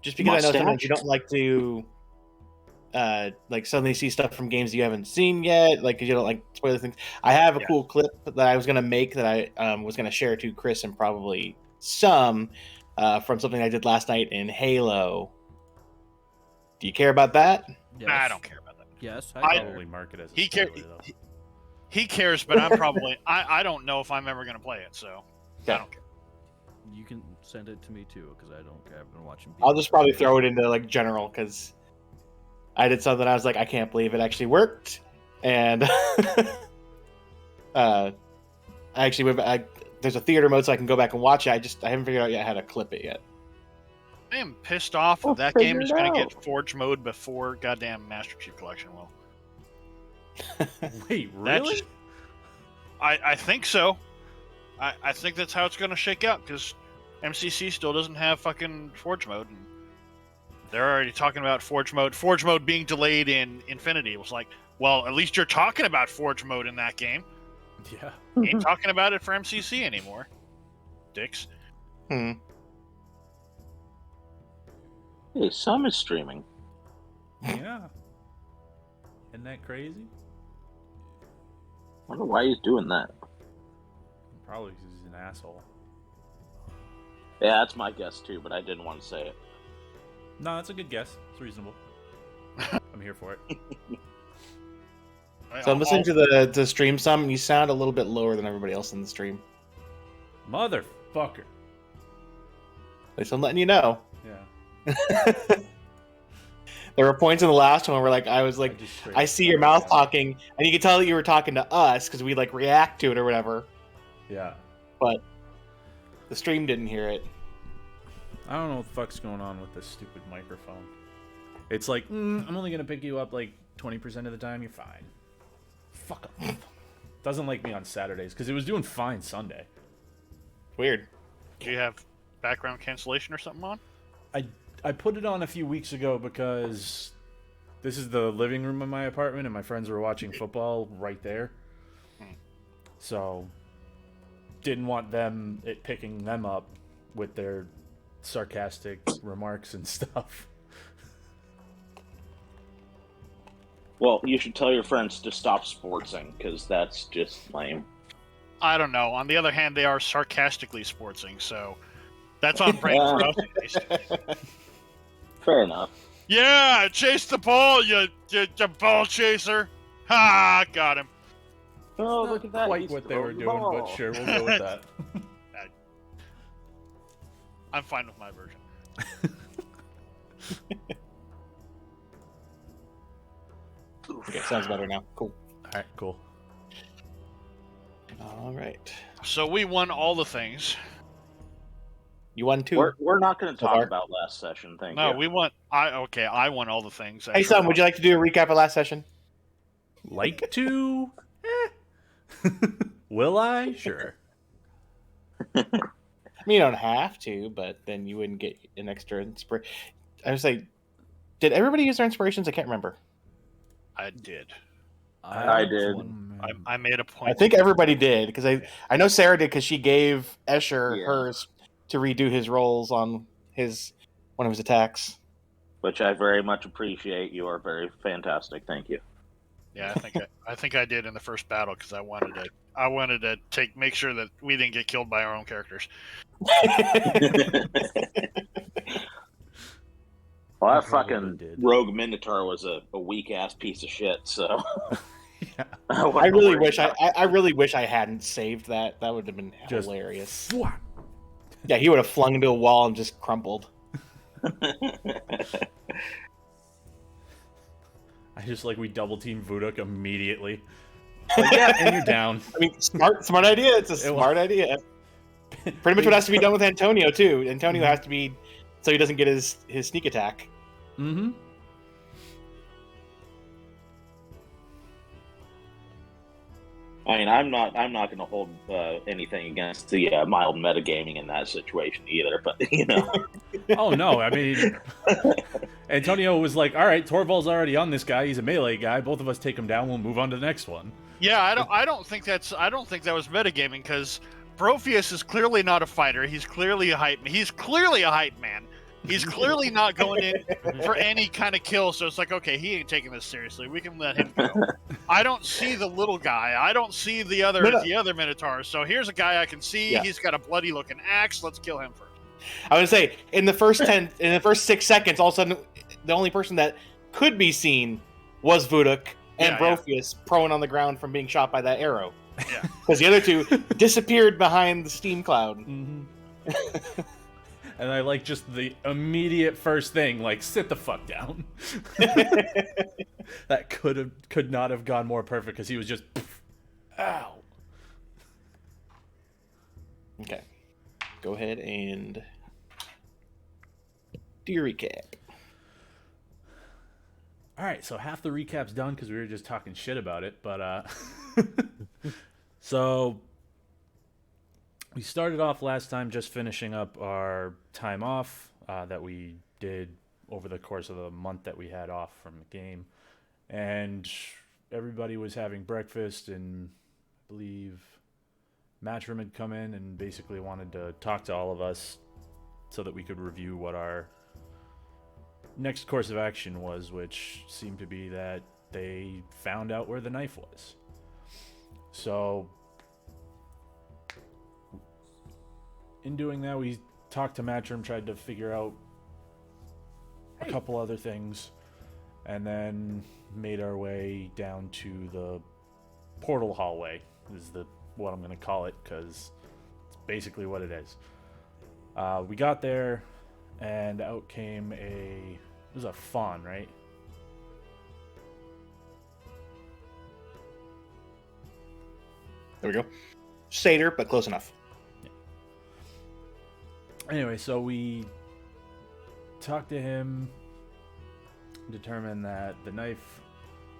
Just because I know sometimes Mustache? you don't like to like suddenly see stuff from games you haven't seen yet, like because you don't like spoiler things. I have a cool clip that I was gonna make that I was gonna share to Chris and probably some from something I did last night in Halo. Do you care about that? Yes. Nah, I don't care about that. Yes, I'd probably mark it as a spoiler, though. He cares, but I'm probably I don't know if I'm ever gonna play it, so I don't care. You can send it to me too, because I don't care. I've been watching. I'll just probably throw it into like general because I did something. I was like, I can't believe it actually worked, and I actually there's a theater mode so I can go back and watch it. I haven't figured out yet how to clip it yet. I am pissed off that that game is going to get Forge mode before goddamn Master Chief Collection will. Wait, really? I think so. I think that's how it's going to shake out because MCC still doesn't have fucking Forge mode, and they're already talking about Forge mode. Forge mode being delayed in Infinity. It was like, well, at least you're talking about Forge mode in that game. Yeah. Ain't talking about it for MCC anymore. Dicks. Hmm. Hey, Sam is streaming. Yeah. Isn't that crazy? I wonder why he's doing that. Probably because he's an asshole. Yeah, that's my guess too, but I didn't want to say it. No, that's a good guess. It's reasonable. I'm here for it. So I'm listening to the stream some, and you sound a little bit lower than everybody else in the stream. Motherfucker. At least I'm letting you know. Yeah. There were points in the last one where I was like, I see your mouth talking, and you could tell that you were talking to us because we like react to it or whatever. Yeah. But the stream didn't hear it. I don't know what the fuck's going on with this stupid microphone. It's like, I'm only gonna pick you up like 20% of the time. You're fine. Fuck off. Doesn't like me on Saturdays because it was doing fine Sunday. Weird. Do you have background cancellation or something on? I put it on a few weeks ago because this is the living room of my apartment and my friends were watching football right there. So didn't want it picking them up with their sarcastic remarks and stuff. Well, you should tell your friends to stop sportsing, because that's just lame. I don't know. On the other hand, they are sarcastically sportsing, so that's on brand for us at least. Fair enough. Yeah, chase the ball, you ball chaser. Ha, got him. Oh, look at that. Quite He's what they were throwing the doing, ball. but sure, we'll go with that. I'm fine with my version. Okay, sounds better now. Cool. Alright, cool. All right. So we won all the things. You won two. We're not going to talk far. about last session, thank No, you. we won. I won all the things. Hey, Sam, would you like to do a recap of last session? Like to? Will I? Sure. I mean, you don't have to, but then you wouldn't get an extra inspiration. I was like, did everybody use their inspirations? I can't remember. I did. I did. I made a point. I think everybody did, because I know Sarah did, because she gave Escher hers to redo his rolls on one of his attacks. Which I very much appreciate. You are very fantastic. Thank you. Yeah, I think I did in the first battle because I wanted to make sure that we didn't get killed by our own characters. Well, that fucking rogue Minotaur was a weak ass piece of shit. So Yeah. I really wish I hadn't saved that. That would have been hilarious. Yeah, he would have flung into a wall and just crumpled. I just we double team Vuduk immediately. Yeah, and you're down. I mean, smart idea. It's a smart idea. Pretty much what has to be done with Antonio too. Antonio has to be so he doesn't get his sneak attack. Mm-hmm. I mean, I'm not going to hold anything against the mild metagaming in that situation either, but you know. Oh no, I mean, Antonio was like, "All right, Torvald's already on this guy. He's a melee guy. Both of us take him down. We'll move on to the next one." Yeah, I don't think that was metagaming because Brofius is clearly not a fighter. He's clearly a hype man. He's clearly a hype man. He's clearly not going in for any kind of kill. So it's like, okay, he ain't taking this seriously. We can let him go. I don't see the little guy. I don't see the other Minotaurs. So here's a guy I can see. Yeah. He's got a bloody looking axe. Let's kill him first. I would say in the first 6 seconds, all of a sudden, the only person that could be seen was Vuduk and Brofius prone on the ground from being shot by that arrow. Yeah, because the other two disappeared behind the steam cloud. Mm-hmm. And I like just the immediate first thing, like, sit the fuck down. That could not have gone more perfect because he was just, ow. Okay, go ahead and do your recap. All right, so half the recap's done because we were just talking shit about it, but so we started off last time just finishing up our time off that we did over the course of the month that we had off from the game, and everybody was having breakfast, and I believe Matchroom had come in and basically wanted to talk to all of us so that we could review what our next course of action was, which seemed to be that they found out where the knife was. So in doing that, we talked to Matchroom, tried to figure out a couple other things, and then made our way down to the portal hallway, is what I'm going to call it, because it's basically what it is. We got there, and out came it was a fawn, right? There we go. Satyr, but close enough. Yeah. Anyway, so we talked to him, determined that the knife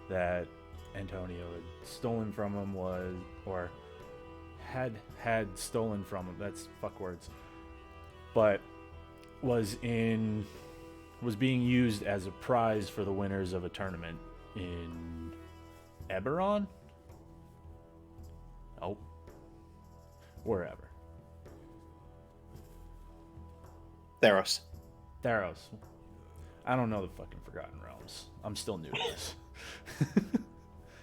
that Antonio had stolen from him was, or had stolen from him, that's fuck words, but was being used as a prize for the winners of a tournament in Eberron? Oh. Wherever. Theros. I don't know the fucking Forgotten Realms. I'm still new to this.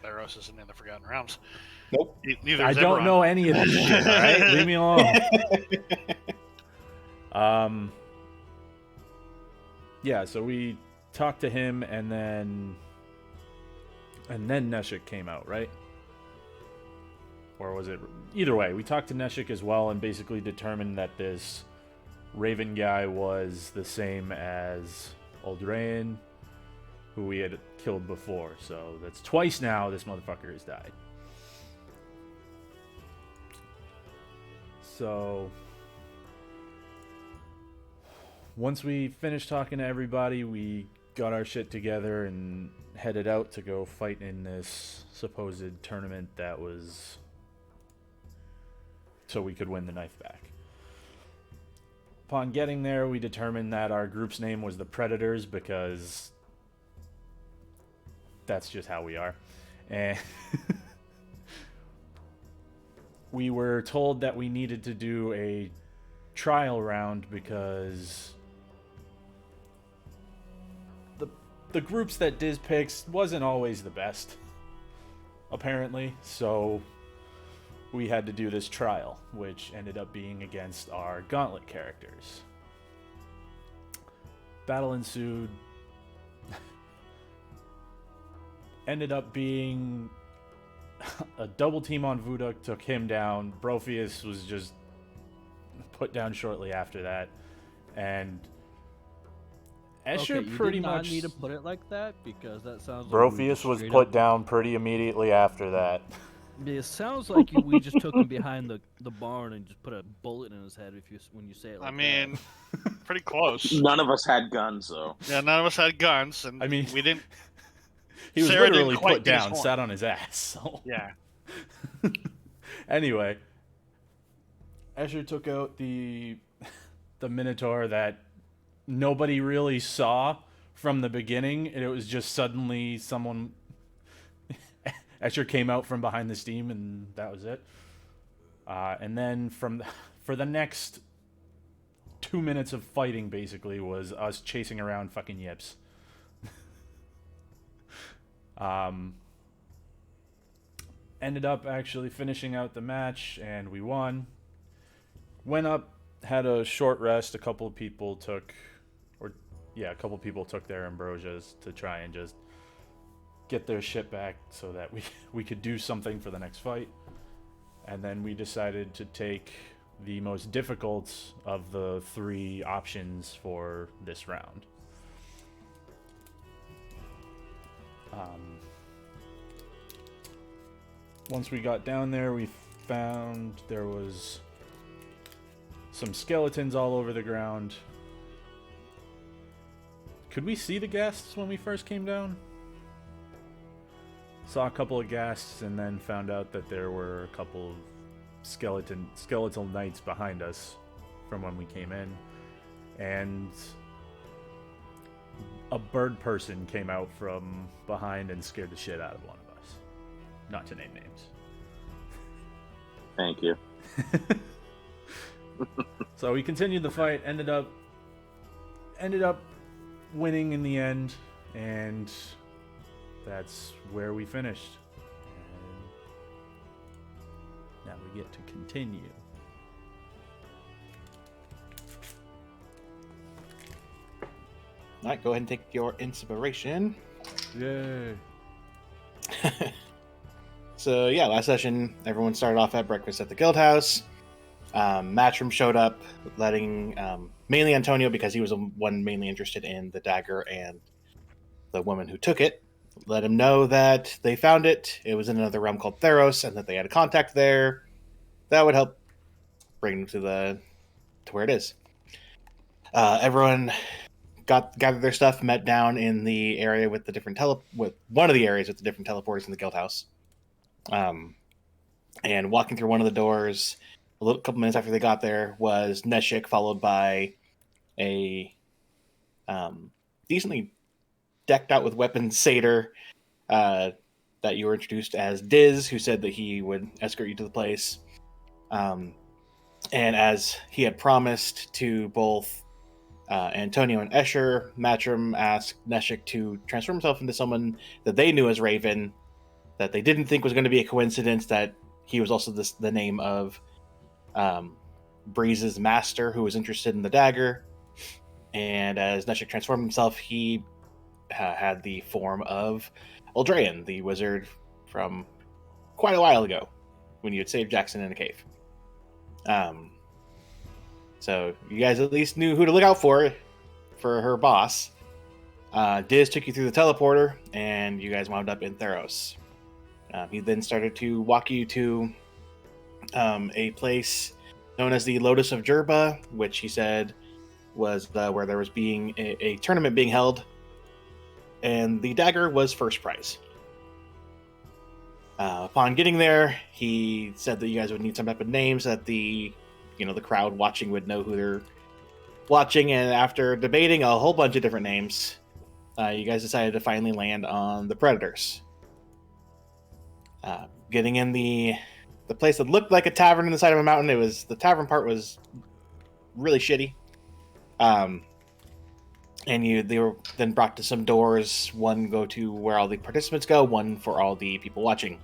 Theros isn't in the Forgotten Realms. Nope. Neither I is don't Eberron. know any of this shit, alright? Leave me alone. Yeah, so we talked to him, and then Neshik came out, right? Or was it... Either way, we talked to Neshik as well and basically determined that this Raven guy was the same as Uldrayan, who we had killed before. So that's twice now this motherfucker has died. So once we finished talking to everybody, we got our shit together and headed out to go fight in this supposed tournament that was so we could win the knife back. Upon getting there, we determined that our group's name was the Predators because that's just how we are. And we were told that we needed to do a trial round because the groups that Diz picks wasn't always the best, apparently. So we had to do this trial, which ended up being against our Gauntlet characters. Battle ensued. Ended up being a double team on Vuduk, took him down. Brofius was just put down shortly after that. And Escher pretty much... You did not need to put it like that, because that sounds like... Brofius was put down pretty immediately after that. It sounds like we just took him behind the barn and just put a bullet in his head when you say it like that. Pretty close. None of us had guns, though. Yeah, none of us had guns, and we didn't... He was Sarah literally didn't quite put get his down, horn. sat on his ass. So. Yeah. Anyway, Escher took out the Minotaur that nobody really saw from the beginning, and it was just suddenly someone... Escher came out from behind the steam, and that was it. And then for the next 2 minutes of fighting, basically, was us chasing around fucking yips. Ended up actually finishing out the match, and we won. Went up, had a short rest. A couple people took their ambrosias to try and just get their shit back so that we could do something for the next fight. And then we decided to take the most difficult of the 3 options for this round. Once we got down there, we found there was some skeletons all over the ground. Could we see the ghasts when we first came down? Saw a couple of ghasts and then found out that there were a couple of skeletal knights behind us from when we came in. And a bird person came out from behind and scared the shit out of one of us. Not to name names. Thank you. So we continued the fight, ended up winning in the end, and that's where we finished. And now we get to continue. All right, go ahead and take your inspiration. Yay. So yeah, last session, everyone started off at breakfast at the guild house. Matchroom showed up, letting mainly Antonio, because he was the one mainly interested in the dagger and the woman who took it, let him know that they found it. It was in another realm called Theros, and that they had a contact there that would help bring them to where it is. Everyone gathered their stuff, met down in the area with the different with one of the areas with the different teleporters in the guild house. And walking through one of the doors, couple minutes after they got there, was Neshik, followed by a decently decked out with weapons satyr that you were introduced as Diz, who said that he would escort you to the place. And as he had promised to both Antonio and Escher, Matchroom asked Neshik to transform himself into someone that they knew as Raven, that they didn't think was going to be a coincidence, that he was also the name of Breeze's master, who was interested in the dagger. And as Neshik transformed himself, he had the form of Eldrayan, the wizard from quite a while ago, when you had saved Jackson in a cave. So you guys at least knew who to look out for her boss. Diz took you through the teleporter, and you guys wound up in Theros. He then started to walk you to a place known as the Lotus of Jerba, which he said was where there was being a tournament being held, and the dagger was first prize. Upon getting there, he said that you guys would need some type of names that the crowd watching would know who they're watching, and after debating a whole bunch of different names, you guys decided to finally land on the Predators. Getting in the place that looked like a tavern in the side of a mountain, the tavern part was really shitty. And they were then brought to some doors. One go to where all the participants go, one for all the people watching.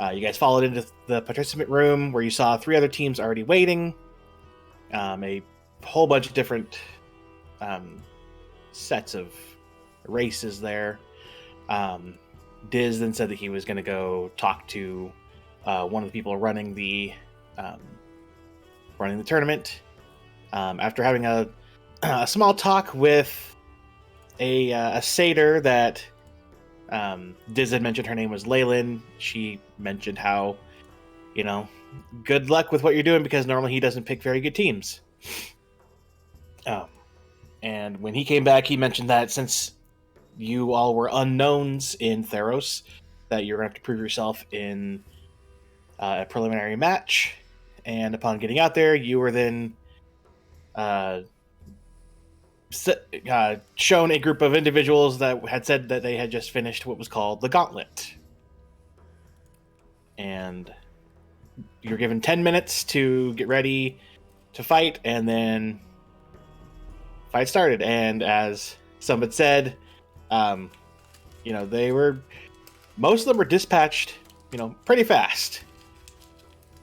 You guys followed into the participant room, where you saw 3 other teams already waiting. A whole bunch of different sets of races there. Diz then said that he was going to go talk to one of the people running the tournament. After having a small talk with a satyr that Diz had mentioned, her name was Leyland. She mentioned how, good luck with what you're doing, because normally he doesn't pick very good teams. And when he came back, he mentioned that since you all were unknowns in Theros, that you're going to have to prove yourself in a preliminary match. And upon getting out there, you were then shown a group of individuals that had said that they had just finished what was called the Gauntlet. And you're given 10 minutes to get ready to fight, and then fight started. And as some had said, most of them were dispatched, pretty fast.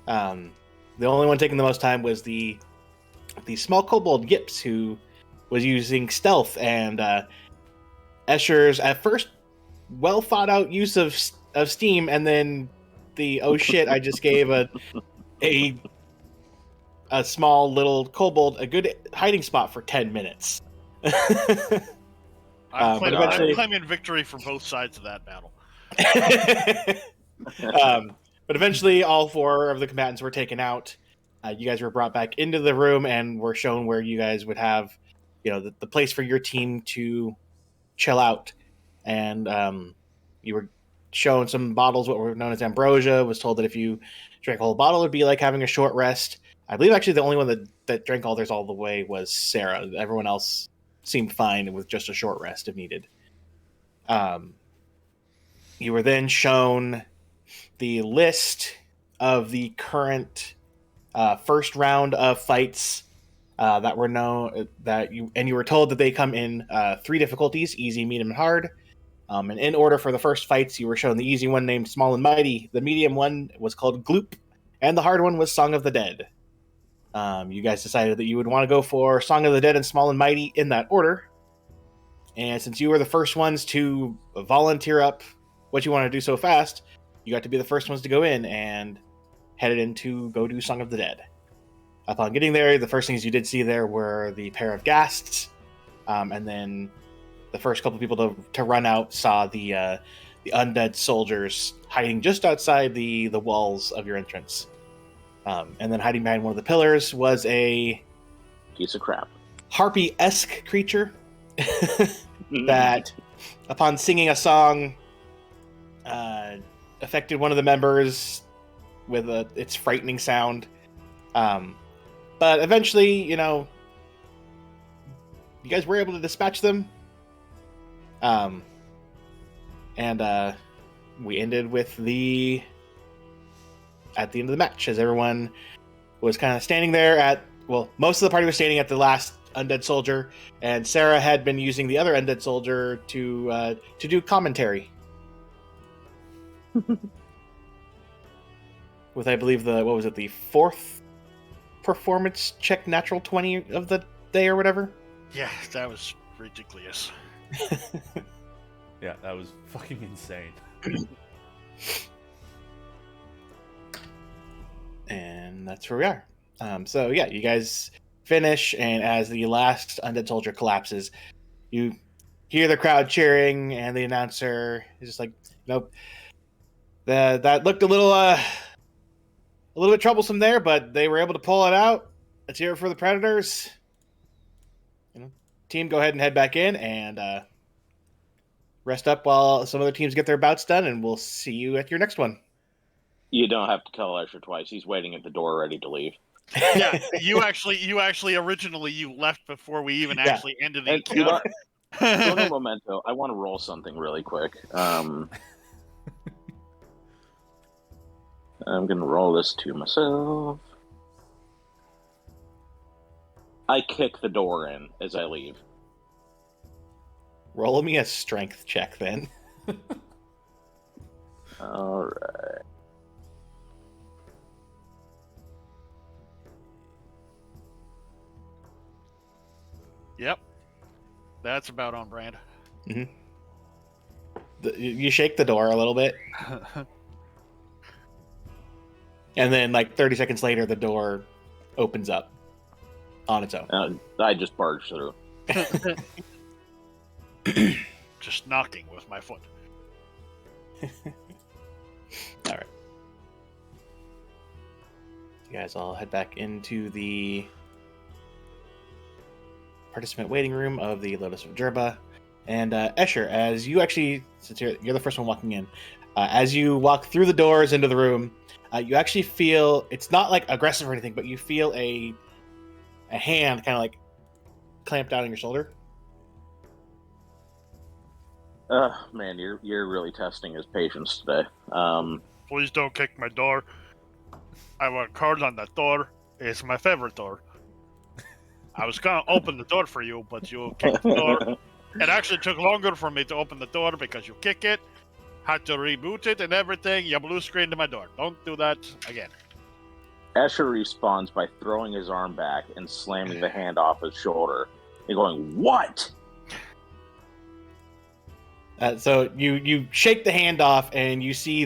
The only one taking the most time was the small kobold Gips, who was using stealth and Escher's at first well thought out use of steam, and then the oh shit, I just gave a small little kobold a good hiding spot for 10 minutes. I'm claiming victory for both sides of that battle. But eventually all 4 of the combatants were taken out. You guys were brought back into the room and were shown where you guys would have, the place for your team to chill out. And you were shown some bottles, what were known as ambrosia. Was told that if you drank a whole bottle, it would be like having a short rest. I believe actually the only one that drank all theirs all the way was Sarah. Everyone else seemed fine with just a short rest if needed. You were then shown the list of the current first round of fights that were known you were told that they come in 3 difficulties: easy, medium, and hard. And in order for the first fights, you were shown the easy one named Small and Mighty, the medium one was called Gloop, and the hard one was Song of the Dead. You guys decided that you would want to go for Song of the Dead and Small and Mighty in that order. And since you were the first ones to volunteer up what you want to do so fast, you got to be the first ones to go in and headed in to go do Song of the Dead. Upon getting there, the first things you did see there were the pair of ghasts, and then the first couple of people to run out saw the undead soldiers hiding just outside the walls of your entrance. And then hiding behind one of the pillars was a piece of crap harpy-esque creature that, upon singing a song, affected one of the members with its frightening sound. But eventually, you guys were able to dispatch them. And we ended with at the end of the match, as everyone was kind of standing there most of the party was standing at the last undead soldier, and Sarah had been using the other undead soldier to do commentary. With, I believe, the 4th performance check natural 20 of the day or whatever? Yeah, that was ridiculous. Yeah, that was fucking insane. And that's where we are. So yeah, you guys finish, and as the last undead soldier collapses, you hear the crowd cheering, and the announcer is just like, nope. That looked a little bit troublesome there, but they were able to pull it out. Let's hear it for the Predators. Team, go ahead and head back in and rest up while some other teams get their bouts done, and we'll see you at your next one. You don't have to tell Escher twice. He's waiting at the door ready to leave. Yeah, you actually originally you left before we even actually ended the encounter. Total memento. I want to roll something really quick. I'm gonna roll this to myself. I kick the door in as I leave. Roll me a strength check then. All right. Yep. That's about on brand. Mm-hmm. You shake the door a little bit. And then, 30 seconds later, the door opens up on its own. I just barged through. Just knocking with my foot. All right. You guys all head back into the participant waiting room of the Lotus of Jerba. And Escher, as you actually, since you're the first one walking in, as you walk through the doors into the room, you actually feel, it's not aggressive or anything, but you feel a hand kind of clamped down on your shoulder. Man, you're really testing his patience today. Please don't kick my door. I work hard on that door. It's my favorite door. I was gonna open the door for you, but you kicked the door. It actually took longer for me to open the door because you kick it, had to reboot it and everything. You blue screened my door. Don't do that again. Escher responds by throwing his arm back and slamming the hand off his shoulder and going, "What?" So you shake the hand off and you see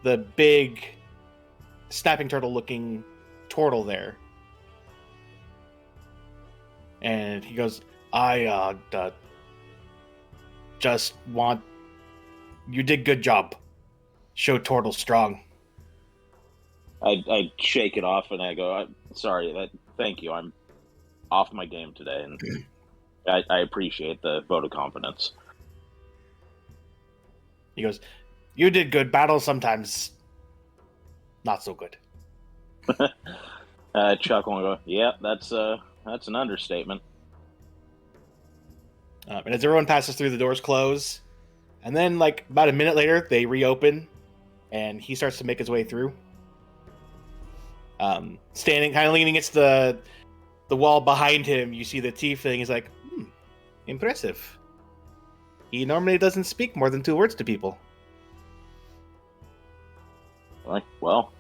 the big snapping turtle looking turtle there. And he goes, I just want... You did good job. Show turtle strong. I shake it off and I go, sorry, thank you. I'm off my game today, and I appreciate the vote of confidence. He goes, you did good. Battle sometimes not so good. Chuckle and go, yeah, that's an understatement. And as everyone passes through, the doors close. And then, like, about a minute later, they reopen. And he starts to make his way through. Standing, kind of leaning against the wall behind him, you see the teeth thing. He's like, impressive. He normally doesn't speak more than 2 words to people. Like, well...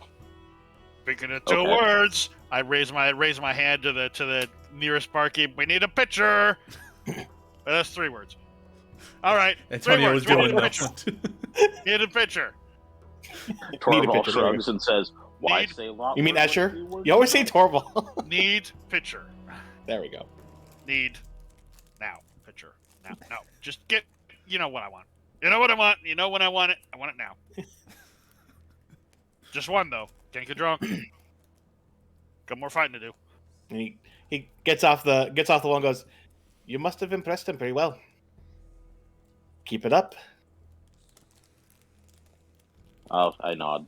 Speaking of 2 words, I raise my hand to the nearest barkeep. We need a pitcher. That's 3 words. All right. Antonio was doing that. Need a pitcher. Torvald shrugs and says, "Why say a lot?" You mean Escher? You always say Torvald. Need pitcher. There we go. Need now pitcher. Now. Just get. You know what I want. You know what I want. You know when I want it. I want it now. Just 1 though. Can't get drunk. Got more fighting to do. And he gets off the wall and goes, you must have impressed him pretty well. Keep it up. Oh, I nod.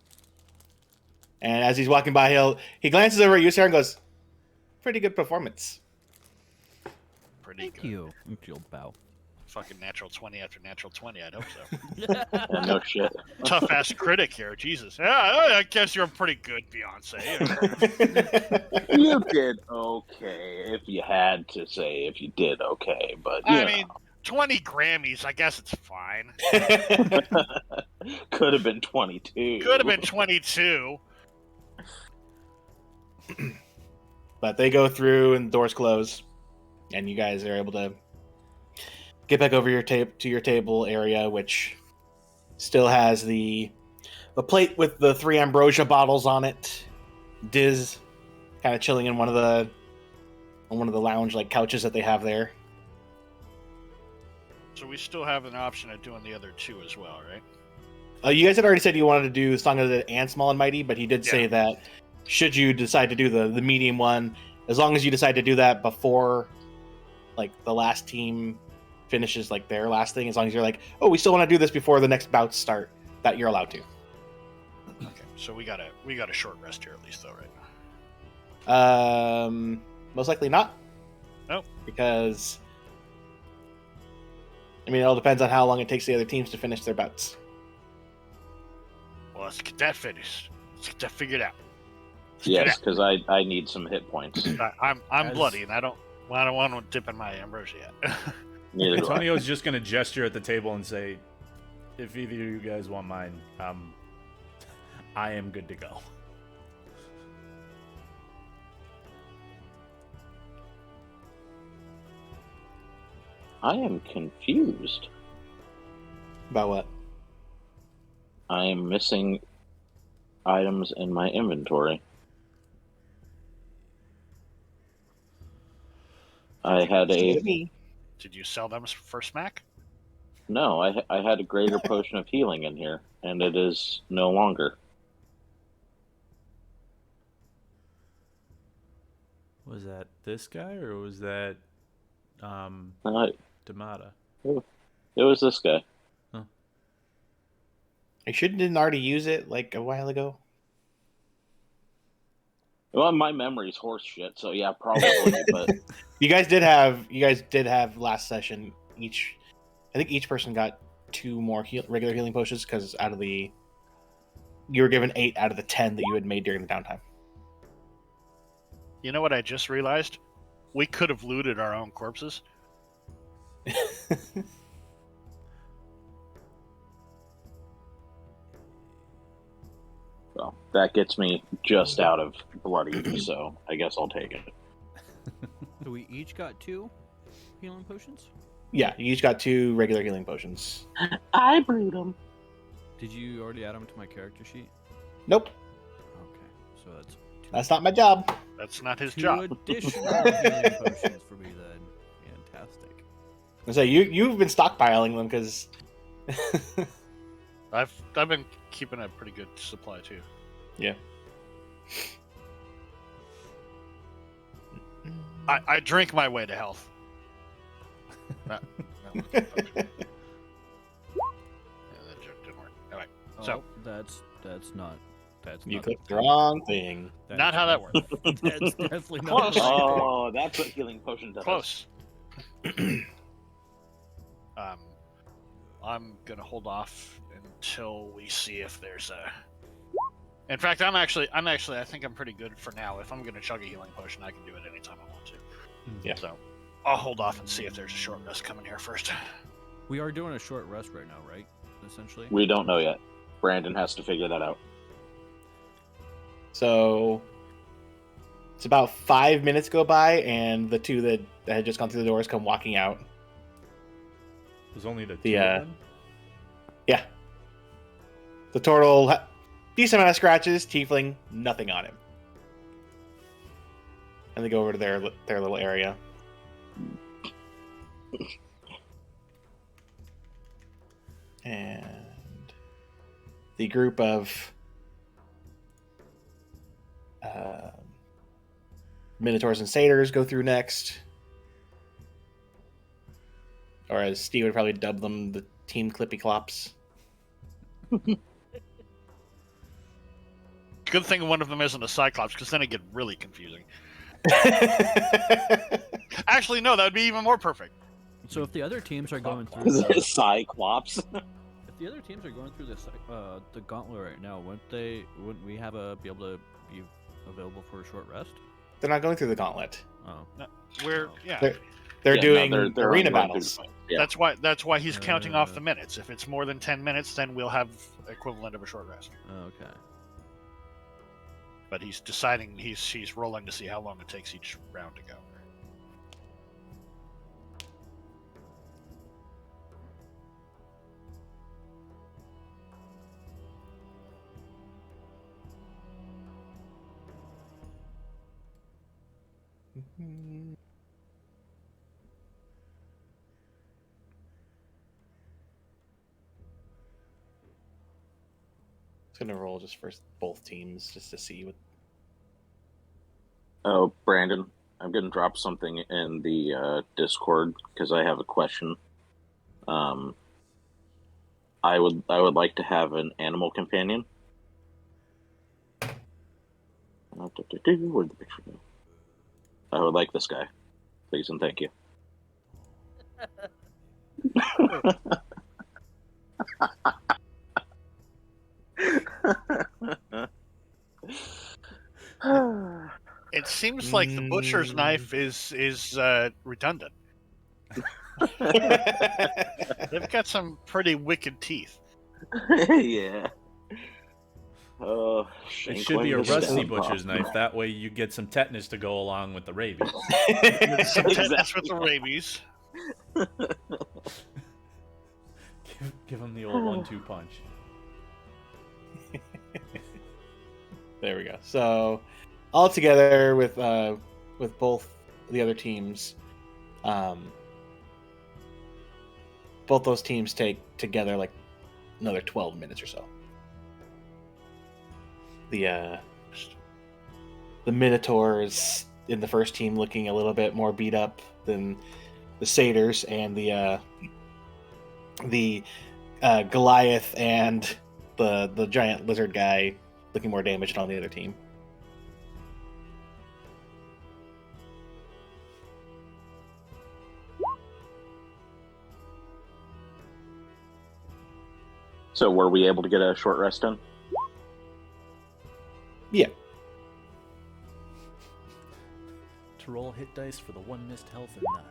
And as he's walking by, he glances over at you, Sarah, and goes, pretty good performance. Pretty Thank good. you. You'll bow. Fucking natural 20 after natural 20. I'd hope so. Yeah, no shit. Tough ass critic here. Jesus. Yeah, I guess you're pretty good, Beyonce. You did okay. If you had to say if you did okay, but I mean, 20 Grammys. I guess it's fine. Could have been 22. Could have been 22. But they go through and the doors close, and you guys are able to get back over to your table area, which still has the plate with the 3 ambrosia bottles on it. Diz kind of chilling in one of the lounge like couches that they have there. So we still have an option of doing the other 2 as well, right? You guys had already said you wanted to do Song of the and Small and Mighty, but he did say that should you decide to do the medium one, as long as you decide to do that before like the last team finishes like their last thing, as long as you're like, oh, we still want to do this before the next bouts start, that you're allowed to. Okay, so we got a short rest here at least, though, right? Most likely not. No, because I mean, it all depends on how long it takes the other teams to finish their bouts. Well, let's get that finished. Let's get that figured out. Yes, because I need some hit points. I'm bloody, and I don't want to dip in my ambrosia yet. Antonio's just going to gesture at the table and say, if either of you guys want mine, I am good to go. I am confused. About what? I am missing items in my inventory. I had a... Did you sell them for smack? No, I had a greater potion of healing in here, and it is no longer. Was that this guy, or was that Damata? It was this guy. Huh. I didn't already use it like a while ago. Well, my memory's horse shit, so yeah, probably. But you guys did have last session each. I think each person got 2 more regular healing potions because out of the you were given 8 out of the 10 that you had made during the downtime. You know what I just realized? We could have looted our own corpses. Well, that gets me just out of bloody, so I guess I'll take it. So we each got 2 healing potions? Yeah, you each got 2 regular healing potions. I brewed them. Did you already add them to my character sheet? Nope, Okay, so that's 2. that's not my job. That's not his 2 job. additional healing potions for me then. Fantastic. So you've been stockpiling them because I've been keeping a pretty good supply too. yeah. I drink my way to health. That didn't work. Anyway, so that's not You not clicked the wrong thing. not how that works. That's definitely not Close. the right thing. Oh, that's what healing potion does. Close. I'm gonna hold off until we see if there's a. In fact, I think I'm pretty good for now. If I'm gonna chug a healing potion, I can do it anytime I want to. Yeah. So I'll hold off and see if there's a short rest coming here first. We are doing a short rest right now, right? Essentially. We don't know yet. Brandon has to figure that out. So it's about 5 minutes go by, and the 2 that had just gone through the doors come walking out. It was only the 2 The, of them? Yeah. The turtle, decent amount of scratches. Tiefling, nothing on him. And they go over to their little area. And the group of Minotaurs and Satyrs go through next. Or as Steve would probably dub them, the Team Clippy Clops. Good thing one of them isn't a Cyclops, because then it get really confusing. Actually, no, that would be even more perfect. So if the other teams are going through Cyclops. if the other teams are going through the gauntlet right now, wouldn't we be able to be available for a short rest? They're not going through the gauntlet. Oh. They're Yeah, doing no, they're arena only going battles. through the fight. Yeah. That's why he's counting off the minutes. If it's more than 10 minutes, then we'll have equivalent of a short rest. Okay. But he's deciding he's rolling to see how long it takes each round to go. Gonna roll just for both teams just to see what. Oh, Brandon, I'm gonna drop something in the Discord because I have a question. I would like to have an animal companion. Where'd the picture go? I would like this guy, please and thank you. It seems like the butcher's knife is redundant. They've got some pretty wicked teeth. Yeah. It should be a rusty butcher's knife. That way you get some tetanus to go along with the rabies. Tetanus with the rabies. Give him the old 1-2 punch. There we go. So, all together with both the other teams, both those teams take together like another 12 minutes or so. The Minotaurs in the first team looking a little bit more beat up than the Satyrs, and the Goliath and the giant lizard guy looking more damaged on the other team. So were we able to get a short rest in? roll hit dice for the one missed health or not?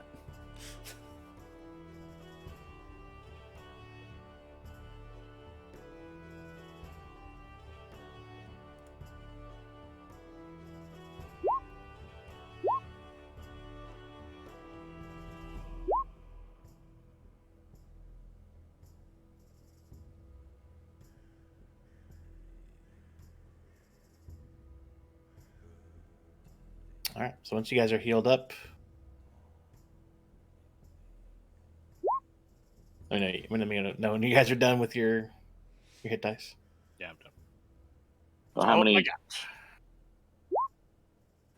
All right. So once you guys are healed up, when you guys are done with your hit dice. Yeah, I'm done. So Oh my God.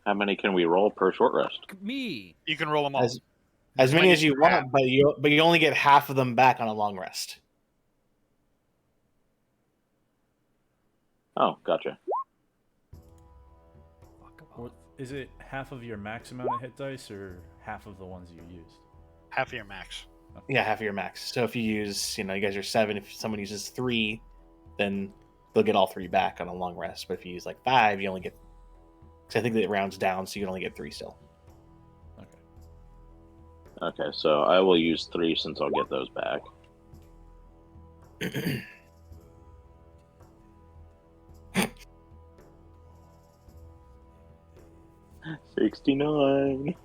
how many can we roll per short rest? Me. You can roll them all. As many as you want, have. but you only get half of them back on a long rest. Oh, gotcha. Or is it half of your max amount of hit dice or half of the ones you used? Half of your max. Yeah, half of your max. So if you use, you guys are 7. If someone uses 3, then they'll get all 3 back on a long rest. But if you use like 5, you only get. Because I think that it rounds down, so you can only get 3 still. Okay, so I will use 3 since I'll get those back. 69.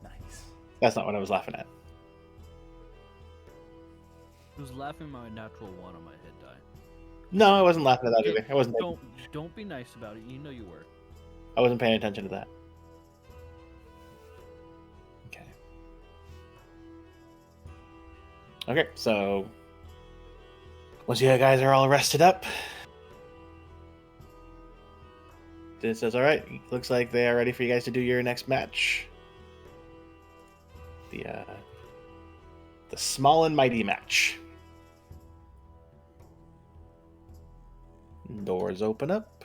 Nice. That's not what I was laughing at. I was laughing at my natural 1 on my hit die. No, I wasn't laughing at that either. I wasn't. Don't be nice about it. You know you were. I wasn't paying attention to that. Okay. Okay, so once you guys are all rested up, it says, all right, looks like they are ready for you guys to do your next match. The small and mighty match. Doors open up.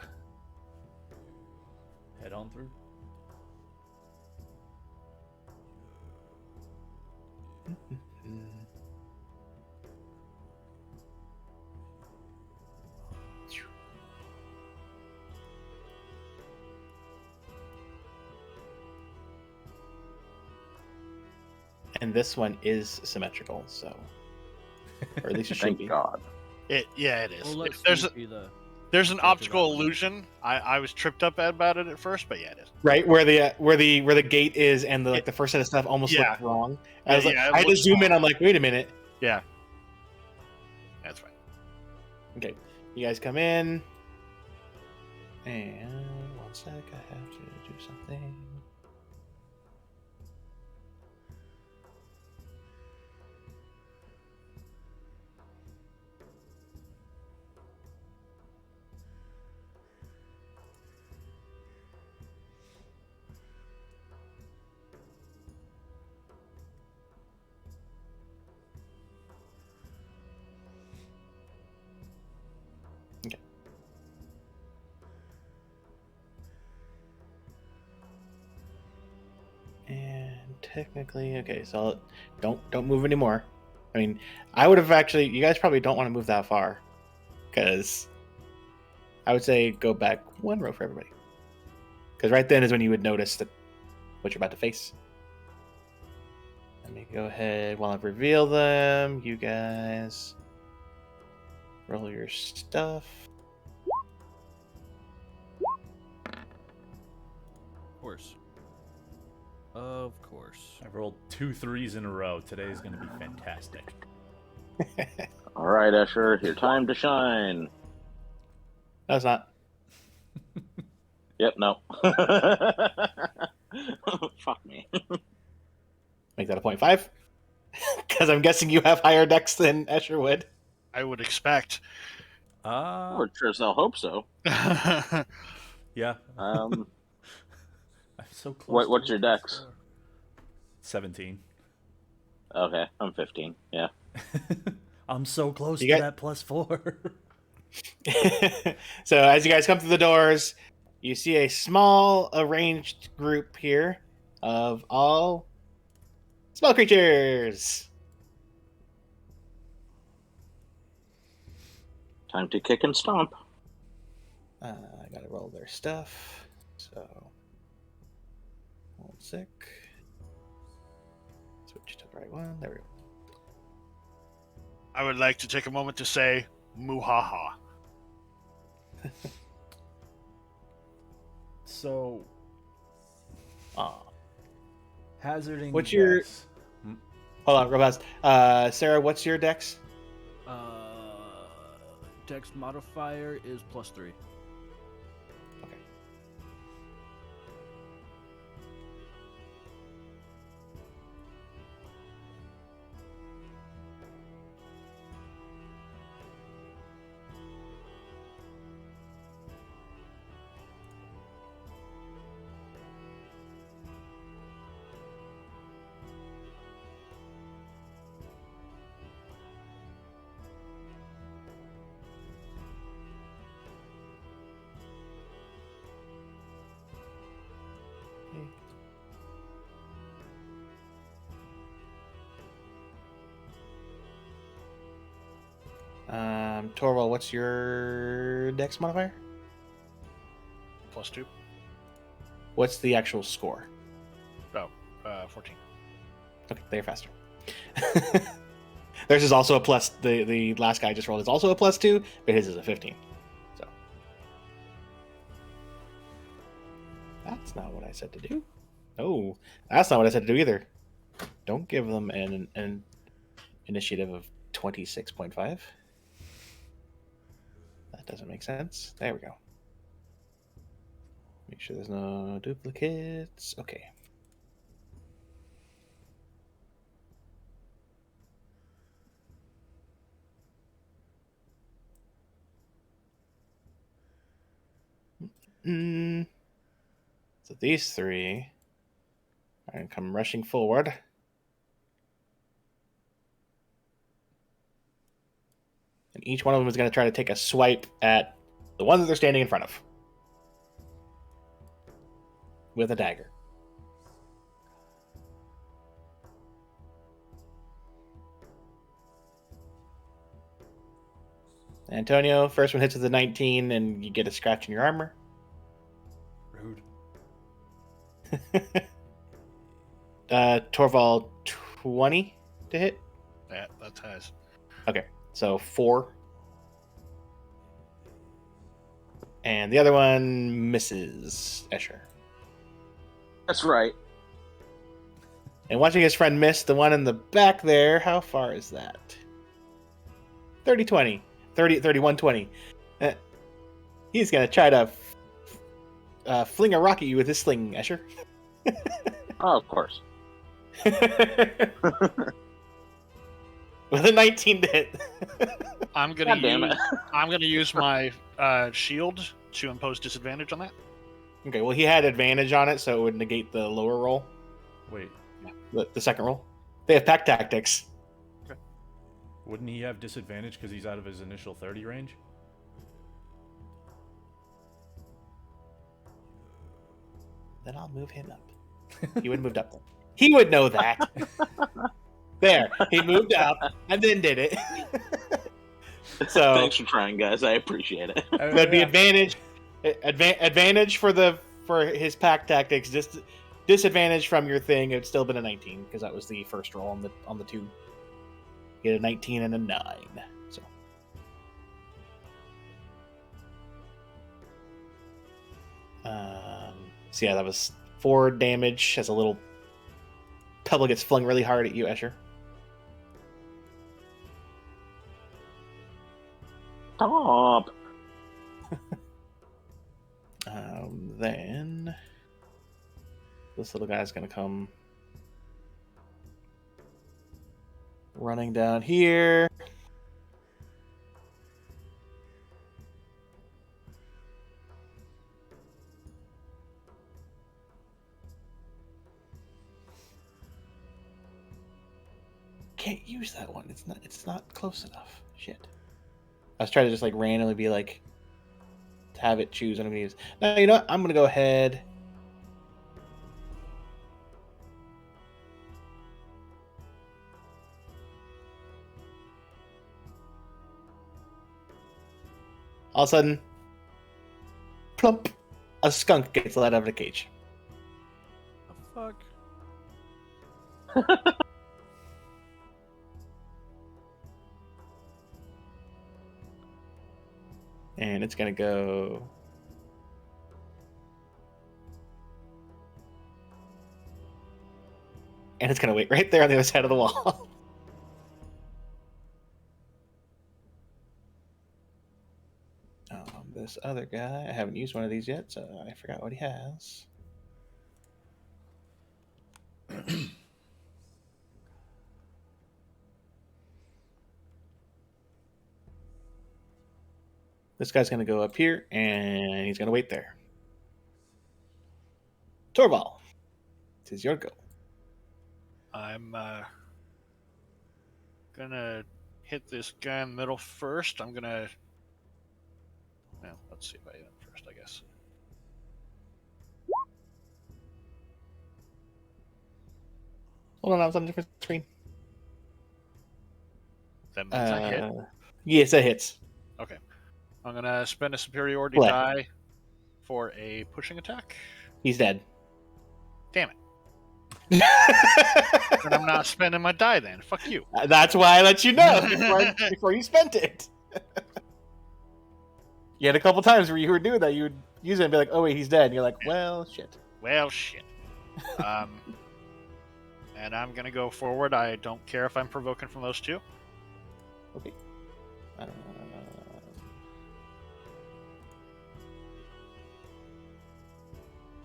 Head on through. And this one is symmetrical, so, or at least it should Thank be. God. It is. Well, let There's an filter optical that one. illusion. I was tripped up about it at first, but yeah, it is. Right where the gate is, and the first set of stuff almost Yeah. looked wrong. Yeah, I was like, yeah, it I had to looks zoom in. wrong. I'm like, wait a minute. Yeah, that's fine. Okay, you guys come in, and 1 sec, I have to do something. And technically, okay, so don't move anymore. I mean, I would have actually. You guys probably don't want to move that far, because I would say go back 1 row for everybody. Because right then is when you would notice that what you're about to face. Let me go ahead while I reveal them. You guys roll your stuff. Of course. Of course. I rolled 2 3s in a row. Today is going to be fantastic. All right, Escher, your time to shine. No, it's not. Yep, no. Fuck me. Make that a 0.5. Because I'm guessing you have higher dex than Escher would. I would expect. Or sure as hell hope so. Yeah. Um, I'm so close. what's your dex? 17. Okay, I'm 15. Yeah. I'm so close You to got- that +4. So as you guys come through the doors, you see a small arranged group here of all small creatures. Time to kick and stomp. I gotta roll their stuff. So 1 sick. Switch to the right one. There we go. I would like to take a moment to say, muhaha. So, Aw. hazarding. What's your- guess. Hold on, real fast. Sarah, what's your dex? Dex modifier is +3. Okay. Torval, what's your dex modifier? +2. What's the actual score? 14. Okay, they're faster. Theirs is also a plus. The last guy I just rolled is also a +2, but his is a 15. So that's not what I said to do. No, that's not what I said to do either. Don't give them an initiative of 26.5. That doesn't make sense. There we go. Make sure there's no duplicates. Okay. So these three are going to come rushing forward. And each one of them is going to try to take a swipe at the one that they're standing in front of. With a dagger. Antonio, first one hits with a 19 and you get a scratch in your armor. Rude. Torval, 20 to hit. Yeah, that ties. Okay, so 4. And the other one misses Escher. That's right. And watching his friend miss the one in the back there, how far is that? 30-20. 31-20. He's going to try to fling a rock at you with his sling, Escher. Oh, of course. With a 19 to hit. I'm God damn gonna it. I'm gonna use my shield to impose disadvantage on that. Okay, well, he had advantage on it, so it would negate the lower roll. Wait, The second roll. They have pack tactics. wouldn't he have disadvantage because he's out of his initial 30 range? Then I'll move him up. He would have moved up then. He would know that. There. He moved up and then did it. So Thanks for trying, guys. I appreciate it. that'd be advantage. Advantage for his pack tactics. Disadvantage from your thing. It'd still been a 19 because that was the first roll on the 2. He had a 19 and a 9. So. So yeah, that was 4 damage as a little pebble gets flung really hard at you, Escher. Stop. Then this little guy's gonna come running down here. Can't use that one. It's not close enough. Shit. I was trying to just like randomly be like to have it choose what I'm gonna use. No, you know what? I'm gonna go ahead. All of a sudden, plump, a skunk gets let out of the cage. The fuck? And it's gonna go. And it's gonna wait right there on the other side of the wall. This other guy, I haven't used one of these yet, so I forgot what he has. This guy's going to go up here, and he's going to wait there. Torval, it is your go. I'm gonna hit this guy in the middle first. I'm gonna. Well, let's see if I hit him first, I guess. Hold on, I was on a different screen. That means I hit. Yes, that hits. Okay. I'm gonna spend a superiority What? die for a pushing attack. He's dead. Damn it. Then I'm not spending my die then. Fuck you. That's why I let you know before you spent it. You had a couple times where you were doing that. You would use it and be like, oh, wait, he's dead. And you're like, well, shit. Well, shit. And I'm gonna go forward. I don't care if I'm provoking from those two. Okay.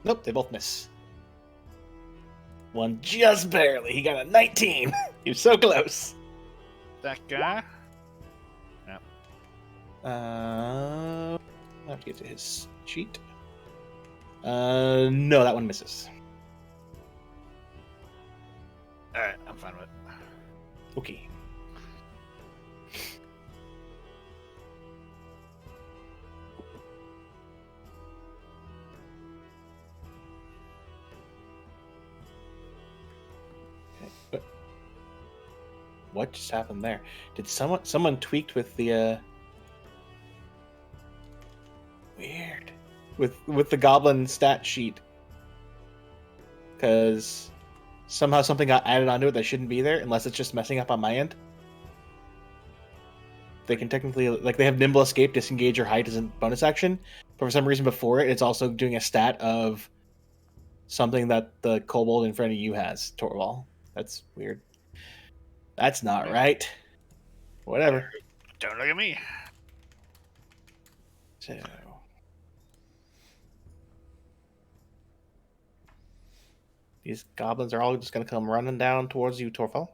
Nope, they both miss. One just barely. He got a 19. He was so close. That guy. I have to get to his sheet. No, that one misses. Alright, I'm fine with it. Okay. What just happened there? Did someone tweaked with the weird with the goblin stat sheet? Because somehow something got added onto it that shouldn't be there, unless it's just messing up on my end. They can technically, like, they have nimble escape, disengage, or hide as a bonus action, but for some reason before it, it's also doing a stat of something that the kobold in front of you has, Torval. That's weird. That's not right. Whatever. Don't look at me. So these goblins are all just going to come running down towards you, Torval.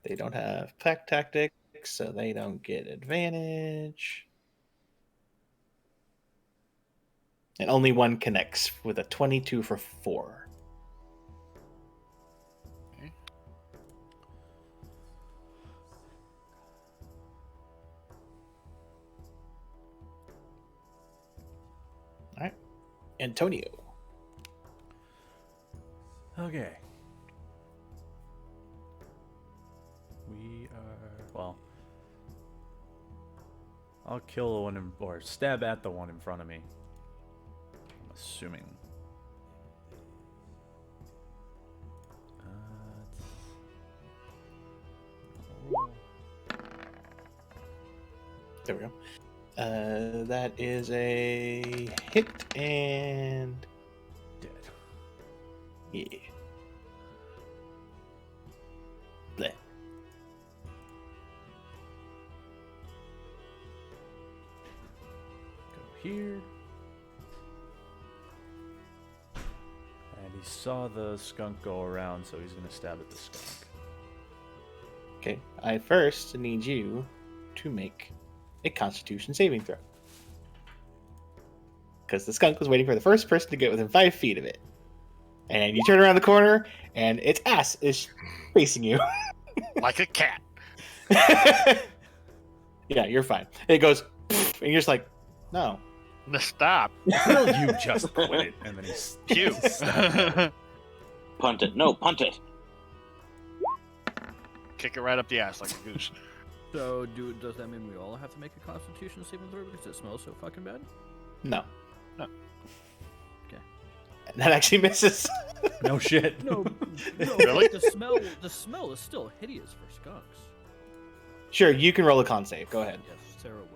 They don't have pack tactics, so they don't get advantage. And only one connects with a 22 for 4. Okay. All right. Antonio. Okay. We are... Well... I'll kill the one or stab at the one in front of me. I'm assuming. There we go. That is a hit and Dead. yeah. Bleh. Go here. And he saw the skunk go around, so he's gonna stab at the skunk. Okay. I first need you to make a Constitution saving throw. Because the skunk was waiting for the first person to get within 5 feet of it. And you turn around the corner, and its ass is facing you. Like a cat. Yeah, you're fine. It goes, and you're just like, no. Stop. Will you just quit it? And then he's Cute. Punt it. No, punt it. Kick it right up the ass like a goose. So, does that mean we all have to make a Constitution saving throw because it smells so fucking bad? No. That actually misses. No shit. No, Really? The smell is still hideous for skunks. Sure, you can roll a con save. Go ahead. Yes, Sarah will.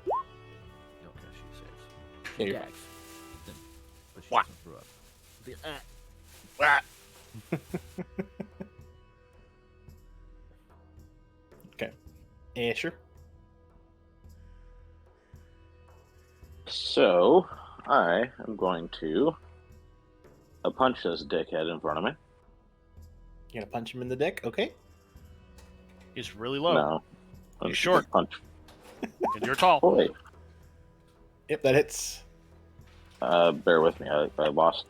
Okay, she saves. Yeah, She you're gags. But she Wah. doesn't throw up. Ah, Okay. Yeah, sure. So, I am going to punch this dickhead in front of me. You're gonna punch him in the dick? Okay. He's really low. No. He's short. Punch. And you're tall. Oh, wait. Yep, that hits. Bear with me. I lost.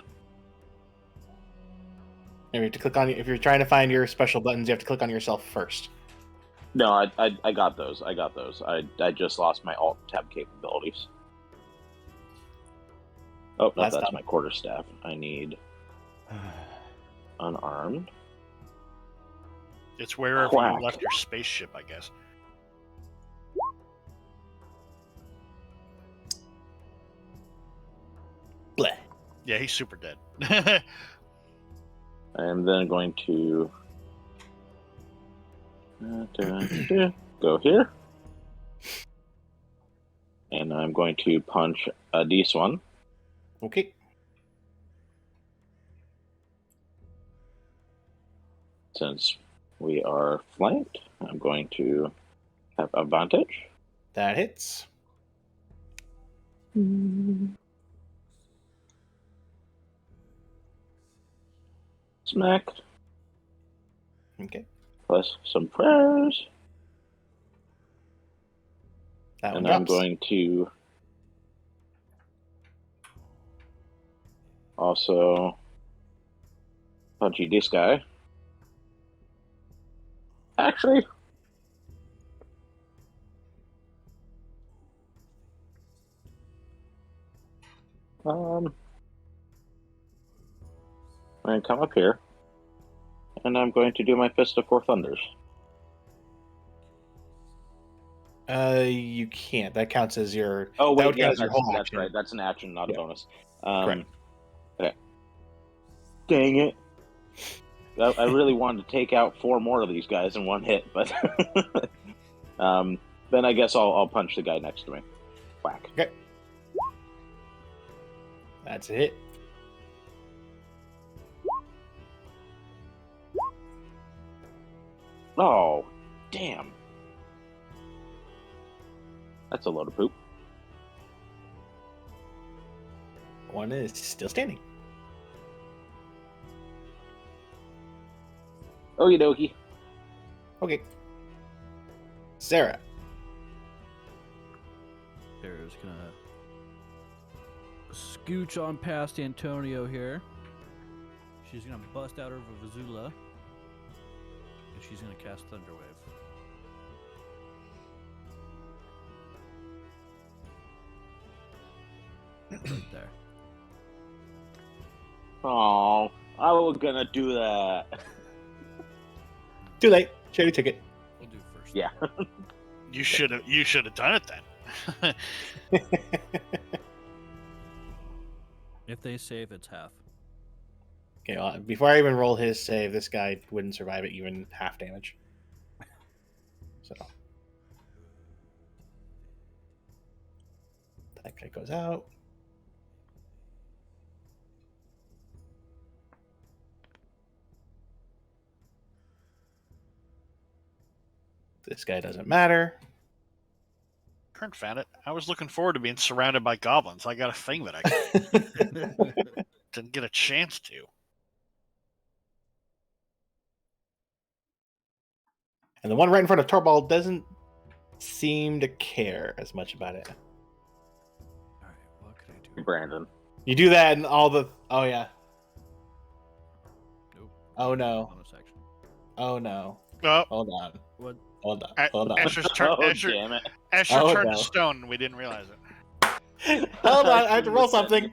You have to click on. If you're trying to find your special buttons, you have to click on yourself first. No, I got those. I got those. I just lost my alt tab capabilities. Oh, no, That's that's dumb. my quarterstaff. I need unarmed. It's wherever Quack. you left your spaceship, I guess. Bleh. Yeah, he's super dead. I'm then going to go here. And I'm going to punch a D1. Okay. Since we are flanked, I'm going to have advantage. That hits. Smack. Okay. Plus some prayers. That one And I'm drops. going to also punchy this guy. Actually, I'm going to come up here, and I'm going to do my Fist of Four Thunders. You can't. That counts as your. Oh that wait, would yeah, count as your that's, whole that's action. right. That's an action, not Yeah. a bonus. Correct. Okay. Dang it! I really wanted to take out 4 more of these guys in one hit, but then I guess I'll punch the guy next to me. Whack. Okay. That's a hit. Oh, damn! That's a load of poop. One is still standing. Okie dokie. Okay. Sarah. Sarah's gonna scooch on past Antonio here. She's gonna bust out her Vizula. And she's gonna cast Thunderwave. Right there. Oh, I was gonna do that. Too late. She already took it. We'll do first. Yeah. You should have done it then. If they save, it's half. Okay, well, before I even roll his save, this guy wouldn't survive it even half damage. So that guy goes out. This guy doesn't matter. Kern found it. I was looking forward to being surrounded by goblins. I got a thing that I didn't get a chance to. And the one right in front of Torball doesn't seem to care as much about it. Alright, what could I do? Brandon. You do that and all the... Oh, yeah. Nope. Oh, no. Bonus action. Oh, no. Oh, Hold on. What? Hold on. A- Hold on. Asher's turn. Oh, Asher, damn it. Asher Oh, turned no. to stone. We didn't realize it. Hold on. I have to roll something.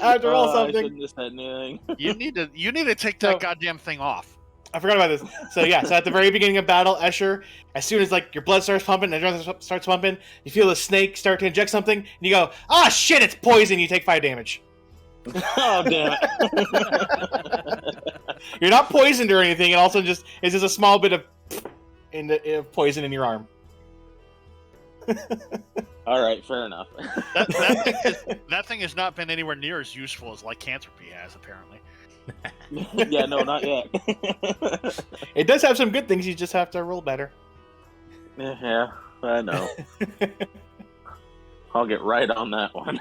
I have to roll I something. shouldn't have said anything. You need to take that No. goddamn thing off. I forgot about this. So yeah, so at the very beginning of battle, Escher, as soon as like your blood starts pumping and adrenaline starts pumping, you feel the snake start to inject something, and you go, "Ah, shit! It's poison." You take 5 damage. Oh damn it! You're not poisoned or anything, and also it's just a small bit of poison in your arm. All right, fair enough. That thing has not been anywhere near as useful as lycanthropy has, apparently. Yeah, no, not yet. It does have some good things. You just have to roll better. Yeah, I know. I'll get right on that one.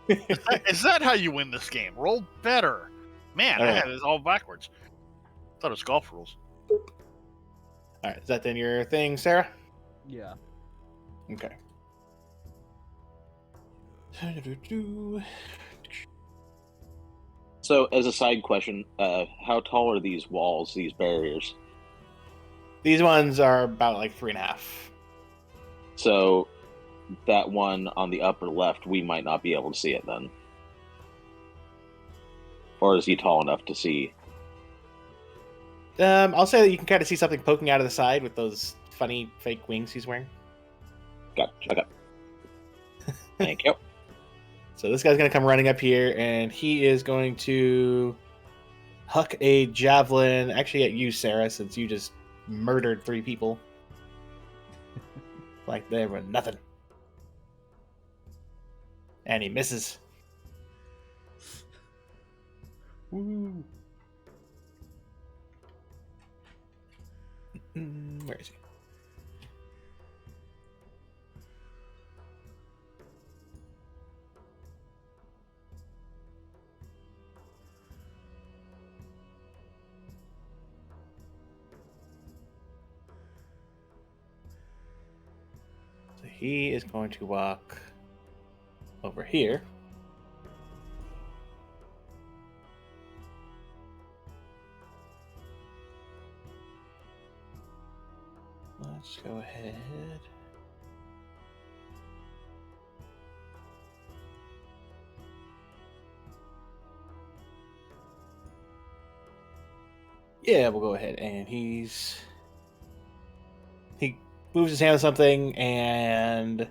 Is that how you win this game? Roll better. Man, I had this all backwards. Thought it was golf rules. All right, is that then your thing, Sarah? Yeah. Okay. So, as a side question, how tall are these walls, these barriers? These ones are about like 3.5. So, that one on the upper left, we might not be able to see it then. Or is he tall enough to see? I'll say that you can kind of see something poking out of the side with those funny fake wings he's wearing. Gotcha. Okay. Thank you. So this guy's going to come running up here, and he is going to huck a javelin, actually at you, Sarah, since you just murdered 3 people. Like they were nothing. And he misses. Woo. Where is he? So he is going to walk over here. Let's go ahead. Yeah, we'll go ahead, and he moves his hand to something, and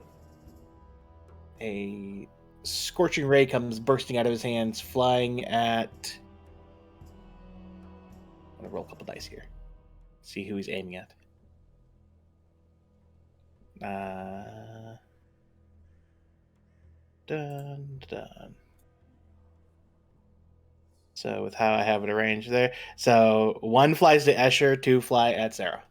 a scorching ray comes bursting out of his hands, flying at. I'm gonna roll a couple dice here. See who he's aiming at. Done. So with how I have it arranged there, so 1 flies to Escher, 2 fly at Sarah.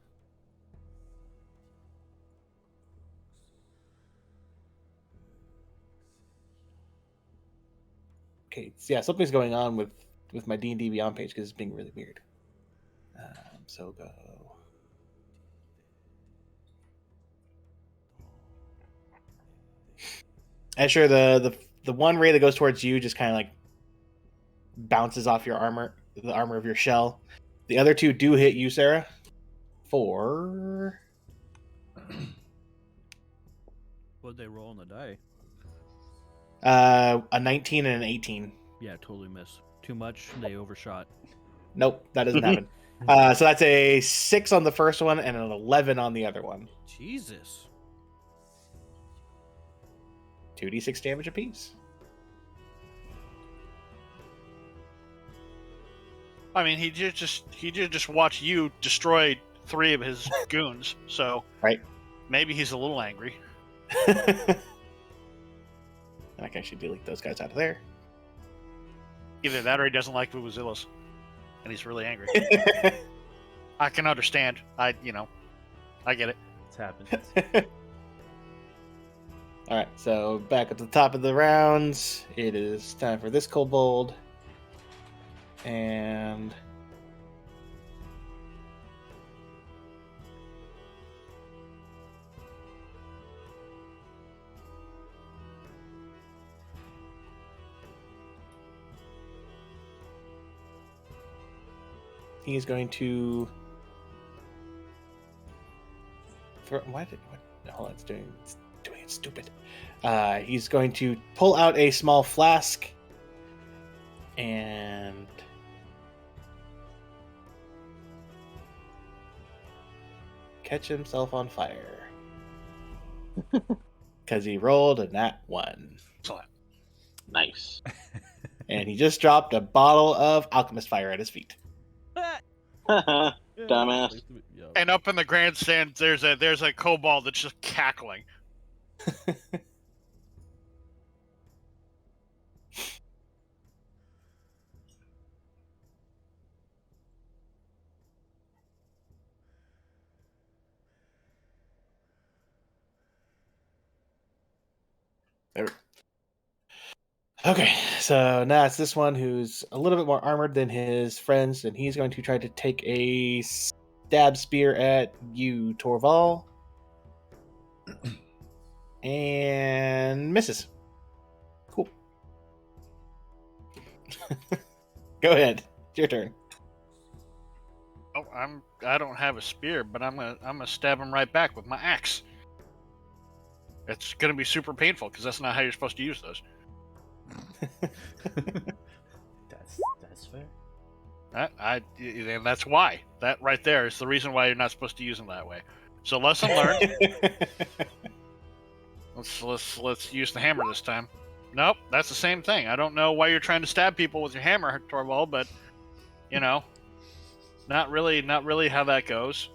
Okay, so yeah, something's going on with my D&D Beyond page because it's being really weird. So go. Escher, the one ray that goes towards you just kind of like bounces off your armor, the armor of your shell. The other 2 do hit you, Sarah. For What'd they roll on the die? a 19 and an 18. Yeah, totally miss. Too much, they overshot. Nope, that doesn't happen. So that's a 6 on the first one and an 11 on the other one. Jesus. 2d6 damage apiece. I mean, he did just watch you destroy 3 of his goons, so right. Maybe he's a little angry. I can actually delete those guys out of there. Either that or he doesn't like Vuvuzelas, and he's really angry. I can understand. I get it. It's happened. All right, so back at the top of the rounds, it is time for this kobold. And he is going to throw. Hold on, it's doing it stupid. He's going to pull out a small flask and catch himself on fire. Because he rolled a nat 1. Excellent. Nice. And he just dropped a bottle of alchemist fire at his feet. Dumbass. Yeah. And up in the grandstand, there's a kobold that's just cackling. There. Okay, so now it's this one who's a little bit more armored than his friends, and he's going to try to take a stab spear at you, Torval. And misses. Cool. Go ahead. It's your turn. Oh, I don't have a spear, but I'm gonna stab him right back with my axe. It's gonna be super painful because that's not how you're supposed to use those. That's fair. And that's why. That right there is the reason why you're not supposed to use them that way. So lesson learned. Let's use the hammer this time. Nope, that's the same thing. I don't know why you're trying to stab people with your hammer, Torvald, but you know, not really how that goes.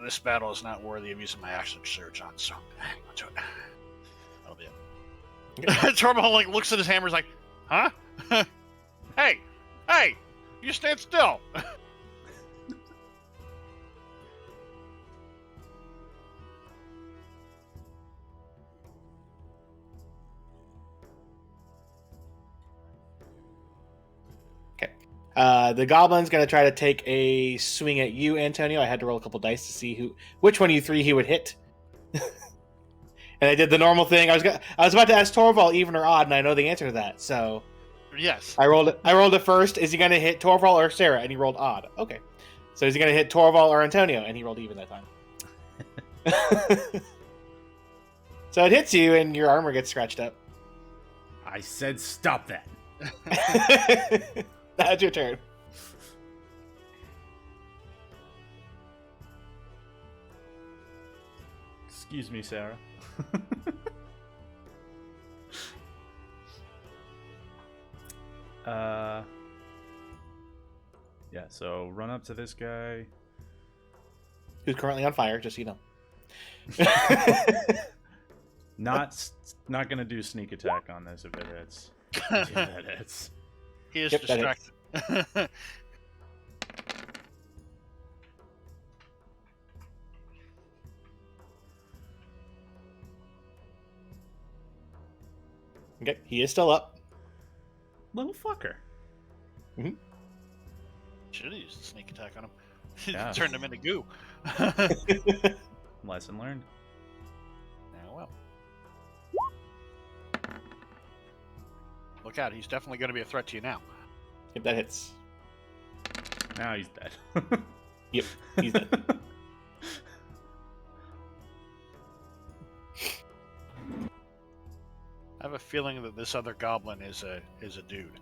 This battle is not worthy of using my action surge on, so hang on to it. That'll be it. Torvald like looks at his hammer, is like, huh? hey, you stand still. The goblin's going to try to take a swing at you, Antonio. I had to roll a couple dice to see which one of you three he would hit. And I did the normal thing. I was about to ask Torval even or odd, and I know the answer to that. So Yes. I rolled it first. Is he going to hit Torval or Sarah? And he rolled odd. Okay. So is he going to hit Torval or Antonio? And he rolled even that time. So it hits you, and your armor gets scratched up. I said stop that. That's your turn. Excuse me, Sarah. Yeah, so run up to this guy. Who's currently on fire, just so you know. Not gonna do sneak attack on this if it hits. Yeah, it hits. He is Yep, that distracted. Okay, he is still up. Little fucker. Should have used a sneak attack on him. Yeah. Turned him into goo. Lesson learned. Yeah, well. Look out, he's definitely going to be a threat to you now. Yep, that hits. Now he's dead. Yep, he's dead. I have a feeling that this other goblin is a dude.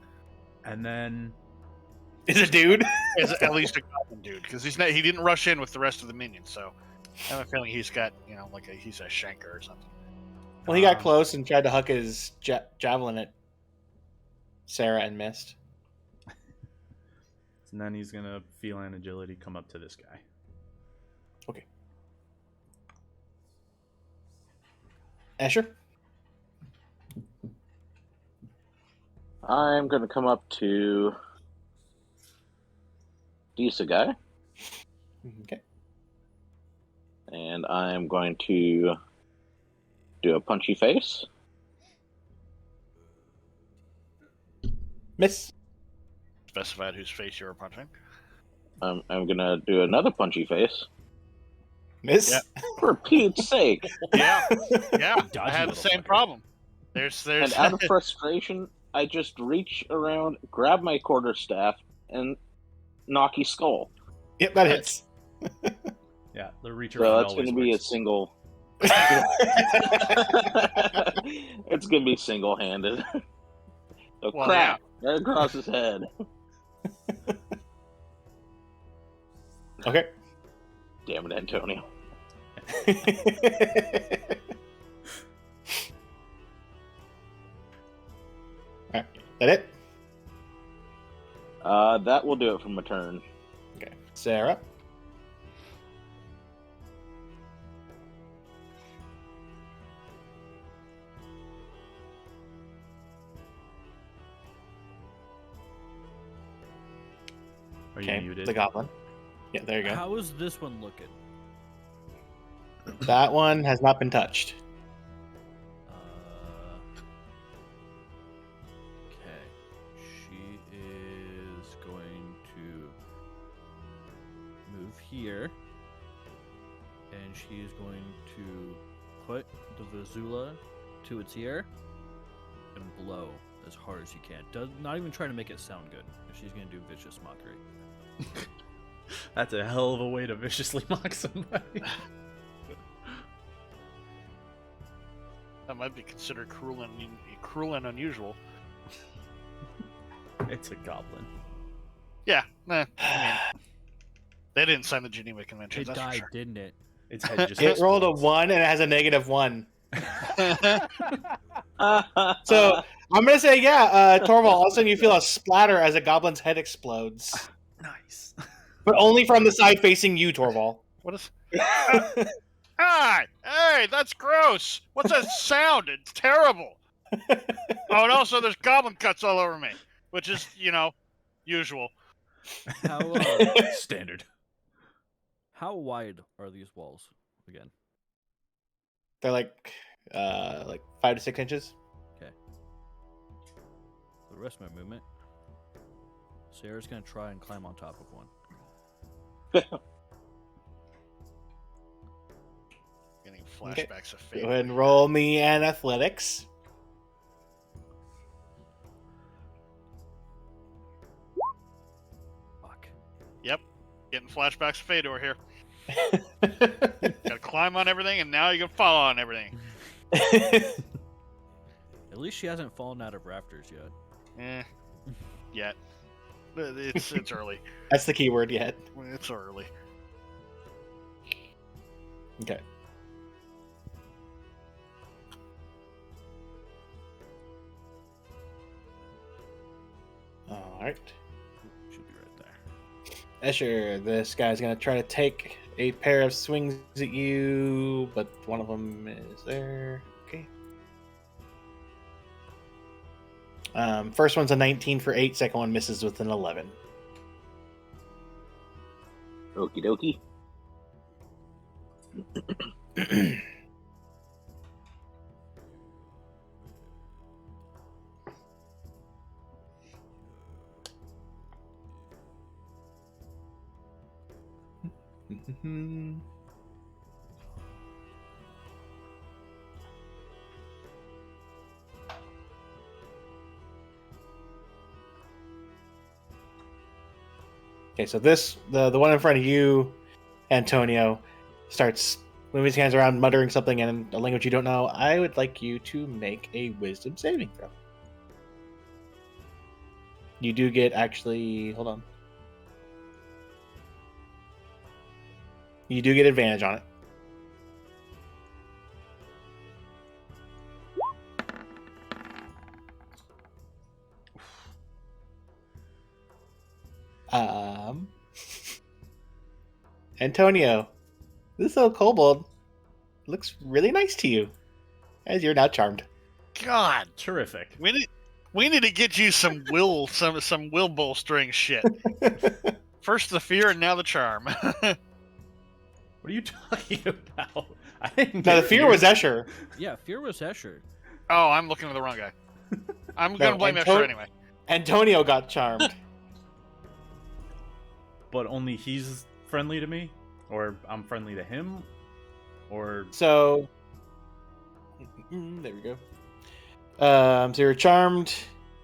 And then Is a dude? Is at least a goblin dude, because he didn't rush in with the rest of the minions. So I have a feeling he's got he's a shanker or something. Well, he got close and tried to huck his javelin at Sarah and missed. And then he's gonna feline agility come up to this guy. Okay. Asher? I'm going to come up to Disa guy, Okay. and I'm going to do a punchy face. Miss. Specified whose face you were punching. I'm going to do another punchy face. Miss? Yeah. For Pete's sake. Yeah, I Dodgy had the same motherfucker. problem. There's And out of frustration, I just reach around, grab my quarterstaff, and knock his skull. Yep, that hits. Yeah, the reacher. So that's going to be a single. It's going to be single-handed. So Well, crap! Right across his head. Okay. Damn it, Antonio. Alright, that it? That will do it for my turn. Okay. Sarah. Are you Okay, muted? the goblin. Yeah, there you go. How is this one looking? That one has not been touched. Okay. She is going to move here. And she is going to put the Vizula to its ear and blow as hard as she can. Not even trying to make it sound good. She's going to do vicious mockery. That's a hell of a way to viciously mock somebody. That might be considered cruel and unusual. It's a goblin. Yeah, I mean, they didn't sign the Geneva Convention. It That's for died, sure. didn't it? Its head just It rolled a explodes. 1 and it has a -1. So I'm gonna say, Torvald, all of a sudden you feel a splatter as a goblin's head explodes. Nice. But only from the side facing you, Torvald. What is? Hi! Hey, that's gross. What's that sound? It's terrible. Oh, and also there's goblin cuts all over me, which is, usual. How Standard. how wide are these walls again? They're like 5 to 6 inches. Okay. For the rest of my movement, Sarah's gonna try and climb on top of one. Getting flashbacks of Go fate. ahead and roll me an athletics. Fuck. Yep. Getting flashbacks of Fedor here. Gotta climb on everything, and now you can fall on everything. At least she hasn't fallen out of rafters yet. Yet. It's early. That's the key word yet. It's early. Okay. All right. Should be right there. Escher, this guy's gonna try to take a pair of swings at you, but one of them is there. Okay. First one's a 19 for 8. Second one misses with an 11. Okie dokie. Okay, so this the one in front of you, Antonio, starts moving his hands around, muttering something in a language you don't know. I would like you to make a wisdom saving throw. You do get hold on. You do get advantage on it. Antonio, this little kobold looks really nice to you, as you're now charmed. God, Terrific. we need to get you some will bolstering shit. First the fear, and now the charm. What are you talking about? I didn't No, get the fear was Escher. Yeah, fear was Escher. Oh, I'm looking at the wrong guy. I'm No, gonna blame Anto- Escher anyway. Antonio got charmed. But only he's friendly to me? Or I'm friendly to him? Or So, there we go. So you're charmed.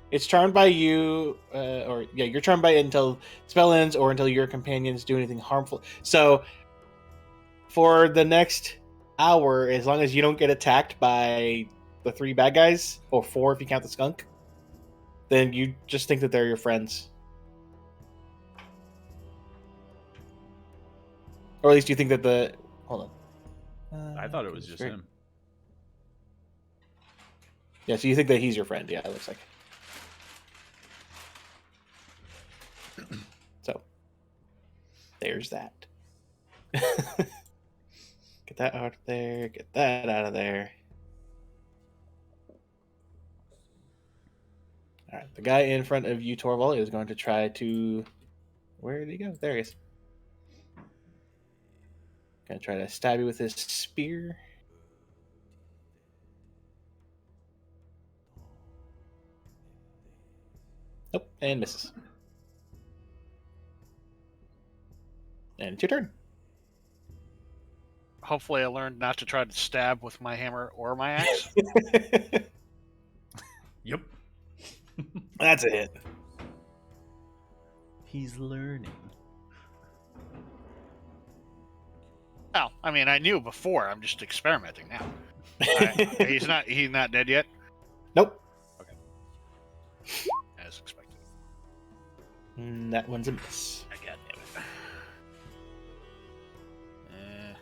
It's charmed by you, you're charmed by it until spell ends or until your companions do anything harmful. So, for the next hour, as long as you don't get attacked by the 3 bad guys, or 4 if you count the skunk, then you just think that they're your friends. Or at least you think that the... Hold on. I thought it was just him. Yeah, so you think that he's your friend. Yeah, it looks like. So, there's that. Get that out of there. Get that out of there. All right, the guy in front of you, Torvald, is going to try to... Where did he go? There he is. Gonna try to stab you with his spear. Nope, and misses. And it's your turn. Hopefully, I learned not to try to stab with my hammer or my axe. Yep. That's a hit. He's learning. Well, I mean, I knew before. I'm just experimenting now. He's not dead yet. Nope. Okay. As expected. That one's a miss. God damn it.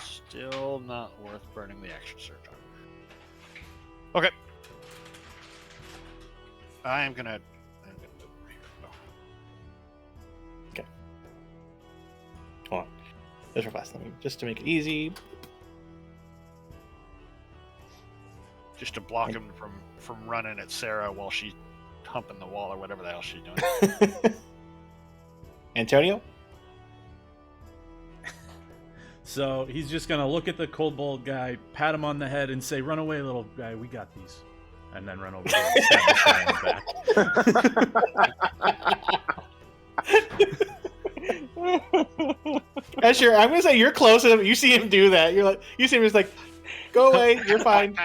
Still not worth burning the action surge on. Okay. I'm gonna move over here. Oh. Okay. Hold on. Just real fast. Just to make it easy. Just to block him from running at Sarah while she's humping the wall or whatever the hell she's doing. Antonio? So he's just gonna look at the kobold guy, pat him on the head, and say, "Run away, little guy. We got these." And then run over there and stab this guy in the back. Sure, I'm gonna say you're close enough. You see him do that. You see him just like, go away. You're fine.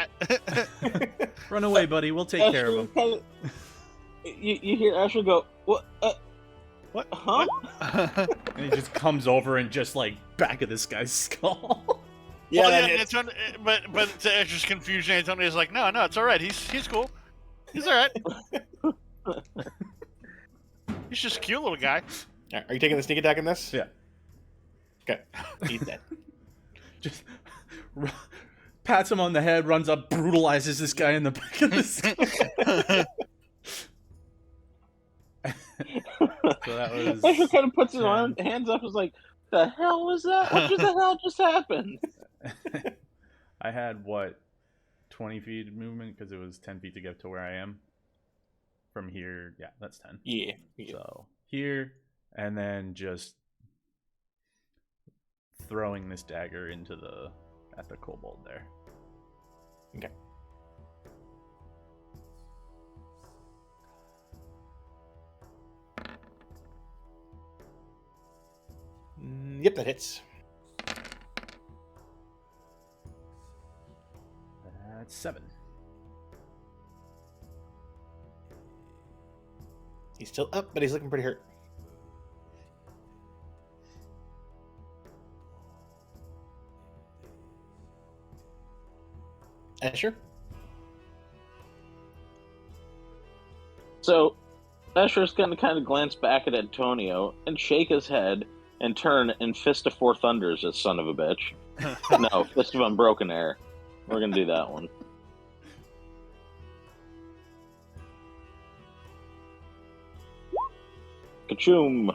Run away, buddy. We'll take care of him. You hear Asher go, "What? What? Huh?" And he just comes over and just like back of this guy's skull. Yeah, well, but to Asher's confusion, Antonio's like, no, it's all right. He's cool. He's all right. He's just a cute little guy. Are you taking the sneak attack in this? Yeah. Okay. He's dead. Just pats him on the head, runs up, brutalizes this guy in the back of the skull. So that was... Asher kind of puts his hands up, is like, "The hell was that? What the hell just happened?" I had 20 feet of movement because it was 10 feet to get to where I am. From here, yeah, that's 10. Yeah. So here, and then just throwing this dagger into at the kobold there. Okay. Yep, that hits. That's 7. He's still up, but he's looking pretty hurt. Asher? So, Asher's going to kind of glance back at Antonio and shake his head and turn and Fist of Four Thunders, this son of a bitch. No, Fist of Unbroken Air. We're going to do that one. Kachoom!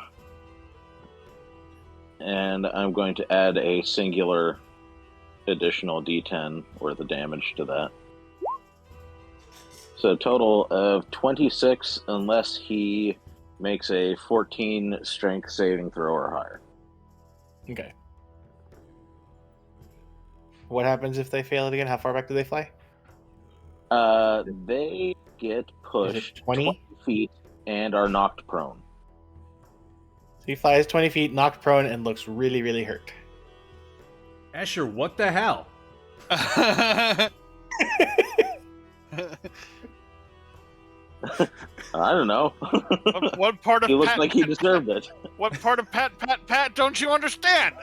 And I'm going to add a singular additional D10 worth of damage to that. So a total of 26 unless he makes a 14 strength saving throw or higher. Okay. What happens if they fail it again? How far back do they fly? They get pushed 20 feet and are knocked prone. So he flies 20 feet, knocked prone, and looks really, really hurt. Asher, what the hell? I don't know. What part of He looks Pat, like he deserved it. What part of Pat don't you understand?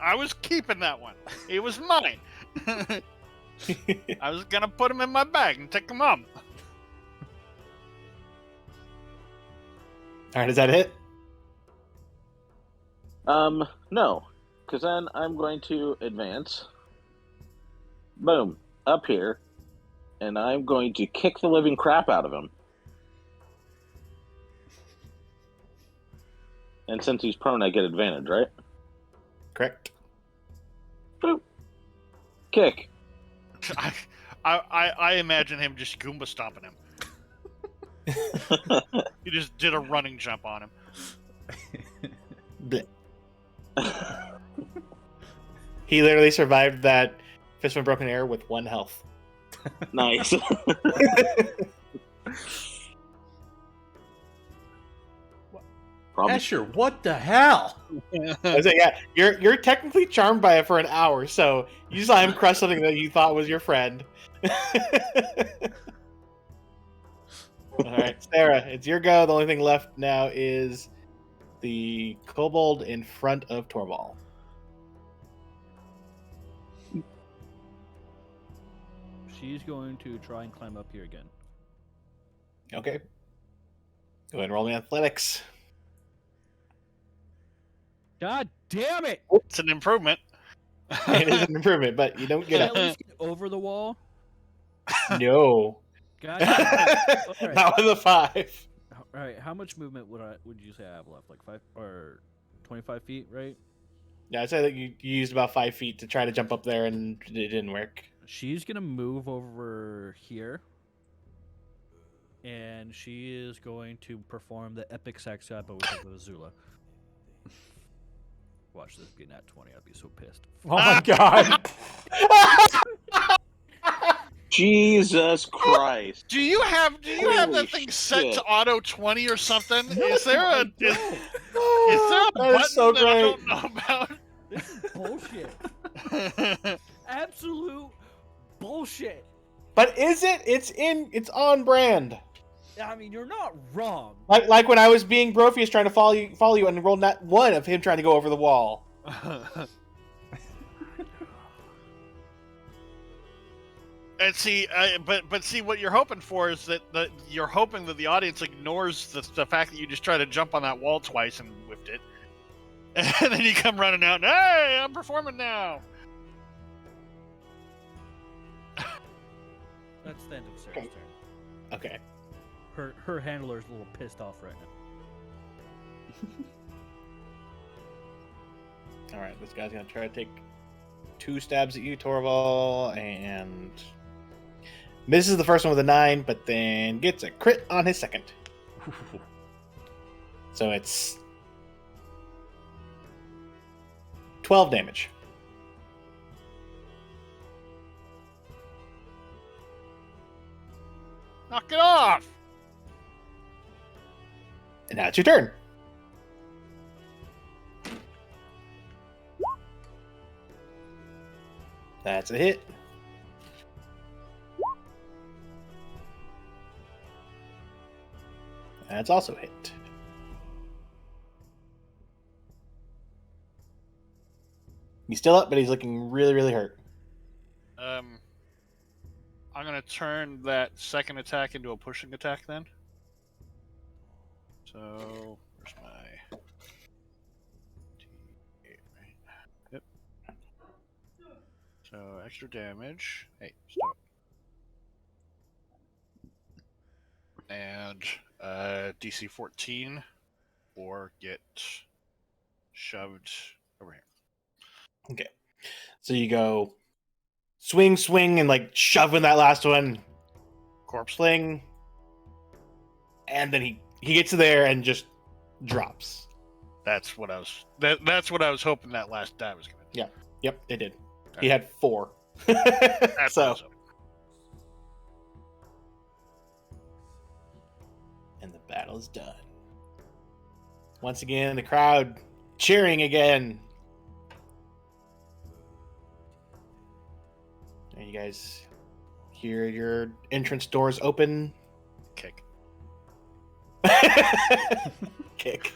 I was keeping that one. It was mine. I was gonna put him in my bag and take him home. All right, is that it? No, because then I'm going to advance. Boom, up here, and I'm going to kick the living crap out of him. And since he's prone, I get advantage, right? Correct. Boop. Kick. I imagine him just Goomba stomping him. He just did a running jump on him. Blech. He literally survived that Fist from Broken Arrow with 1 health. Nice. Escher, what the hell? I was like, yeah, you're technically charmed by it for an hour, so you saw him crush something that you thought was your friend. All right, Sarah, it's your go. The only thing left now is the kobold in front of Torvald. She's going to try and climb up here again. Okay. Go ahead and roll me athletics. God damn it! It's an improvement. It is an improvement, but you don't Can I get at least get over the wall? No. God damn it. All right. Not with a 5. All right, how much movement would you say I have left? Like 5 or 25 feet, right? Yeah, I'd say that you used about 5 feet to try to jump up there, and it didn't work. She's gonna move over here, and she is going to perform the epic sax shot, but with Azula. Watch this be nat 20. I'd be so pissed. Oh my god. Jesus Christ. Do you have Holy that thing set shit. to auto 20 or something? Is there a That button is so that I great. don't know about? This is bullshit. Absolute bullshit. But is it? It's on brand. I mean, you're not wrong. Like when I was being Brofius trying to follow you and rolled nat 1 of him trying to go over the wall. And see, but see, what you're hoping for is that you're hoping that the audience ignores the fact that you just tried to jump on that wall twice and whiffed it, and then you come running out and hey, I'm performing now. That's the end of Sarah's turn. Okay. Her handler's a little pissed off right now. All right, this guy's gonna try to take 2 stabs at you, Torvald, and misses the first one with a 9, but then gets a crit on his second. So it's 12 damage. Knock it off. And now it's your turn. That's a hit. That's also a hit. He's still up, but he's looking really, really hurt. I'm gonna turn that second attack into a pushing attack then. So where's my T8, right? Yep. So extra damage. Hey, stop. And DC 14 or get shoved over here. Okay. So you go swing, and like shoving that last one. Corpse. Sling. And then he gets there and just drops. That's what I was. That's what I was hoping that last die was gonna do. Yep, it did. Okay. He had 4. That's So, what I was hoping. and the battle is done. Once again, the crowd cheering again. And you guys hear your entrance doors open. Kick. Kick.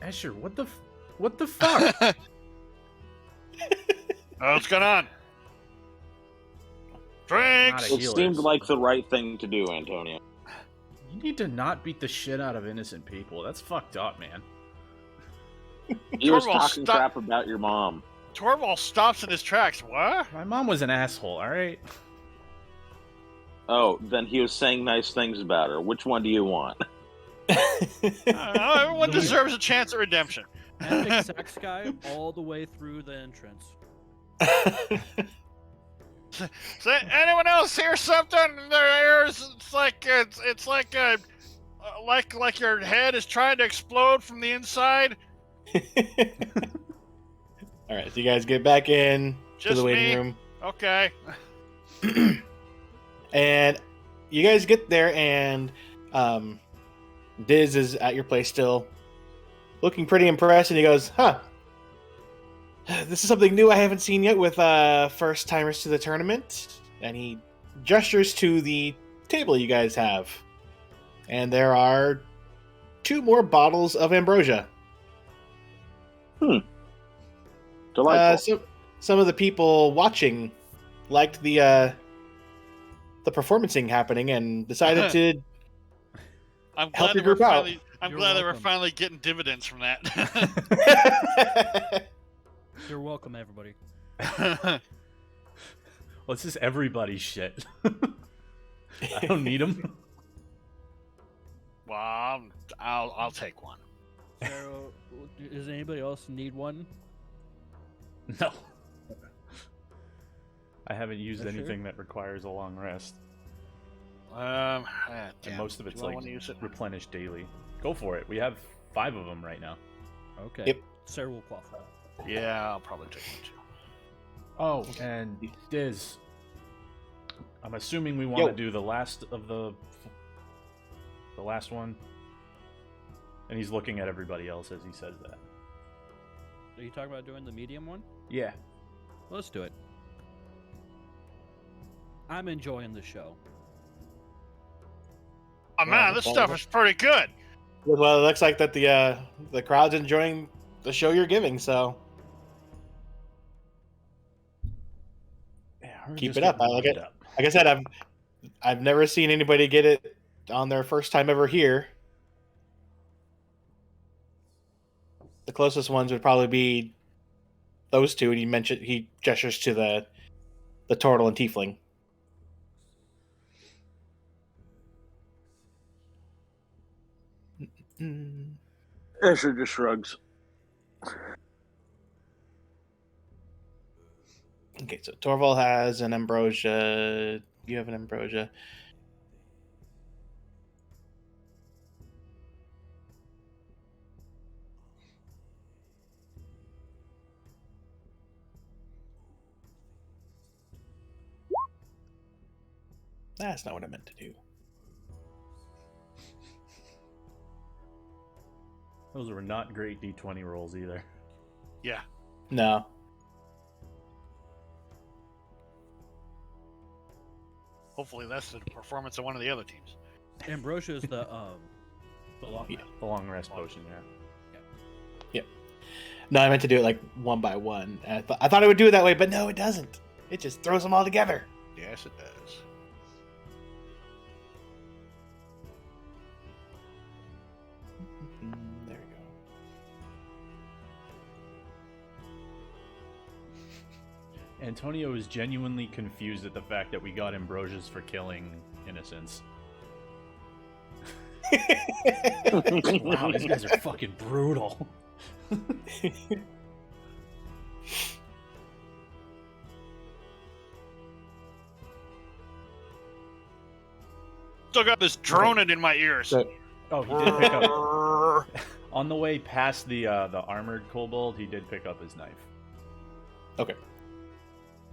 Escher, what the fuck? Oh, what's going on? Drinks. Not a It seemed like the right thing to do, Antonio. You need to not beat the shit out of innocent people. That's fucked up, man. He was Torvald, talking stop. crap about your mom. Torvald stops in his tracks. What? My mom was an asshole, alright? Oh, then he was saying nice things about her. Which one do you want? I don't know, everyone deserves a chance at redemption. Epic sex guy all the way through the entrance. So anyone else hear something? It's like your head is trying to explode from the inside. All right, so you guys get back in to Just the waiting me? room, Okay. and you guys get there, and Diz is at your place still, looking pretty impressed, and he goes, "Huh, this is something new I haven't seen yet with first timers to the tournament." And he gestures to the table you guys have, and there are 2 more bottles of ambrosia. Delightful. So some of the people watching liked the performancing happening and decided to I'm help glad your that we're group out. finally. I'm You're glad that we're welcome. finally getting dividends from that. You're welcome, everybody. Well, it's just everybody's shit. I don't need them. Well, I'll take one. So, does anybody else need one? No. I haven't used Sure. anything that requires a long rest. Um, And Damn. most of it's Do I like wanna use it? replenished daily. Go for it. We have 5 of them right now. Okay. Yep. Sarah will qualify. Yeah, I'll probably take one too. Oh, and Diz, I'm assuming we want Yo. to do the last of the last one. And he's looking at everybody else as he says that. Are you talking about doing the medium one? Yeah. Let's do it. I'm enjoying the show. Oh man, this stuff is pretty good. well, it looks like that the crowd's enjoying the show you're giving, so Yeah, we're Keep just it up. getting I like warmed it. up. like I said, I've never seen anybody get it on their first time ever here. The closest ones would probably be those 2, and he gestures to the turtle and tiefling. Asher just shrugs. Okay, so Torval has an ambrosia. You have an ambrosia. That's not what I meant to do. Those were not great D20 rolls either. Yeah. No. Hopefully that's the performance of one of the other teams. Ambrosia is the long Yeah. The long rest potion, yeah. No, I meant to do it like one by one. And I thought it would do it that way, but no, it doesn't. It just throws them all together. Yes, it does. There we go. Antonio is genuinely confused at the fact that we got ambrosias for killing innocents. Wow, these guys are fucking brutal. Still got this droning in my ears. So- Oh, he did pick up on the way past the armored kobold. He did pick up his knife. Okay.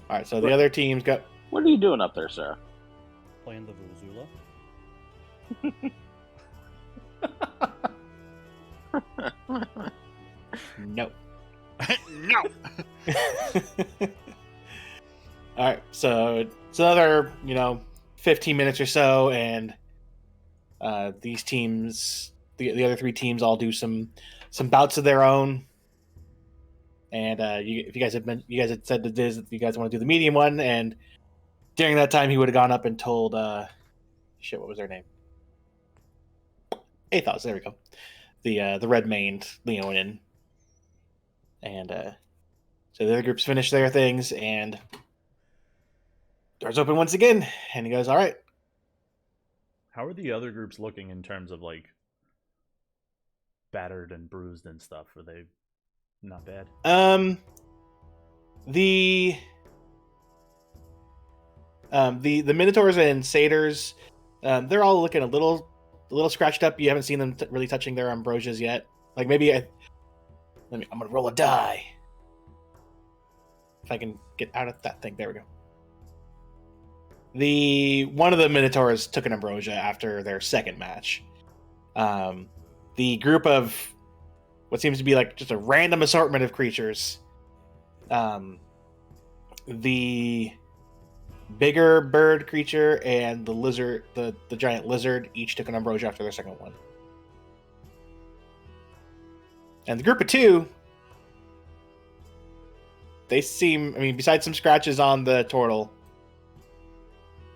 All right, so the other teams got. What are you doing up there, Sarah? playing the Vuvuzela. No. No. All right, so it's another 15 minutes or so, and these teams, the other 3 teams, all do some bouts of their own. And if you guys had said to Diz that you guys want to do the medium one, and during that time he would have gone up and told what was her name? Athos, there we go. The red-maned Leonin. And so the other groups finish their things, and doors open once again, and he goes, all right. How are the other groups looking in terms of, like, battered and bruised and stuff? Are they not bad? The Minotaurs and Satyrs, they're all looking a little scratched up. You haven't seen them really touching their ambrosias yet. Like maybe I'm gonna roll a die. If I can get out of that thing, there we go. One of the Minotaurs took an ambrosia after their second match. The group of what seems to be like just a random assortment of creatures. The bigger bird creature and the lizard, the giant lizard, each took an ambrosia after their second one. And the group of two, they seem, I mean, besides some scratches on the turtle,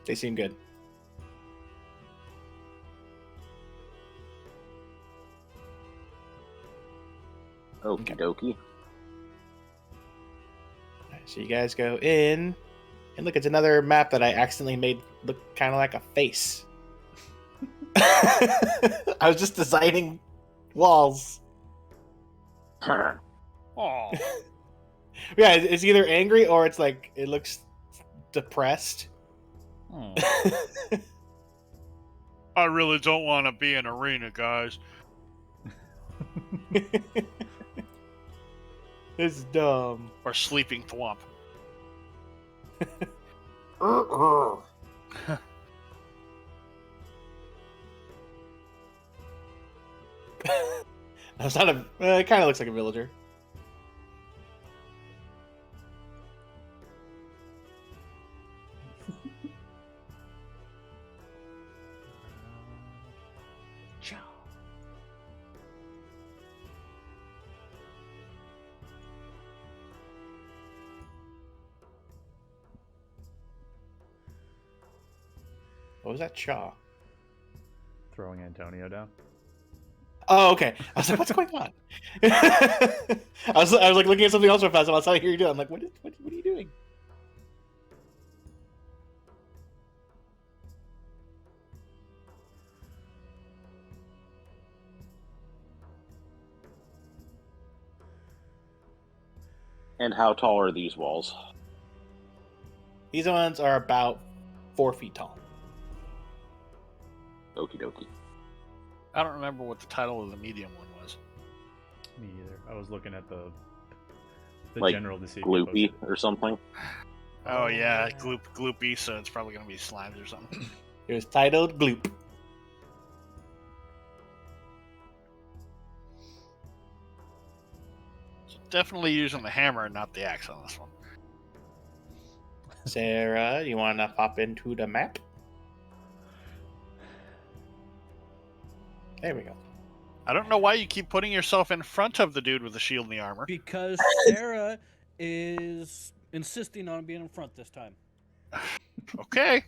they seem good. Okie dokie. So you guys go in, and look, it's another map that I accidentally made look kind of like a face. I was just designing walls. Oh, Yeah, it's either angry or it's like it looks depressed. Oh. I really don't want to be in arena, guys. It's dumb. Or sleeping thwomp. That's not a. It kind of looks like a villager. What was that chaw? Throwing Antonio down. Oh, okay. I was like, what's going on? I was like looking at something else real fast, and I saw you doing. I'm like, what are you doing? And how tall are these walls? These ones are about 4 feet tall. Okie dokie. I don't remember what the title of the medium one was. Me either. I was looking at the Like general to see if you Gloopy posted. or something. Oh yeah, gloopy, so it's probably gonna be slimes or something. It was titled Gloop. Definitely using the hammer and not the axe on this one. Sarah, you want to pop into the map? There we go. I don't know why you keep putting yourself in front of the dude with the shield and the armor. Because Sarah is insisting on being in front this time. Okay.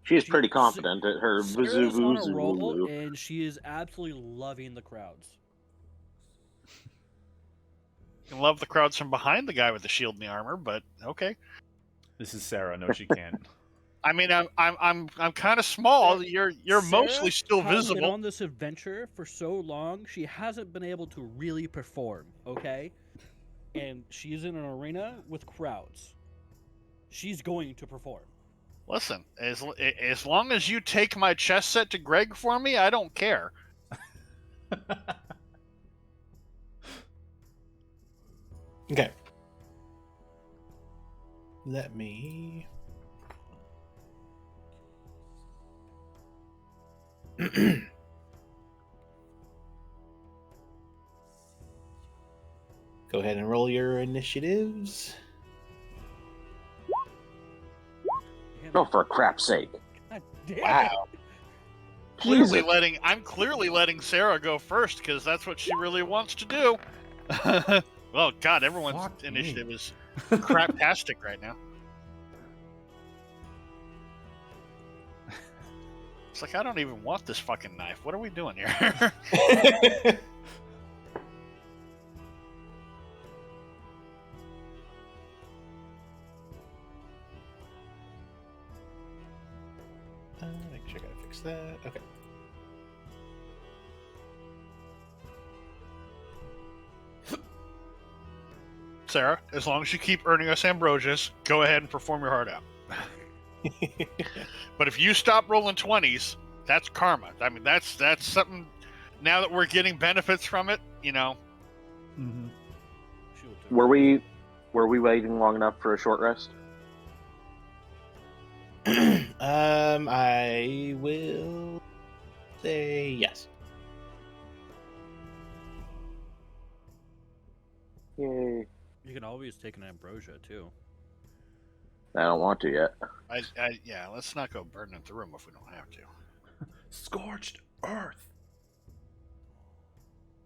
She's pretty confident at her Sarah's on a roll, Vuzu. and she is absolutely loving the crowds. You can love the crowds from behind the guy with the shield and the armor, but okay. This is Sarah. No, she can't. I mean, I'm kind of small. You're Sarah mostly still has been visible. on this adventure for so long, she hasn't been able to really perform. Okay, and she's in an arena with crowds. She's going to perform. Listen, as long as you take my chess set to Greg for me, I don't care. Okay. Let me. Go ahead and roll your initiatives. Oh, for crap's sake. God damn it. Wow. Clearly Jesus. I'm clearly letting Sarah go first because that's what she really wants to do. Well, God, everyone's Fuck initiative me. is craptastic right now. It's like, I don't even want this fucking knife. What are we doing here? Make sure I gotta fix that. Okay. Sarah, as long as you keep earning us ambrosias, go ahead and perform your heart out. But if you stop rolling 20s, that's karma. I mean, that's something. Now that we're getting benefits from it, you know. Mm-hmm. Were we waiting long enough for a short rest? I will say yes. Yay. You can always take an ambrosia too. I don't want to yet. Yeah, let's not go burning the room if we don't have to. Scorched earth.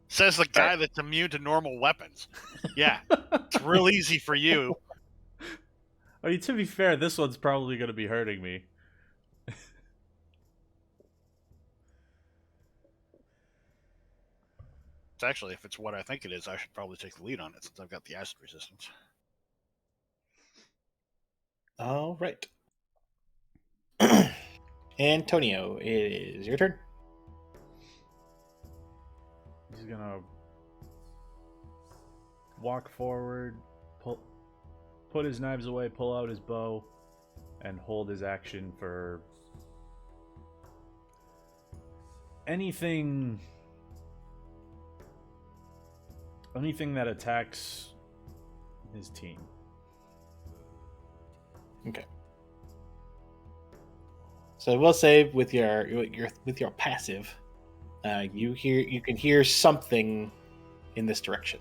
Says the guy that's immune to normal weapons. Yeah, it's real easy for you. I mean, to be fair, this one's probably going to be hurting me. It's actually, if it's what I think it is, I should probably take the lead on it since I've got the acid resistance. All right. Antonio, it is your turn. He's gonna walk forward, put his knives away, pull out his bow, and hold his action for anything that attacks his team. Okay. So I will say with your passive, you can hear something in this direction.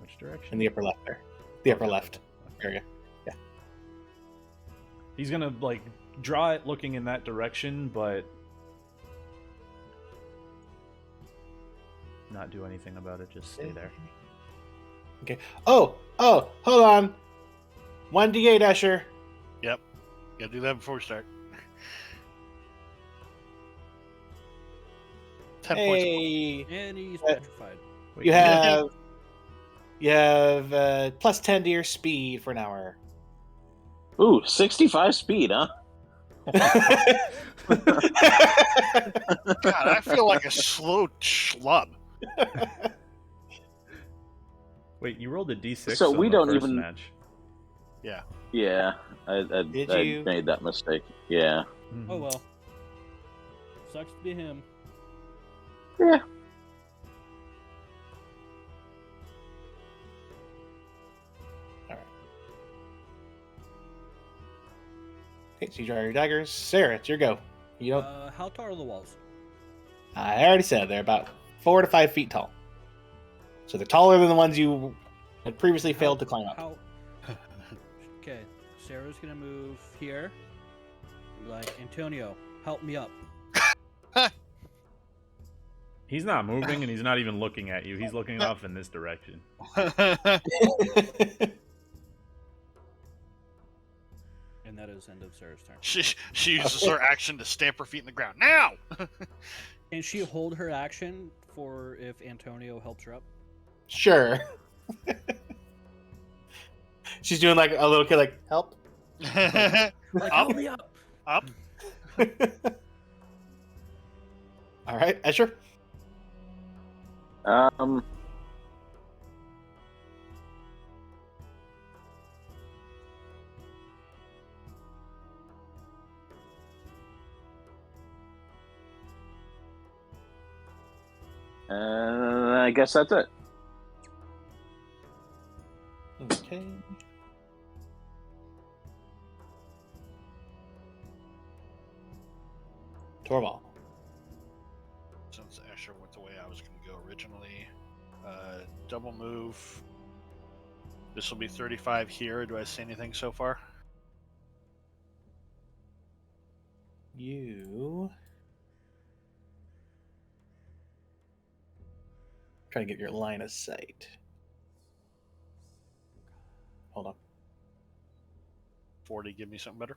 Which direction? In the upper left there. The upper left area. Yeah. He's gonna like draw it looking in that direction, but not do anything about it, just stay there. Okay. Oh, hold on. 1d8, Escher. Yep. Gotta do that before we start. 10 points. Hey, And he's petrified. Wait, you have plus 10 to your speed for an hour. Ooh, 65 speed, huh? God, I feel like a slow schlub. Wait, you rolled a d6 So on we the don't first even- match. Yeah. Yeah, I Did I you? made that mistake. Yeah. Mhm. Oh well. Sucks to be him. Yeah. Okay, so you draw your daggers. Sarah, it's your go. You don't. How tall are the walls? I already said they're about 4 to 5 feet tall. So they're taller than the ones you had previously failed to climb up. How? Okay, Sarah's gonna move here. Be like, Antonio, help me up. He's not moving and he's not even looking at you. He's looking off in this direction. And that is end of Sarah's turn. She uses her action to stamp her feet in the ground. Now! Can she hold her action for if Antonio helps her up? Sure. She's doing like a little kid, like, help. Like, Up. help me up! Up. All right, Escher. I guess that's it. Okay. Torvald. Since Escher went the way I was going to go originally, double move. This will be 35 here. Do I see anything so far? You. Trying to get your line of sight. Hold on. 40, give me something better.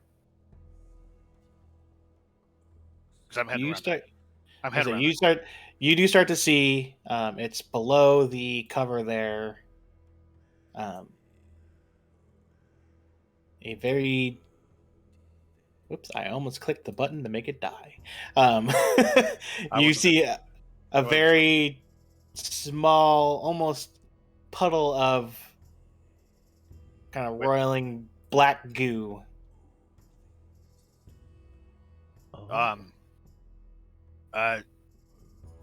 Because I'm heading You around. start. I'm I heading said around. you do start to see. It's below the cover there. A very. Whoops! I almost clicked the button to make it die. You wasn't see a very small, almost puddle of kind of roiling black goo.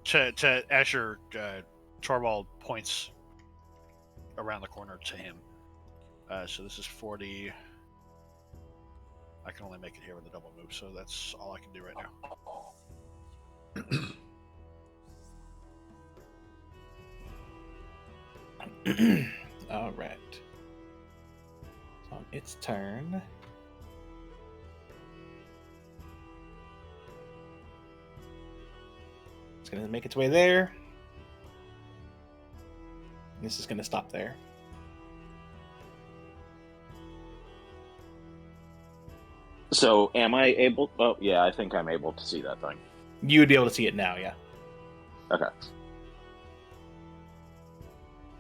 To Asher, Torvald points around the corner to him. So this is 40. I can only make it here with a double move, so that's all I can do right now. All right. It's on its turn. It's going to make its way there. This is going to stop there. So, am I able? Oh, yeah, I think I'm able to see that thing. You would be able to see it now, yeah. Okay.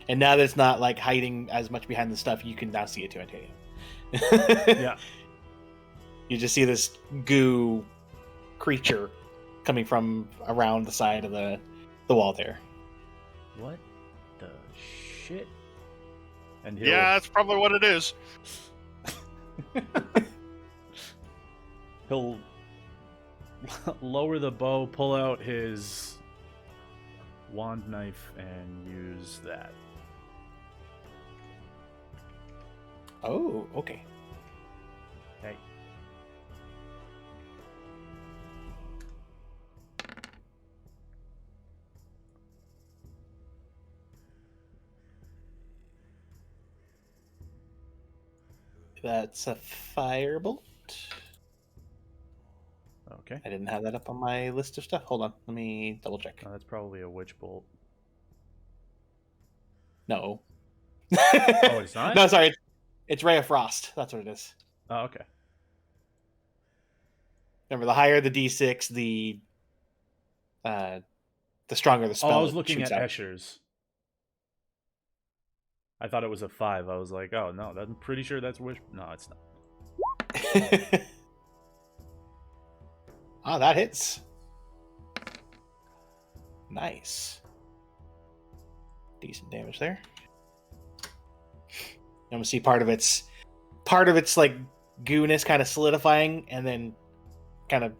And now that it's not like hiding as much behind the stuff, you can now see it too, Antonio. Yeah. You just see this goo creature coming from around the side of the wall there. What the shit? And Yeah, that's probably what it is. He'll lower the bow, pull out his wand knife, and use that. Oh, okay. Hey. That's a firebolt. Okay. I didn't have that up on my list of stuff. Hold on. Let me double check. That's probably a witch bolt. No. Oh, it's not? No, sorry. It's Ray of Frost. That's what it is. Oh, okay. Remember, the higher the D6, the stronger the spell. Oh, I was looking at out. Escher's. I thought it was a 5. I was like, oh, no, I'm pretty sure that's witch. No, it's not. Oh, that hits. Nice. Decent damage there. And we see part of its like gooness kind of solidifying and then kind of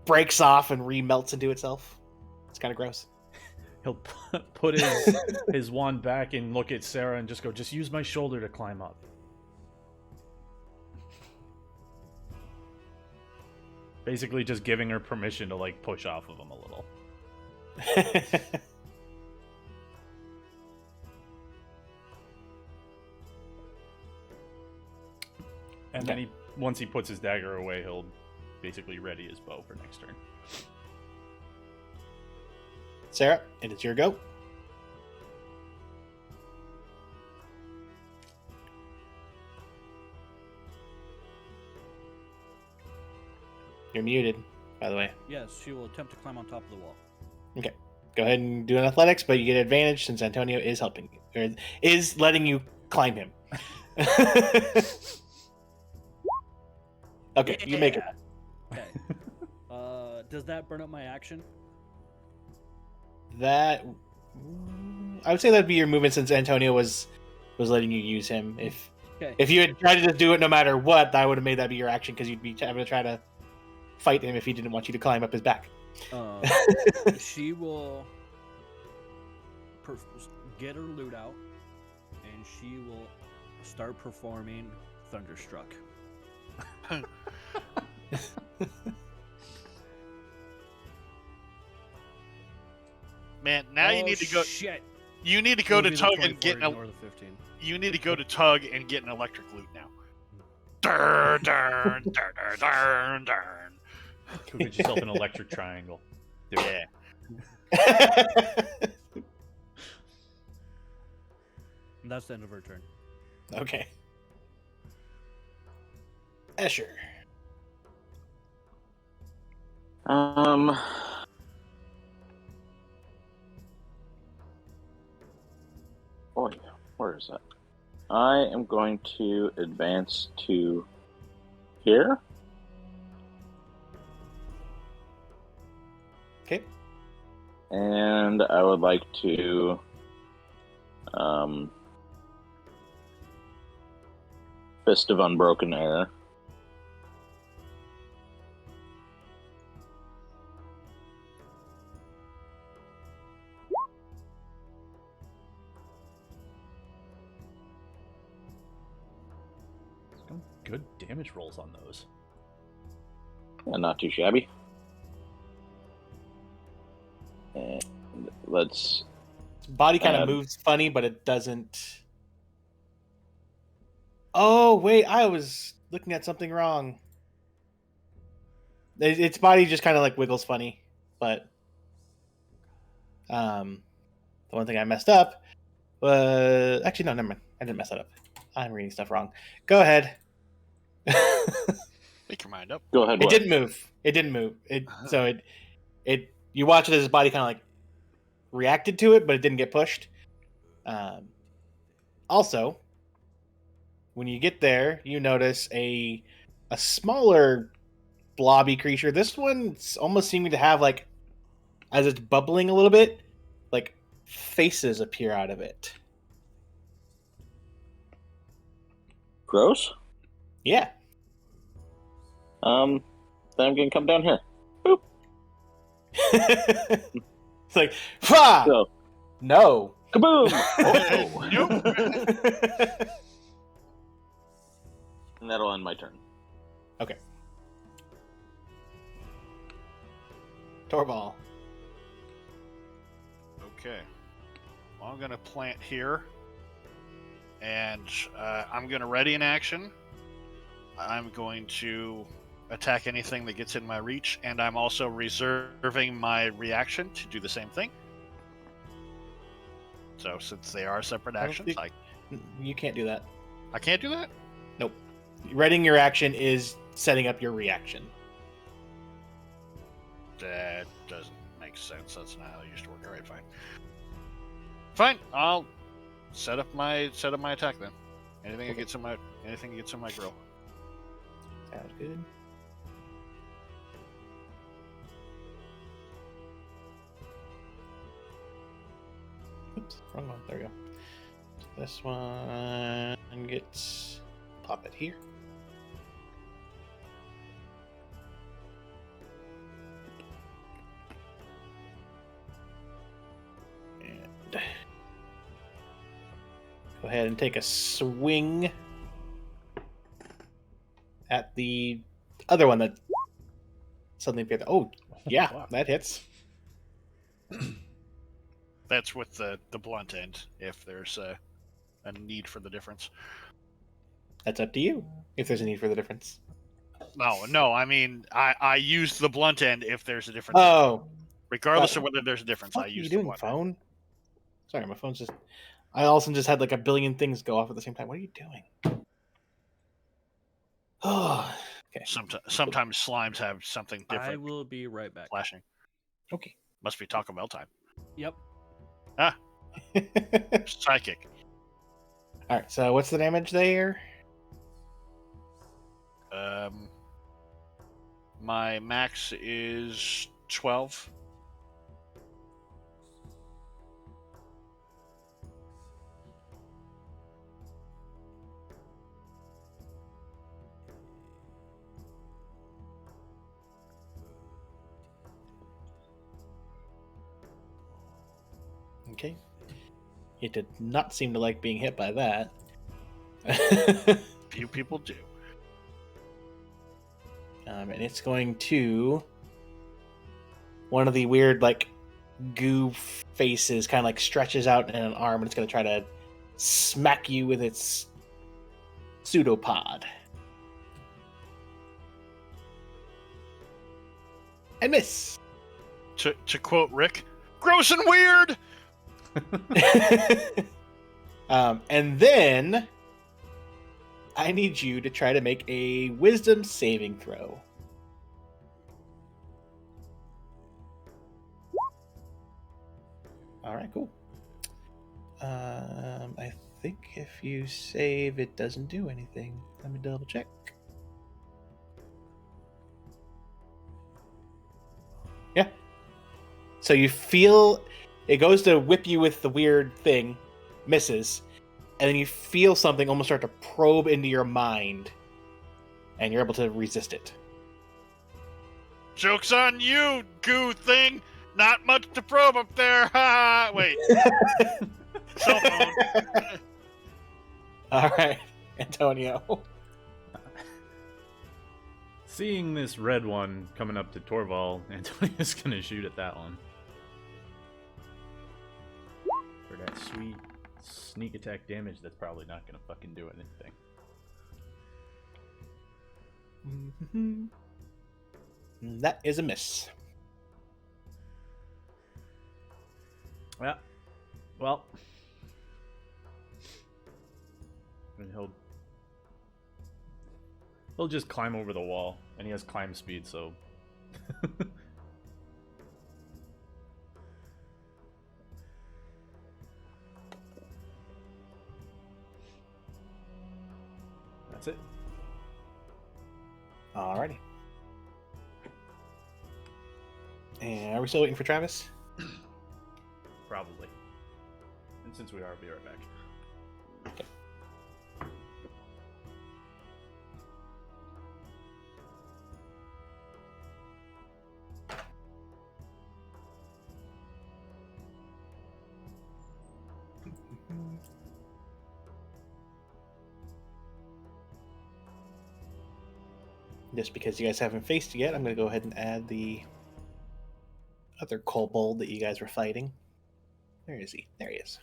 breaks off and remelts into itself. It's kind of gross. He'll put his wand back and look at Sarah and just go, just use my shoulder to climb up. Basically just giving her permission to like push off of him a little. And then once he puts his dagger away, he'll basically ready his bow for next turn. Sarah, it is your go. You're muted, by the way. Yes, she will attempt to climb on top of the wall. Okay. Go ahead and do an athletics, but you get advantage since Antonio is helping you, or is letting you climb him. Okay, you make it. Okay. Does that burn up my action? That I would say that'd be your movement since Antonio was letting you use him. If you had tried to just do it no matter what, I would have made that be your action because you'd be having to try to fight him if he didn't want you to climb up his back. She will get her loot out, and she will start performing Thunderstruck. Man, now you need to go. Shit. You need to go to Tug and get ignore the 15. You need to go to Tug and get an electric loot now. Durr, durr, durr, durr, durr, durr. Go get yourself an electric triangle. Do it. And that's the end of her turn. Okay. Escher. Um. Boy, where is that? I am going to advance to here. Okay. And I would like to Fist of Unbroken Air. Some good damage rolls on those. And not too shabby. And let's... His body kind of moves funny, but it doesn't... Oh, wait, I was looking at something wrong. Its body just kind of like wiggles funny, but the one thing I messed up was... Actually, no, never mind. I didn't mess that up. I'm reading stuff wrong. Go ahead. Make your mind up. Go ahead. It didn't move. It didn't move. So you watch it as his body kind of like reacted to it, but it didn't get pushed. Also, when you get there, you notice a smaller blobby creature. This one's almost seeming to have, like, as it's bubbling a little bit, like faces appear out of it. Gross? Yeah. Then I'm gonna come down here. Boop. It's like, Fah! So, No. kaboom! Nope. And that'll end my turn. Okay. Torvald. Okay. Well, I'm going to plant here. And I'm going to ready an action. I'm going to attack anything that gets in my reach. And I'm also reserving my reaction to do the same thing. So since they are separate actions, You can't do that. I can't do that? Nope. Readying your action is setting up your reaction. That doesn't make sense. That's not how it used to work. All right, fine. Fine. I'll set up my attack then. Anything that gets in my grill. Sounds good. Oops, wrong one. There we go. This one gets pop it here. And go ahead and take a swing at the other one that suddenly appeared. Oh, yeah, Wow. that hits. That's with the blunt end, if there's a need for the difference. That's up to you if there's a need for the difference. No, I mean, I use the blunt end if there's a difference. Oh, Regardless of whether there's a difference, what I are you use the doing, blunt phone? Sorry, my phone's just... I all of a sudden just had like a billion things go off at the same time. What are you doing? Oh, okay. Sometimes slimes have something I different will be right back. flashing. Okay. Must be Taco Bell time. Yep. Psychic. All right. So what's the damage there? My max is 12. Okay. It did not seem to like being hit by that. Few people do. And it's going to... One of the weird, like, goo faces kind of like stretches out in an arm, and it's going to try to smack you with its pseudopod. And miss. To quote Rick, gross and weird. And then I need you to try to make a wisdom saving throw. All right, cool. I think if you save, it doesn't do anything. Let me double check. Yeah. So you feel it goes to whip you with the weird thing, misses, and then you feel something almost start to probe into your mind, and you're able to resist it. Joke's on you, goo thing. Not much to probe up there. Ha! Wait. Cell phone. All right, Antonio. Seeing this red one coming up to Torval, Antonio's gonna shoot at that one. For that sweet sneak attack damage that's probably not gonna fucking do anything. That is a miss. Yeah. Well. And he'll just climb over the wall, and he has climb speed, so. That's it. Alrighty. And are we still waiting for Travis? Probably. And since we are, I'll be right back. Okay. Just because you guys haven't faced it yet, I'm going to go ahead and add the other kobold that you guys were fighting. Where is he? There he is.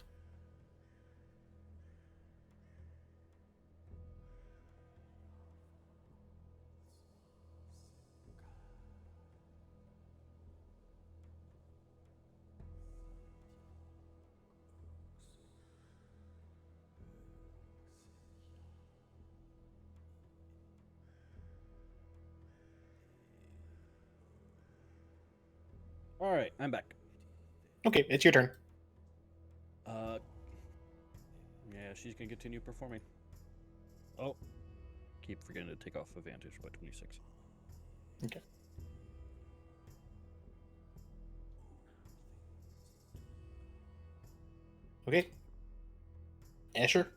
All right, I'm back. Okay, it's your turn. Yeah, she's gonna continue performing. Oh, keep forgetting to take off advantage by 26. Okay. Okay. Asher?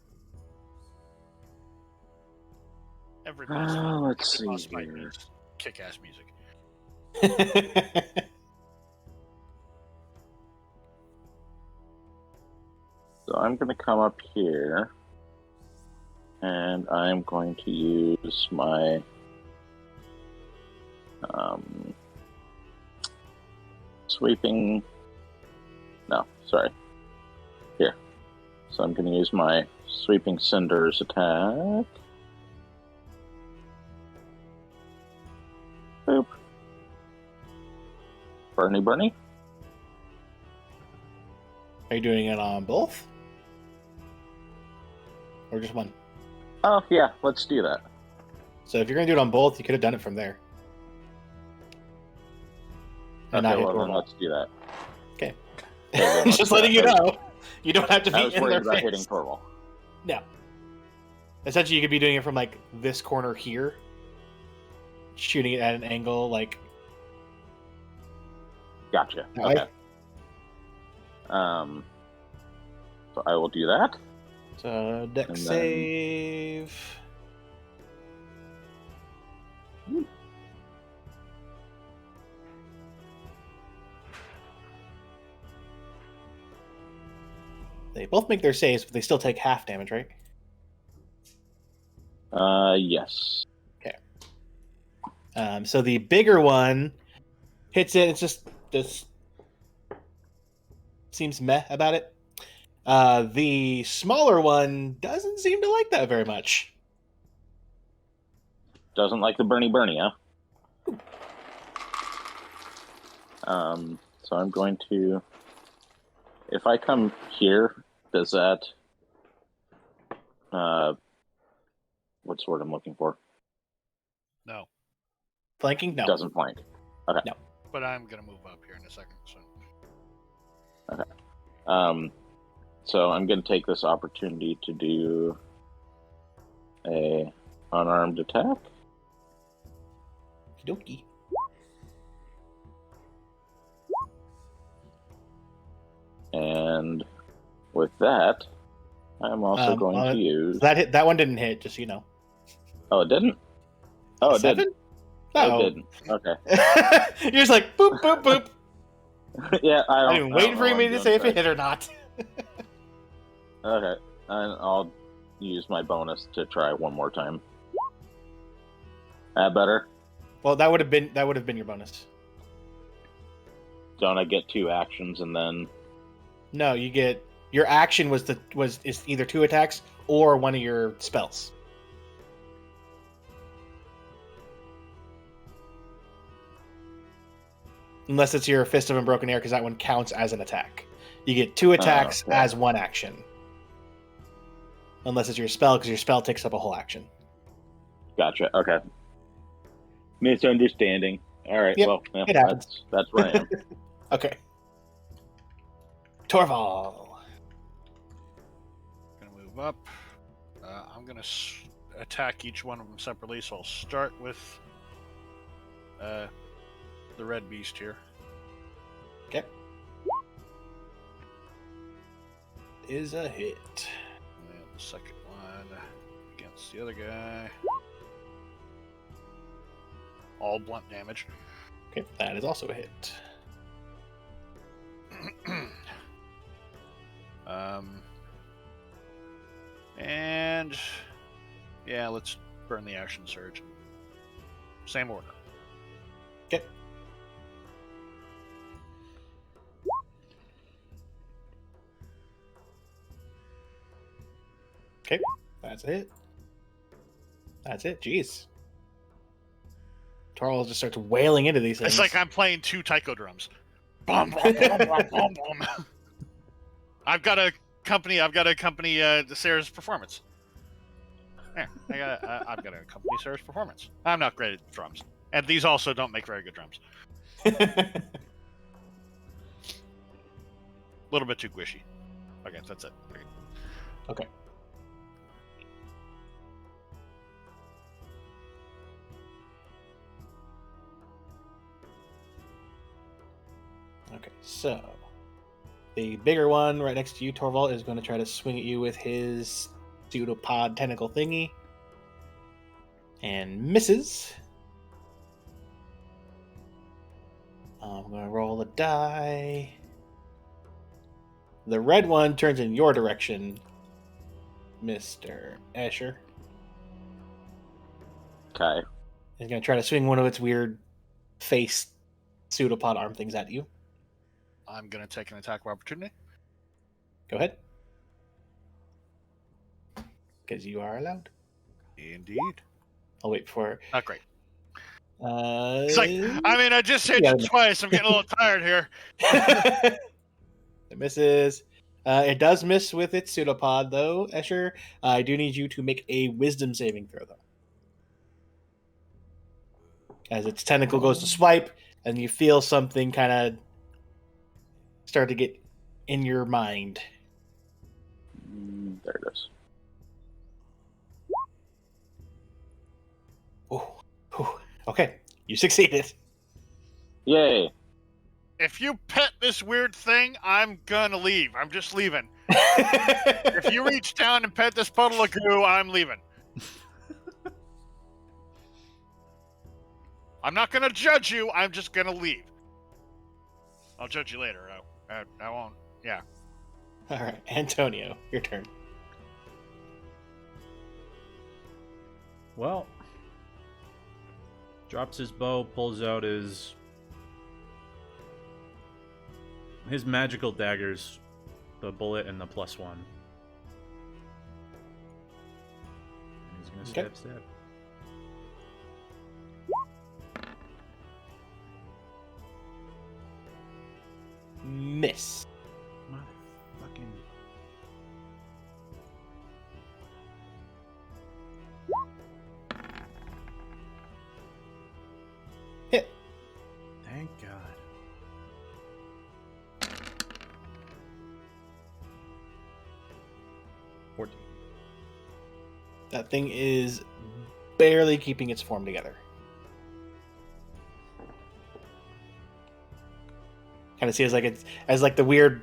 Every boss fight, Let's every boss see fight here. needs kick-ass music. So I'm going to come up here, and I'm going to use my sweeping. No, sorry. Here. So I'm going to use my sweeping cinders attack. Boop. Bernie, Bernie. Are you doing it on both? Or just one? Oh, yeah, let's do that. So if you're going to do it on both, you could have done it from there. And Okay, not hit well, then Torvald. let's do that. Okay. Okay, then let's Just do letting that. you know. You don't have to I be was in worried their about face. hitting Torval. No. Essentially, you could be doing it from, like, this corner here. Shooting it at an angle, like... Gotcha. that way. Okay. So I will do that. So, deck And then- save... They both make their saves, but they still take half damage, right? Yes. So the bigger one hits it. It's just seems meh about it. The smaller one doesn't seem to like that very much. Doesn't like the Bernie, huh? So I'm going to... If I come here, does that... what's the word I'm looking for? No, Flanking? No. Doesn't flank. Okay. No. but I'm gonna move up here in a second. So So I'm going to take this opportunity to do a unarmed attack. Okie dokie. And with that, I'm also going to use... That one didn't hit, just so you know. Oh, it didn't? Oh, it 7? did. No. It didn't. Okay. You're just like, boop, boop, boop. Yeah, I'm even waiting for me to say if it hit or not. Okay, and I'll use my bonus to try one more time. That better? Well, that would have been your bonus. Don't I get 2 actions and then... No, you get your action is either 2 attacks or one of your spells. Unless it's your Fist of Unbroken Air, because that one counts as an attack. You get 2 attacks as 1 action. Unless it's your spell, because your spell takes up a whole action. Gotcha. Okay. Misunderstanding. All right. Yep, Well, yeah, it happens. that's where I am. Okay. Torval. Gonna move up. I'm gonna attack each one of them separately. So I'll start with the red beast here. Okay. Is a hit. And the second one against the other guy. All blunt damage. Okay, that is also a hit. And yeah, let's burn the action surge. Same order. Okay. Okay, that's it. That's it. Jeez. Torval just starts wailing into these things. It's like I'm playing 2 taiko drums. Boom, boom, boom, boom, boom, boom. I've got to accompany Sarah's performance. There, I've got to accompany Sarah's performance. I'm not great at drums, and these also don't make very good drums. A little bit too squishy. Okay, that's it. Okay. Okay, so the bigger one right next to you, Torval, is going to try to swing at you with his pseudopod tentacle thingy. And misses. I'm going to roll a die. The red one turns in your direction, Mr. Escher. Okay. He's going to try to swing one of its weird face pseudopod arm things at you. I'm going to take an attack of opportunity. Go ahead. Because you are allowed. Indeed. I'll wait for... Not great. It's like, I just hit you twice. I'm getting a little tired here. It misses. It does miss with its pseudopod, though, Escher. I do need you to make a wisdom saving throw, though. As its tentacle goes to swipe, and you feel something kind of start to get in your mind. There it is. Oh, okay. You succeeded. Yay. If you pet this weird thing, I'm gonna leave. I'm just leaving. If you reach down and pet this puddle of goo, I'm leaving. I'm not gonna judge you. I'm just gonna leave. I'll judge you later. I won't. Yeah. All right, Antonio, your turn. Well, drops his bow, pulls out his magical daggers, the bullet and the +1. And he's gonna stab, stab. Miss. Motherfucking. Hit. Thank God. That thing is barely keeping its form together. Kind of see as like the weird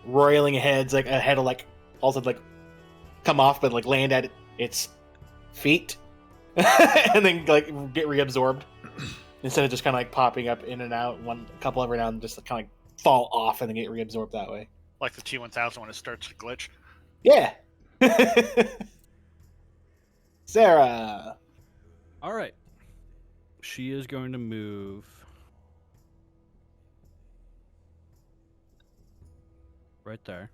roiling heads, like a head will like also like come off, but like land at its feet, and then like get reabsorbed instead of just kind of like popping up in and out. A couple every now and then, just kind of like fall off and then get reabsorbed that way. Like the T1000 when it starts to glitch. Yeah. Sarah. All right. She is going to move right there.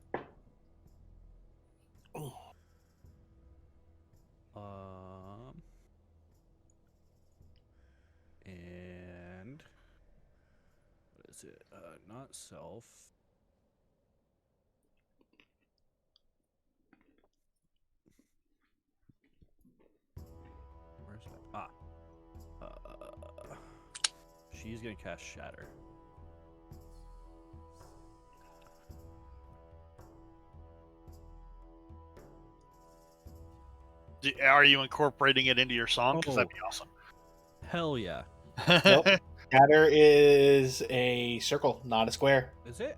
And what is it? Not self. Where's that? She's gonna cast Shatter. Are you incorporating it into your song? Because that'd be awesome. Hell yeah. Nope. Shatter is a circle, not a square. Is it?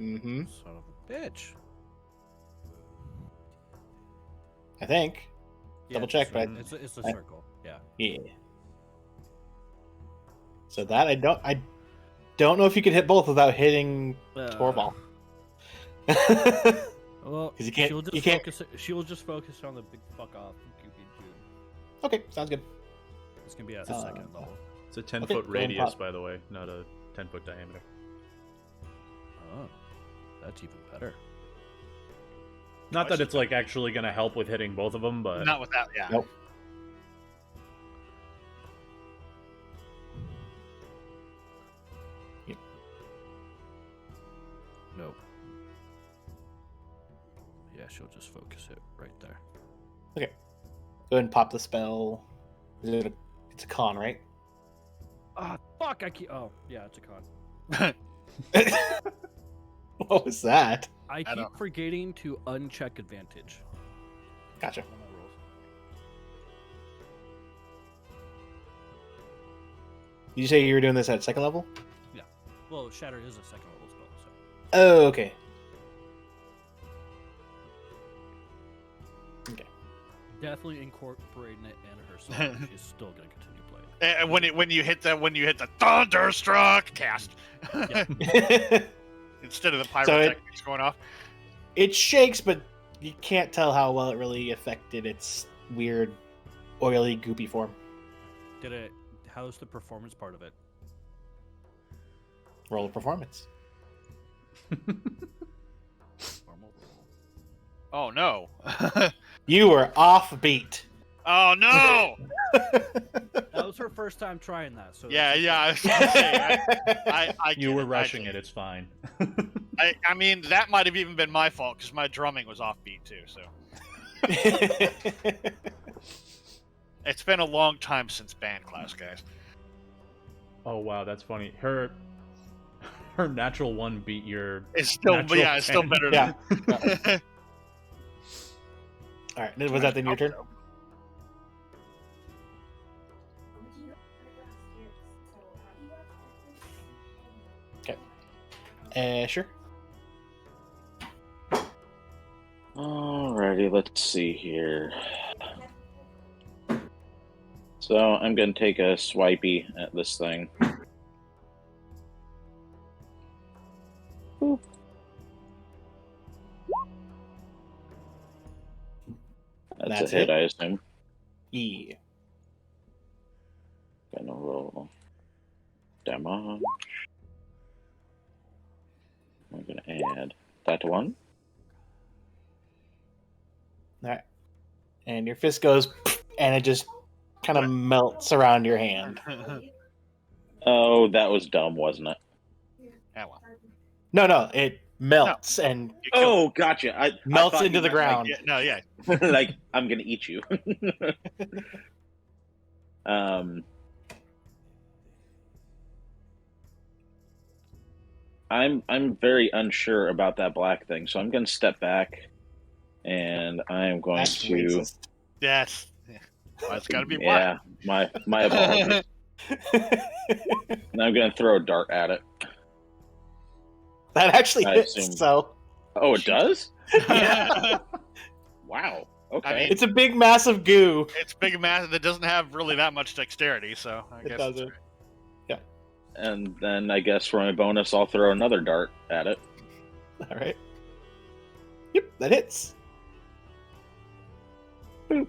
Mm-hmm. Son of a bitch. I think. Double check, but it's a circle. Yeah. Yeah. So that I don't know if you could hit both without hitting Torvald. Well, you can't. She'll just focus on the big fuck off. Okay, sounds good. It's gonna be at the second level. It's a 10-foot radius, by the way, not a 10-foot diameter. Oh, that's even better. Not that it's like actually going to help with hitting both of them, but not with that. Yeah. Nope. Yep. Nope. Yeah, she'll just focus it right there. Okay. Go ahead and pop the spell. It's a con, right? Ah, fuck! Oh, yeah, it's a con. What was that? I keep forgetting to uncheck advantage. Gotcha. Did you say you were doing this at second level? Yeah. Well, Shatter is a second level spell, so. Oh, okay. Okay. Definitely incorporating it in her song. She's still gonna continue playing. And when you hit the Thunderstruck cast. Instead of the pyrotechnics going off. It shakes, but you can't tell how well it really affected its weird, oily, goopy form. How's the performance part of it? Roll of performance. Normal roll. Oh no. You were offbeat. Oh no! That was her first time trying that. So yeah. I was gonna say, you were rushing it. It's fine. I mean, that might have even been my fault because my drumming was offbeat too. So it's been a long time since band class, guys. Oh wow, that's funny. Her natural one beat your. It's still, it's still better than. Yeah. All right, was that then your turn? Okay. Sure. Alrighty, let's see here. So I'm going to take a swipey at this thing. Boop. That's a hit, I assume. Yeah. Gonna roll damage. I'm gonna add that to 1. Alright. And your fist goes, and it just kind of melts around your hand. Oh, that was dumb, wasn't it? Yeah, well. No, it melts and Oh, gotcha. I melts thought into you the meant, ground. Yeah, no, yeah. like I'm gonna eat you. I'm very unsure about that black thing, so I'm gonna step back, and I am going That's to racist. Yes. Well, it's got to be black. Yeah, my apologies. And I'm gonna throw a dart at it. That actually I hits. assume- So Oh, it does? yeah, Wow. Okay. I mean, it's a big, massive goo. It's big and massive that doesn't have really that much dexterity, so I It guess doesn't. it's And then I guess for my bonus, I'll throw another dart at it. All right. Yep, that hits. All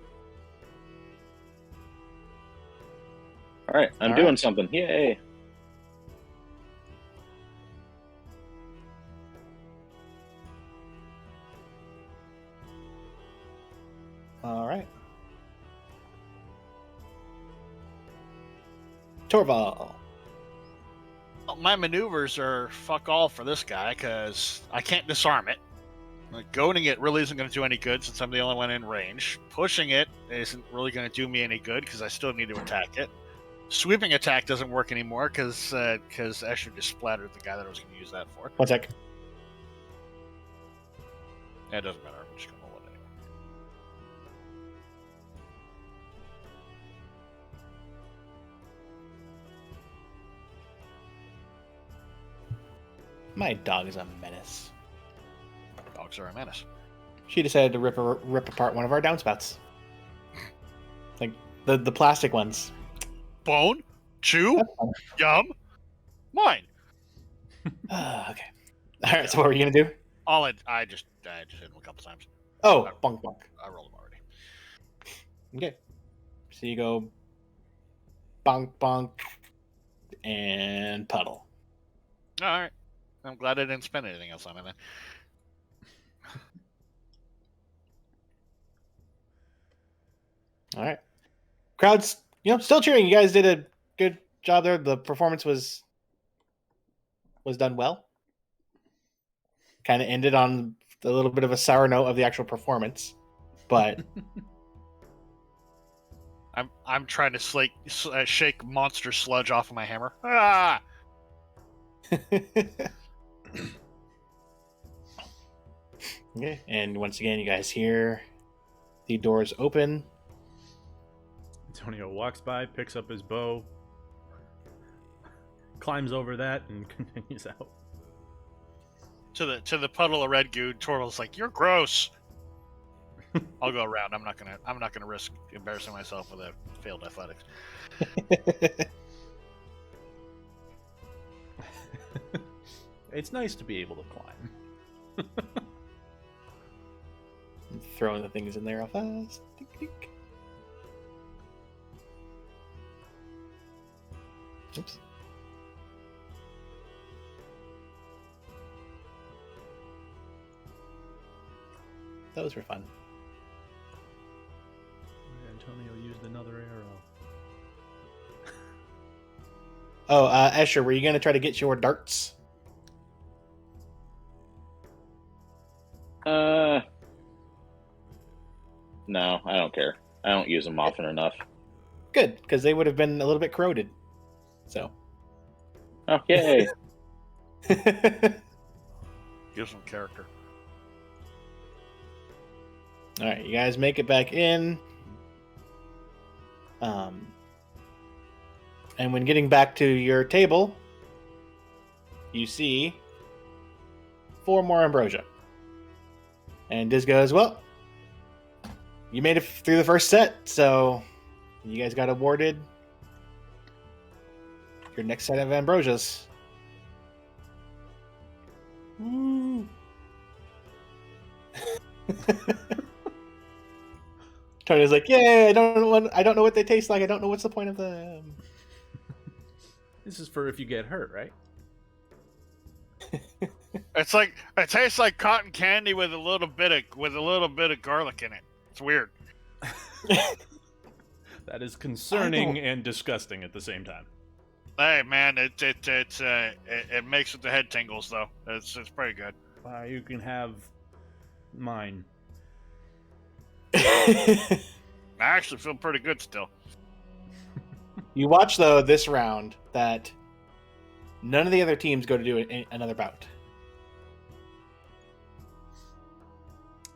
right, I'm All doing right. something. Yay! All right. Torval. my maneuvers are fuck all for this guy because I can't disarm it. Like, goading it really isn't going to do any good since I'm the only one in range. Pushing it isn't really going to do me any good because I still need to attack it. Sweeping attack doesn't work anymore because Escher just splattered the guy that I was going to use that for. 1 sec. It doesn't matter. I'm just going to roll it anyway. My dog is a menace. Dogs are a menace. She decided to rip apart one of our downspouts. Like the plastic ones. Bone? Chew? That's fun. Yum? Mine. Okay. All right. So what were you gonna do? I just hit him a couple times. Oh, bonk bonk. I rolled him already. Okay. So you go bonk bonk and puddle. All right. I'm glad I didn't spend anything else on it then. All right. Crowd's, still cheering. You guys did a good job there. The performance was done well. Kind of ended on a little bit of a sour note of the actual performance, but I'm trying to shake monster sludge off of my hammer. Ah! Okay. And once again, you guys hear the doors open. Antonio walks by, picks up his bow, climbs over that, and continues out. To the puddle of red goo, Torval's like, "You're gross." I'll go around. I'm not gonna risk embarrassing myself with a failed athletics. It's nice to be able to climb. I'm throwing the things in there real fast. Dink, dink. Oops. Those were fun. Antonio used another arrow. Oh, Escher, were you going to try to get your darts? No, I don't care. I don't use them often enough. Good, because they would have been a little bit corroded. So. Oh, yay! Give some character. All right, you guys make it back in. And when getting back to your table, you see 4 more ambrosia. And Diz goes, well, you made it through the first set, so you guys got awarded your next set of ambrosias. Woo! Tony's like, "Yay! I don't know what they taste like. I don't know what's the point of them." This is for if you get hurt, right? It's like it tastes like cotton candy with a little bit of garlic in it. It's weird. That is concerning and disgusting at the same time. Hey man, it makes it the head tingles though. It's pretty good. You can have mine. I actually feel pretty good still. You watch though this round that none of the other teams go to do another bout.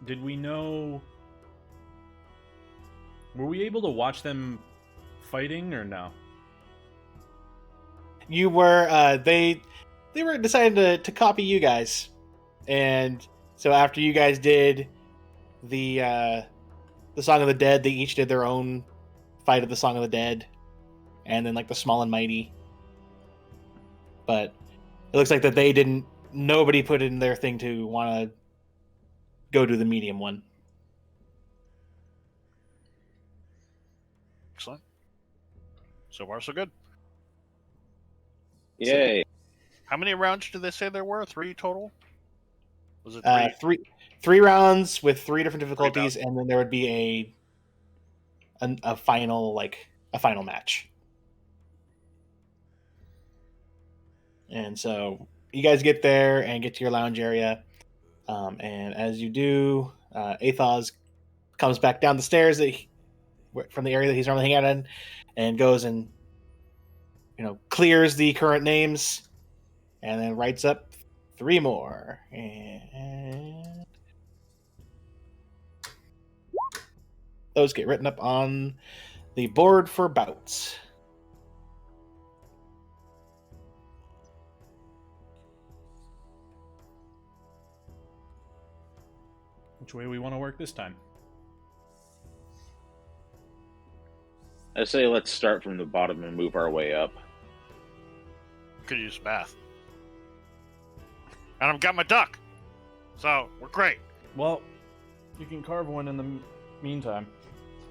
Did we know Were we able to watch them fighting or no? You were they were deciding to copy you guys, and so after you guys did the Song of the Dead, they each did their own fight of the Song of the Dead, and then like the Small and Mighty. But it looks like that they didn't. Nobody put in their thing to want to go to the medium one. Excellent. So far, so good. Yay! How many rounds did they say there were? 3 total? Was it 3? Three rounds with 3 different difficulties, 3 and then there would be a final final match. And so you guys get there and get to your lounge area, and as you do, Athos comes back down the stairs from the area that he's normally hanging out in, and goes and clears the current names, and then writes up 3 more, and those get written up on the board for bouts. Which way we want to work this time? I say let's start from the bottom and move our way up. Could use a bath. And I've got my duck. So, we're great. Well, you can carve one in the meantime.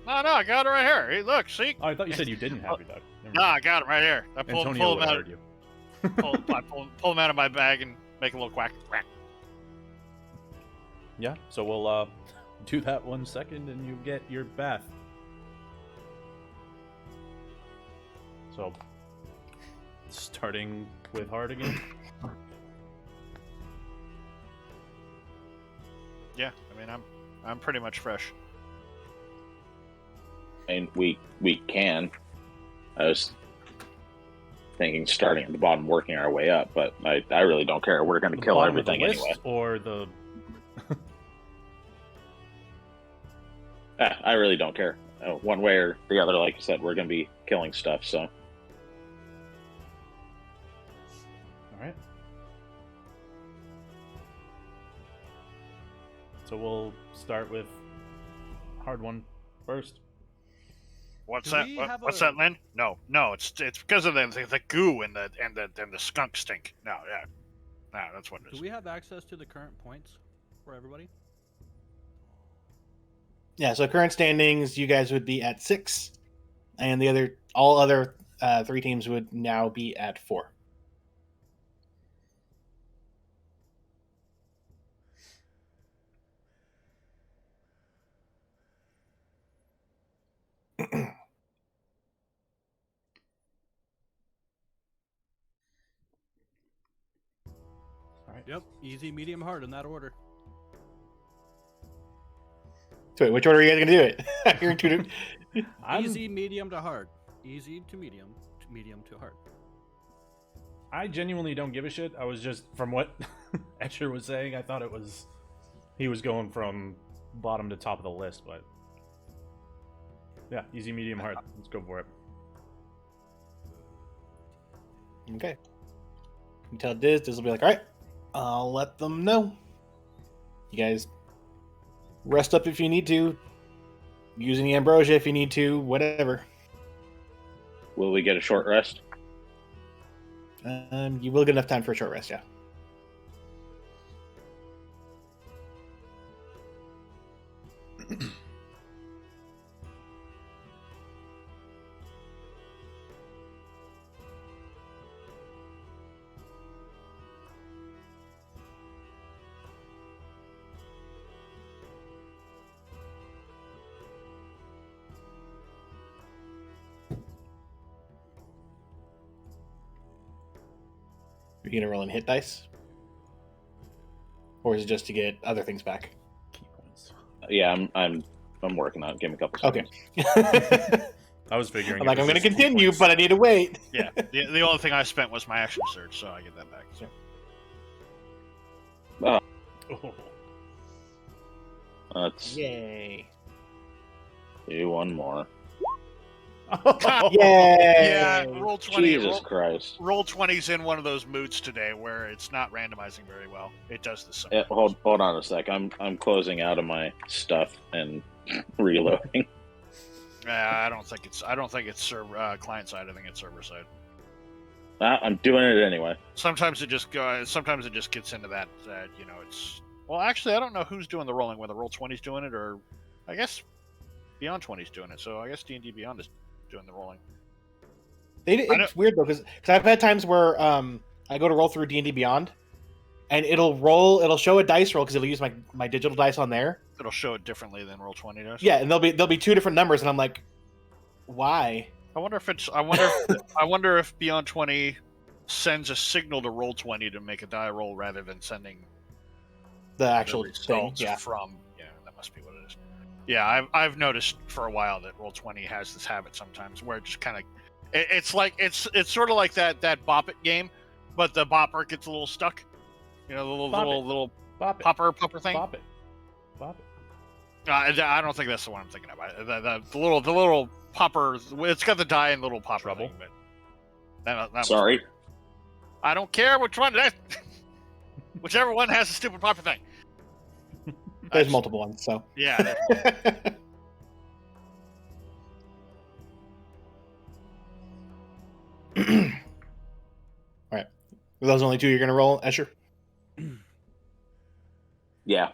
No, I got it right here. Hey, look, see? Oh, I thought you said you didn't have your duck. Never No, mind. I got it right here. I pull Antonio him would have out. heard you. Pull him out of my bag and make a little quack. Quack. Yeah, so we'll do that 1 second and you get your bath. So, starting with hard again. Yeah, I mean, I'm pretty much fresh. And we can. I was thinking starting at the bottom, working our way up, but I really don't care. We're going to The kill bottom of the everything list anyway. or the... I really don't care. One way or the other, like I said, we're going to be killing stuff, so... Alright. So we'll start with hard one first. What's Do that? we What, have what's a- that, Lynn? No, it's because of the goo and the skunk stink. No, that's what it Do is. we have access to the current points for everybody? Yeah, so current standings, you guys would be at 6, and all other 3 teams would now be at 4. Yep, easy, medium, hard in that order. So wait, which order are you guys gonna do it? You're intuitive. Easy, medium to hard. Easy to medium to hard. I genuinely don't give a shit. I was just, from what Escher was saying, I thought he was going from bottom to top of the list, but yeah, easy, medium, hard. Let's go for it. Okay. You tell Diz will be like, all right, I'll let them know. You guys rest up if you need to. Use any ambrosia if you need to, whatever. Will we get a short rest? You will get enough time for a short rest, yeah. Are you gonna roll in hit dice? Or is it just to get other things back? Key points. Yeah, I'm working on it. Give me a couple Okay. seconds. I was figuring. I'm it like, was I'm gonna just key continue, points. but I need to wait. Yeah, the only thing I spent was my action surge, so I get that back. So. Oh. That's Yay. Do one more. Yeah, roll 20. Jesus Christ. Roll 20's in one of those moods today where it's not randomizing very well. It does this sometimes. Hold on a sec. I'm closing out of my stuff and reloading. I don't think it's client side. I think it's server side. I'm doing it anyway. Sometimes it just gets into that it's. Well, actually, I don't know who's doing the rolling. Whether Roll 20's doing it or, I guess, Beyond 20's doing it. So I guess D&D Beyond is doing the rolling. It's weird though because I've had times where I go to roll through D&D Beyond, and it'll show a dice roll because it'll use my digital dice on there. It'll show it differently than Roll 20 does. Yeah, and there'll be two different numbers, and I'm like, why? I wonder if Beyond 20 sends a signal to Roll 20 to make a die roll rather than sending The actual thing. results Yeah. from. Yeah, that must be what it is. Yeah, I've noticed for a while that Roll 20 has this habit sometimes where it just kind of. It's sort of like that Bop It game, but the bopper gets a little stuck. You know, the little Bop it. popper thing. Bop it. Bop it. I don't think that's the one I'm thinking about. The little popper. It's got the die and little popper Trouble. thing, but that Sorry. I don't care which one. Whichever one has the stupid popper thing. There's multiple ones, so. Yeah. All right. Are those only two you're going to roll, Escher? Yeah.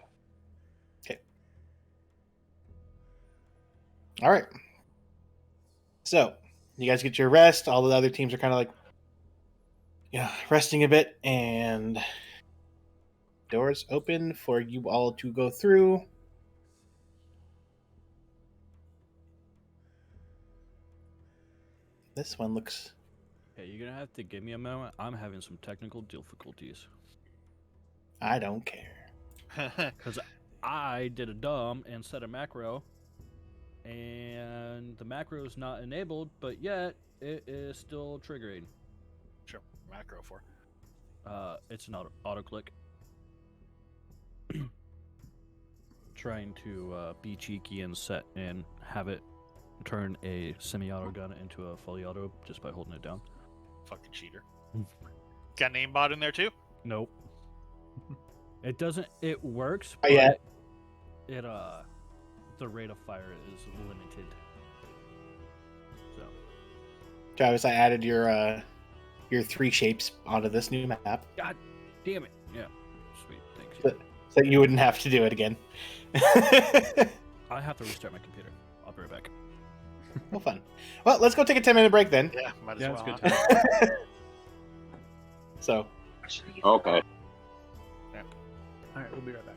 All right. So, you guys get your rest. All the other teams are kind of like, resting a bit, and doors open for you all to go through. This one looks... Hey, you're gonna have to give me a moment. I'm having some technical difficulties. I don't care. Because I did a dumb and set a macro, and the macro is not enabled, but yet it is still triggering. Sure. Macro for. It's an auto click. Trying to be cheeky and set and have it turn a semi-auto gun into a fully auto just by holding it down. Fucking cheater. Got an aimbot in there too? Nope. It doesn't. It works, Oh, but yeah. it the rate of fire is limited. So Travis, I added your three shapes onto this new map God damn it! Yeah, sweet. Thanks. But- so you wouldn't have to do it again. I have to restart my computer. I'll be right back. Well, fun. Well, let's go take a 10-minute break then. Yeah, might as Yeah, well. it's good huh? So, Okay. All right, we'll be right back.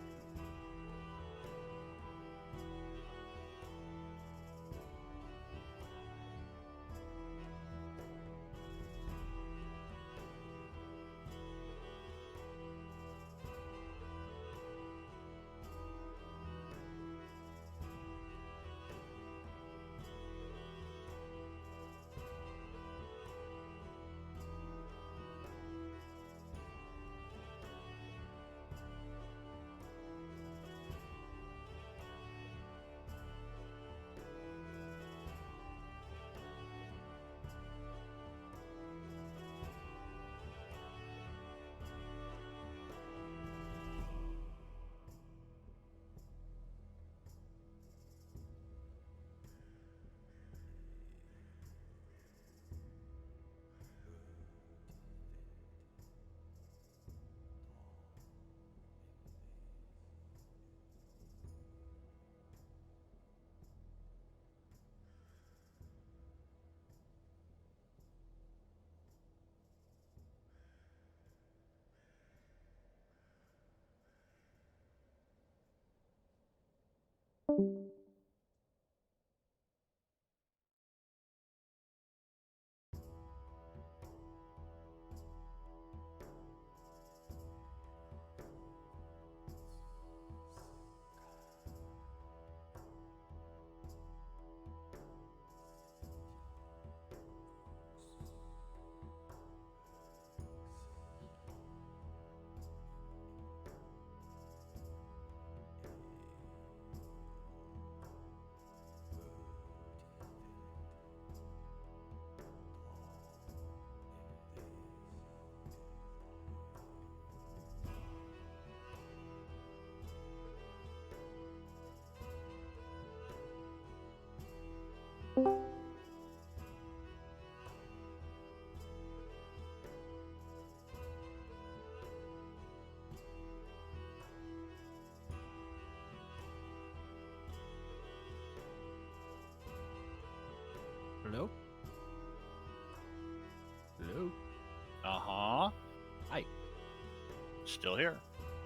Still here.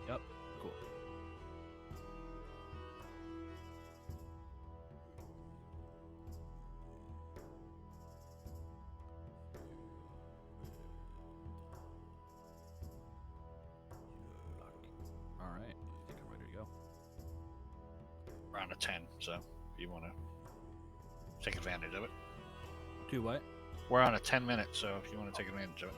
Yep. Cool. All right. I think I'm ready to go. We're on a 10, so if you want to take advantage of it. Do what? We're on a 10 minute, so if you want to take advantage of it.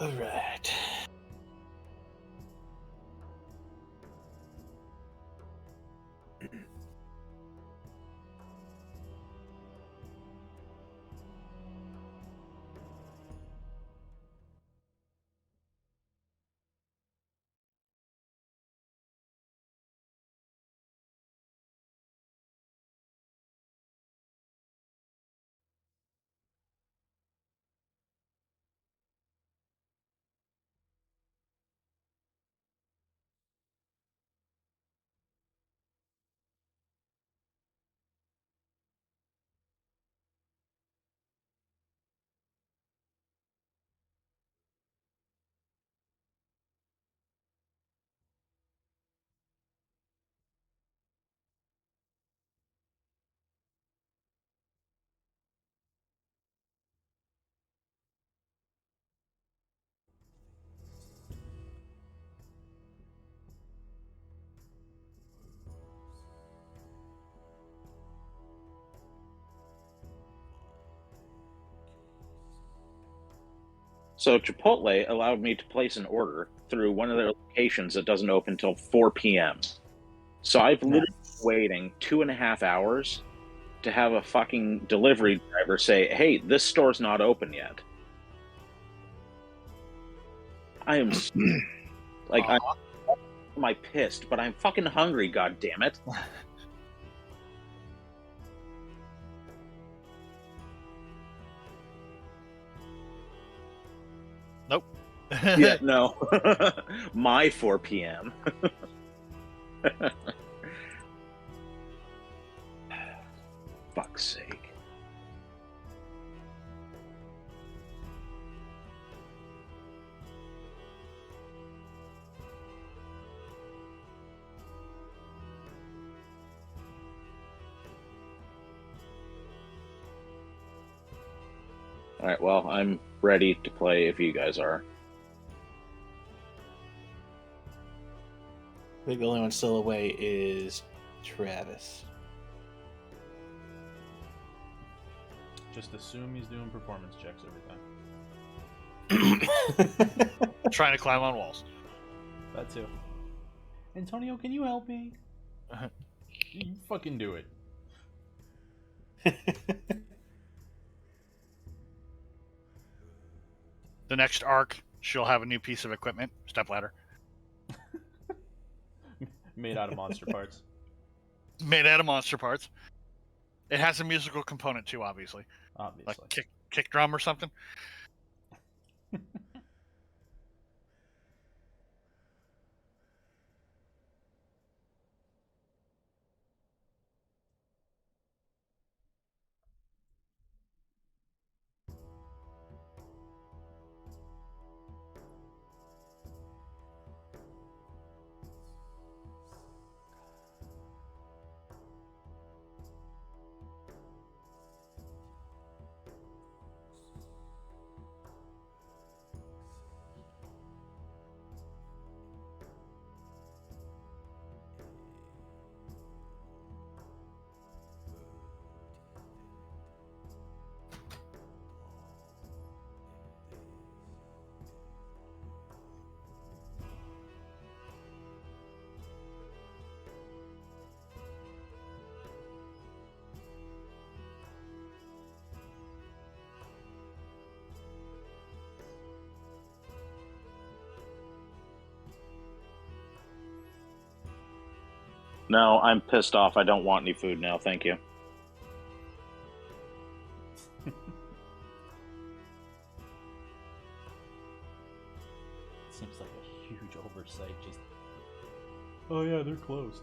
All right. So Chipotle allowed me to place an order through one of their locations that doesn't open until 4 p.m. So I've literally been waiting 2.5 hours to have a fucking delivery driver say, "Hey, this store's not open yet." I am like, am I pissed? But I'm fucking hungry. God damn it! Nope. Yeah, no. My 4 p.m. Fuck's sake. All right, well, I'm ready to play if you guys are. I think the only one still away is Travis. Just assume he's doing performance checks every time. Trying to climb on walls. That too. Antonio, can you help me? You fucking do it. The next arc, she'll have a new piece of equipment, stepladder. Made out of monster parts. Made out of monster parts. It has a musical component too, obviously. Obviously. Like kick drum or something. No, I'm pissed off. I don't want any food now. Thank you. Seems like a huge oversight. Just, oh yeah, they're closed.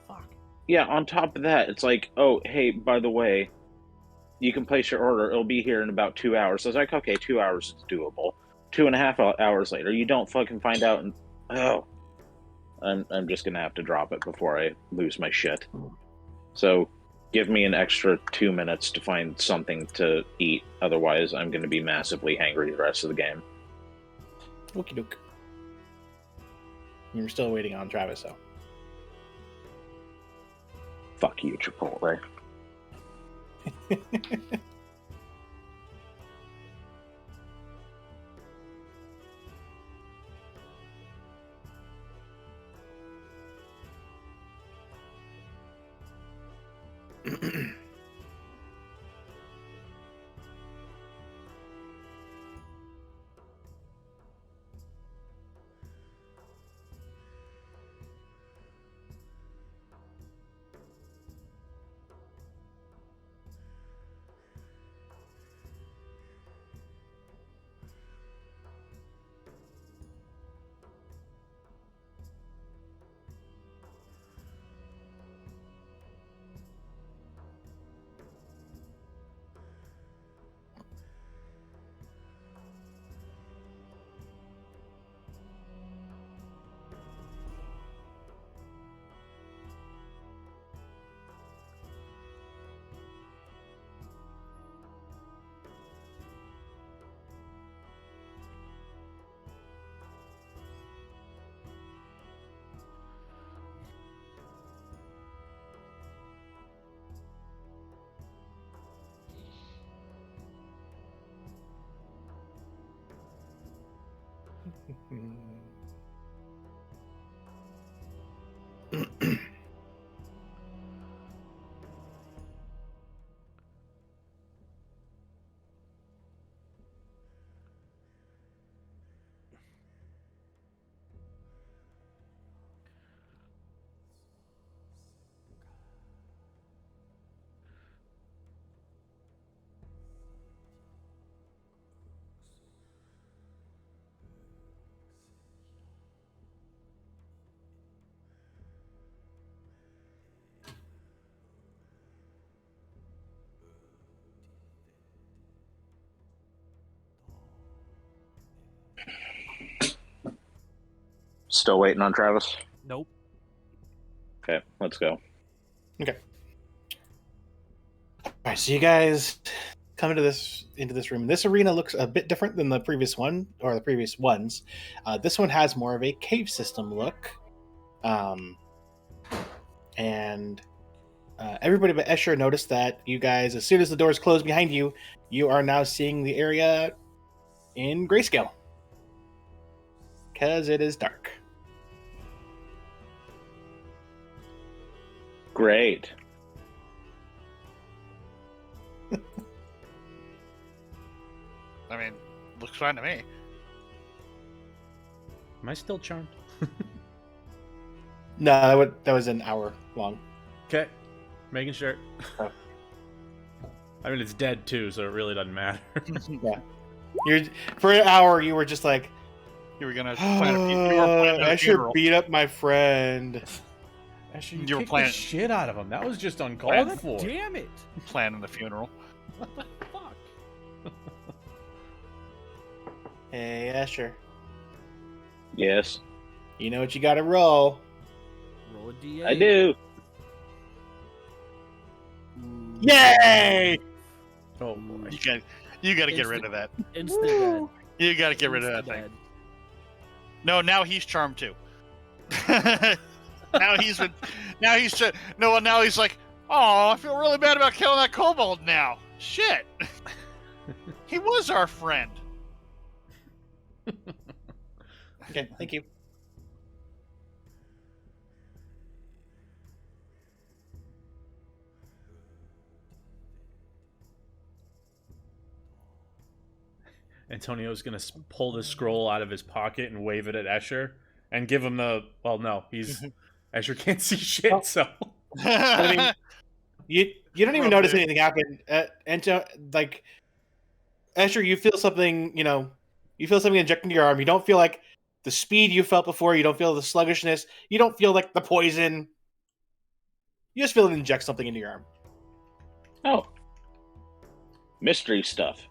Fuck. Yeah, on top of that, it's like, oh, hey, by the way, you can place your order. It'll be here in about 2 hours. So I was like, okay, 2 hours is doable. 2.5 hours later, you don't fucking find out, and I'm just gonna have to drop it before I lose my shit. So, give me an extra 2 minutes to find something to eat. Otherwise, I'm gonna be massively hangry the rest of the game. Okie doke. You're still waiting on Travis, though. Fuck you, Chipotle. Still waiting on Travis? Nope. Okay, let's go. Okay. All right, so you guys come into this room. This arena looks a bit different than the previous one or the previous ones. This one has more of a cave system look, and everybody but Escher noticed that you guys, as soon as the doors close behind you, you are now seeing the area in grayscale because it is dark. Great. I mean, looks fine to me. Am I still charmed? No, that was an hour long. Okay, making sure. Oh. I mean, it's dead too, so it really doesn't matter. Yeah. For an hour, you were just like, You were gonna plan a I should funeral. beat up my friend. Actually, You you were kicked planning- the shit out of him. That was just uncalled God for. damn it! Planning the funeral. What the fuck? Hey, Escher, Yes, you know what you gotta roll. Roll a D8. I do. Ooh. Yay! Oh boy. You gotta get rid of that. Instant dead. You gotta get rid of that Instant thing. No, now he's charmed too. now he's like, oh, I feel really bad about killing that kobold now. Shit. He was our friend. Okay, thank you. Antonio's gonna pull the scroll out of his pocket and wave it at Escher, and give him the. Well, no, he's Asher can't see shit, Oh. so I mean, you don't even Well, notice dude. anything happen, and so, like, Asher, you feel something. You feel something inject into your arm. You don't feel like the speed you felt before. You don't feel the sluggishness. You don't feel like the poison. You just feel it inject something into your arm. Oh. Mystery stuff.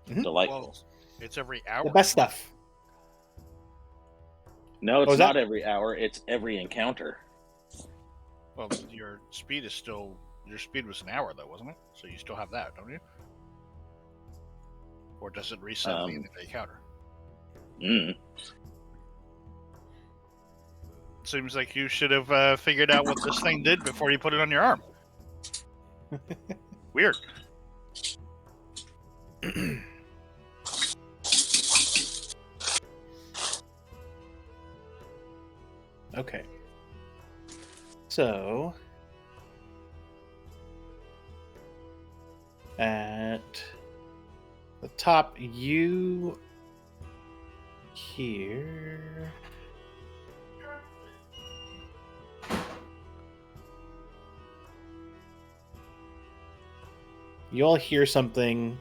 Mhm. Delightful. Well, it's every hour. The best stuff. No, it's was not that? every hour. It's every encounter. Well, your speed is still. Your speed was an hour, though, wasn't it? So you still have that, don't you? Or does it reset at the end of the encounter? Seems like you should have figured out what this thing did before you put it on your arm. Weird. Okay. So, at the top, you hear. You all hear something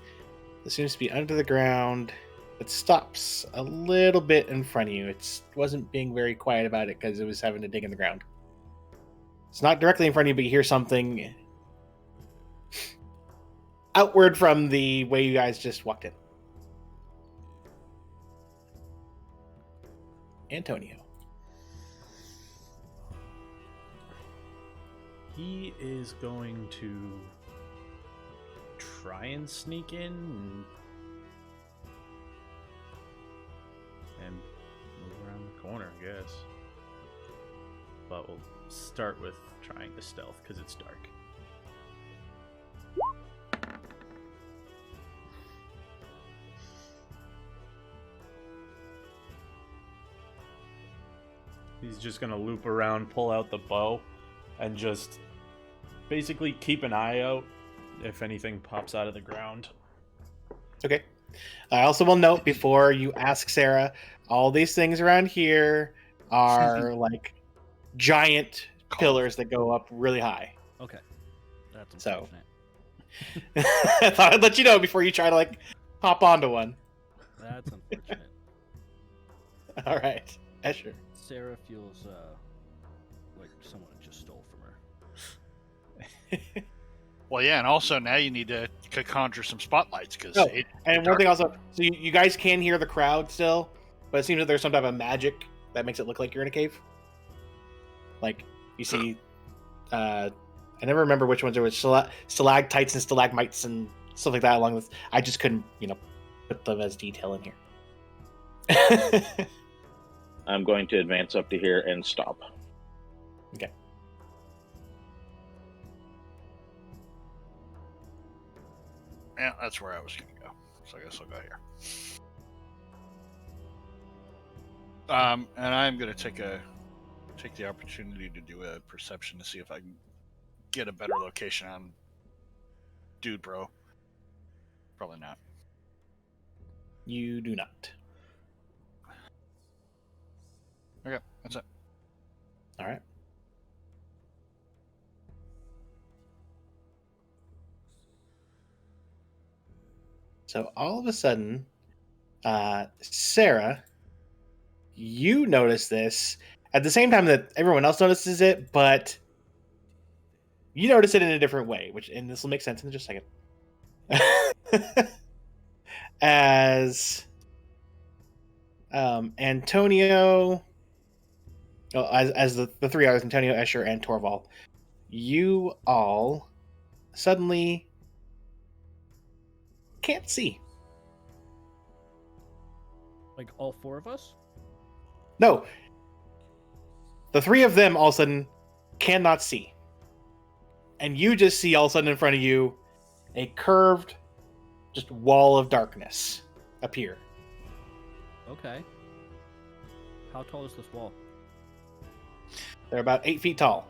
that seems to be under the ground. It stops a little bit in front of you. It wasn't being very quiet about it because it was having to dig in the ground. It's not directly in front of you, but you hear something outward from the way you guys just walked in. Antonio. he is going to try and sneak in and move around the corner, I guess. But we'll start with trying to stealth because it's dark. He's just gonna loop around, pull out the bow, and just basically keep an eye out if anything pops out of the ground. Okay. I also will note before you ask Sarah, all these things around here are like giant pillars that go up really high. Okay. That's So. unfortunate. I thought I'd let you know before you try to like hop onto one. That's unfortunate. All right, Escher. Sarah feels like someone just stole from her. Well, yeah, and also now you need to conjure some spotlights because. Oh, and one thing also, so you guys can hear the crowd still, but it seems that there's some type of magic that makes it look like you're in a cave. Like you see, I never remember which ones there was stalactites and stalagmites and stuff like that. Along with, I just couldn't, put them as detail in here. I'm going to advance up to here and stop. Okay. Yeah, that's where I was going to go. So I guess I'll go here. And I'm going to take the opportunity to do a perception to see if I can get a better location on Dude Bro. Probably not. You do not. Okay, that's it. All right. So all of a sudden, Sarah, you notice this at the same time that everyone else notices it, but you notice it in a different way, and this will make sense in just a second. As Antonio, as the three others, Antonio, Escher, and Torval, you all suddenly can't see. Like all four of us? No. The three of them all of a sudden cannot see. And you just see all of a sudden in front of you a curved just wall of darkness appear. Okay. How tall is this wall? They're about 8 feet tall.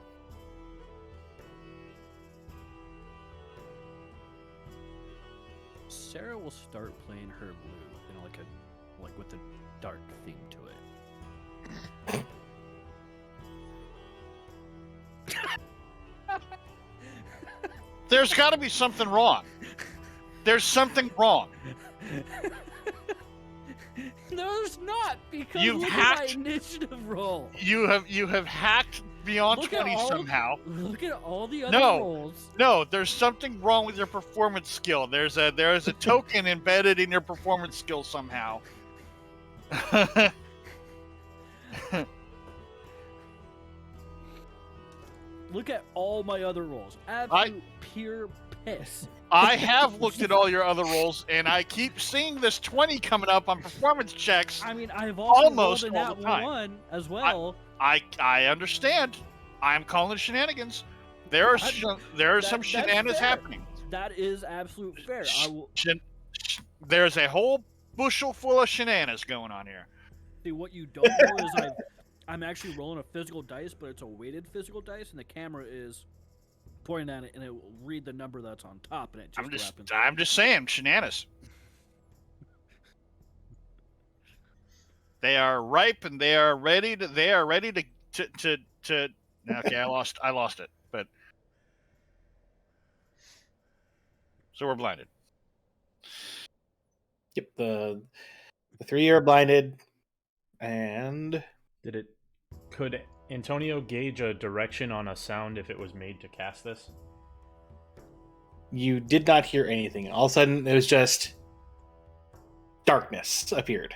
Sarah will start playing her blue in like with a dark theme to it. there's got to be something wrong. There's something wrong. No, there's not, because You've look hacked- at my initiative roll. You have hacked beyond Look at 20 all- somehow. Look at all the other No. rolls. No, there's something wrong with your performance skill. There is a token embedded in your performance skill somehow. Look at all my other rolls. Absolute pure piss. I have looked at all your other rolls, and I keep seeing this 20 coming up on performance checks. I mean, I've also Almost rolled a all nat the time. 1 as well. I understand. I'm calling it shenanigans. There are some that's shenanigans fair. happening. That is absolute fair. I will There's a whole bushel full of shenanigans going on here. see what you don't know is I'm actually rolling a physical dice, but it's a weighted physical dice, and the camera is pointing at it, and it will read the number that's on top, and it just happens. I'm just saying shenanigans. They are ripe and they are ready to okay, I lost it. But so we're blinded. Yep, the 3 are blinded, and Could Antonio gauge a direction on a sound if it was made to cast this? you did not hear anything. All of a sudden, it was just darkness appeared.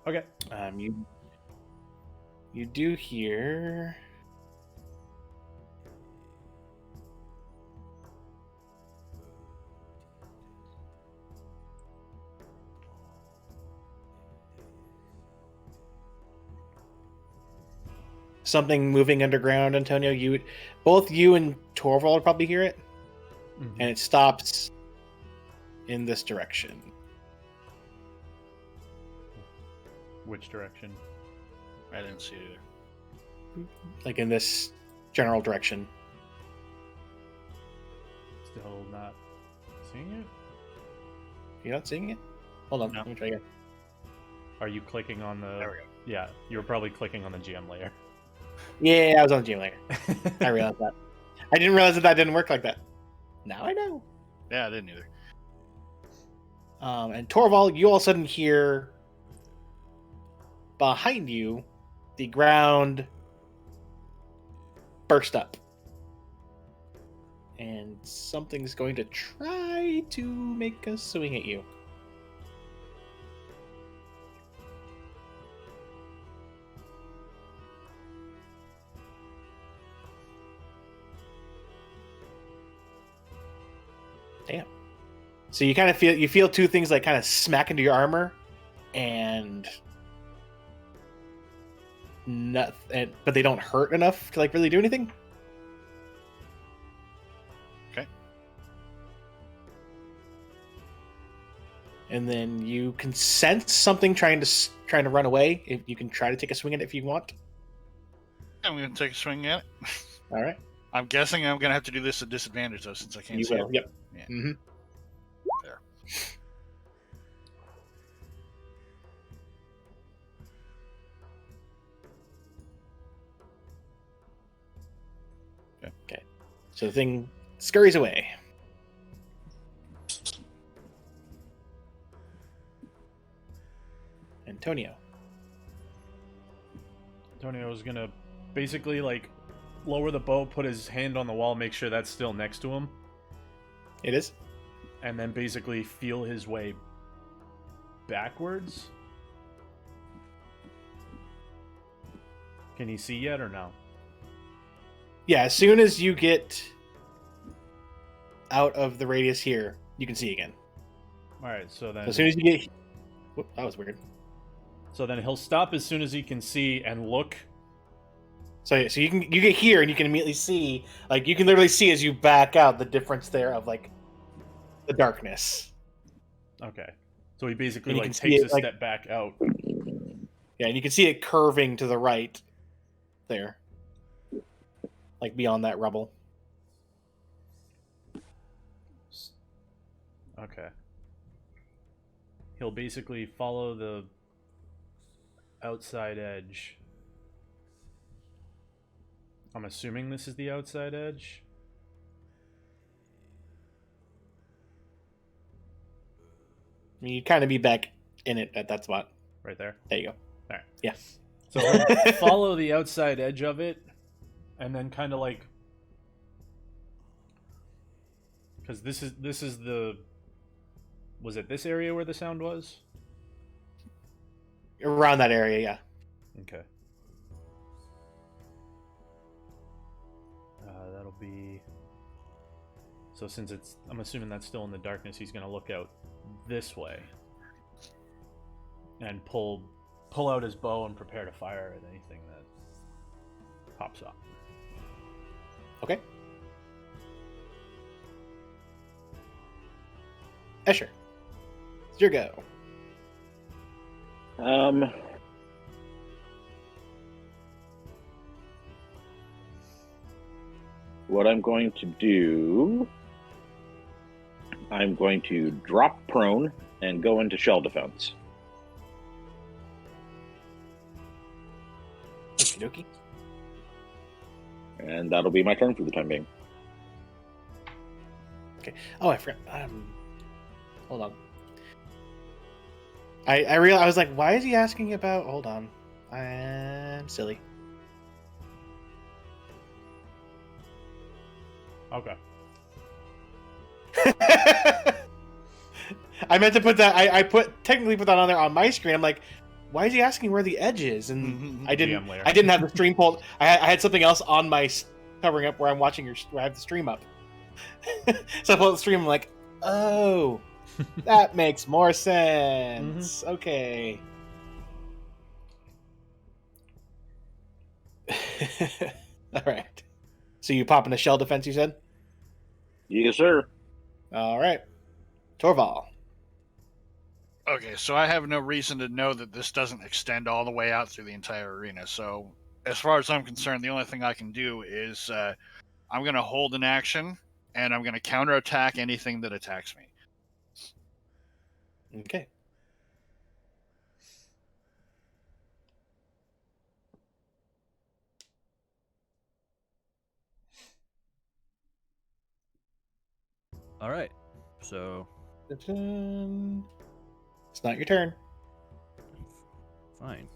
Okay. You do hear something moving underground, Antonio. Both you and Torvald would probably hear it, Mhm. and it stops in this direction. Which direction? I didn't see it either. Like in this general direction. Still not seeing it? You're not seeing it? Hold on, No. let me try again. Are you clicking on the... There we go. Yeah, you were probably clicking on the GM layer. Yeah, I was on the GM layer. I realized that. I didn't realize that didn't work like that. Now I know. Yeah, I didn't either. And Torvald, you all of a sudden hear behind you the ground burst up. And something's going to try to make a swing at you. Damn. So you kind of feel two things like kind of smack into your armor, and but they don't hurt enough to like really do anything. Okay. And then you can sense something trying to run away. If you can try to take a swing at it if you want. I'm going to take a swing at it. All right. I'm guessing I'm going to have to do this at disadvantage, though, since I can't You see will. it. Yep. Yeah. Mm-hmm. There. Okay. So the thing scurries away. Antonio. Antonio's gonna basically like lower the bow, put his hand on the wall, make sure that's still next to him, It is. and then basically feel his way backwards. Can he see yet or no? Yeah, as soon as you get out of the radius here, you can see again. Alright, so then So as soon as you get... Whoop, that was weird. so then he'll stop as soon as he can see and look. So you get here and you can immediately see, like you can literally see as you back out the difference there of like the darkness. Okay. So he basically And you like can see takes it, a like- step back out. Yeah, and you can see it curving to the right there. Like beyond that rubble. Okay. He'll basically follow the outside edge I'm assuming this is the outside edge. I mean, you'd kind of be back in it at that spot. Right there. There you go. All right. Yeah. So follow the outside edge of it, and then kind of like, because this is the. Was it this area where the sound was? Around that area, yeah. Okay. That'll be. So since I'm assuming that's still in the darkness, he's gonna look out this way and pull out his bow and prepare to fire at anything that pops up. Okay. Escher, it's your go. What I'm going to do, I'm going to drop prone and go into shell defense. Okie dokie. And that'll be my turn for the time being. Okay. Oh, I forgot. Hold on. I realized, I was like, why is he asking about? Hold on. I'm silly. Okay. I meant to put that. I technically put that on there on my screen. I'm like, why is he asking where the edge is? And I didn't. I didn't have the stream pulled. I had something else on my covering up where I'm watching where I have the stream up. So I pulled the stream. I'm like, oh, that makes more sense. Mm-hmm. Okay. All right. So you pop into shell defense, you said? Yes, sir. All right. Torval. Okay, so I have no reason to know that this doesn't extend all the way out through the entire arena. So as far as I'm concerned, the only thing I can do is I'm going to hold an action, and I'm going to counterattack anything that attacks me. Okay. All right. So. It's not your turn. Fine.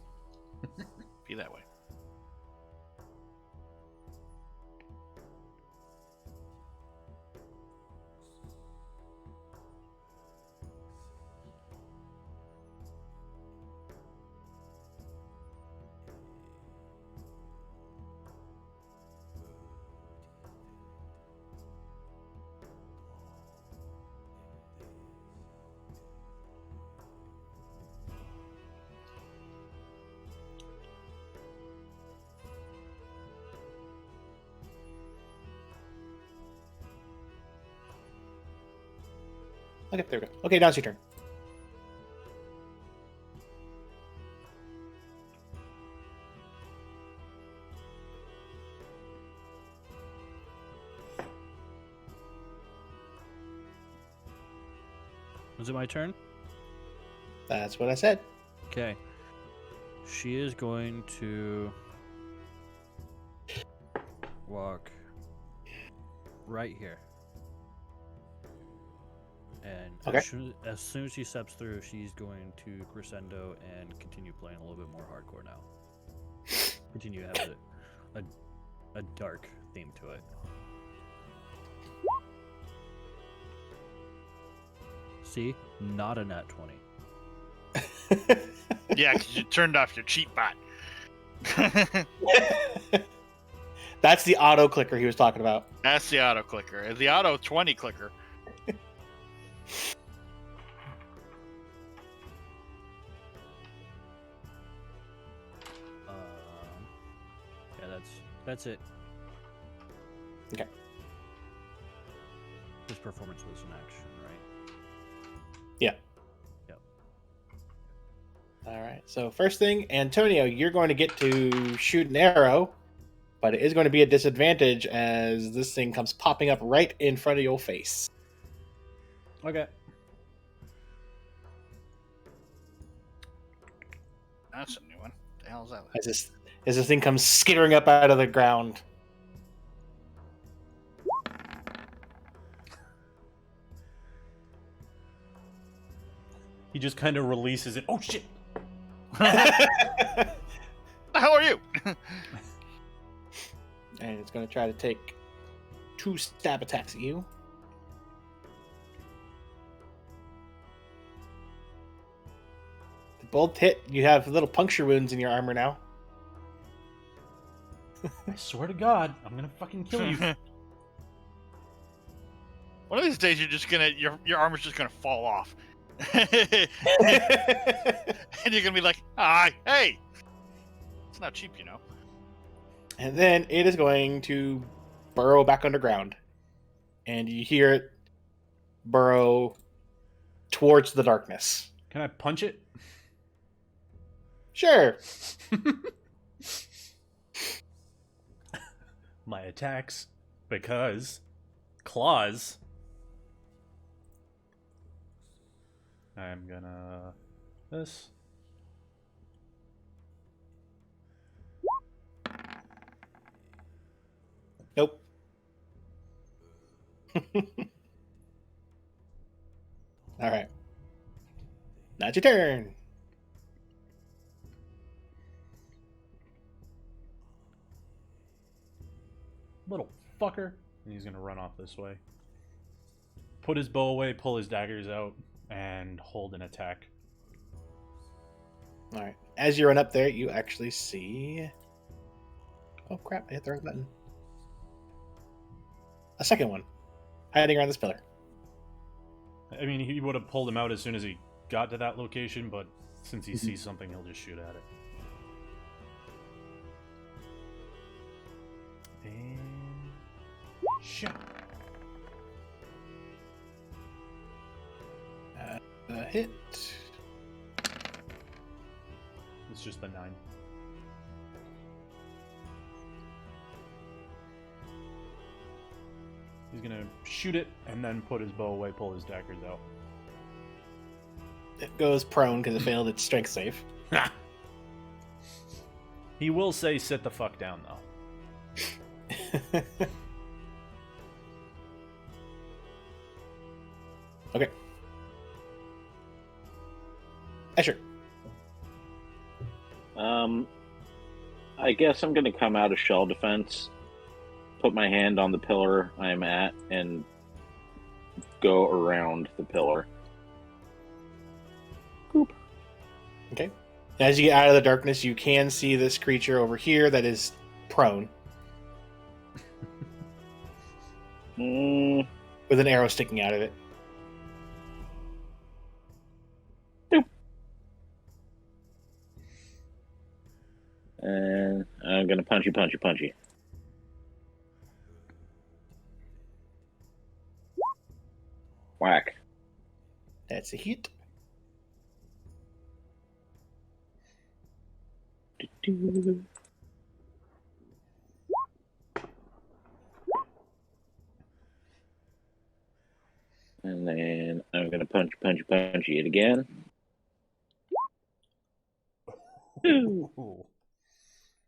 Be that way. Okay, there we go. Okay, now it's your turn. Was it my turn? That's what I said. Okay. She is going to walk right here. And okay. as soon as she steps through, she's going to crescendo and continue playing a little bit more hardcore now. Continue to have a dark theme to it. See? Not a nat 20. Yeah, because you turned off your cheat bot. That's the auto clicker he was talking about. That's the auto clicker. The auto 20 clicker. Yeah, that's it. Okay. This performance was an action, right? Yeah. Yep. All right. So first thing, Antonio, you're going to get to shoot an arrow, but it is going to be a disadvantage as this thing comes popping up right in front of your face. Okay. That's a new one. What the hell is that? As this thing comes skittering up out of the ground He just kind of releases it. Oh shit! The hell are you? And it's going to try to take 2 stab attacks at you. They both hit. You have little puncture wounds in your armor now. I swear to God, I'm gonna fucking kill you. One of these days, you're just gonna your armor's just gonna fall off, and you're gonna be like, hey, it's not cheap, you know. And then it is going to burrow back underground. And you hear it burrow towards the darkness. Can I punch it? Sure. My attacks, because claws. I'm gonna this. Nope. All right. Now it's your turn. Little fucker. And he's gonna run off this way. Put his bow away, pull his daggers out, and hold an attack. All right. As you run up there, you actually see. Oh crap! I hit the wrong button. A second one, hiding around this pillar. I mean, he would have pulled him out as soon as he got to that location, but since he sees something, he'll just shoot at it. And shit. Hit. It's just the 9. He's gonna shoot it and then put his bow away, pull his daggers out. It goes prone because it failed its strength save. He will say, "Sit the fuck down," though. Okay. Asher. I guess I'm going to come out of shell defense, put my hand on the pillar I'm at, and go around the pillar. Boop. Okay. As you get out of the darkness, you can see this creature over here that is prone with an arrow sticking out of it. And I'm going to punchy. Whack. That's a hit. And then I'm going to punchy it again.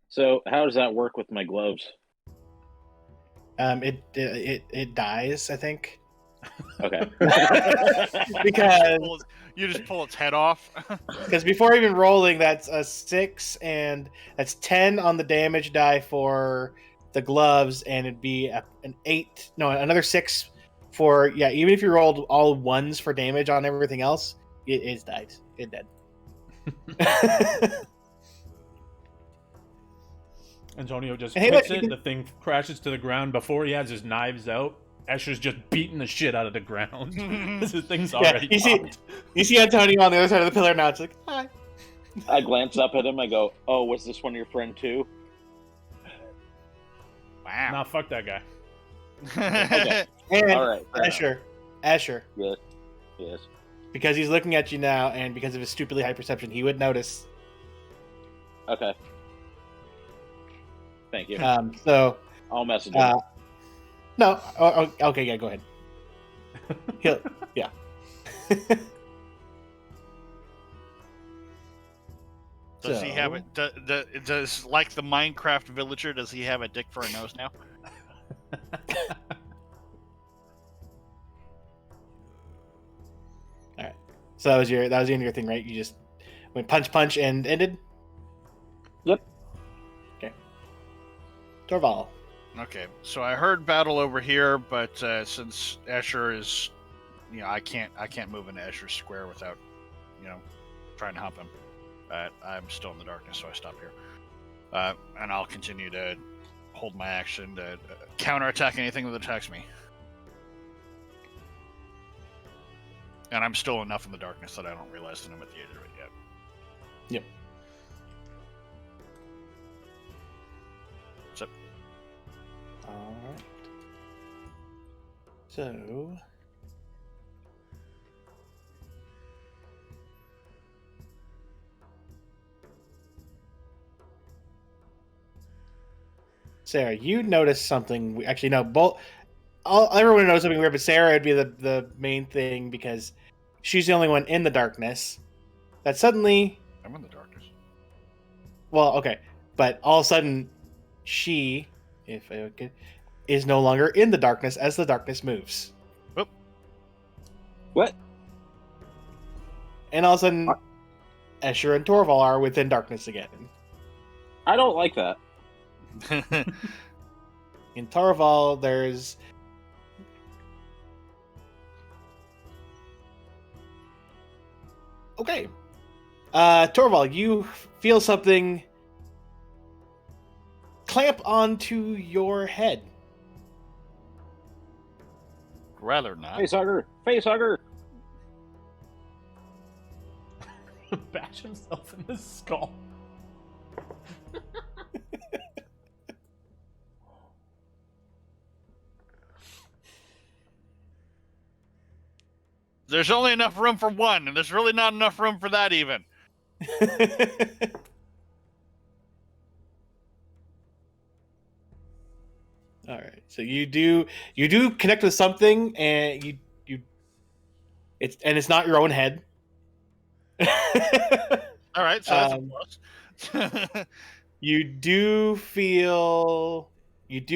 So how does that work with my gloves? It dies, I think. Okay. Because You just pull its head off. before even rolling, that's a 6 and that's 10 on the damage die for the gloves, and it'd be an 8. No, another 6 for even if you rolled all 1s for damage on everything else, it died. It dead. Antonio just Hey, hits look, it, the thing crashes to the ground. Before he has his knives out, Escher's just beating the shit out of the ground. This thing's already you see Antonio on the other side of the pillar now. It's like, hi. I glance up at him. I go, "Oh, was this one of your friend too?" Wow. Nah, fuck that guy. Okay. And All right. Asher. Yes. Because he's looking at you now, and because of his stupidly high perception, he would notice. Okay. Thank you. So I'll message him. no. Okay, yeah, go ahead. Yeah. Does he have it? Does like the Minecraft villager? Does he have a dick for a nose now? So that was the end of your thing, right? You just went punch and ended. Yep. Okay. Torval. Okay, so I heard battle over here, but since Escher is, I can't move into Escher's square without, trying to hump him. I'm still in the darkness, so I stop here. And I'll continue to hold my action to counterattack anything that attacks me. And I'm still enough in the darkness that I don't realize that I'm at the edge of it yet. Yep. So, All right. So. Sarah, you noticed something. Actually, no. Everyone knows something weird, but Sarah would be the main thing because she's the only one in the darkness. That suddenly, I'm in the darkness. well, okay, but all of a sudden, she, if I could, is no longer in the darkness as the darkness moves. Whoop. What? And all of a sudden, Escher and Torval are within darkness again. I don't like that. In Torval, there's okay. Torval, you feel something clamp onto your head. Rather not. Face hugger. Bash himself in the skull. There's only enough room for one, and there's really not enough room for that even. All right. So you do connect with something, and it's not your own head. All right, so that's a plus. You do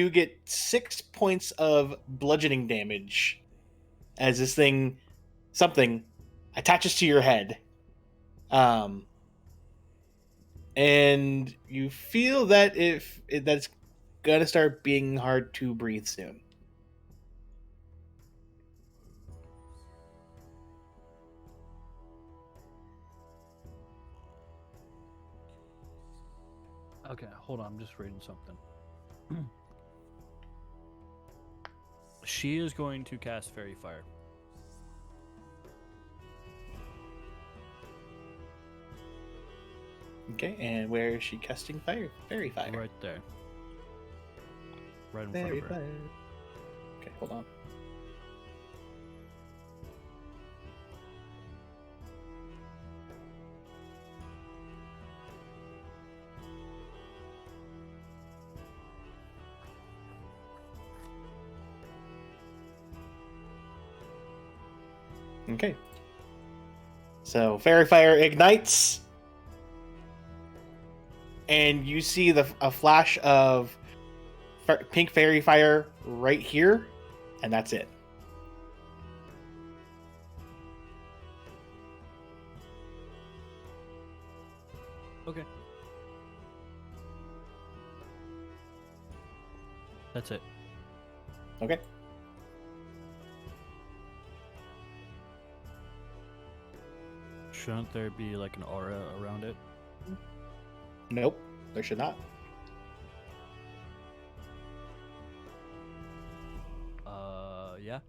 get 6 points of bludgeoning damage as this something attaches to your head. And you feel that that's gonna start being hard to breathe soon. Okay, hold on. I'm just reading something. She is going to cast Fairy Fire. Okay, and where is she casting fairy fire? Right there. Right in Fairy front of her. fire. Okay, hold on. Okay. So fairy fire ignites, and you see a flash of pink fairy fire right here, and that's it. Okay. That's it. Okay. Shouldn't there be like an aura around it? Nope, there should not. Yeah.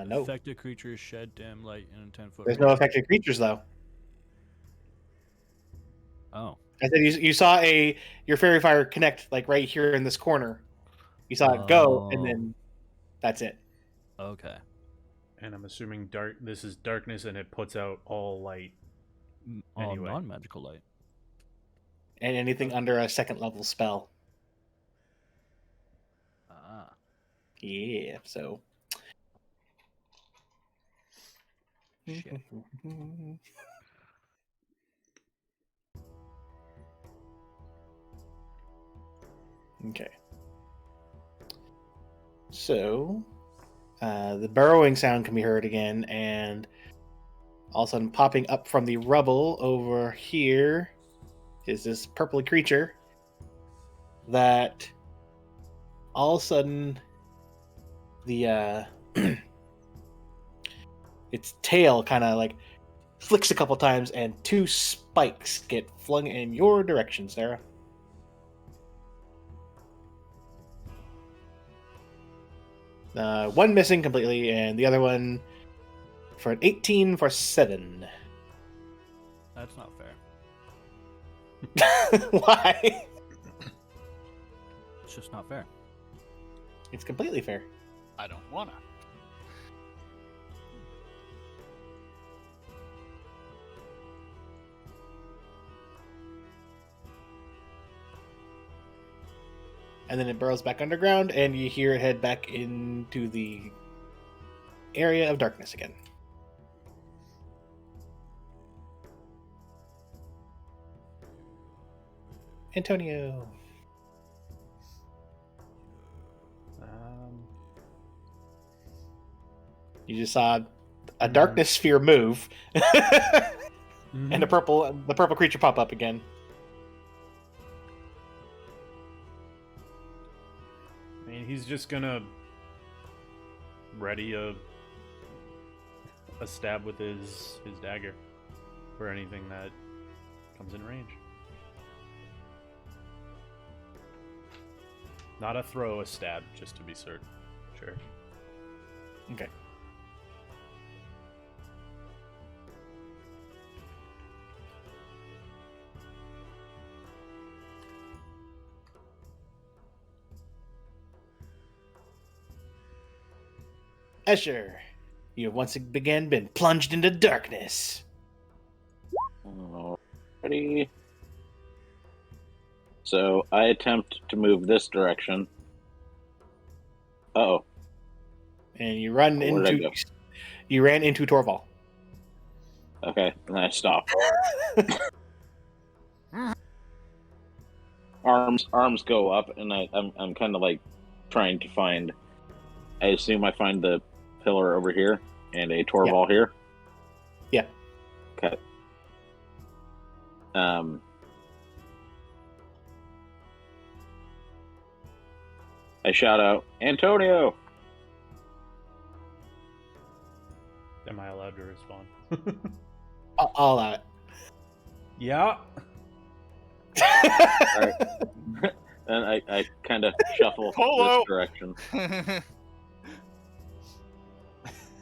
No. Affected creatures shed dim light in a 10-foot. There's no affected creatures though. Oh. I said you saw your fairy fire connect like right here in this corner. You saw it go, and then that's it. Okay. And I'm assuming this is darkness, and it puts out all light. All Anyway. non-magical light. And anything under a second level spell. Ah. Yeah. So. Shit. Okay. So, the burrowing sound can be heard again, and All of a sudden, popping up from the rubble over here is this purple creature that all of a sudden the its tail kind of like flicks a couple times and 2 spikes get flung in your direction, Sarah. One missing completely, and the other one for an 18 for 7. That's not fair. Why? It's just not fair. It's completely fair. I don't wanna. And then it burrows back underground, and you hear it head back into the area of darkness again. Antonio. You just saw a darkness sphere move, and the purple creature pop up again. I mean, he's just gonna ready a stab with his dagger for anything that comes in range. Not a throw, a stab, just to be certain. Sure. Okay. Escher, you have once again been plunged into darkness. Ready. So I attempt to move this direction. Uh-oh. And you run Where did I into go? you ran into Torval. Okay, and then I stop. Arms go up, and I'm kind of like trying to find. I assume I find the pillar over here and a Torval here. Yeah. Okay. I shout out, Antonio! Am I allowed to respond? I'll allow it. Yeah. Alright. And I kind of shuffle Polo! this direction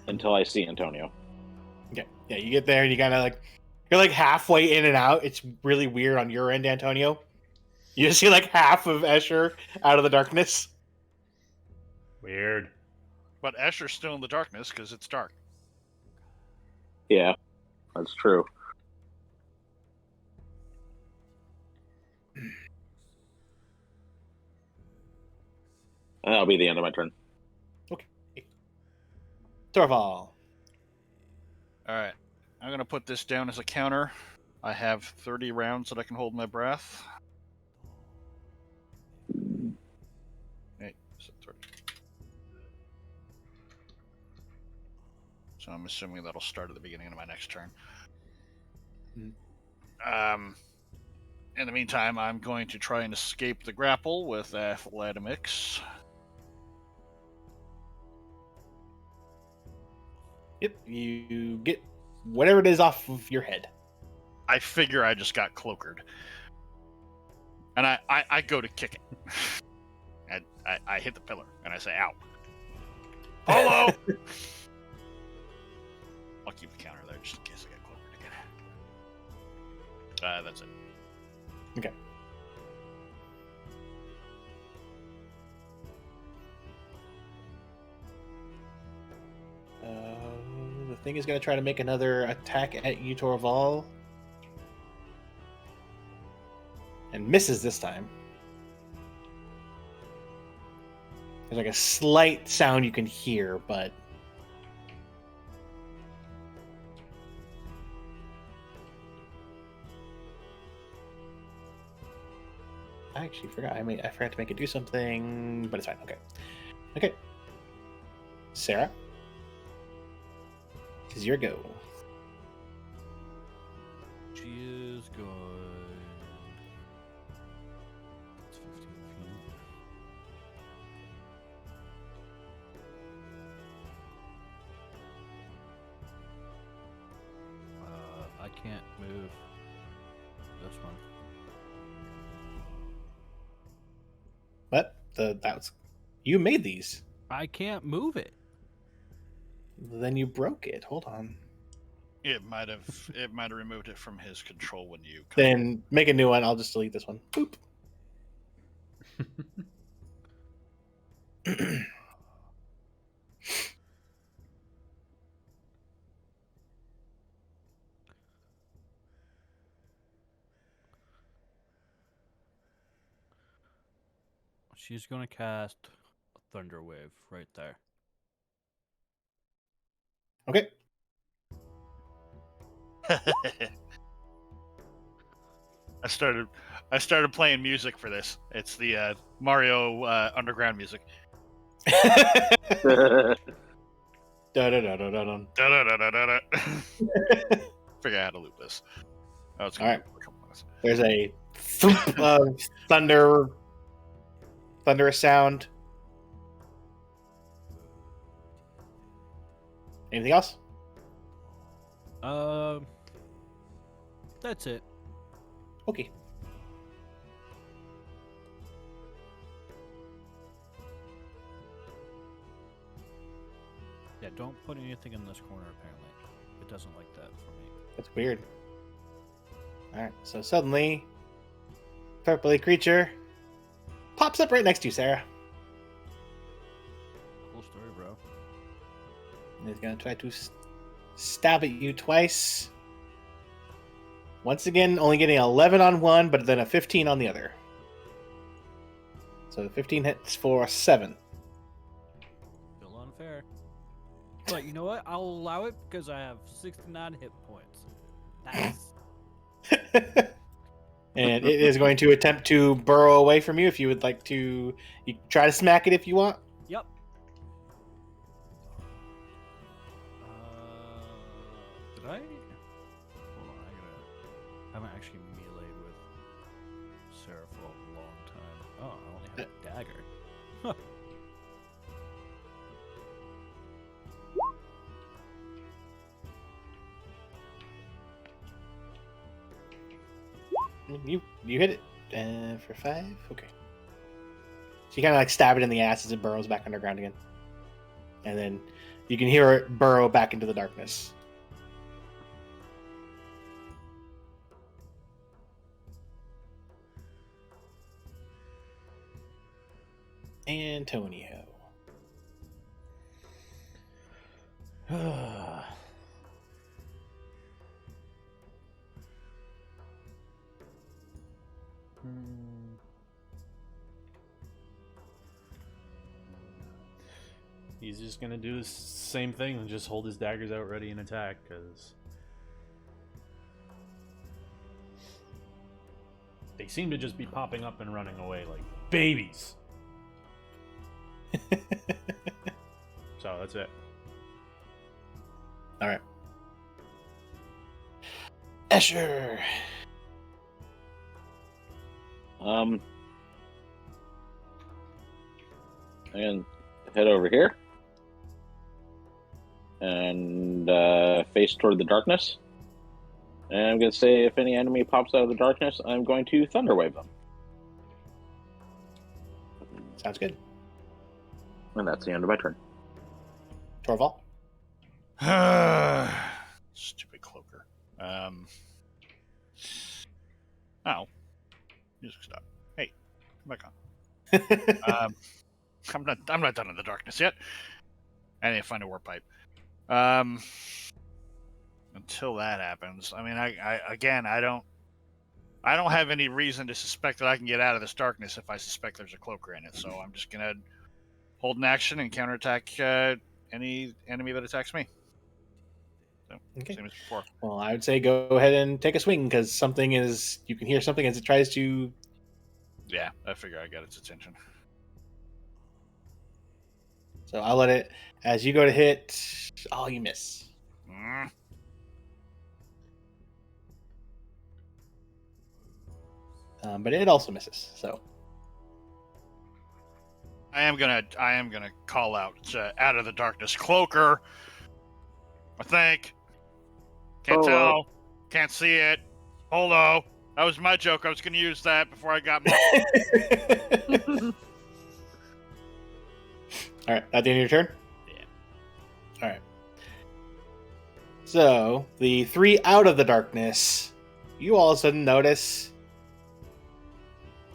until I see Antonio. Okay. Yeah, you get there and you kind of like you're like halfway in and out. It's really weird on your end, Antonio. You just see like half of Escher out of the darkness. Weird. But Escher's still in the darkness because it's dark. Yeah, that's true. And that'll be the end of my turn. Torval. All right. I'm going to put this down as a counter. I have 30 rounds that I can hold my breath. Hey, so 30. So I'm assuming that'll start at the beginning of my next turn. In the meantime, I'm going to try and escape the grapple with athletics. Yep, you get whatever it is off of your head. I figure I just got cloakered. And I go to kick it. And I hit the pillar, and I say, ow. Hello! I'll keep the counter there just in case I get cloakered again. That's it. Okay. The thing is going to try to make another attack at you, Torval. And misses this time. There's like a slight sound you can hear, but... I actually forgot. I forgot to make it do something, but it's fine. Okay. Okay. Sarah? This is your go. she is going. It's 15 feet. I can't move this one. What? That's you made these. I can't move it. Then you broke it. Hold on. It might have removed it from his control when you. Then make a new one. I'll just delete this one. Boop. She's gonna cast a thunder wave right there. Okay. I started playing music for this. It's the Mario underground music. Da-da-da-da-da-dum. Da-da-da-da-da-da. Figure out how to loop this. Oh, it's gonna All right. be a couple minutes. There's a thump of thunderous sound. Anything else? That's it. Okay. Yeah, don't put anything in this corner, apparently. It doesn't like that for me. That's weird. Alright, so suddenly, purpley creature pops up right next to you, Sarah. Cool story, bro. And he's going to try to stab at you twice. Once again, only getting 11 on one, but then a 15 on the other. So the 15 hits for 7. Still unfair. But you know what? I'll allow it because I have 69 hit points. Nice. And it is going to attempt to burrow away from you. If you would like to, you try to smack it if you want. Yep. Did I? Hold on, I haven't actually meleeed with Sarah for a long time. Oh, I only have a dagger. Huh. You hit it for 5. Okay. So you kind of like stab it in the ass as it burrows back underground again, and then you can hear it burrow back into the darkness. Antonio. He's just gonna do the same thing and just hold his daggers out ready and attack, because they seem to just be popping up and running away like babies. So that's it. All right. Escher. I'm gonna head over here and face toward the darkness. And I'm gonna say, if any enemy pops out of the darkness, I'm going to thunderwave them. Sounds good. And that's the end of my turn. Torval. Stupid cloaker. Oh. Music stop. Hey, come back on. I'm not done in the darkness yet. I need to find a warp pipe. Until that happens, I mean, I don't have any reason to suspect that I can get out of this darkness if I suspect there's a cloaker in it. So I'm just gonna hold an action and counterattack any enemy that attacks me. So, Okay. same as before. Well, I would say go ahead and take a swing, because you can hear something as it tries to. Yeah, I figure I got its attention. So I'll let it, as you go to hit. Oh, you miss. but it also misses. So I am gonna call out Out of the Darkness Cloaker. I think. Can't Polo. tell. Can't see it. Polo. That was my joke. I was gonna use that before I got more. all right, at the end of your turn. Yeah. All right. So the 3 out of the darkness, you all of a sudden notice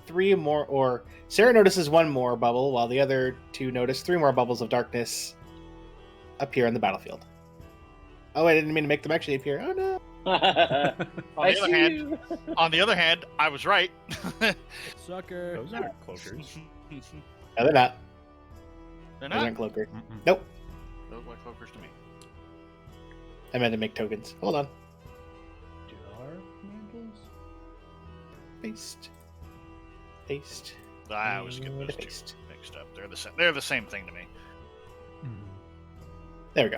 3 more, or Sarah notices 1 more bubble, while the other 2 notice 3 more bubbles of darkness appear on the battlefield. Oh, I didn't mean to make them actually appear. Oh no! On the other hand, I was right. Sucker. Those aren't cloakers. No, they're not. They're Those not. aren't cloakers. Mm-mm. Nope. Those look like cloakers to me. I meant to make tokens. Hold on. Dark mantles? Paste. Paste. I always get And those two paste. mixed up. They're the same thing to me. There we go.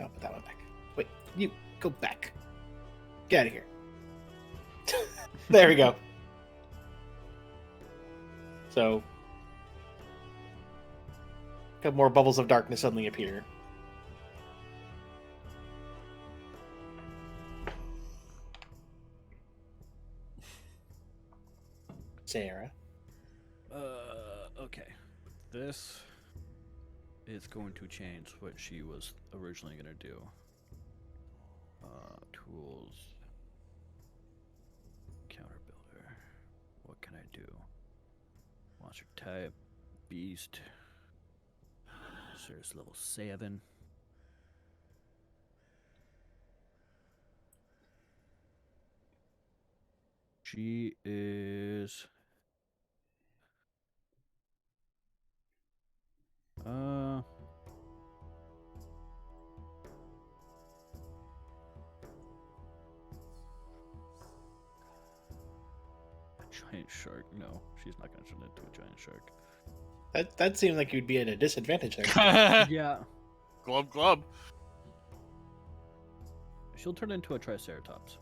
I'll put that one back. Wait, you go back. Get out of here. There we go. So, a couple more bubbles of darkness suddenly appear. Sarah. Okay. This is going to change what she was originally going to do. Tools. Counter builder. What can I do? Monster type. Beast. Serious level 7. She is. A giant shark. No, she's not going to turn into a giant shark. That seemed like you'd be at a disadvantage there. Yeah. Glub. She'll turn into a triceratops.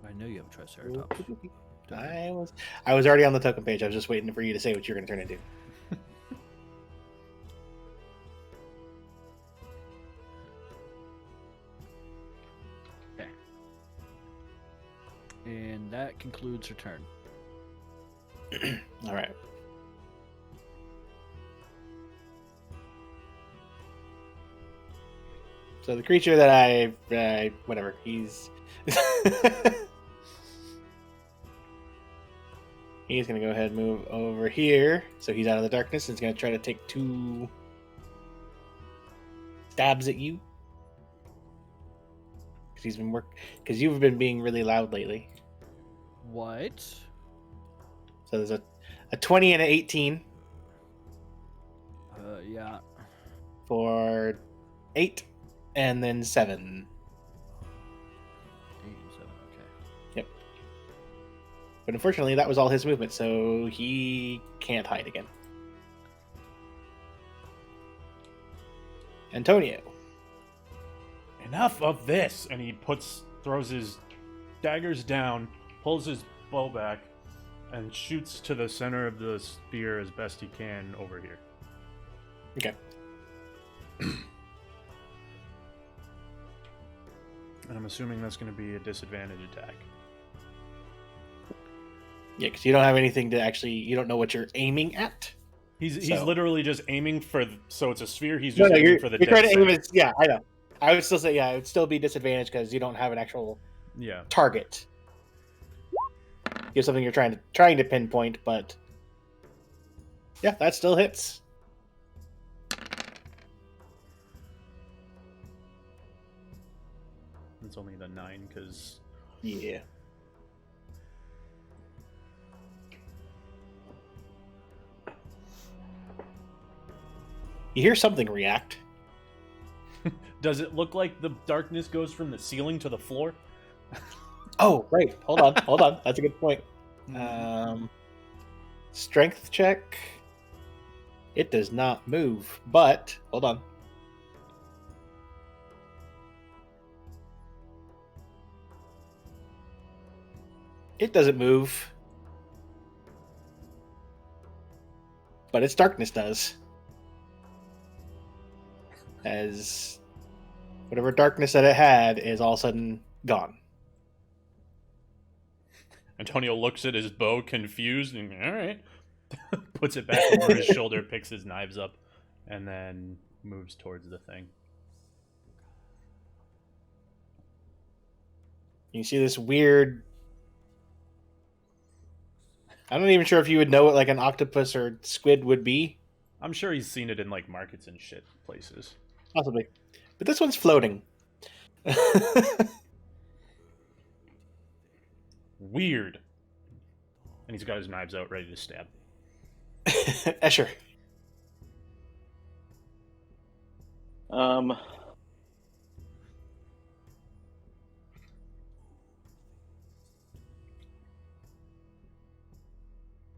I know you have a triceratops. I was already on the token page. I was just waiting for you to say what you're going to turn into. Okay. And that concludes her turn. All right. So the creature that I whatever, he's he's gonna go ahead and move over here. So he's out of the darkness and he's gonna try to take 2 stabs at you. Because you've been being really loud lately. What? So there's a 20 and an 18 Yeah. for 8 and then 7. 8 and 7, okay. Yep. But unfortunately, that was all his movement, so he can't hide again. Antonio. Enough of this! And he throws his daggers down, pulls his bow back, and shoots to the center of the spear as best he can over here. Okay. And I'm assuming that's going to be a disadvantage attack. Yeah, because you don't have anything to actually... You don't know what you're aiming at. He's So- literally just aiming for... So it's a sphere, he's just aiming you're, for the you're dead trying to aim center. it... Yeah, I know. I would still say, yeah, it would still be disadvantage because you don't have an actual Yeah. target. You have something you're trying to pinpoint, but... Yeah, that still hits. It's only the 9, because... Yeah. You hear something react. Does it look like the darkness goes from the ceiling to the floor? Oh, right. Hold on. That's a good point. Strength check. It does not move, but hold on. It doesn't move. But its darkness does. As whatever darkness that it had is all of a sudden gone. Antonio looks at his bow confused and, all right. Puts it back over his shoulder, picks his knives up, and then moves towards the thing. You see this weird... I'm not even sure if you would know what like an octopus or squid would be. I'm sure he's seen it in like markets and shit places. Possibly. But this one's floating. Weird. And he's got his knives out ready to stab. Escher.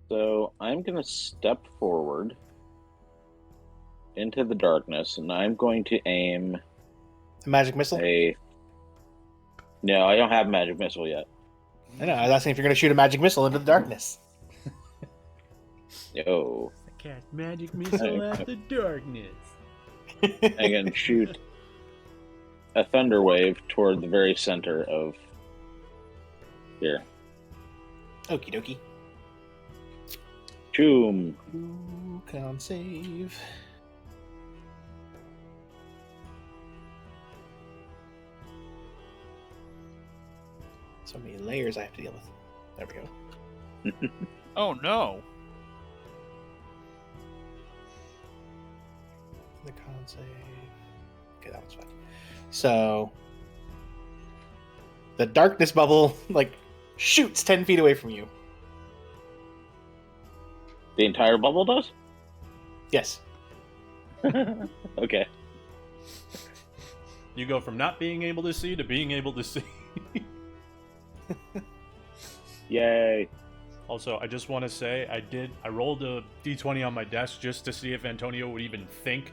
So I'm going to step forward into the darkness, and I'm going to aim A magic missile? No, I don't have a magic missile yet. I know. I was asking if you're going to shoot a magic missile into the darkness. Yo. I cast magic missile at the darkness. I'm going to shoot a thunder wave toward the very center of here. Okie dokie. Choom. Ooh, con save. So many layers I have to deal with. There we go. Oh no! The con save. Okay, that one's fine. So the darkness bubble like shoots 10 feet away from you. The entire bubble does? Yes. Okay. You go from not being able to see to being able to see. Yay. Also, I just want to say I rolled a d20 on my desk just to see if Antonio would even think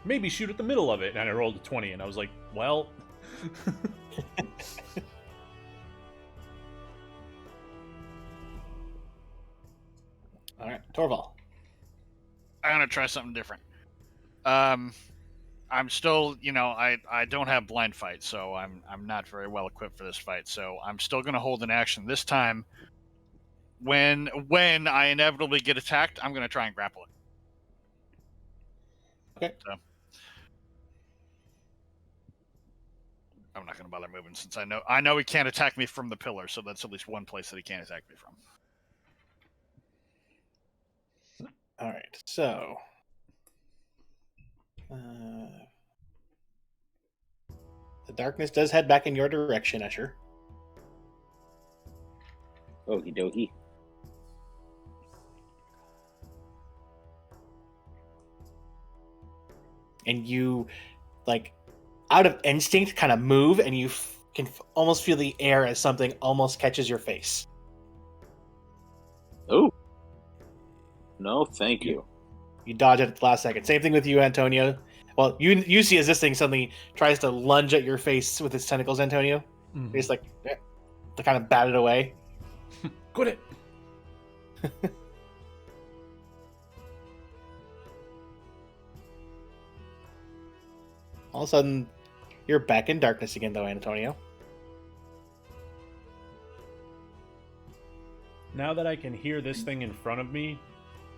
maybe shoot at the middle of it, and I rolled a 20 and I was like, well. All right, Torval. I'm gonna try something different. I'm still, I don't have blind fight, so I'm not very well equipped for this fight. So I'm still gonna hold an action this time. When I inevitably get attacked, I'm gonna try and grapple it. Okay. So I'm not gonna bother moving since I know he can't attack me from the pillar, so that's at least one place that he can't attack me from. All right, so the darkness does head back in your direction, Escher. Okie dokie. And you, like, out of instinct, kind of move, and you can almost feel the air as something almost catches your face. Oh. No, thank you. You dodge it at the last second. Same thing with you, Antonio. Well, you see as this thing suddenly tries to lunge at your face with its tentacles, Antonio. Mm-hmm. You're just like, to kind of bat it away. Quit it. All of a sudden, you're back in darkness again, though, Antonio. Now that I can hear this thing in front of me,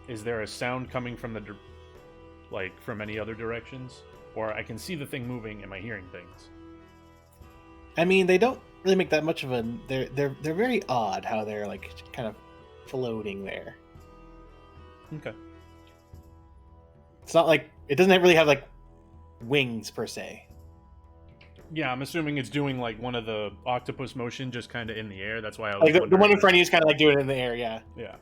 is there a sound coming from from any other directions? Or I can see the thing moving, am I hearing things? I mean, they don't really make that much of a... They're very odd how they're, like, kind of floating there. Okay. It's not like... It doesn't really have, like, wings, per se. Yeah, I'm assuming it's doing, like, one of the octopus motion just kind of in the air. That's why I was Like, the one in front of you is kind of, like, doing it in the air, yeah. Yeah.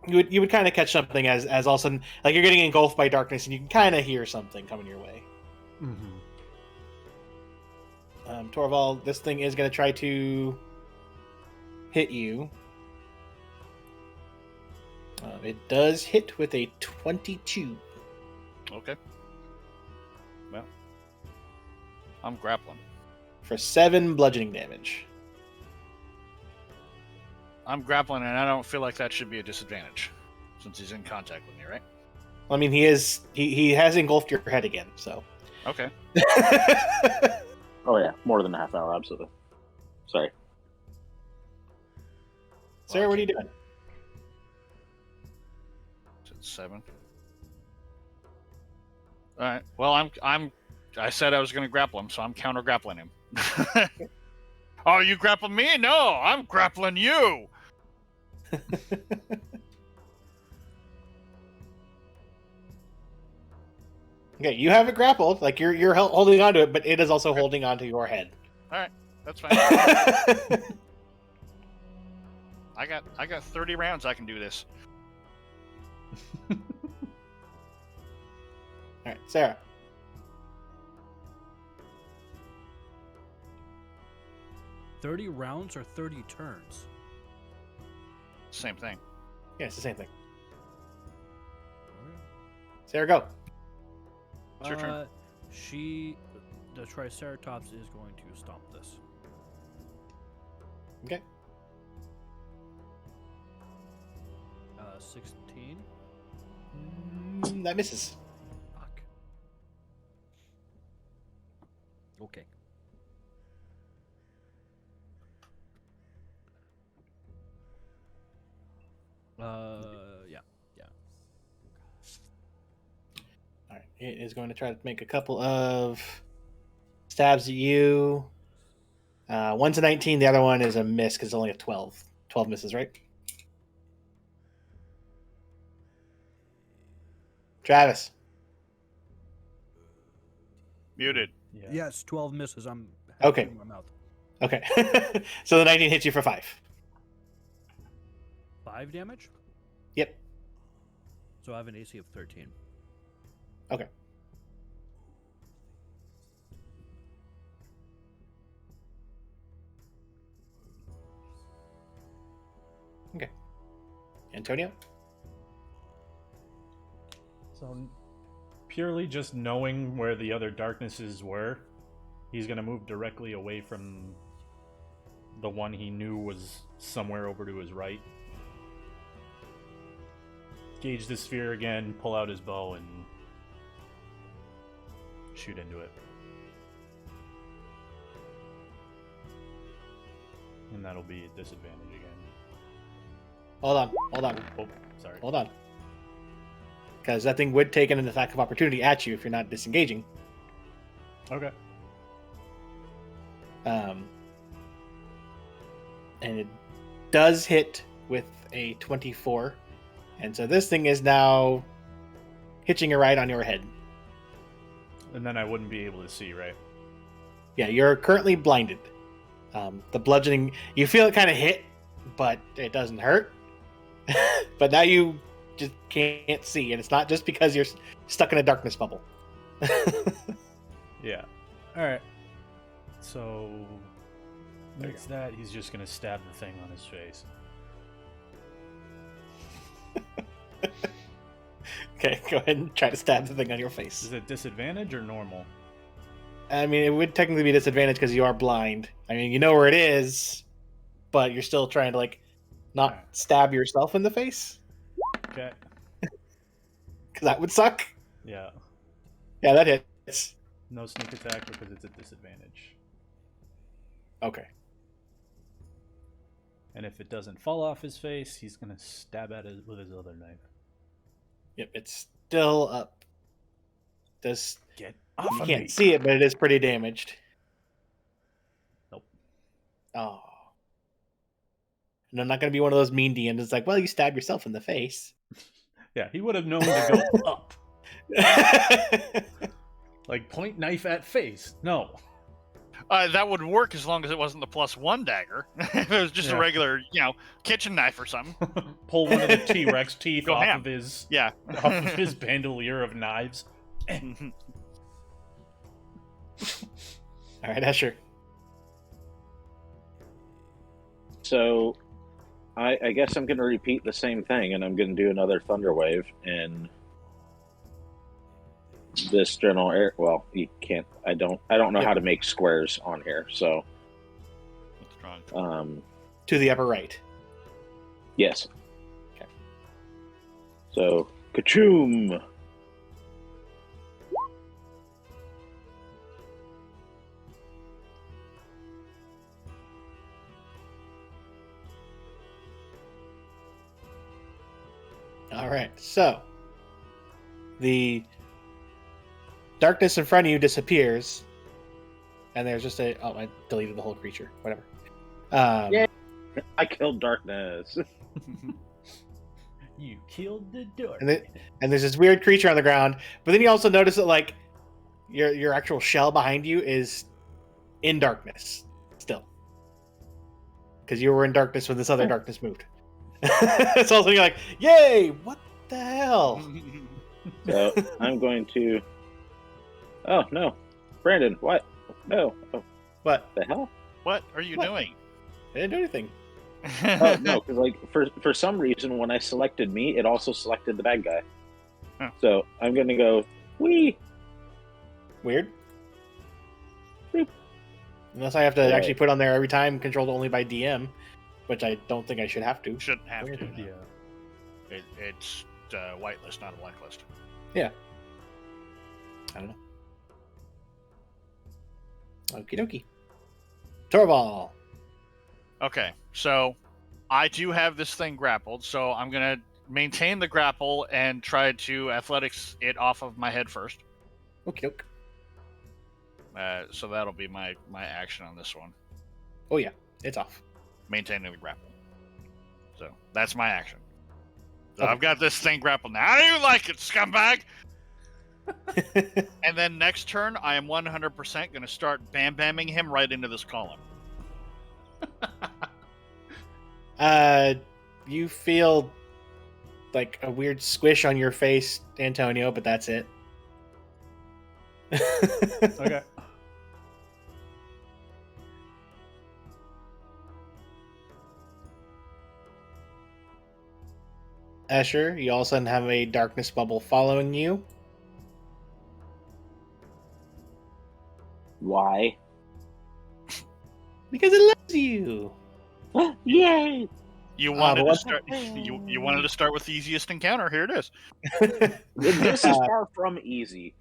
You would kind of catch something as all of a sudden... Like, you're getting engulfed by darkness, and you can kind of hear something coming your way. Mm-hmm. Torval, this thing is going to try to hit you. It does hit with a 22. Okay. Well, I'm grappling. For 7 bludgeoning damage. I'm grappling, and I don't feel like that should be a disadvantage, since he's in contact with me, right? I mean, he has engulfed your head again, so. Okay. Oh yeah, more than a half hour, absolutely. Sorry. Sarah, what are you doing? It's 7. All right. Well, I said I was going to grapple him, so I'm counter grappling him. Oh, you grappling me? No, I'm grappling you. Okay, you have it grappled, like you're holding onto it, but it is also holding onto your head. All right, that's fine. I got 30 rounds. I can do this. All right, Sarah. $30 rounds or 30 turns? Same thing. Yeah, it's the same thing. Sarah, go. It's your turn. The Triceratops is going to stomp this. Okay. 16. That misses. Fuck. Okay. Yeah. All right, it is going to try to make a couple of stabs at you. One's a 19, the other one is a miss because it's only a 12. 12 misses, right? Travis. Muted. Yeah. Yes, 12 misses. I'm Okay. in my mouth. Okay. So the 19 hits you for 5. 5 damage? Yep. So I have an AC of 13. Okay. Okay. Antonio? So, purely just knowing where the other darknesses were, he's going to move directly away from the one he knew was somewhere over to his right. Gauge the sphere again, pull out his bow, and shoot into it. And that'll be a disadvantage again. Hold on. Oh, sorry. Hold on. Because that thing would take an attack of opportunity at you if you're not disengaging. Okay. And it does hit with a 24. And so this thing is now hitching a ride on your head. And then I wouldn't be able to see, right? Yeah, you're currently blinded. The bludgeoning, you feel it kind of hit, but it doesn't hurt. But now you just can't see, and it's not just because you're stuck in a darkness bubble. Yeah. Alright. So, next that, he's just going to stab the thing on his face. Okay, go ahead and try to stab the thing on your face. Is it disadvantage or normal? I mean, it would technically be disadvantage because you are blind. I mean, you know where it is, but you're still trying to, like, not Alright. stab yourself in the face. Okay. Because that would suck. Yeah. Yeah, that hits. No sneak attack because it's a disadvantage. Okay. And if it doesn't fall off his face, he's going to stab at it with his other knife. Yep, it's still up. Does Get you off of can't me! see it, but it is pretty damaged. Nope. Oh. And I'm not going to be one of those mean DMs. It's like, well, you stabbed yourself in the face. Yeah, he would have known to go up. Like, point knife at face. No. That would work as long as it wasn't the +1 dagger. If it was just a regular, kitchen knife or something. Pull one of the T-Rex teeth Go off ham. of his Yeah. off of his bandolier of knives. Mhm. All right, Asher. So, I guess I'm going to repeat the same thing, and I'm going to do another Thunder Wave in this general area. Well, you can't. I don't know how to make squares on here. So, What's wrong? To the upper right. Yes. Okay. So, kachoom! All right. So the darkness in front of you disappears, and there's just a. Oh, I deleted the whole creature. Whatever. Yay. I killed darkness. You killed the dark. And there's this weird creature on the ground, but then you also notice that like your actual shell behind you is in darkness still, because you were in darkness when this other darkness moved. It's also you're like, yay! What the hell? So I'm going to. Oh no, Brandon! What? No! Oh, What? the hell? What are you What? doing? I didn't do anything. Oh no, because like for some reason when I selected me, it also selected the bad guy. Huh. So I'm gonna go wee. Weird. Boop. Unless I have to Right. actually put on there every time, controlled only by DM, which I don't think I should have to. Shouldn't have to. No. Yeah. It's whitelist, not a blacklist. I don't know. Okie dokie. Torvald. Okay, so I do have this thing grappled, so I'm gonna maintain the grapple and try to athletics it off of my head first. Okie doke. So that'll be my action on this one, Oh yeah, it's off. maintaining the grapple. So that's my action. So Okay. I've got this thing grappled now. How do you like it, scumbag? And then next turn, I am 100% going to start bam-bamming him right into this column. You feel like a weird squish on your face, Antonio, but that's it. Okay. Escher, you all of a sudden have a darkness bubble following you. Why? Because it loves you. Yay! You wanted but to start. You wanted to start with the easiest encounter. Here it is. This is far from easy.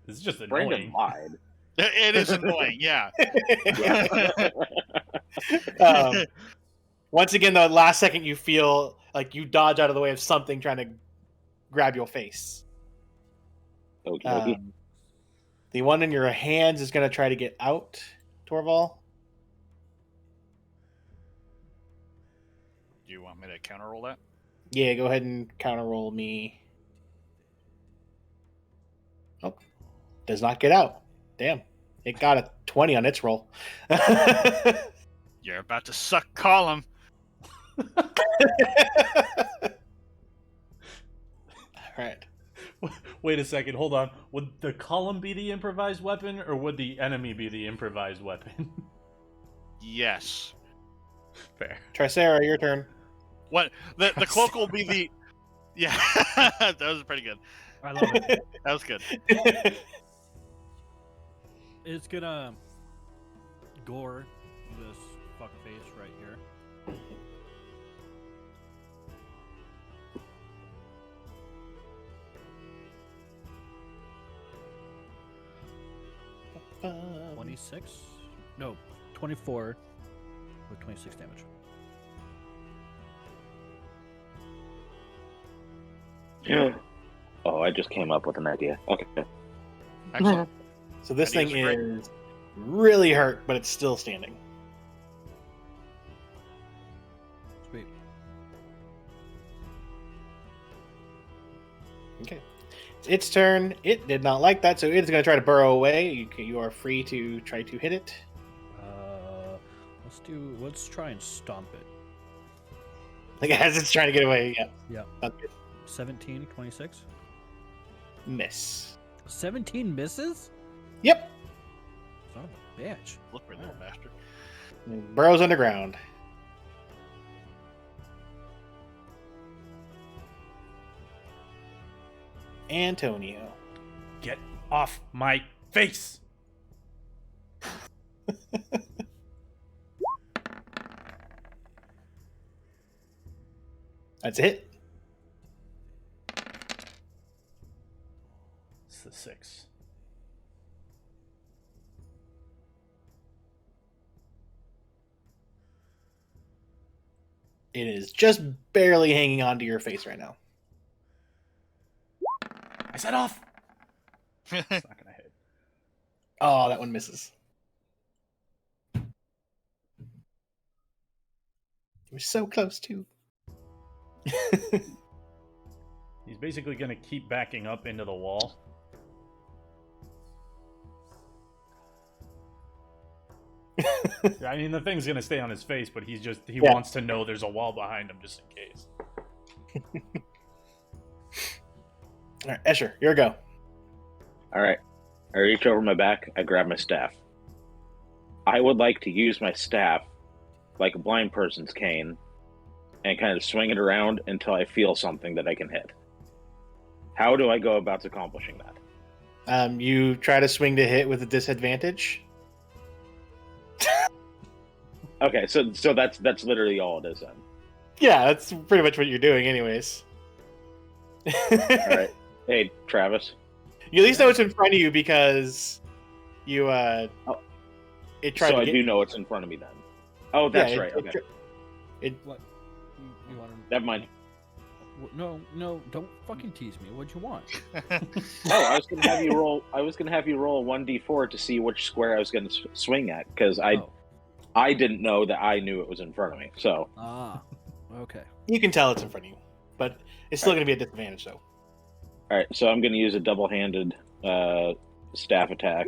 This is just Brandon annoying. lied. It is annoying, yeah. Once again, the last second you feel like you dodge out of the way of something trying to grab your face. Okay. The one in your hands is going to try to get out, Torval. Do you want me to counter roll that? Yeah, go ahead and counter roll me. Oh, does not get out. Damn. It got a 20 on its roll. You're about to suck column. All right. Wait a second, hold on. Would the column be the improvised weapon, or would the enemy be the improvised weapon? Yes. Fair. Tricera, your turn. What the cloak will be the. Yeah, that was pretty good. I love it. That was good. It's gonna gore this fuckface right here. Um, 26? No, 24 with 26 damage. Oh, I just came up with an idea. Okay. Excellent. So this Ideas thing are great. is really hurt, but it's still standing. Sweet. Okay. It's its turn. It did not like that, so it is going to try to burrow away. You are free to try to hit it. Let's try and stomp it. Like as it's trying to get away. Yeah. Yeah. Sounds good. 17, 26. Miss. 17 misses? Yep. Son of a bitch. Look for little bastard. Burrows underground. Antonio. Get off my face! That's a hit. It's the 6. It is just barely hanging onto your face right now. I set off. It's not gonna hit. Oh, that one misses. We're so close too. He's basically gonna keep backing up into the wall. I mean, the thing's gonna stay on his face, but he wants to know there's a wall behind him just in case. All right, Escher, your go. All right. I reach over my back. I grab my staff. I would like to use my staff like a blind person's cane and kind of swing it around until I feel something that I can hit. How do I go about accomplishing that? You try to swing to hit with a disadvantage. Okay, so that's literally all it is then. Yeah, that's pretty much what you're doing, anyways. All right. Hey, Travis. You at least know it's in front of you because you it tried. So to I get... do know it's in front of me then. Oh, that's Yeah, right. Okay. What? You want to? Never mind. No, don't fucking tease me. What'd you want? Oh, I was gonna have you roll. I was gonna have you roll 1d4 to see which square I was gonna swing at because I didn't know that I knew it was in front of me. So Okay. You can tell it's in front of you, but it's still going to be a disadvantage, though. all right, so I'm gonna use a double-handed staff attack.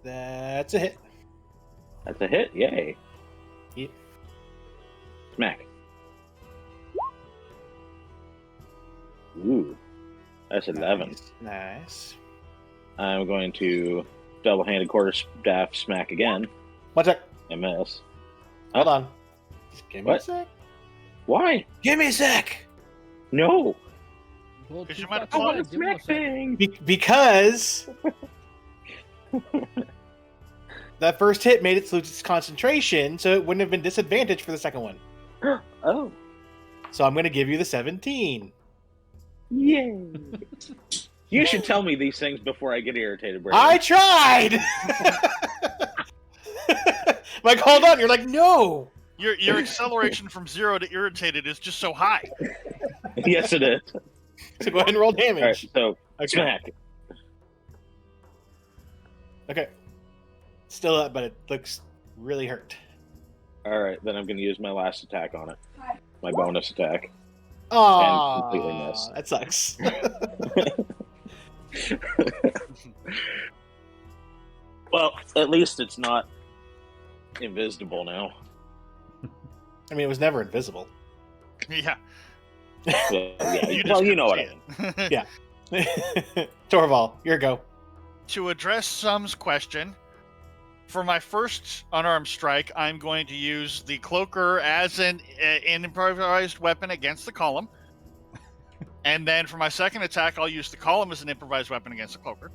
That's a hit. That's a hit. Yay! Yep. Smack. Ooh, that's 11. Nice. I'm going to double-handed quarterstaff smack again. 1 sec. I miss. Hold on. Just give me What? a sec. Why? Give me a sec. No. Well, Because too you might have fucking told bad. him Give him a second. Because that first hit made it lose its concentration, so it wouldn't have been disadvantaged for the second one. Oh. So I'm going to give you the 17. Yay. You should tell me these things before I get irritated, Brandon. I tried. Like, hold on. You're like, no. Your acceleration from 0 to irritated is just so high. Yes, it is. So go ahead and roll All right, damage. so Okay. smack. Okay. Still up, but it looks really hurt. All right, then I'm going to use my last attack on it. My bonus attack. Oh, completely miss. that sucks. Well, at least it's not invisible now. I mean, it was never invisible. Yeah. So, yeah, You well, just you know what I couldn't mean. see it. Torval, your go. To address Sum's question, for my first unarmed strike, I'm going to use the cloaker as an improvised weapon against the column. And then for my second attack, I'll use the column as an improvised weapon against the cloaker.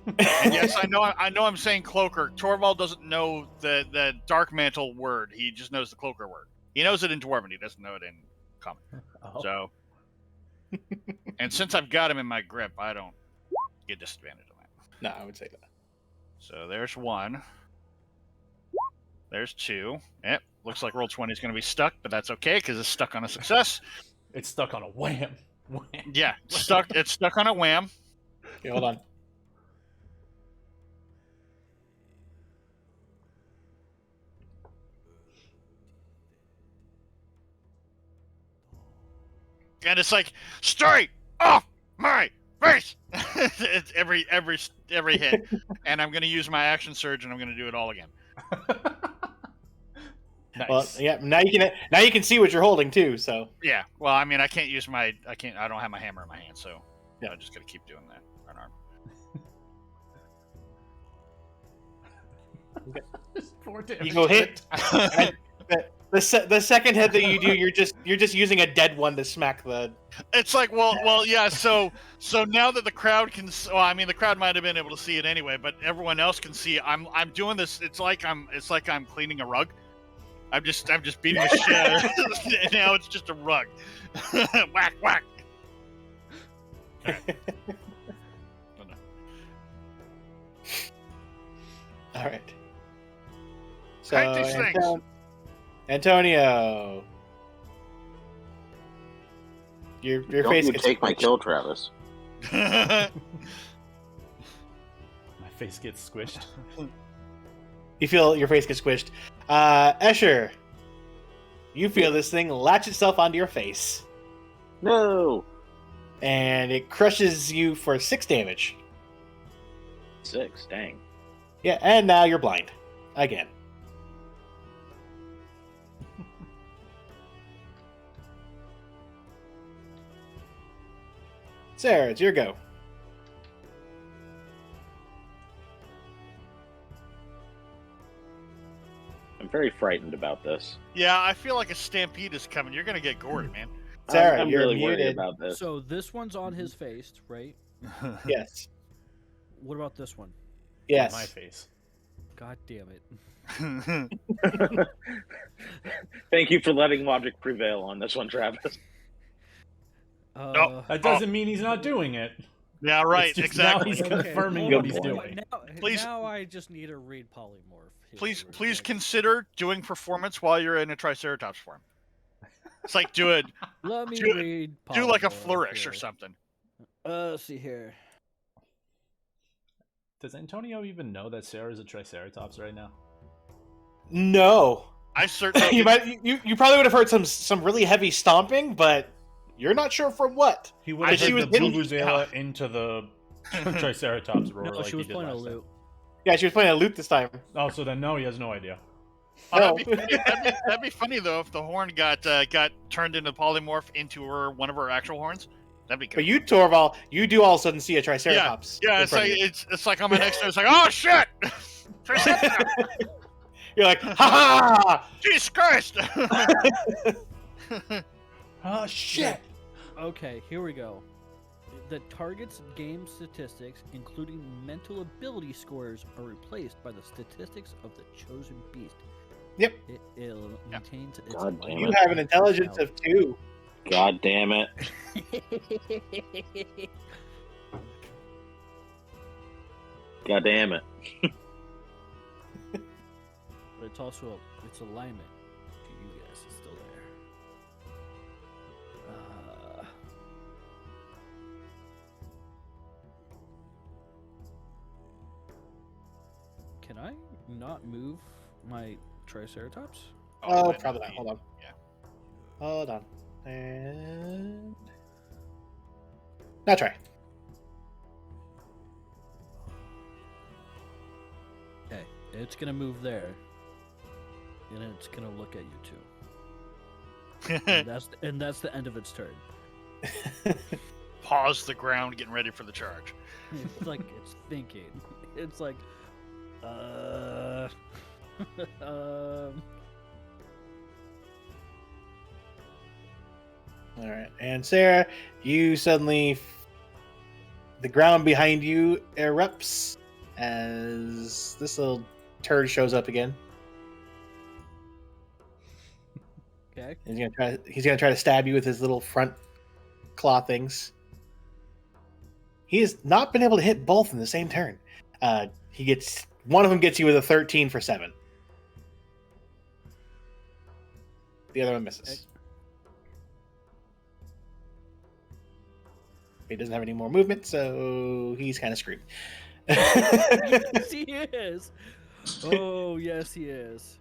And yes, I know I'm saying cloaker. Torvald doesn't know the dark mantle word. He just knows the cloaker word. He knows it in Dwarven. He doesn't know it in common. Oh. So, and since I've got him in my grip, I don't get disadvantage on that. No, I would say that. So there's 1. There's 2. Yep. Looks like roll 20 is going to be stuck, but that's okay because it's stuck on a success. It's stuck on a wham. Wham. Yeah, stuck. It's stuck on a wham. Okay, hold on. And it's like straight off my face. It's every hit, and I'm going to use my action surge, and I'm going to do it all again. Nice. Well, yeah. Now you can see what you're holding too. So Yeah. Well, I mean, I don't have my hammer in my hand, so yeah, I'm just going to keep doing that. Unarmed. Poor damage. you go hit. The second hit that you do, you're just using a dead one to smack the. It's like, well, yeah. So now that the crowd can, well, I mean, the crowd might have been able to see it anyway, but everyone else can see. I'm doing this. It's like I'm cleaning a rug, I'm just beating the shit out of it. And now it's just a rug. Whack, whack. All right. Oh, no. All right. So, Kite these things. Antonio, your Don't face you gets take my squished. kill, Travis. My face gets squished. You feel your face gets squished. Escher, you feel this thing latch itself onto your face, No. and it crushes you for 6 damage. 6. Dang. Yeah, and now you're blind again. Sarah, it's your go. I'm very frightened about this. Yeah, I feel like a stampede is coming. You're gonna get gored, man. Sarah, I'm you're really worried muted. about this. So this one's on his face, right? Yes. What about this one? Yes. My face. God damn it. Thank you for letting logic prevail on this one, Travis. That doesn't mean he's not doing it. Yeah, right. It's just Exactly. Now he's confirming Good what he's point. doing. Please- Now I just need to read polymorph. Please here. consider doing performance while you're in a Triceratops form. It's like Let me do- read. do like a polymorph flourish or here. something. Let's see here. Does Antonio even know that Sarah's a Triceratops right now? No. I certainly you probably would have heard some really heavy stomping, but you're not sure from what. He would have She heard was the in- Vuvuzela into the Triceratops roar No, like she was he did playing a last time. lute. Yeah, she was playing a lute this time. Oh, so then no, he has no idea. Oh, No. that'd be funny though if the horn got turned into polymorph into one of her actual horns. That'd be good. But you, Torval, you do all of a sudden see a Triceratops. Yeah, in it's front like of you. it's like on my next door. It's like, oh shit, Triceratops! You're like, ha ha! Jesus Christ! Oh shit! Okay, here we go. The target's game statistics, including mental ability scores, are replaced by the statistics of the chosen beast. Yep. It maintains its. God damn You it. have an intelligence of 2. God damn it. God damn it. But it's also its alignment to you guys is still there. Can I not move my Triceratops? Oh, I know probably not. the- Hold on. Yeah. Hold on. And now try. Okay, it's gonna move there, and it's gonna look at you too. And that's the end of its turn. Pause the ground, getting ready for the charge. It's like it's thinking. It's like, All right, and Sarah, you suddenly the ground behind you erupts as this little turd shows up again. Okay. He's gonna try to stab you with his little front claw things. He has not been able to hit both in the same turn. One of them gets you with a 13 for 7. The other one misses. He doesn't have any more movement, so he's kind of screwed. Yes, he is. Oh, yes, he is.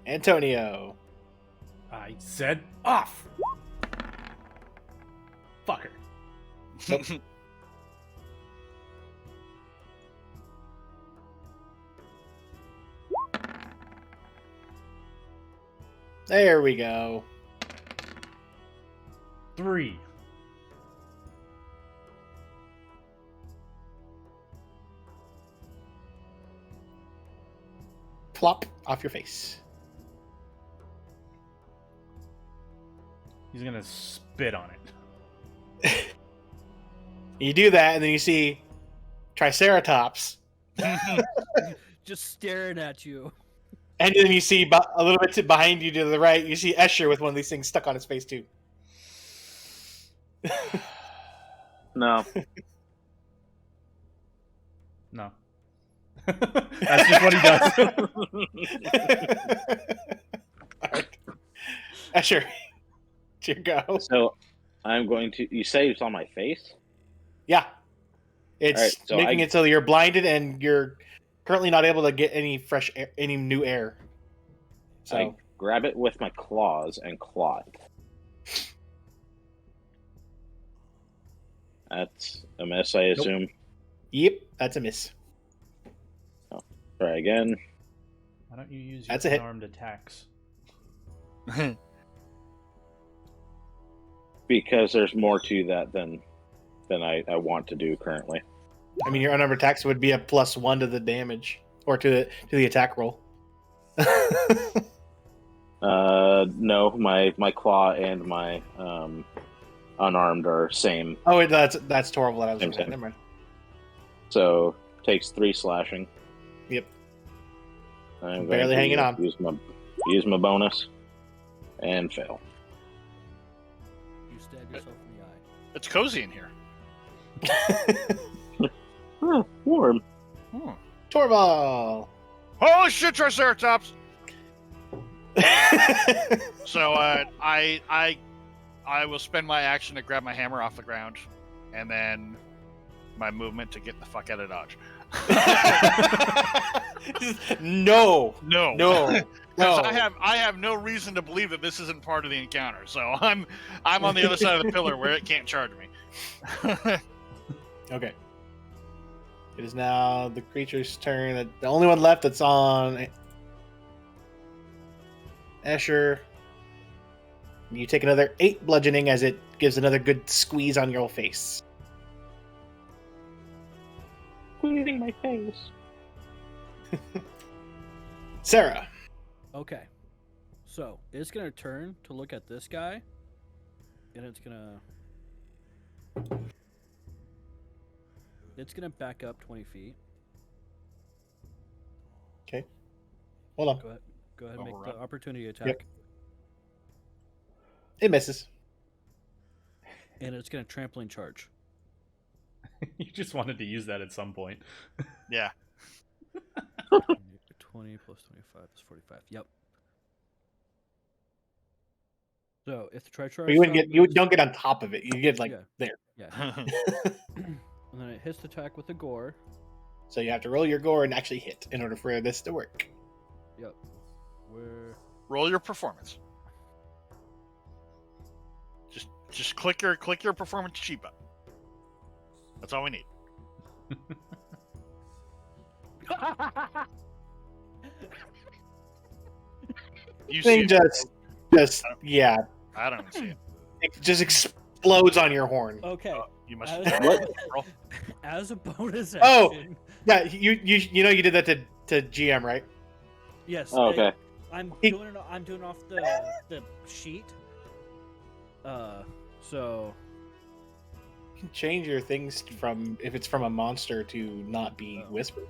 Antonio. I said off. Fucker. There we go. 3. Plop off your face. He's gonna spit on it. You do that, and then you see Triceratops, Just staring at you. And then you see a little bit behind you to the right, you see Escher with one of these things stuck on his face too. No. No. That's just what he does. All right. Escher, it's your go. So I'm going to. You say it's on my face? Yeah. It's All right, so making it so you're blinded and you're currently not able to get any fresh air, any new air. So I grab it with my claws and claw it. That's a miss, I assume. Yep, that's a miss. Try again. Why don't you use That's a your hit. unarmed attacks? Because there's more to that than I want to do currently. I mean, your unarmed attacks would be a +1 to the damage or to the attack roll. No, my claw and my unarmed are same. Oh, that's horrible. That I was Same, gonna say. same. Never mind. So takes 3 slashing. Yep. I'm Barely going to hanging on. Use my bonus and fail. You stab yourself in the eye. It's cozy in here. Oh, warm. Torval. Holy shit, Triceratops! So I will spend my action to grab my hammer off the ground, and then my movement to get the fuck out of Dodge. No. Because I have no reason to believe that this isn't part of the encounter. So I'm on the other side of the pillar where it can't charge me. Okay. It is now the creature's turn. The only one left that's on Escher. You take another 8 bludgeoning as it gives another good squeeze on your face. Squeezing my face. Sarah. Okay. So it's gonna turn to look at this guy, and it's gonna back up 20 feet. Okay. Hold on. Go ahead and Oh, make right. the opportunity attack. Yep. It misses. And it's gonna trampoline charge. You just wanted to use that at some point. Yeah. 20 plus 25 is 45. Yep. So if the Triceratops, But you don't get on top of it. You get Yeah. there. yeah, and then it hits the attack with the gore. So you have to roll your gore and actually hit in order for this to work. Yep. Where? Roll your performance. Just click your performance cheat button. That's all we need. You see Thing it. just yeah, I don't even see it. it just explodes on your horn. Okay. You must. As, Roll. as a bonus Oh! action. Yeah, you know you did that to GM, right? Yes. Oh, okay. I'm doing off the sheet. So You can change your things from if it's from a monster to not be whispered.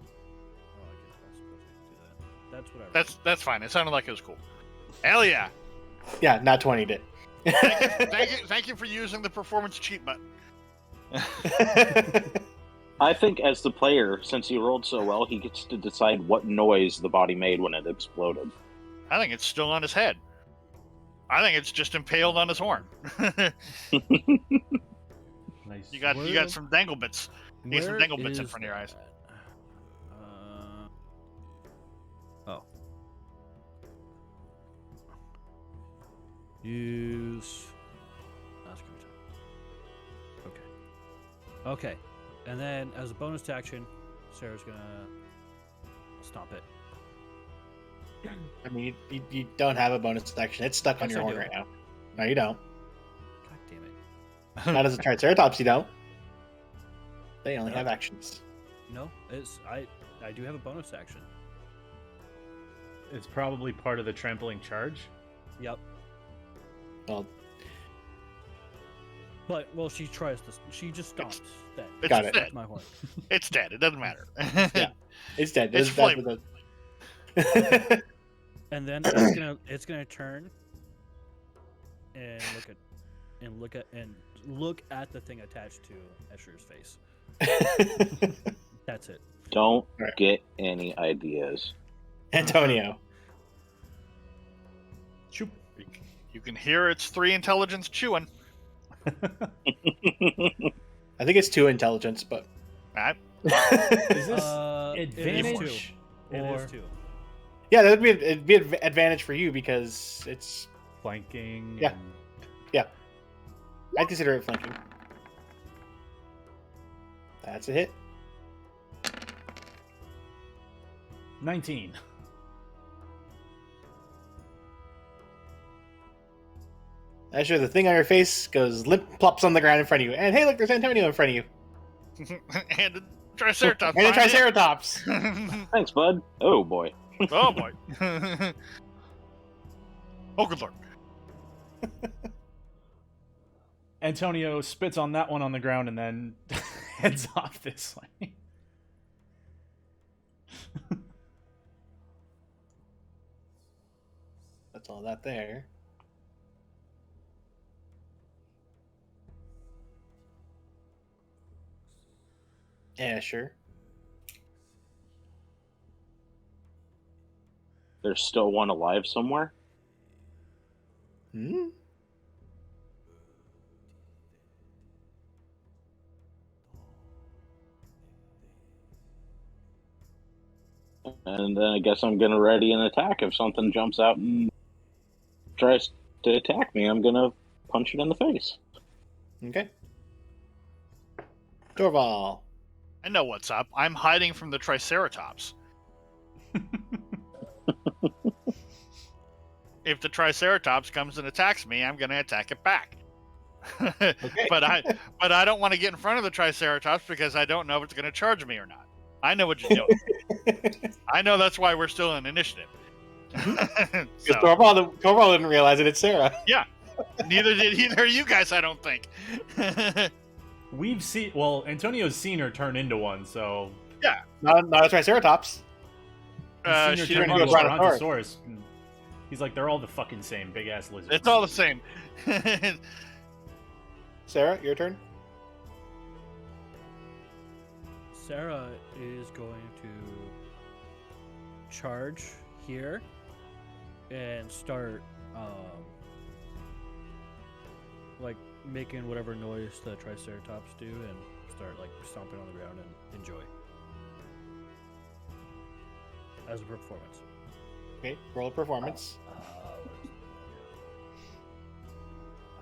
Oh, I guess I was supposed to do that. That's whatever. That's fine. It sounded like it was cool. Hell yeah! Yeah, not 20 did. Thank you for using the performance cheat button. I think as the player, since he rolled so well, he gets to decide what noise the body made when it exploded. I think it's still on his head. I think it's just impaled on his horn. Nice. You got some dangle bits. Need some Where dangle bits in is front of your eyes. that? Oh. Use. That's gonna be okay. Okay, and then as a bonus to action, Sarah's gonna stomp it. I mean, you don't have a bonus action. It's stuck on Yes, your I horn do. right now. No, you don't. God damn it! Not as a Triceratops, you don't. They only have actions. No, I do have a bonus action. It's probably part of the trampling charge. Yep. Well, But she tries to. She just stomps. That. It's Got it. dead. That's my horn. It's dead. It doesn't matter. Yeah. It's dead. It's That's- And then it's gonna turn and look at the thing attached to Escher's face. That's it. Don't Right. get any ideas. Antonio. Shoop. You can hear its 3 intelligence chewing. I think it's 2 intelligence, but Right? Is this It is advantage? 2. It Or is 2. yeah, it'd be an advantage for you because it's. flanking? Yeah. and- I consider it flanking. That's a hit. 19. Asher, the thing on your face goes limp, plops on the ground in front of you, and hey, look, there's Antonio in front of you, And the Triceratops. and a behind Triceratops. it. Thanks, bud. Oh boy. Oh boy. Oh good lord. Antonio spits on that one on the ground and then heads off this way. That's all that there. Yeah, sure. There's still one alive somewhere. Hmm? And then I guess I'm gonna ready an attack. If something jumps out and tries to attack me, I'm gonna punch it in the face. Okay. Dorval. I know what's up. I'm hiding from the Triceratops. If the Triceratops comes and attacks me, I'm going to attack it back. Okay. but I don't want to get in front of the Triceratops because I don't know if it's going to charge me or not. I know what you're doing. I know that's why we're still in initiative. Because So, Dorval didn't realize it. It's Sarah. neither did either of you guys, I don't think. We've seen. Well, Antonio's seen her turn into one, so. Not a Triceratops. He's She seen her turned turn into into a a Brontosaurus. Brontosaurus. He's like, they're all the fucking same, big ass lizards. It's all the same. Sarah, your turn. Sarah is going to charge here and start like making whatever noise the Triceratops do and start like stomping on the ground and enjoy as a performance. Okay, roll a performance.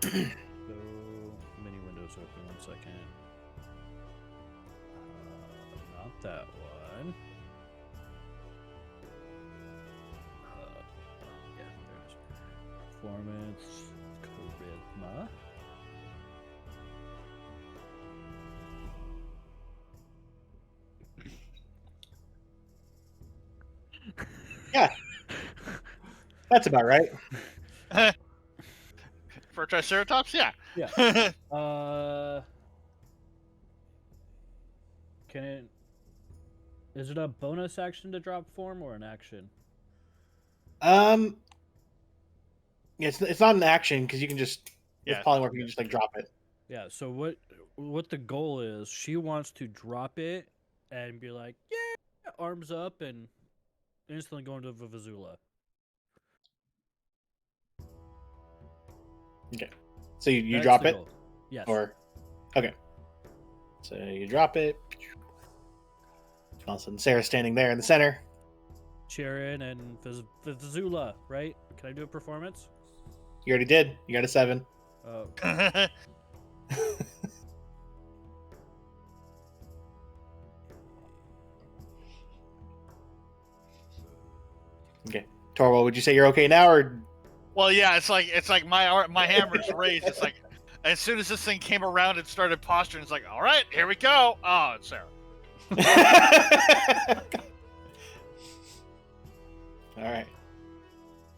So many windows open. 1 second. Not that one. Yeah, there it is. Performance, charisma. That's about right. For Triceratops, yeah. Yeah. Can it? Is it a bonus action to drop form or an action? Yeah, it's not an action because you can just Yeah, with polymorph you can just like drop it. Yeah. So what the goal is? She wants to drop it and be like, yeah, arms up and instantly go into Vivazula. Okay, so you That's drop the it goal. Yes. or okay, so you drop it. All of a sudden, Sarah's standing there in the center. Sharon and Vivazula, right? Can I do a performance? You already did. You got a 7. Oh, Okay, Torwell, would you say you're okay now, or Well, yeah, it's like my hammer's raised. It's like as soon as this thing came around and started posturing, it's like, all right, here we go. Oh, it's Sarah. all right?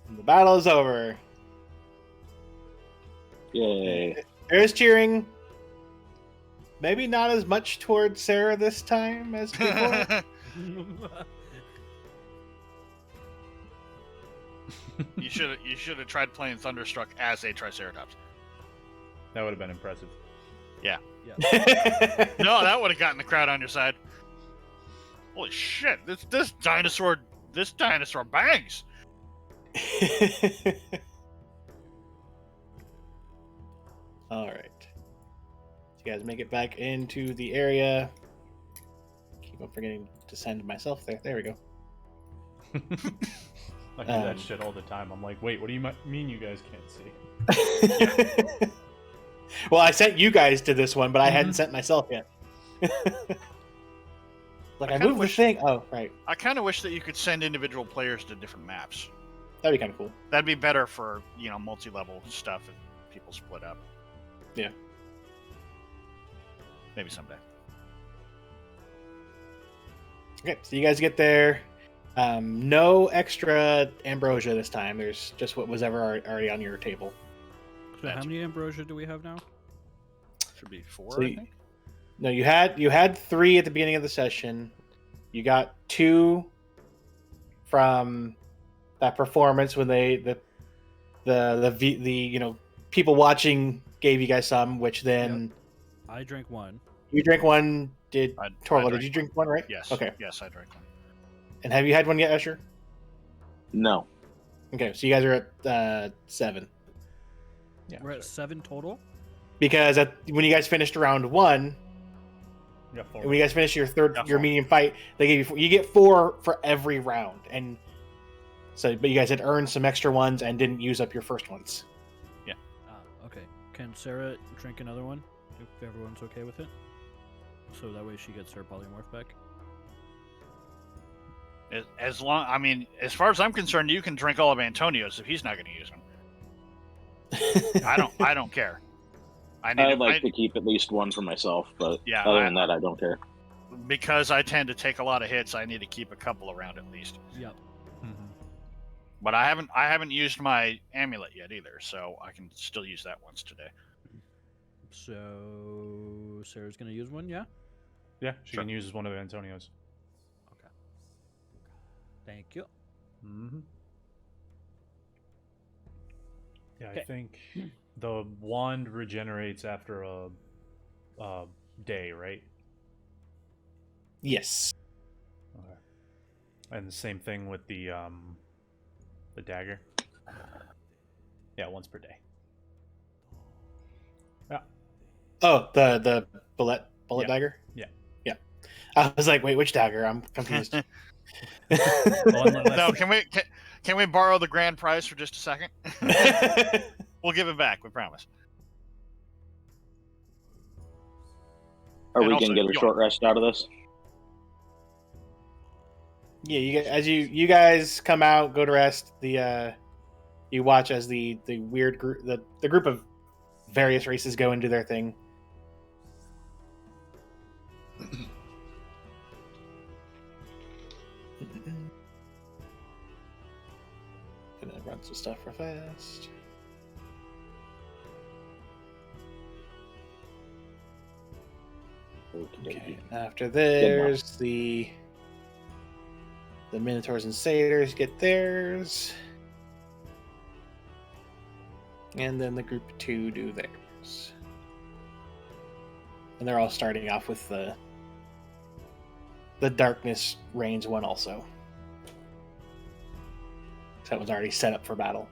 And the battle is over. Yay. There's cheering. Maybe not as much towards Sarah this time as before. You should have tried playing Thunderstruck as a Triceratops. That would have been impressive. No, that would have gotten the crowd on your side. Holy shit! This dinosaur bangs. All right. So you guys make it back into the area. Keep on forgetting to send myself there. There we go. I do that shit all the time. I'm like, wait, what do you mean you guys can't see? Well, I sent you guys to this one, but I hadn't sent myself yet. Like, I moved the thing. Oh, right. I kind of wish that you could send individual players to different maps. That'd be kind of cool. That'd be better for, multi-level stuff and people split up. Yeah. Maybe someday. Okay, so you guys get there. No extra ambrosia this time. There's just what was ever already on your table. So how many ambrosia do we have now? Should be 4, So I think. No, you had 3 at the beginning of the session. You got 2 from that performance when the people watching gave you guys some, which then I drank 1. you drank 1. Did I Torlo? drank Did you drink 1? Right? Yes. Okay. Yes, I drank 1. And have you had 1 yet, Usher? No. Okay, so you guys are at 7. Yeah, We're at 7 total. Because when you guys finished round 1, Yeah, and when you guys finished your Yeah, your 4. medium fight, they gave you get 4 for every round, and so but you guys had earned some extra ones and didn't use up your first ones. Okay. Can Sarah drink another one if everyone's okay with it? So that way she gets her polymorph back. As far as I'm concerned, you can drink all of Antonio's if he's not going to use them. I don't care. I'd like to keep at least 1 for myself, but Yeah, other than that, I don't care. because I tend to take a lot of hits. I need to keep a couple around at least. Yep. But I haven't used my amulet yet either, so I can still use that once today. So Sarah's gonna use 1, yeah? Yeah, she Sure. can use one of Antonio's. Okay. Thank you. Mm-hmm. Yeah, I Okay. think the wand regenerates after a day, right? Yes. Okay. And the same thing with the dagger. Yeah, once per day. Yeah. Oh, the bullet Yeah. dagger. Yeah. Yeah. I was like, wait, which dagger? I'm confused. No, can we borrow the grand prize for just a second? We'll give it back. We promise. Are And we also, going to get a short rest out of this? Yeah, you guys come out, go to rest. You watch as the weird group, the group of various races go and do their thing. Gonna run some stuff real fast. Okay. After there's the Minotaurs and Satyrs get theirs. And then the group 2 do theirs. And they're all starting off with the Darkness Reigns one also. So that was already set up for battle.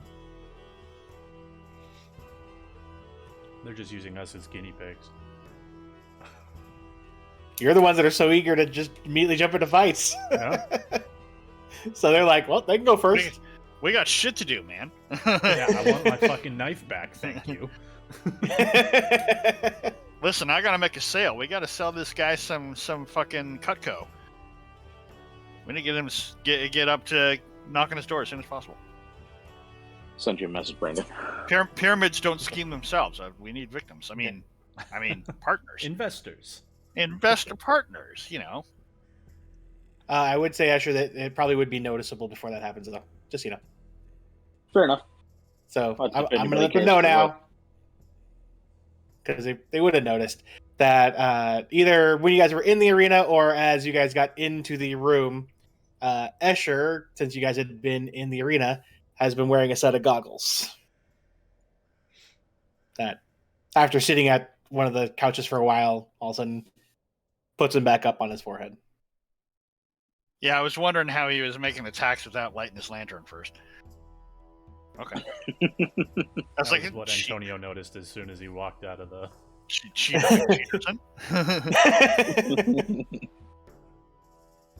They're just using us as guinea pigs. You're the ones that are so eager to just immediately jump into fights. Yeah. So they're like, well, they can go first. We got shit to do, man. Yeah, I want my fucking knife back, thank you. Listen, I gotta make a sale. We gotta sell this guy some fucking Cutco. We need to get him get up to knocking his door as soon as possible. Send you a message, Brandon. Pyramids don't scheme themselves. We need victims. I mean, partners, Investors. investor partners. You know. I would say, Asher, that it probably would be noticeable before that happens, though. Just so you know. Fair enough. So Well, I'm if going to anybody let them cares know for now. what- Because they would have noticed. that either when you guys were in the arena or as you guys got into the room, Escher, since you guys had been in the arena, has been wearing a set of goggles. That, after sitting at one of the couches for a while, all of a sudden puts them back up on his forehead. Yeah, I was wondering how he was making attacks without lighting his lantern first. Okay. That's That like was what Antonio noticed as soon as he walked out of the... Cheaterson.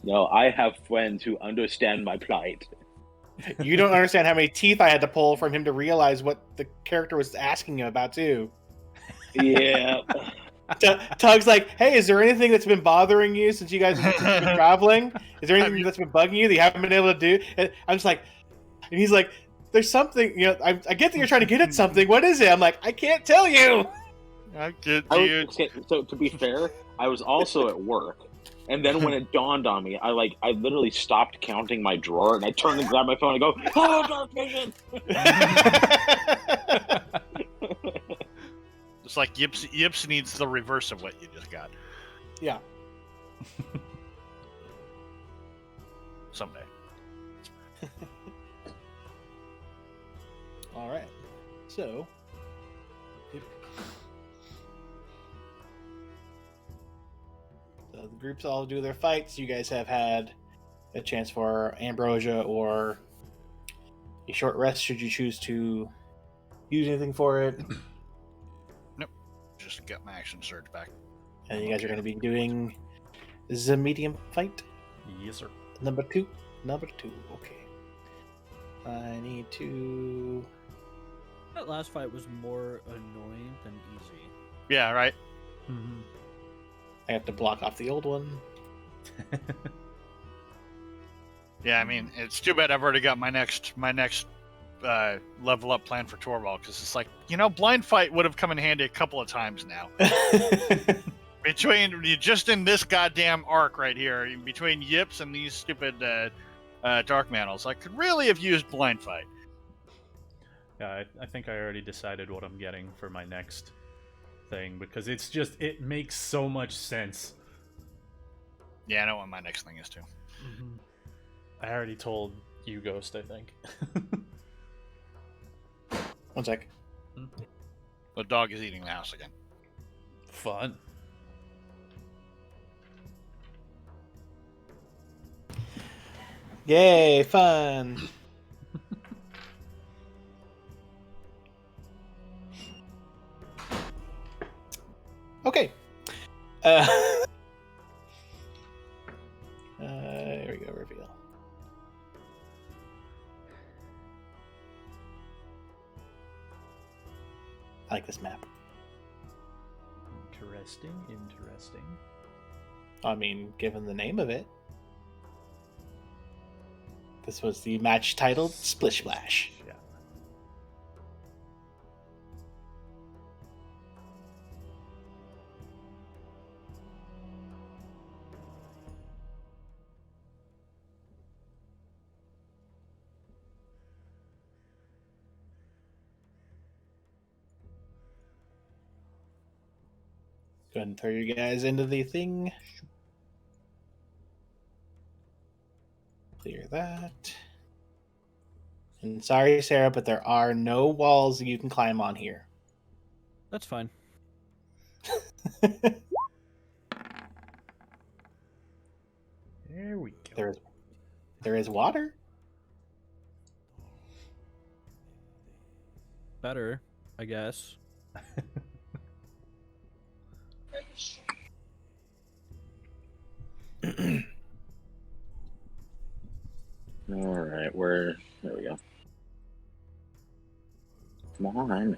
No, I have friends who understand my plight. You don't understand how many teeth I had to pull from him to realize what the character was asking him about, too. Yeah. Tug's like, hey, is there anything that's been bothering you since you guys have been traveling? Is there anything that's been bugging you that you haven't been able to do? And I'm just like, and he's like, there's something, I get that you're trying to get at something. What is it? I'm like, I can't tell you. I get Okay, so to be fair, I was also at work. And then when it dawned on me, I literally stopped counting my drawer and I turned and grabbed my phone and go, oh, dark vision! It's like Yips needs the reverse of what you just got. Yeah. Someday. All right. So, the groups all do their fights. You guys have had a chance for ambrosia or a short rest should you choose to use anything for it. Just got my action surge back. And you guys are going to be doing the medium fight. Yes, sir. Number two. Okay. I need to... That last fight was more annoying than easy. Yeah, right. Mm-hmm. I have to block off the old one. Yeah, I mean, it's too bad I've already got my next level up plan for Torvald, because it's like, blind fight would have come in handy a couple of times now. Between just in this goddamn arc right here, between Yips and these stupid Dark Mantles, I could really have used blind fight. Yeah, I think I already decided what I'm getting for my next thing, because it makes so much sense. Yeah, I know what my next thing is too. Mm-hmm. I already told you, Ghost, I think. One sec. The dog is eating the house again. Fun. Yay, fun. Okay. Here we go, reveal. I like this map. Interesting. I mean, given the name of it. This was the match titled Splish Splash. Yeah. Go ahead and throw you guys into the thing. Clear that. And sorry, Sarah, but there are no walls you can climb on here. That's fine. There we go. There is water. Better, I guess. All right, there we go. Come on.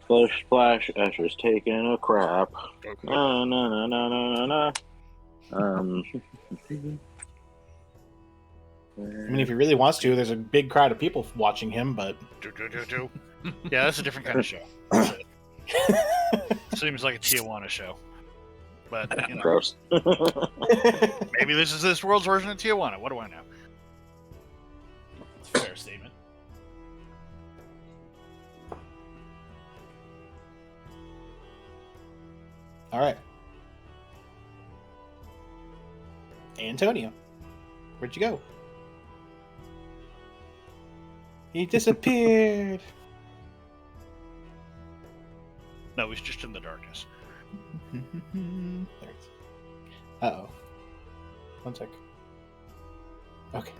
Splish splash, Escher's taking a crap. No. I mean, if he really wants to, there's a big crowd of people watching him, but... Yeah, that's a different kind of show. Seems like a Tijuana show. But, Gross. Maybe this is this world's version of Tijuana. What do I know? It's a fair statement. All right. Antonio, where'd you go? He disappeared. No, he's just in the darkness. Uh-oh. One sec. Okay.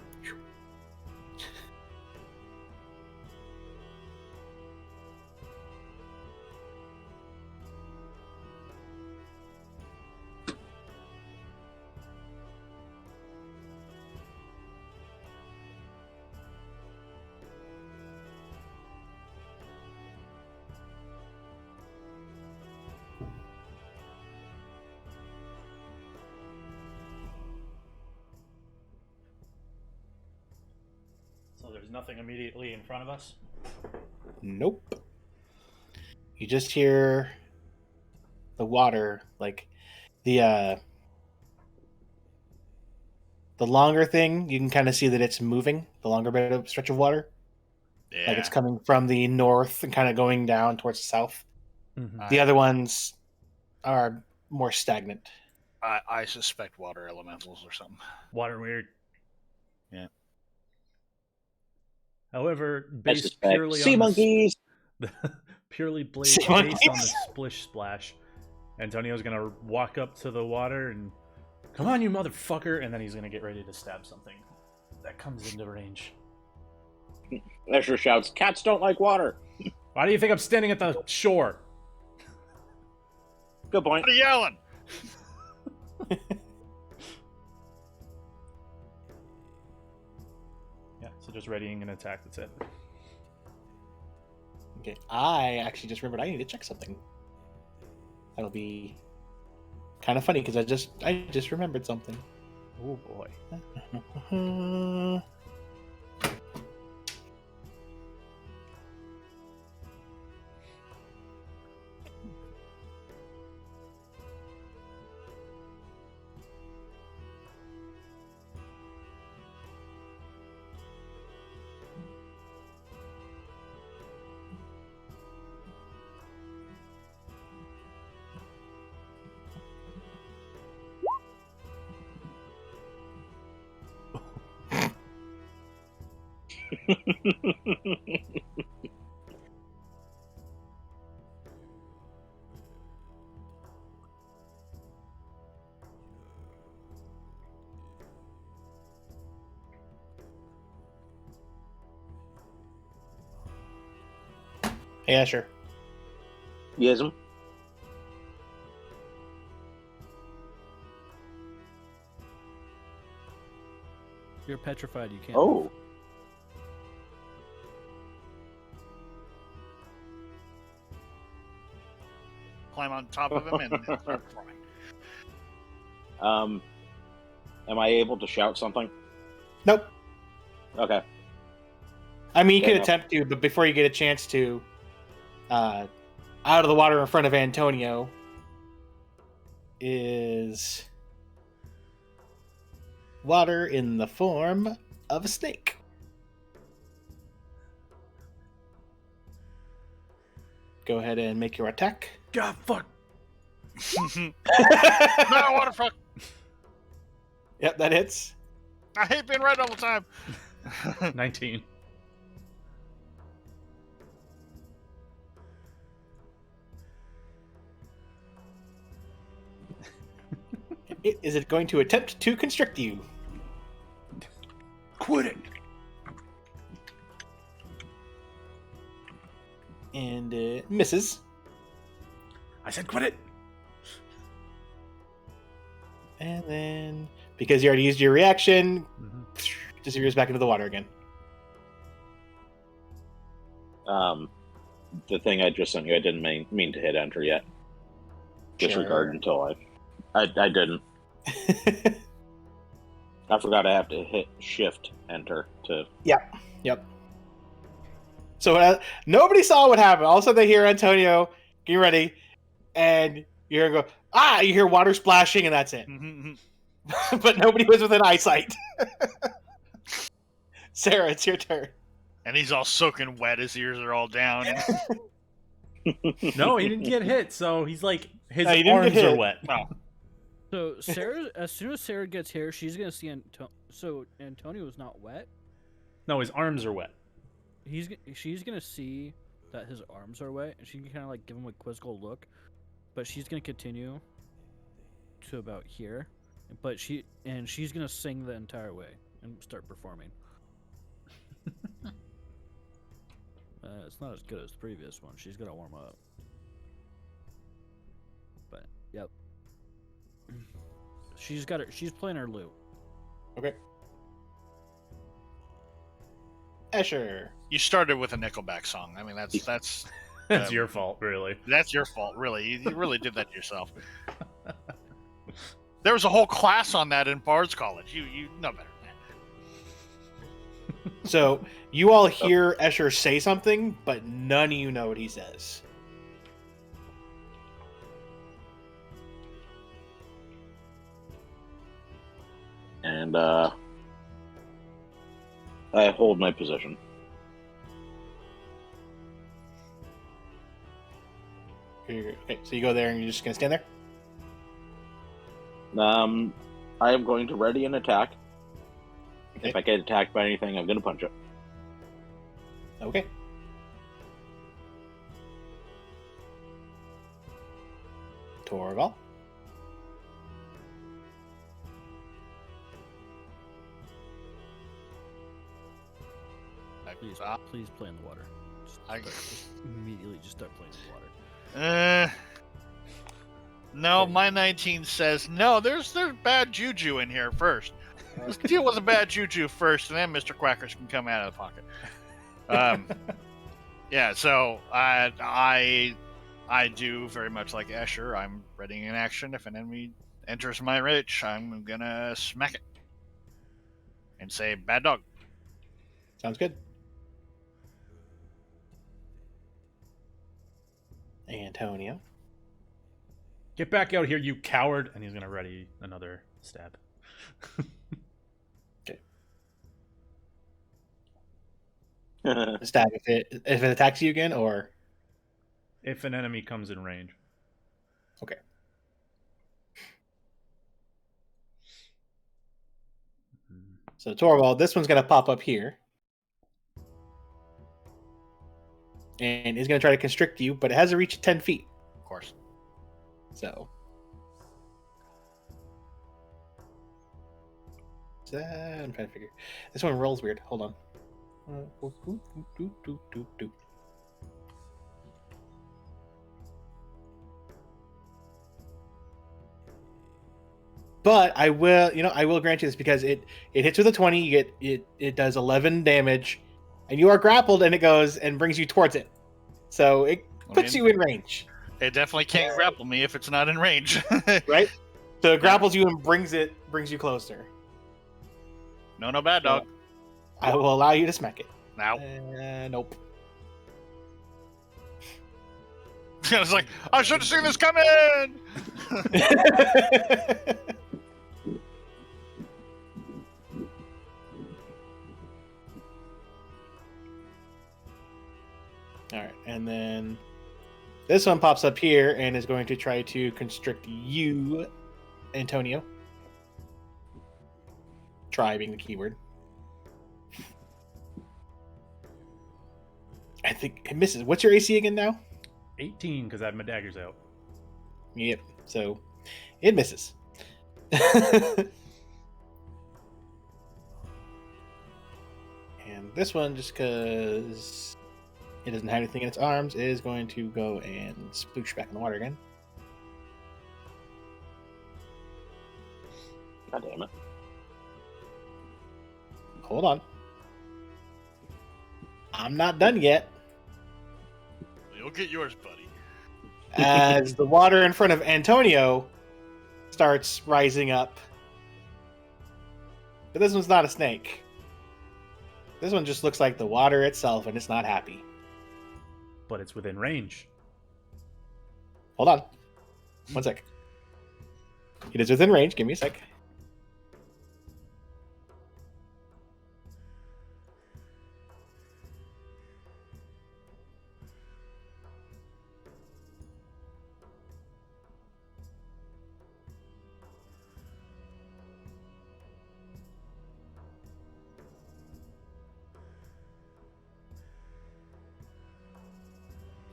So there's nothing immediately in front of us? Nope. You just hear the water, like the longer thing, you can kind of see that it's moving, the longer bit of stretch of water. Yeah. Like it's coming from the north and kind of going down towards the south. Mm-hmm. The other ones are more stagnant. I suspect water elementals or something. Water weird. Yeah. However, I based suspect purely sea on monkeys. purely Sea based on the monkeys. splish splash, Antonio's gonna walk up to the water and, "Come on, you motherfucker!" And then he's gonna get ready to stab something that comes into range. Escher shouts, "Cats don't like water." Why do you think I'm standing at the shore? Good point. What are you yelling? Yeah, so just readying an attack. That's it. Okay, I actually just remembered I need to check something. That'll be kind of funny because I just remembered something. Oh boy. Yeah, sure. Yism. You're petrified. You can't. Oh. Climb on top of him and start flying. Am I able to shout something? Nope. Okay. I mean, you Yeah, could no. attempt to, but before you get a chance to, out of the water in front of Antonio is water in the form of a snake. Go ahead and make your attack. God, fuck. No, what the fuck? Yep, that hits. I hate being right all the time. 19. Is it going to attempt to constrict you? Quit it. And it misses. I said quit it. And then, because you already used your reaction, Mm-hmm. disappears back into the water again. The thing I just sent you, I didn't mean to hit enter yet. Disregard until I didn't. I forgot I have to hit shift enter to. Yep. So nobody saw what happened. All of a sudden they hear Antonio, get ready, and you hear him go, ah! You hear water splashing, and that's it. But nobody was within eyesight. Sarah, it's your turn. And he's all soaking wet. His ears are all down. No, he didn't get hit, so he's like his No, he didn't get arms are hit. wet. Oh, So Sarah, as soon as Sarah gets here, she's gonna see So Antonio's not wet. No, his arms are wet. She's gonna see that his arms are wet, and she can kind of like give him a quizzical look, but she's gonna continue to about here, but she's gonna sing the entire way and start performing. It's not as good as the previous one. She's gonna warm up, but yep. She's playing her lute. Okay. Escher. you started with a Nickelback song. I mean, that's That's your fault, really. That's your fault, really. You really did that yourself. There was a whole class on that in Bard's College. You know better than that. So you all hear Escher say something, but none of you know what he says. And I hold my position. Okay, so you go there and you're just gonna stand there? I am going to ready an attack. Okay. If I get attacked by anything, I'm going to punch it. Okay. Torgal. Please play in the water. Just immediately just start playing in the water. No, my 19 says no. There's bad juju in here first. Let's deal with the bad juju first, and then Mr. Quackers can come out of the pocket. Yeah. So I do very much like Escher. I'm readying an action. If an enemy enters my reach, I'm gonna smack it and say bad dog. Sounds good. Antonio. Get back out here, you coward! And he's gonna ready another stab. Okay. Stab if it attacks you again, or If an enemy comes in range. okay. So Torvald, this one's gonna pop up here. And is going to try to constrict you, but it has a reach of 10 feet. Of course. So. I'm trying to figure. This one rolls weird. Hold on. But I will grant you this because it hits with a 20. You get it does 11 damage. And you are grappled, and it goes and brings you towards it. So it puts you in range. It definitely can't grapple me if it's not in range. Right? So it grapples you and brings you closer. No bad dog. So I will allow you to smack it. Now. Nope. I was like, I should have seen this coming! All right, and then this one pops up here and is going to try to constrict you, Antonio. Try being the keyword. I think it misses. What's your AC again now? 18, because I have my daggers out. Yep, so it misses. And this one, just because it doesn't have anything in its arms, is going to go and sploosh back in the water again. God damn it. Hold on. I'm not done yet. You'll get yours, buddy. As the water in front of Antonio starts rising up. But this one's not a snake. This one just looks like the water itself, and it's not happy. But it's within range. Hold on. 1 sec. It is within range. Give me a sec.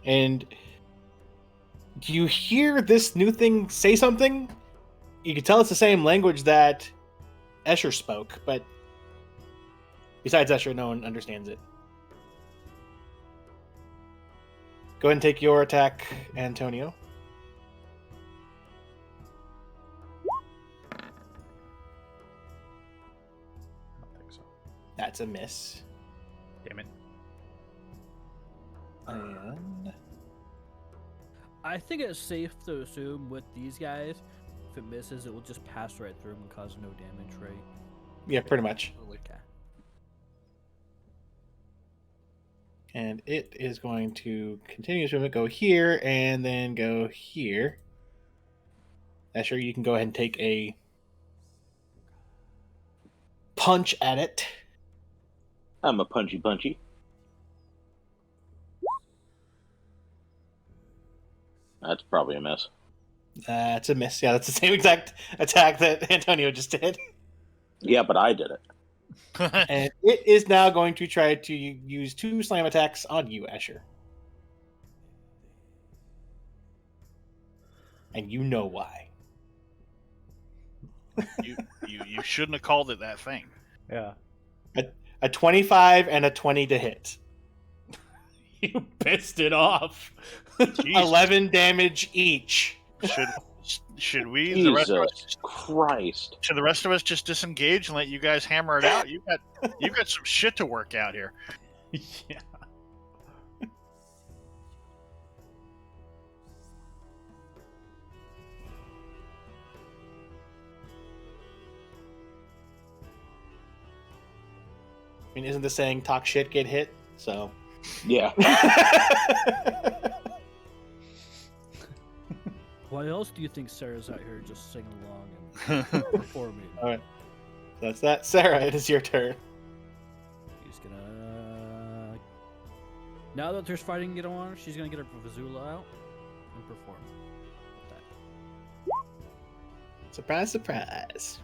and you hear this new thing say something. You can tell it's the same language that Escher spoke, but besides Escher, no one understands it. Go ahead and take your attack, Antonio. I don't think so. That's a miss. Damn it. And I think it's safe to assume with these guys, if it misses, it will just pass right through them and cause no damage, right? yeah, pretty much. Okay. And it is going to continue its movement, go here, and then go here. Escher, you can go ahead and take a punch at it. I'm a punchy. That's probably a miss. That's a miss. Yeah, that's the same exact attack that Antonio just did. Yeah, but I did it. And it is now going to try to use 2 slam attacks on you, Escher. And you know why. you shouldn't have called it that thing. Yeah. A 25 and a 20 to hit. You pissed it off. Jeez. 11 damage each. Should we Jesus Christ. should the rest of us just disengage and let you guys hammer it out? You've got some shit to work out here. Yeah. I mean, isn't the saying talk shit, get hit? So. Yeah. Why else do you think Sarah's out here just singing along and performing? All right. That's that. Sarah, it is your turn. She's gonna. Now that there's fighting going on, she's gonna get her Vizula out and perform. Surprise, surprise.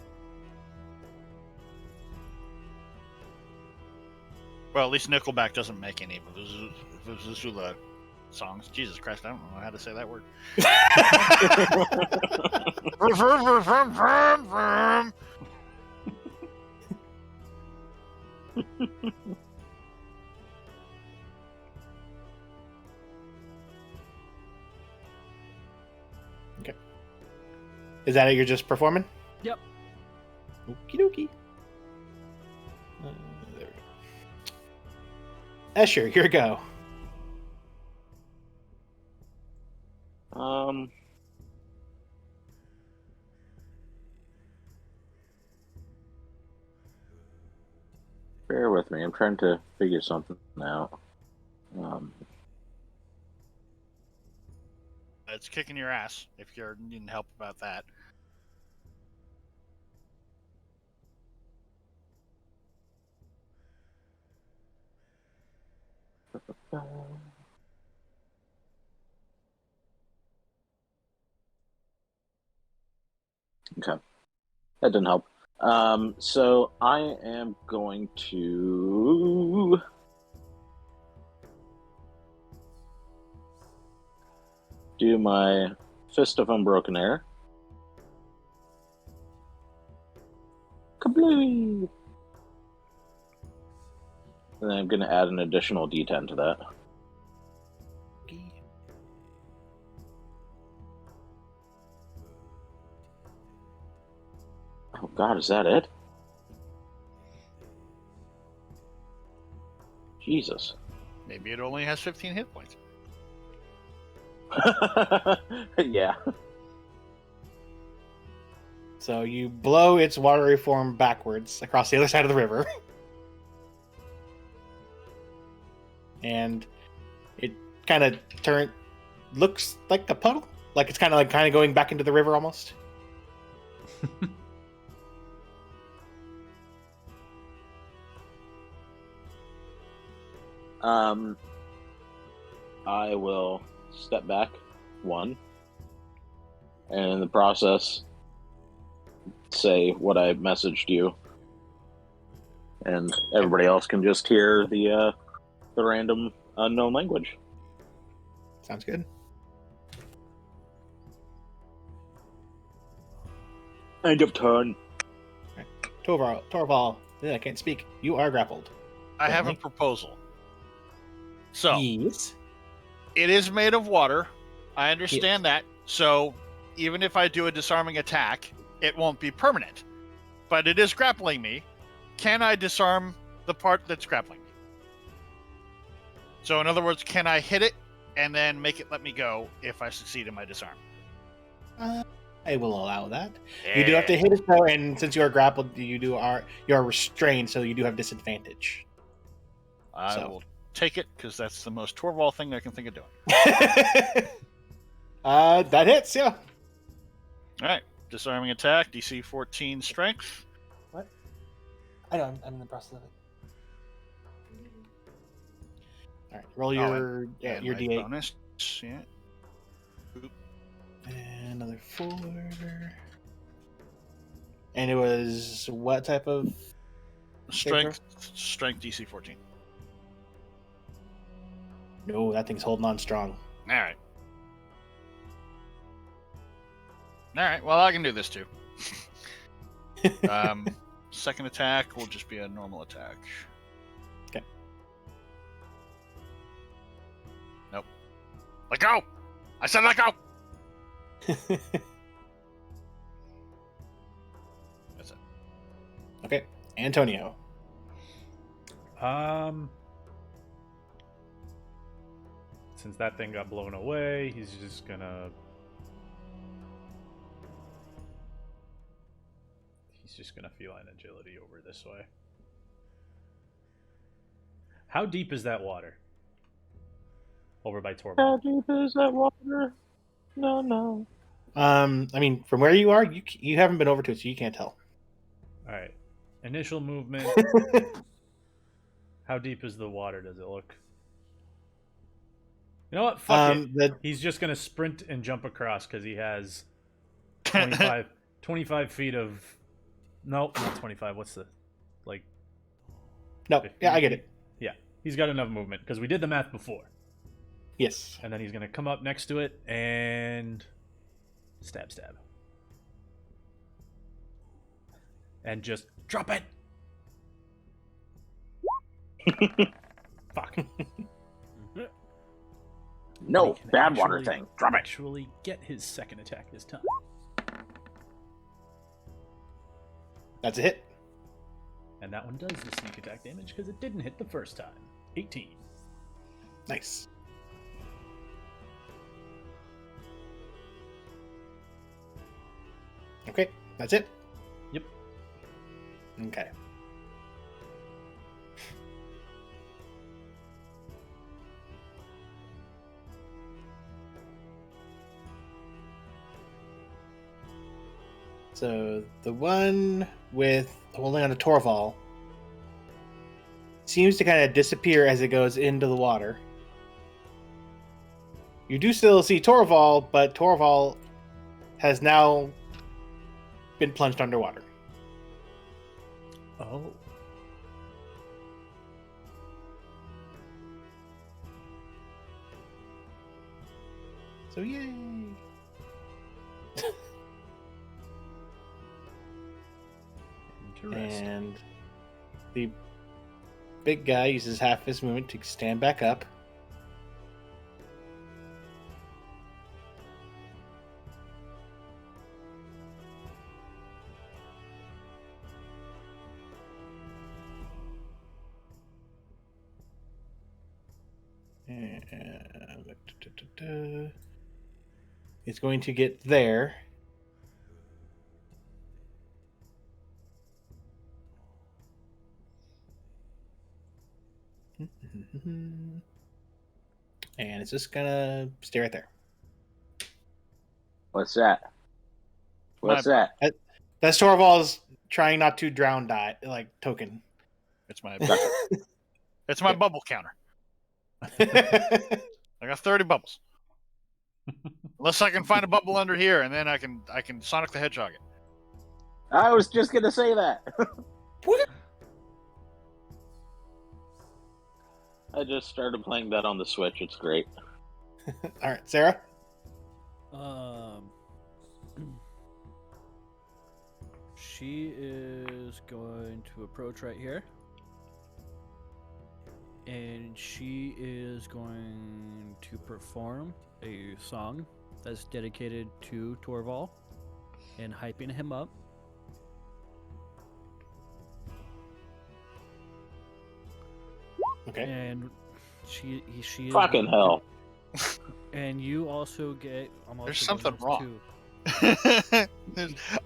Well, at least Nickelback doesn't make any Vizula songs. Jesus Christ, I don't know how to say that word. Okay. Is that it? You're just performing? Yep. Okie dokie. There we go. Escher, your go. Bear with me. I'm trying to figure something out. It's kicking your ass if you're needing help about that. Okay. That didn't help. So I am going to do my Fist of Unbroken Air. Kablooey! And then I'm going to add an additional D10 to that. Oh god, is that it? Jesus. Maybe it only has 15 hit points. Yeah. So you blow its watery form backwards across the other side of the river. And it kind of looks like a puddle. Like it's kind of going back into the river almost. I will step back one, and in the process, say what I messaged you, and everybody else can just hear the random unknown language. Sounds good. End of turn. Torval, I can't speak. You are grappled. I have a Aplenty. proposal. So, Yes. it is made of water. I understand that. So, even if I do a disarming attack, it won't be permanent. But it is grappling me. Can I disarm the part that's grappling me? So, in other words, can I hit it and then make it let me go if I succeed in my disarm? I will allow that. You do have to hit it though, and since you are grappled, you are restrained, so you do have disadvantage. I will take it because that's the most Torval thing I can think of doing. That hits, yeah. All right, disarming attack, DC 14 strength. What? I know. I'm in the process of it. All right, roll your And your my D8. bonus. Yeah. And another 4. And it was what type of Strength DC 14. No, that thing's holding on strong. All right. All right. Well, I can do this too. Second attack will just be a normal attack. Okay. Nope. Let go! I said let go! That's it. Okay, Antonio. Since that thing got blown away, he's just gonna feline agility over this way. How deep is that water? Over by Torvald. How deep is that water? No. I mean, from where you are, you haven't been over to it, so you can't tell. All right. Initial movement. How deep is the water? Does it look? You know what? Fuck it. He's just gonna sprint and jump across because he has 25 feet of. Nope, not 25. What's the No, yeah, I get it. Yeah, he's got enough movement because we did the math before. Yes. And then he's gonna come up next to it and stab, and just drop it. Fuck. No, bad water thing. Drop it. Actually, get his second attack this time. That's a hit. And that one does the sneak attack damage because it didn't hit the first time. 18. Nice. Okay, that's it? Yep. Okay. So the one with holding on to Torval seems to kind of disappear as it goes into the water. You do still see Torval, but Torval has now been plunged underwater. Oh. So yay! Interesting. And the big guy uses half his movement to stand back up. And it's going to get there. And it's just gonna stay right there. What's that? What's that? That's Torval's trying not to drown token. It's my it's my bubble counter. I got 30 bubbles. Unless I can find a bubble under here, and then I can Sonic the Hedgehog it. I was just gonna say that. I just started playing that on the Switch. It's great. All right, Sarah. She is going to approach right here. And she is going to perform a song that's dedicated to Torval and hyping him up. Okay. And she is Fucking hell. And you also get. There's something wrong. Too.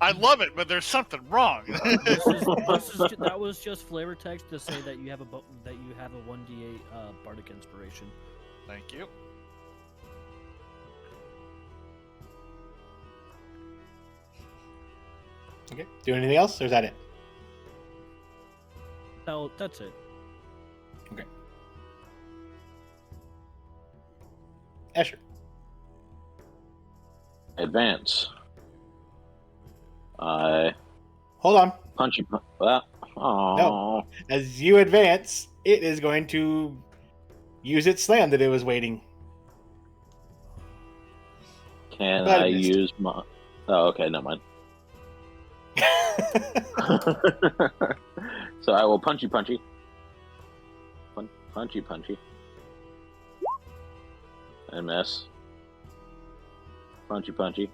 I love it, but there's something wrong. That was just flavor text to say that you have a 1d8 bardic inspiration. Thank you. Okay. Do anything else, or is that it? No, that's it. Okay. Escher. Advance. I Hold on. punch you. Oh. As you advance, it is going to use its slam that it was waiting. Can But I it missed. use my? Oh, okay, never mind. So I will punchy. Punchy. And miss. Punchy.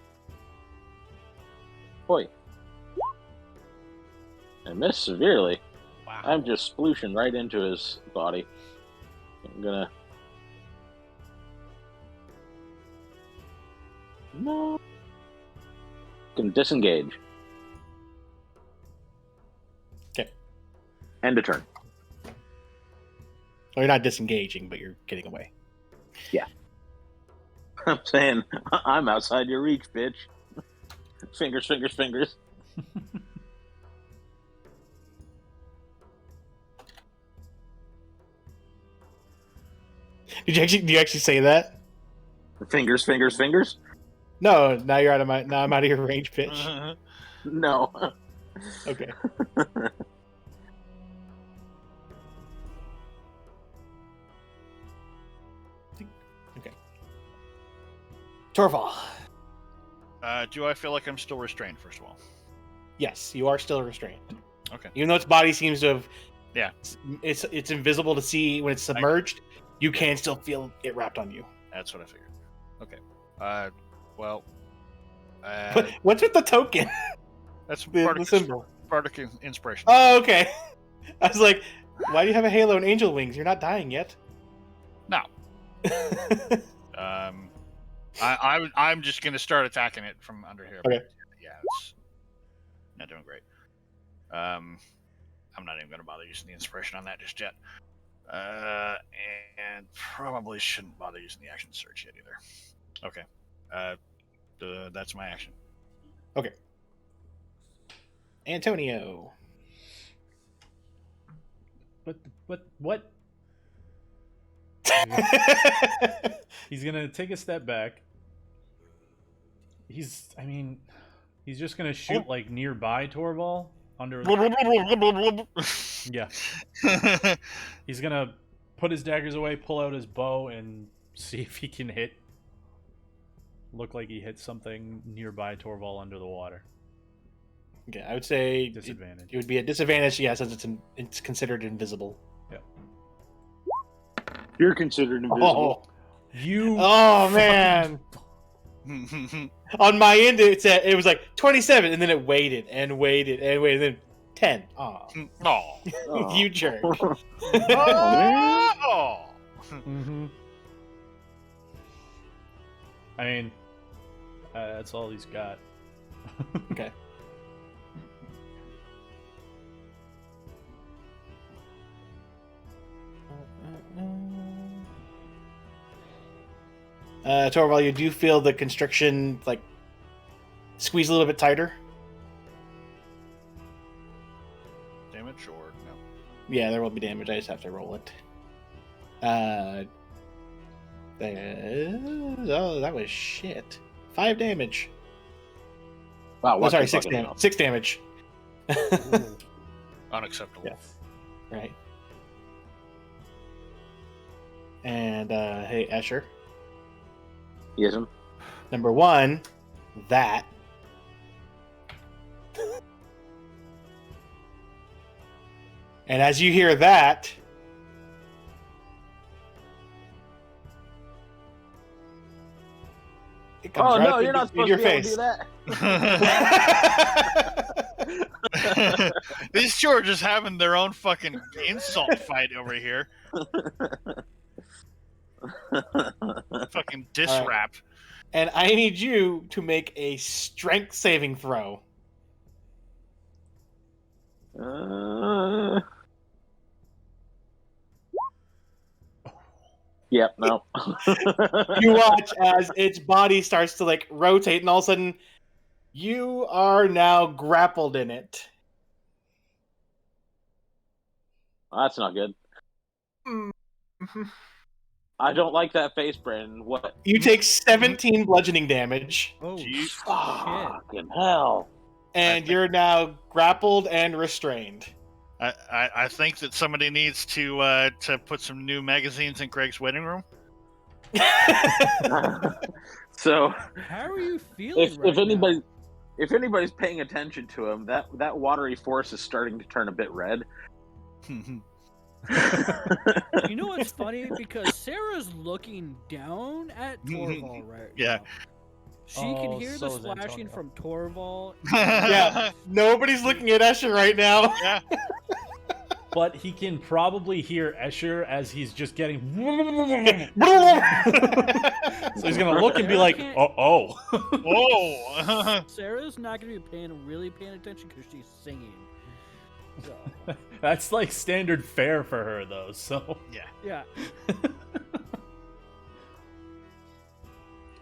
Boy. And miss severely. Wow. I'm just splooshing right into his body. I'm gonna. No. Can disengage. Okay. End of turn. Well, you're not disengaging, but you're getting away. I'm saying, I'm outside your reach, bitch. Fingers. Do you actually say that? Fingers. No, now you're out of my. Now I'm out of your range, pitch. No. Okay. Okay. Torval. Do I feel like I'm still restrained, first of all? Yes, you are still restrained. Okay. Even though its body seems to have. Yeah. It's invisible to see when it's submerged. You can still feel it wrapped on you. That's what I figured. Okay. Well. What's with the token? That's The symbol. Bardic inspiration. Oh, okay. I was like, why do you have a halo and angel wings? You're not dying yet. No. I'm just gonna start attacking it from under here. Okay. Yeah, it's not doing great. I'm not even gonna bother using the inspiration on that just yet. And probably shouldn't bother using the action search yet either. Okay. That's my action. Okay. Antonio. What? He's gonna take a step back. He's just gonna shoot like nearby Torval under. Yeah. He's gonna put his daggers away, pull out his bow, and see if he can hit. Look like he hit something nearby Torval under the water. Okay, I would say Disadvantage. It would be a disadvantage, yeah, since it's considered invisible. Yep. You're considered invisible. Oh man! On my end, it was like 27, and then it waited and waited and waited, and then 10. Oh, Oh. you jerk! Oh, man. Mm-hmm. I mean, that's all he's got. Okay. Torval, you do feel the constriction like squeeze a little bit tighter. Damage or no? Yeah, there will be damage. I just have to roll it. Oh, that was shit. 5 damage. Wow, Oh, sorry, 6 damage. 6 damage. Unacceptable. Yes. Right. And hey, Escher. Yes. Number 1, that. And as you hear that, it comes Oh right no, up you're not in supposed your to be able face. to do that. These two are just having their own fucking insult fight over here. Fucking diss All right. rap. And I need you to make a strength saving throw. Yep, no. You watch as its body starts to like rotate, and all of a sudden, you are now grappled in it. That's not good. I don't like that face, Brandon. What? You take 17 bludgeoning damage, Oh, Jeez. shit. Fucking hell. and you're now grappled and restrained. I think that somebody needs to put some new magazines in Greg's waiting room. So, How are you feeling if anybody's paying attention to him, that watery force is starting to turn a bit red. You know what's funny? Because Sarah's looking down at Torval right Yeah. now. She can hear so the is splashing Antonio. from Torval. Yeah, nobody's looking at Escher right now. Yeah. But he can probably hear Escher as he's just getting. So he's gonna look and be like, "Oh." Whoa. Sarah's not gonna be really paying attention because she's singing. So, That's like standard fare for her, though. So. yeah.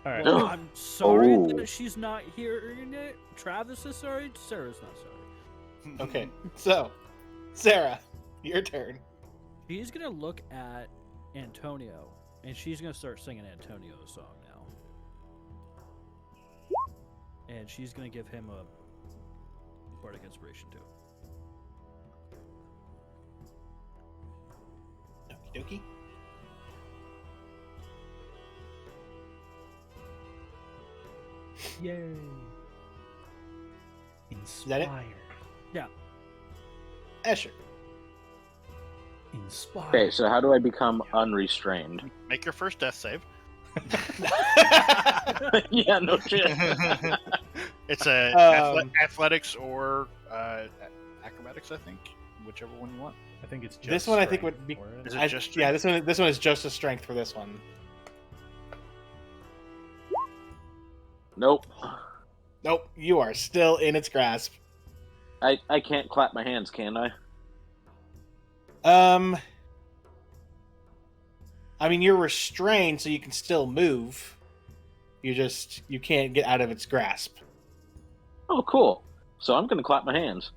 All right. Well, I'm sorry Oh. that she's not hearing it. Travis is sorry. Sarah's not sorry. Okay, so Sarah, your turn. She's gonna look at Antonio, and she's gonna start singing Antonio's song now. And she's gonna give him a bardic inspiration too. Okie dokie. Yay! that it? Inspired. Escher. Inspired. Okay, so how do I become unrestrained? Make your first death save. Yeah, no shit. It's a athletics or acrobatics, I think, whichever one you want. I think it's just This one I think strength would be. for it. Is it just Yeah, this one is just a strength for this one. Nope. Nope, you are still in its grasp. I can't clap my hands, can I? I mean, you're restrained, so you can still move. You can't get out of its grasp. Oh, cool. So I'm gonna clap my hands.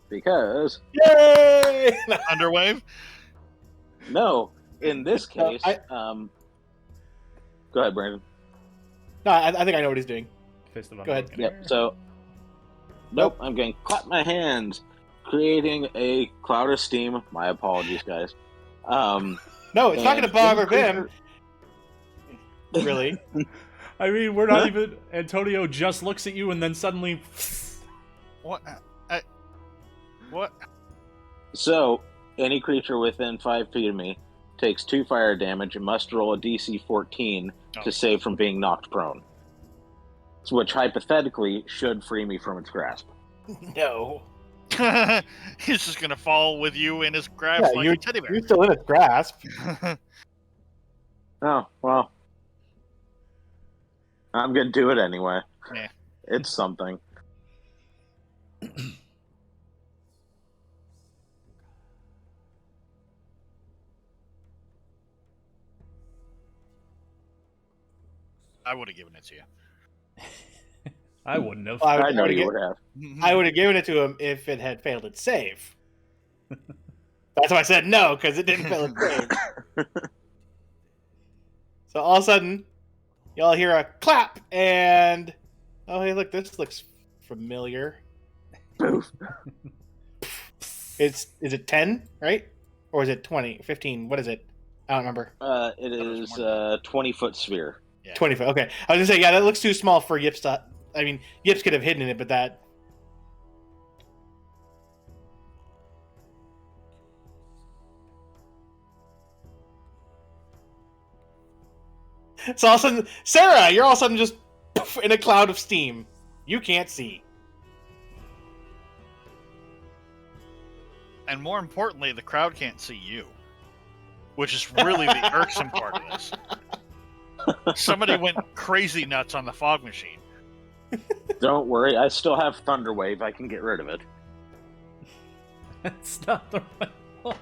Because Yay! Underwave? no, in this case, No, go ahead, Brandon. No, I think I know what he's doing. Fist of Go ahead. Unbroken Yep. Air. So, nope. I'm going to clap my hands, creating a cloud of steam. My apologies, guys. No, it's not going to bother them. them. Really? I mean, we're not even. Antonio just looks at you and then suddenly. What? What? So, any creature within 5 feet of me takes 2 fire damage and must roll a DC 14 Oh. to save from being knocked prone. Which hypothetically should free me from its grasp. No. He's just gonna fall with you in his grasp Yeah, like a teddy bear. You're still in its grasp. Oh, well. I'm going to do it anyway. Yeah. It's something. I would have given it to you. I wouldn't have. Well, I know would've you gi- would have. I would have given it to him if it had failed its save. That's why I said no, because it didn't fail its save. So all of a sudden, y'all hear a clap, and oh hey, look, this looks familiar. Boof. Is it 10, right? Or is it 20, 15? What is it? I don't remember. It was is more a 20-foot sphere. Yeah. 25. Okay, I was gonna say yeah, that looks too small for Yips to. I mean, Yips could have hidden it, but that. So all of a sudden, Sarah, you're all of a sudden just poof, in a cloud of steam. You can't see. And more importantly, the crowd can't see you, which is really the irksome part of this. Somebody went crazy nuts on the fog machine. Don't worry, I still have Thunderwave. I can get rid of it. That's not the right one.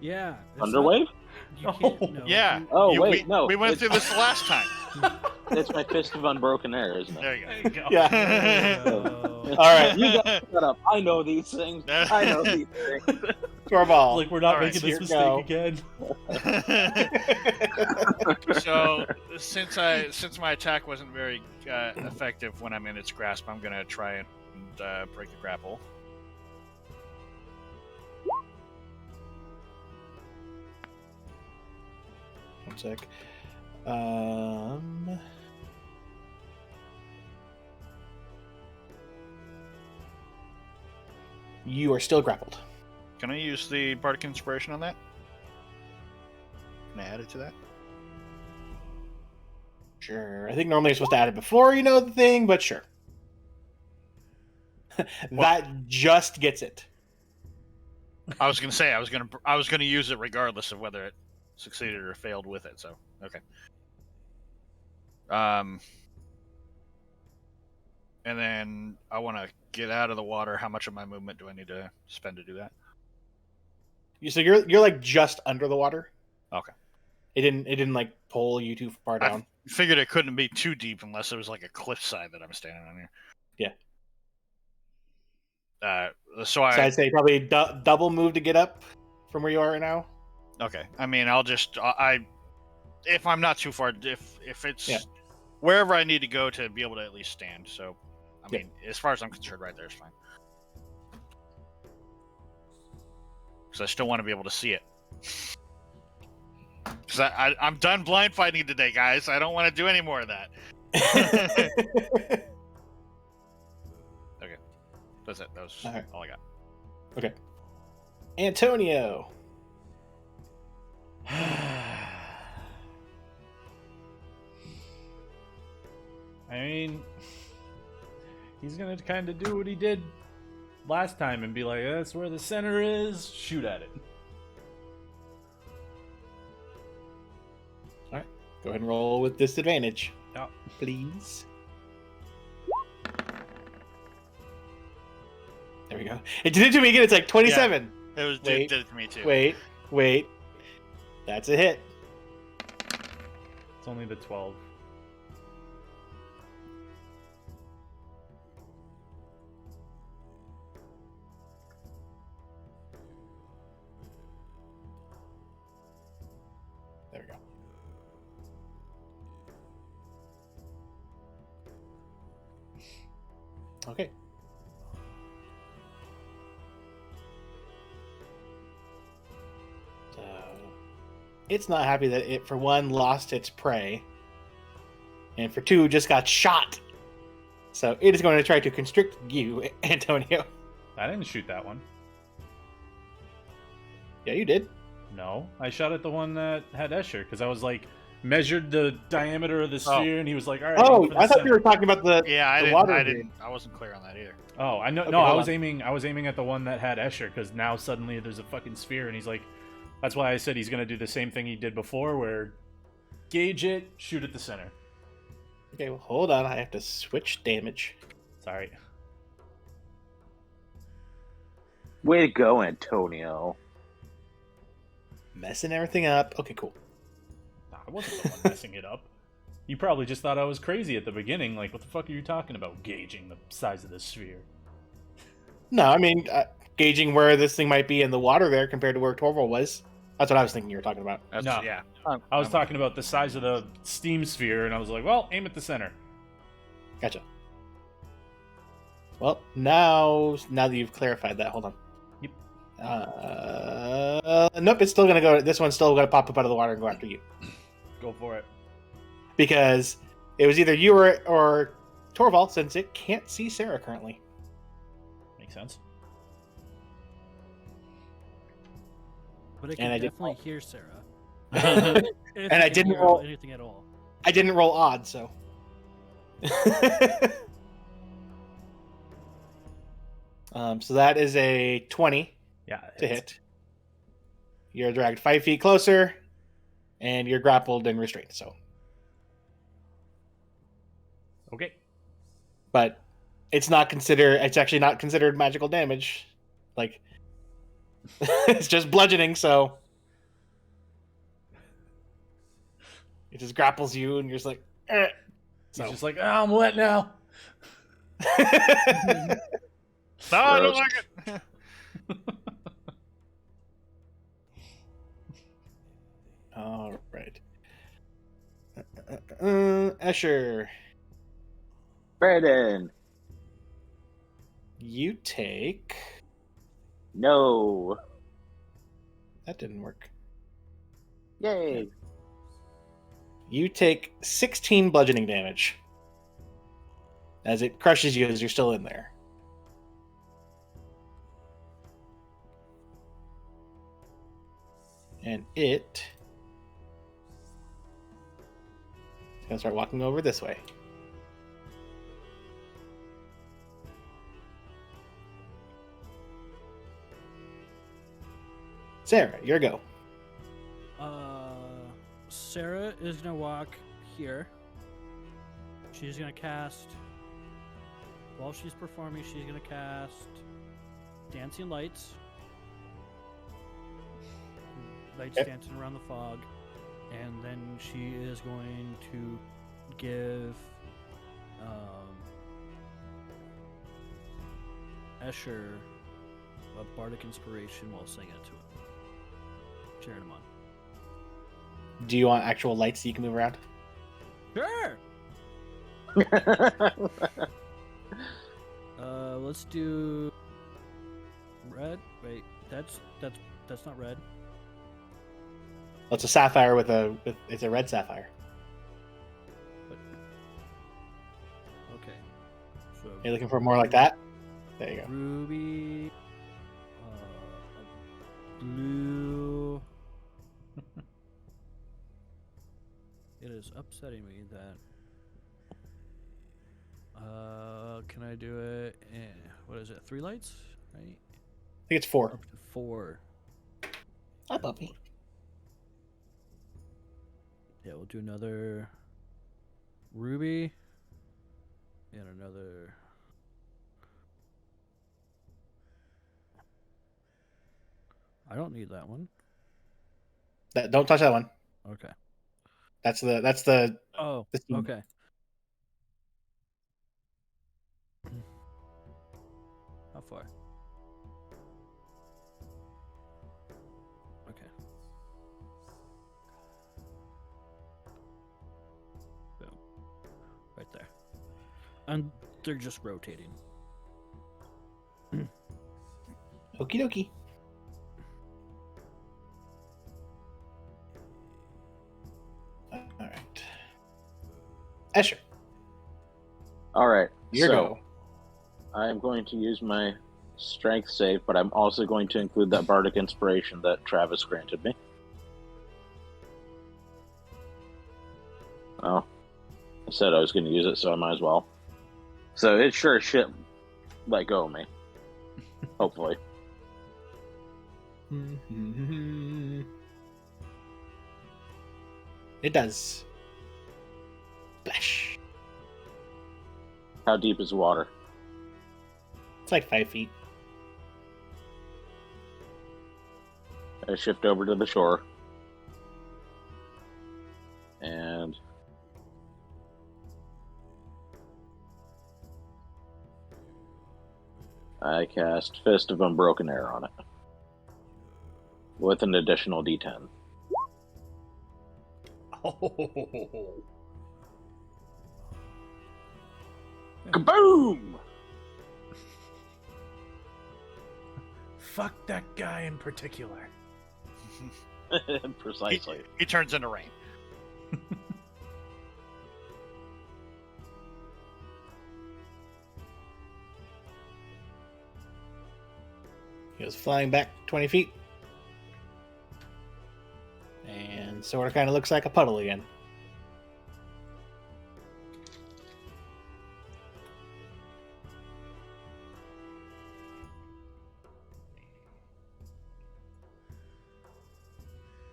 Yeah. it's Thunderwave? not- you can't, Oh. no, Yeah. you- Oh, wait, we, no. We went it's, through this last time. it's my Fist of Unbroken Air, isn't it? There you There go. you go. Yeah. Oh. All right, You guys shut up. I know these things. I know these things. Torvald. Like we're not All right, making this here mistake go. again. So since my attack wasn't very effective when I'm in its grasp, I'm gonna try and break the grapple. One sec. You are still grappled. Can I use the bardic inspiration on that? Can I add it to that? Sure. I think normally you're supposed to add it before you know the thing, but sure. That just gets it. I was gonna say I was gonna use it regardless of whether it succeeded or failed with it. So okay. And then I want to get out of the water. How much of my movement do I need to spend to do that? So you're like just under the water. Okay. It didn't like pull you too far I down. figured it couldn't be too deep unless it was like a cliffside that I'm standing on here. Yeah. So I So I'd say probably double move to get up from where you are right now. okay. I mean, I'll just if I'm not too far, if it's Yeah. wherever I need to go to be able to at least stand. So I Yeah. mean, as far as I'm concerned, right there is fine. Because I still want to be able to see it. Because I'm done blind fighting today, guys. I don't want to do any more of that. Okay, that's it. That was All right. all I got. Okay. Antonio. I mean, he's gonna kind of do what he did last time and be like, "That's where the center is. Shoot at it." Go ahead and roll with disadvantage. Yeah. Please. There we go. It did it to me again. It's like 27. It was Wait, did it to me too. Wait. That's a hit. It's only the 12. There we go. Okay. So it's not happy that it, for one, lost its prey, and for two, just got shot. So it is going to try to constrict you, Antonio. I didn't shoot that one. Yeah, you did. No, I shot at the one that had Escher because I was like measured the diameter of the sphere, and he was like, "All right." Oh, aim for the I thought center." you were talking about the Yeah, I the didn't. water I dude. didn't. I wasn't clear on that either. Oh, I know. Okay, No, I hold was on. aiming. I was aiming at the one that had Escher because now suddenly there's a fucking sphere, and he's like, "That's why I said he's gonna do the same thing he did before, where gauge it, shoot at the center." Okay, well, hold on. I have to switch damage. Sorry. Way to go, Antonio. Messing everything up. Okay, cool. Nah, I wasn't the one messing it up. You probably just thought I was crazy at the beginning. Like, what the fuck are you talking about? Gauging the size of the sphere. No, I mean, gauging where this thing might be in the water there compared to where Torval was. That's what I was thinking you were talking about. That's, No. Yeah. I was talking about the size of the steam sphere, and I was like, well, aim at the center. Gotcha. Well, now that you've clarified that, hold on. Yep. Nope, it's still gonna go. This one's still gonna pop up out of the water and go after you. Go for it. because it was either you or Torvald, since it can't see Sarah currently. Makes sense. But it And can I did definitely hear Sarah. And If I it can didn't hear roll. anything at all. I didn't roll odd, so. So that is a 20 Yeah. to hit. You're dragged 5 feet closer, and you're grappled and restrained. So, Okay. but it's not considered. It's actually not considered magical damage. Like, it's just bludgeoning. So it just grapples you, and you're just like, eh. He's just like, oh, I'm wet now. No, I don't Gross. like it. All right. Escher, Brandon. you take. No. That didn't work. Yay. You take 16 bludgeoning damage as it crushes you as you're still in there. And it's gonna start walking over this way. Sarah, your go. Sarah is gonna walk here. She's gonna cast. While she's performing, she's gonna cast Dancing Lights. Lights Yep. dancing around the fog, and then she is going to give Escher a bardic inspiration while singing it to him, cheering him on. Do you want actual lights so you can move around? Sure. Let's do red. Wait, that's not red. Well, it's a sapphire it's a red sapphire. Okay. So You're looking for more like that? There you go. ruby, blue. It is upsetting me that. Can I do it? What is it? 3 lights, right? I think it's 4. Up to 4. Hi, puppy. Yeah, we'll do another ruby and another. I don't need that one. Don't touch that one. Okay. That's the Oh, the steam. okay. How far? Okay. Boom. Right there. And they're just rotating. Okie dokie. All right. Escher, All right. your so go. I'm going to use my strength save, but I'm also going to include that bardic inspiration that Travis granted me. Oh, I said I was going to use it, so I might as well. So it sure as shit let go of me. Hopefully. It does. Splash. How deep is the water? It's like 5 feet. I shift over to the shore. And I cast Fist of Unbroken Air on it. With an additional D10. Oh. Kaboom! Fuck that guy in particular. Precisely. He turns into rain. He goes flying back 20 feet. And sort of kind of looks like a puddle again.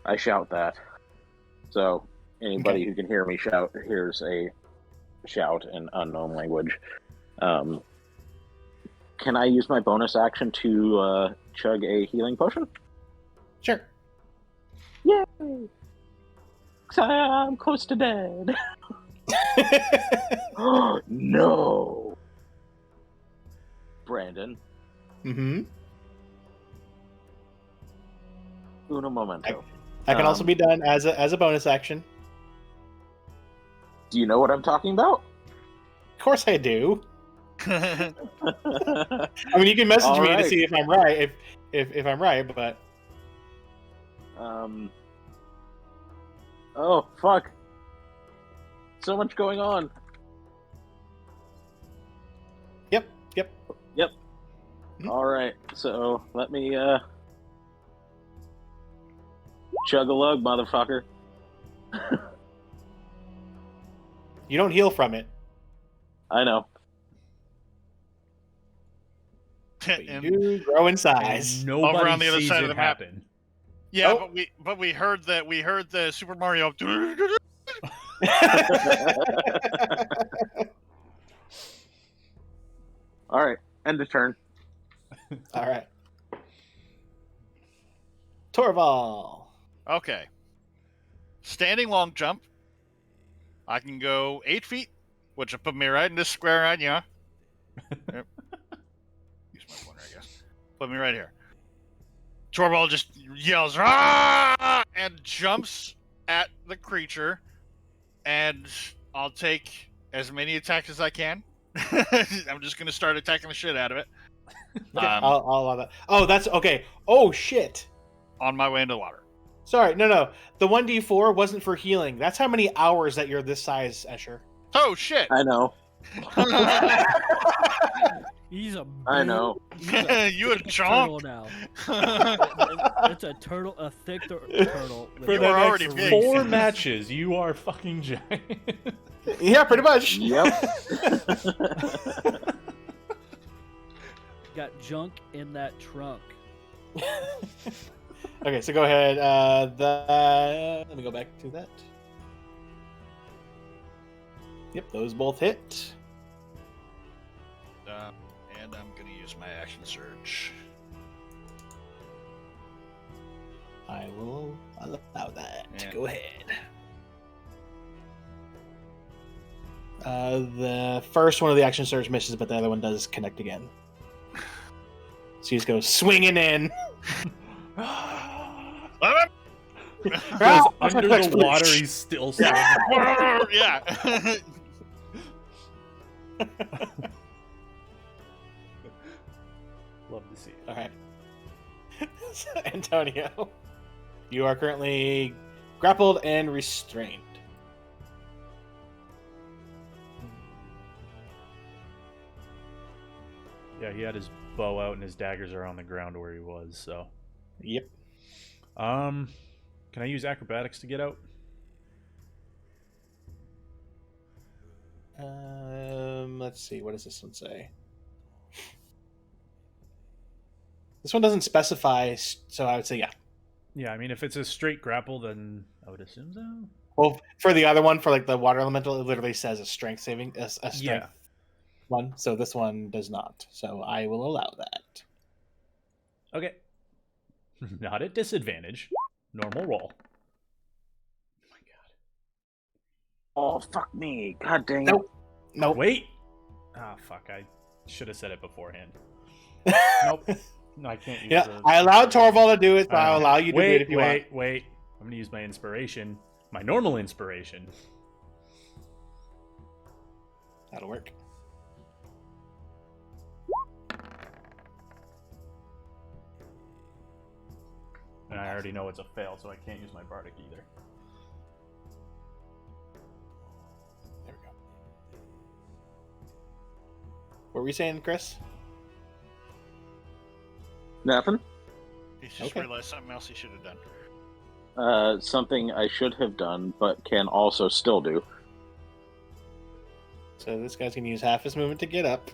I shout that. So anybody who can hear me shout, here's a shout in unknown language. Can I use my bonus action to chug a healing potion? Sure. Yay! 'Cause I'm close to dead. No! Brandon. Mm-hmm. Uno momento. That can also be done as a bonus action. Do you know what I'm talking about? Of course I do. I mean, you can message me to see if I'm right. If I'm right, but oh fuck! So much going on. Yep. All right, so let me chug a lug, motherfucker. You don't heal from it. I know. But you do grow in size. And nobody Over on the other sees side it of the map. happen. Yeah, Oh. but we heard the Super Mario. All right, end of turn. All right. Torval. Okay. Standing long jump. I can go 8 feet, which will put me right in this square right here. Yep. Use my pointer, I guess. Put me right here. Torvald just yells "Rah!" and jumps at the creature, and I'll take as many attacks as I can. I'm just gonna start attacking the shit out of it. Okay, I'll allow that. Oh, that's okay. Oh shit. On my way into the water. Sorry, no. The 1d4 wasn't for healing. That's how many hours that you're this size, Escher. Oh shit! I know. He's a I know. You a turtle chonk? now. It's a turtle, a thick turtle. with For You the are next already big. 4 matches, you are fucking giant. Yeah, pretty much. Yep. Got junk in that trunk. Okay, so go ahead. Let me go back to that. Yep, those both hit. And I'm gonna use my action surge. I will allow that. Yeah. Go ahead. The first one of the action surge misses, but the other one does connect again. So he just goes swinging in. Because under the water, he's still swinging. Yeah. Love to see it. All right. Antonio, you are currently grappled and restrained. Yeah, he had his bow out and his daggers are on the ground where he was, so. Yep. Can I use acrobatics to get out? Let's see. What does this one say? This one doesn't specify, so I would say yeah. Yeah, I mean, if it's a straight grapple, then I would assume so. Well, for the other one, for like the water elemental, it literally says a strength saving, a strength Yeah. one. So this one does not. So I will allow that. Okay. Not at disadvantage. Normal roll. Oh my god. Oh fuck me! God dang it! Nope. Nope. Wait. Ah, fuck. I should have said it beforehand. Nope. No, I can't use Yeah, the... I allowed Torvald to do it, so I'll allow you to do it if you want. Wait. I'm gonna use my inspiration. My normal inspiration. That'll work. And I already know it's a fail, so I can't use my bardic either. There we go. What were you saying, Chris? Nothing. He's just Okay. realized something else he should have done. Something I should have done, but can also still do. So this guy's gonna use half his movement to get up.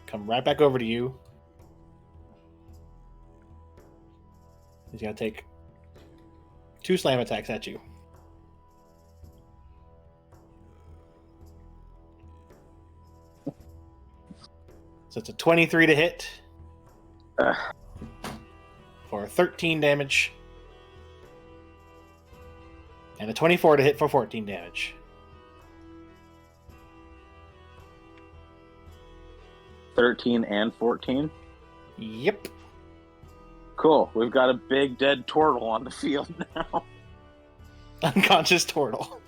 Come right back over to you. He's gonna take 2 slam attacks at you. So it's a 23 to hit for 13 damage. And a 24 to hit for 14 damage. 13 and 14. Yep. Cool. We've got a big dead turtle on the field now. Unconscious turtle.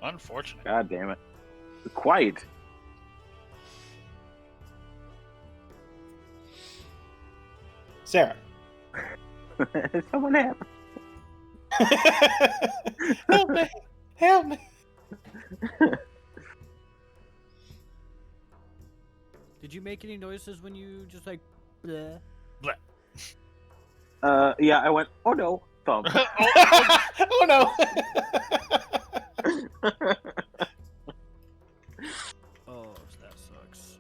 Unfortunate. God damn it. Quite. Sarah. Someone help. Help me. Help me. Did you make any noises when you just like bleh? Yeah, I went, oh no, thump. Oh no. Oh, that sucks.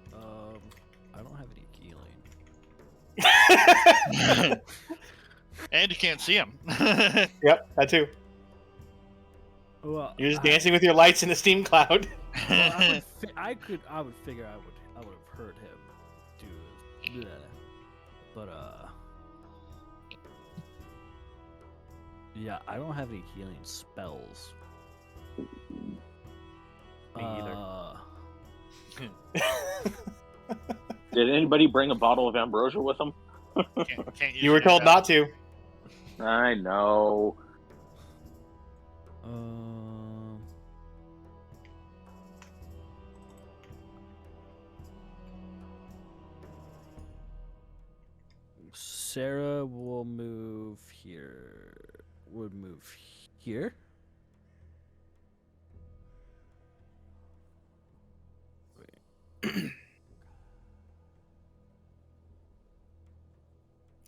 I don't have any healing. And you can't see him. Yep, that too. Well, You're just dancing with your lights in a steam cloud. I would figure I would have heard him do that. But yeah, I don't have any healing spells. Me either. Did anybody bring a bottle of ambrosia with them? Can't use You were any told of that. not to. I know. Sarah will move here. Would move here.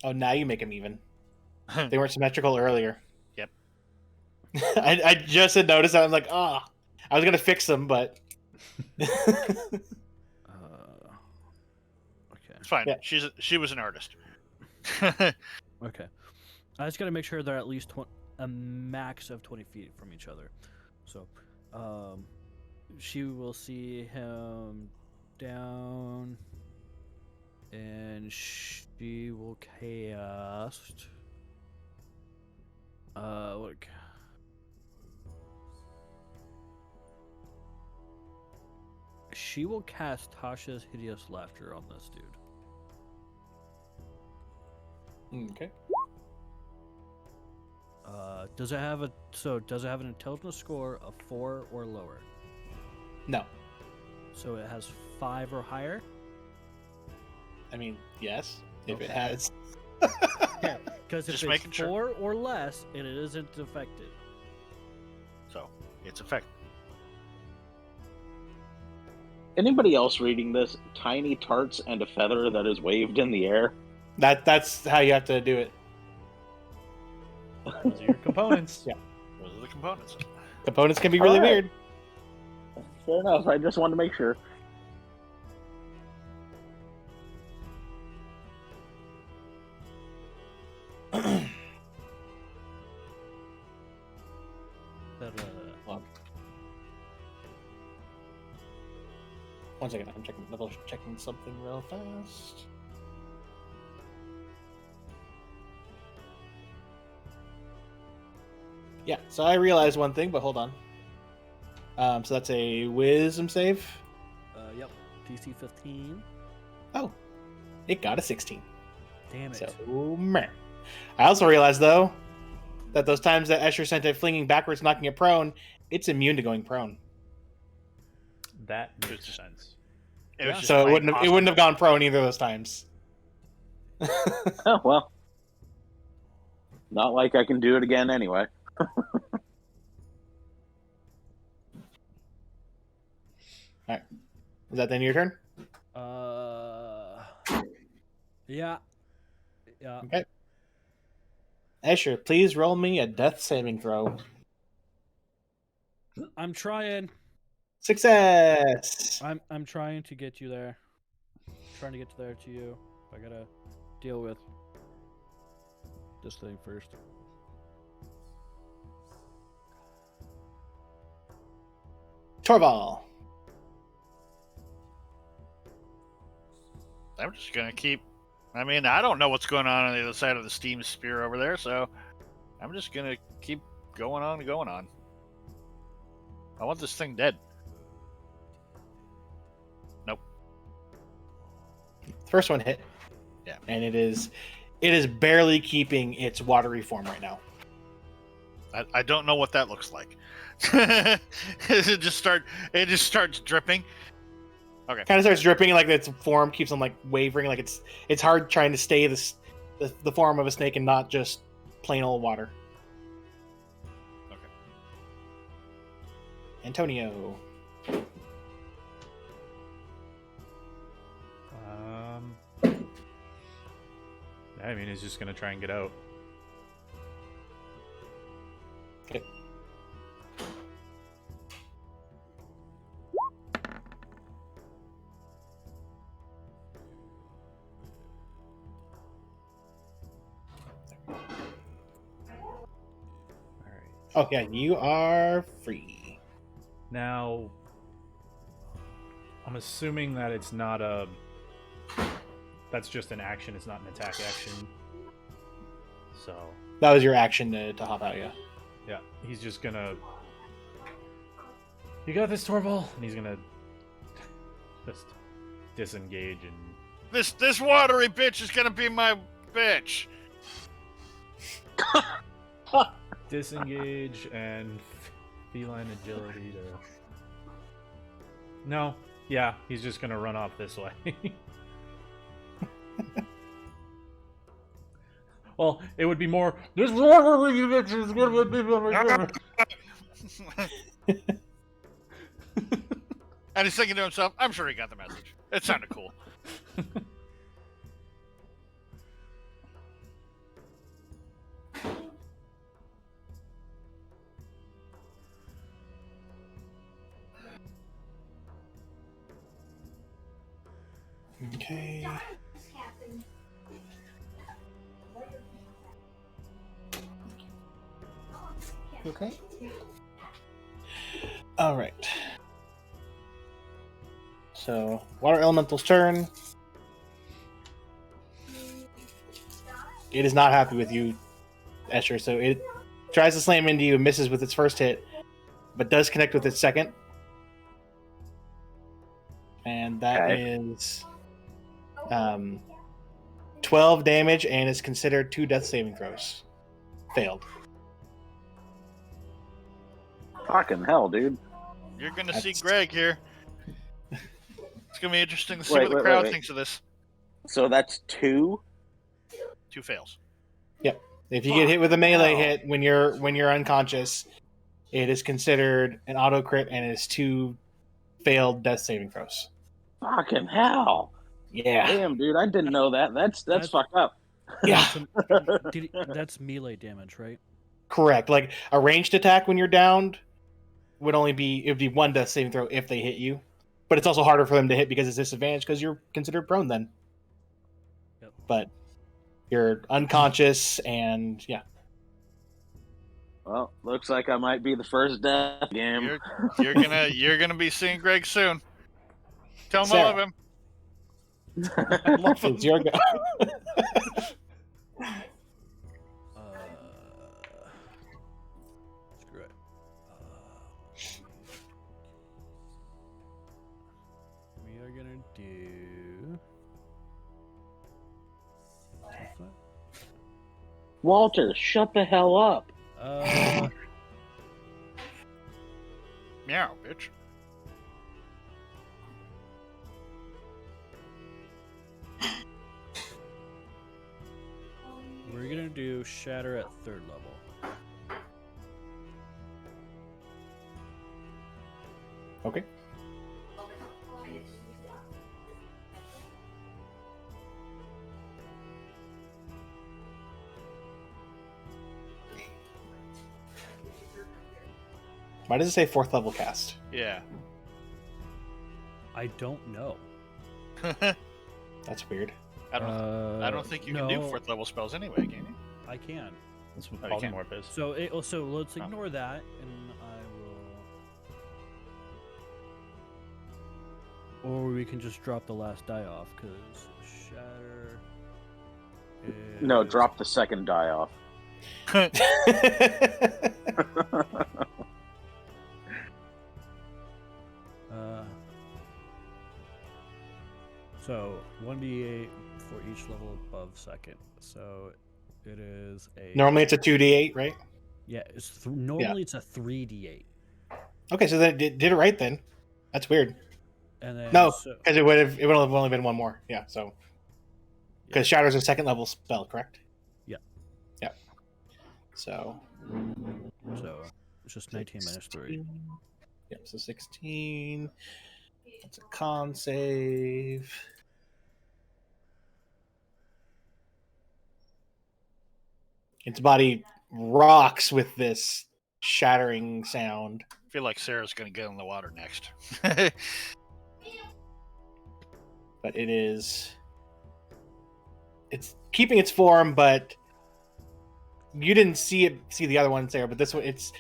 Oh, now you make them even. They weren't symmetrical earlier. Yep. I just had noticed that. I'm like, I was gonna fix them, but Okay. It's fine. Yeah. She was an artist. Okay. I just got to make sure they're at least a max of 20 feet from each other. So, she will see him down, and she will cast. Look. She will cast Tasha's Hideous Laughter on this dude. okay. Does it have an intelligence score of 4 or lower? No, So it has 5 or higher? I mean yes, if it Okay. has. Yeah, because if Just it's making 4 sure. or less, it isn't affected. So it's effective. Anybody else reading this? Tiny tarts and a feather that is waved in the air. That's how you have to do it. Those are your components. Yeah. Those are the components. Components can be really All right. weird. Fair enough. I just wanted to make sure. But, One second, I'm checking something real fast. Yeah, so I realized one thing, but hold on. So that's a wisdom save. yep. DC 15. Oh, it got a 16. Damn it. So, meh. I also realized, though, that those times that Escher sent it flinging backwards, knocking it prone, it's immune to going prone. That It's makes just- sense. It was just So it plain wouldn't awesome. have gone pro in either of those times. Oh, well. Not like I can do it again anyway. Is that then your turn? Yeah. Yeah. Okay. Escher, please roll me a death saving throw. I'm trying. Success. I'm trying to get you there. Trying to get there to you. I gotta deal with this thing first. Torval. I'm just gonna keep. I mean, I don't know what's going on the other side of the steam spear over there, so I'm just gonna keep going on and going on. I want this thing dead. Nope. First one hit. Yeah. And it is barely keeping its watery form right now. I don't know what that looks like. it just starts dripping. Okay. Kind of starts dripping, like its form keeps on like wavering, like it's hard trying to stay the form of a snake and not just plain old water. Okay. Antonio. I mean, he's just gonna try and get out. Okay. Oh yeah, you are free. Now, I'm assuming that it's not a. That's just an action. It's not an attack action. So That was your action to hop out, yeah. yeah, he's just gonna. You got this, Torval, and he's gonna just disengage and. This watery bitch is gonna be my bitch. Disengage and feline agility to. No, yeah, he's just gonna run off this way. Well, it would be more. This water you bitch is gonna be my. And he's thinking to himself, I'm sure he got the message. It sounded cool. Okay. Okay. All right. So, Water Elemental's turn. It is not happy with you, Escher, so it tries to slam into you and misses with its first hit, but does connect with its second. And that is 12 damage and is considered 2 death saving throws. Failed. Fucking hell, dude. You're gonna see That's- Greg here. It's gonna be interesting to see what the crowd thinks of this. So that's 2? 2 fails. If you get hit with a melee Wow. hit when you're unconscious, it is considered an auto crit and is 2 failed death saving throws. Fucking hell. Yeah. Damn, dude, I didn't know that. That's fucked up. Yeah. That's melee damage, right? Correct. Like a ranged attack when you're downed would be 1 death saving throw if they hit you. But it's also harder for them to hit because it's disadvantaged because you're considered prone then. Yep. But you're unconscious and yeah. Well, looks like I might be the first death game. You're gonna be seeing Greg soon. Tell him I Sarah. love him. I love it. It's your go. Screw it. We are gonna do. Walter, shut the hell up. Meow, bitch. do shatter at 3rd level. Okay. Why does it say 4th level cast? Yeah. I don't know. That's weird. I don't think you can do no, 4th level spells anyway, can you? I can. That's what Oh, you can. polymorph is. So let's ignore that, and I will. Or we can just drop the last die off, because shatter. No, is- drop the second die off. So 1d8 for each level above second. So it is a. Normally it's a 2d8, right? Yeah, normally it's a 3d8. Okay, so that did it right then. That's weird. And then No, because it would have only been one more. Yeah, so because Yeah. Shatter's a 2nd level spell, correct? Yeah. Yeah. So it's just 19 minus 3. Yep, so 16. That's a con save. Its body rocks with this shattering sound. I feel like Sarah's going to get in the water next. But it's keeping its form, but you didn't see the other one, Sarah, but this one, its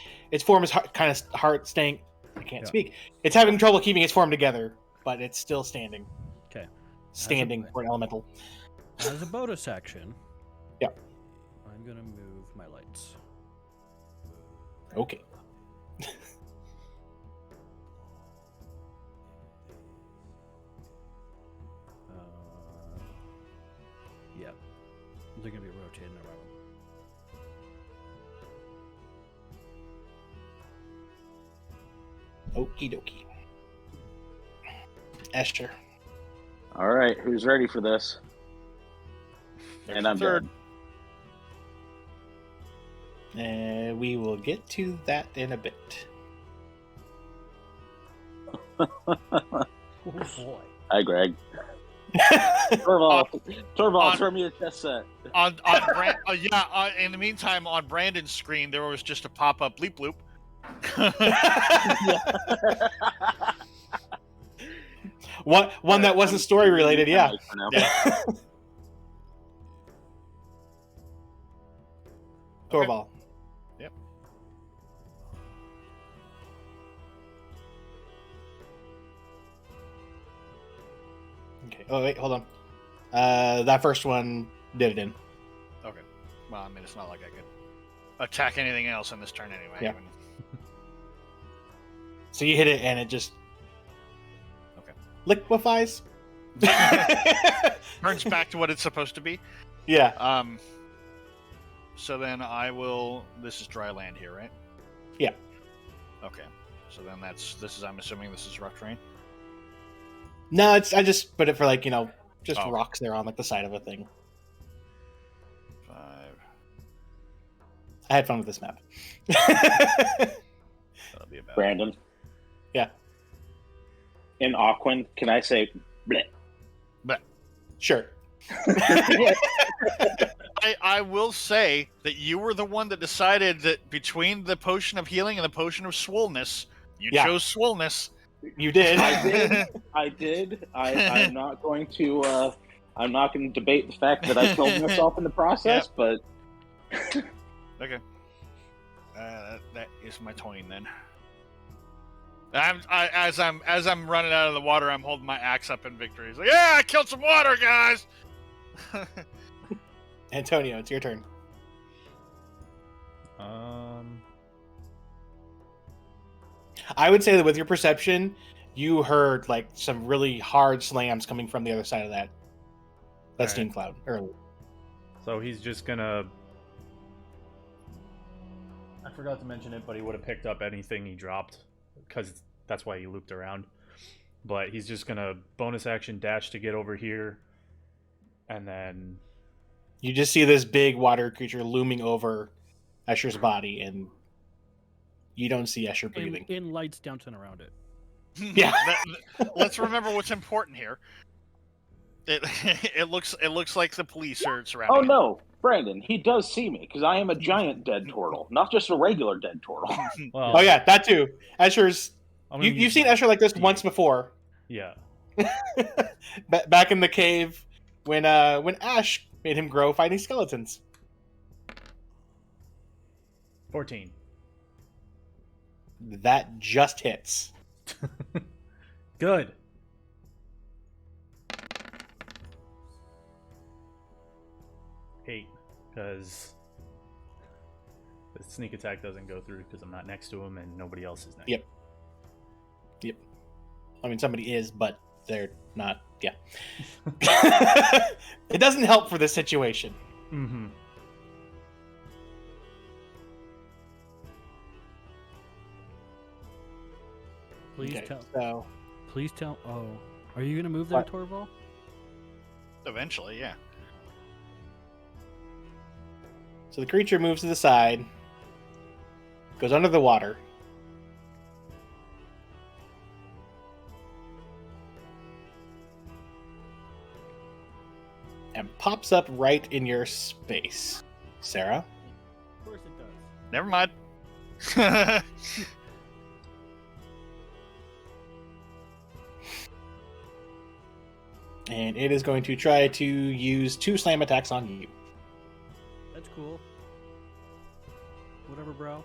form is kind of heart staying. I can't speak. It's having trouble keeping its form together, but it's still standing. Okay. Standing for an elemental. As a bonus action. Yep. I'm gonna move my lights. Okay. Yeah. They're gonna be rotating around. Okie dokie. Esther. All right, who's ready for this? And I'm third. And we will get to that in a bit. Oh boy. Hi, Greg. Torvald, throw me a chess set. In the meantime, on Brandon's screen, there was just a pop-up bleep bloop. One that wasn't story related, yeah. Torvald. Yep. Okay. Oh wait, hold on. That first one did it in. Okay. Well, I mean, it's not like I could attack anything else in this turn anyway. Yeah. So you hit it and it just liquefies. Turns back to what it's supposed to be. Yeah. So then I will. This is dry land here, right? Yeah. Okay. So then I'm assuming this is rough terrain. No, I just put it for just Oh. rocks there on the side of a thing. 5. I had fun with this map. That'll be about. Brandon. Yeah. In Aquin, can I say bleh? Sure. I will say that you were the one that decided that between the potion of healing and the potion of swollenness, you chose swollenness. You did. I did. I'm not going to. I'm not going to debate the fact that I killed myself in the process, but. Okay. That is my toin then. As I'm running out of the water, I'm holding my axe up in victory. It's like, yeah, I killed some water, guys. Antonio, it's your turn. I would say that with your perception, you heard some really hard slams coming from the other side of that steam cloud earlier. So he's just gonna. I forgot to mention it, but he would have picked up anything he dropped because that's why he looped around. But he's just gonna bonus action dash to get over here, and then You just see this big water creature looming over Escher's body, and you don't see Escher breathing. In lights downtown around it. Yeah. Let's remember what's important here. It looks like the police are surrounding. Oh no, Brandon, he does see me because I am a giant dead turtle, not just a regular dead turtle. Well, Oh yeah, that too. Escher's. I'm gonna You've use seen my Escher like this speed. once before. Yeah. Back in the cave when Ash made him grow fighting skeletons. 14. That just hits. Good. Eight, because the sneak attack doesn't go through because I'm not next to him and nobody else is next. Yep. I mean, somebody is, but they're not. Yeah. It doesn't help for this situation. Mm-hmm. Please Okay, tell. so Please tell. Oh, are you gonna move there, What? Torval? Eventually, yeah. the creature moves to the side, goes under the water. And pops up right in your space. Sarah? Of course it does. Never mind. And it is going to try to use 2 slam attacks on you. That's cool. Whatever, bro.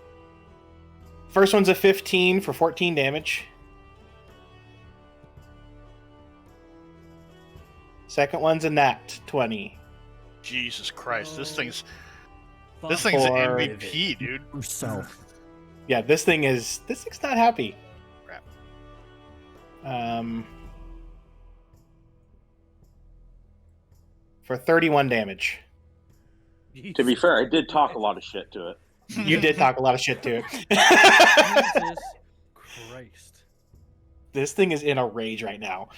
First one's a 15 for 14 damage. Second one's a nat 20. Jesus Christ, this thing's Fuck an For- MVP, dude. yourself. Yeah, this thing's not happy. Crap. For 31 damage. To be fair, I did talk a lot of shit to it. You did talk a lot of shit to it. Jesus Christ. This thing is in a rage right now.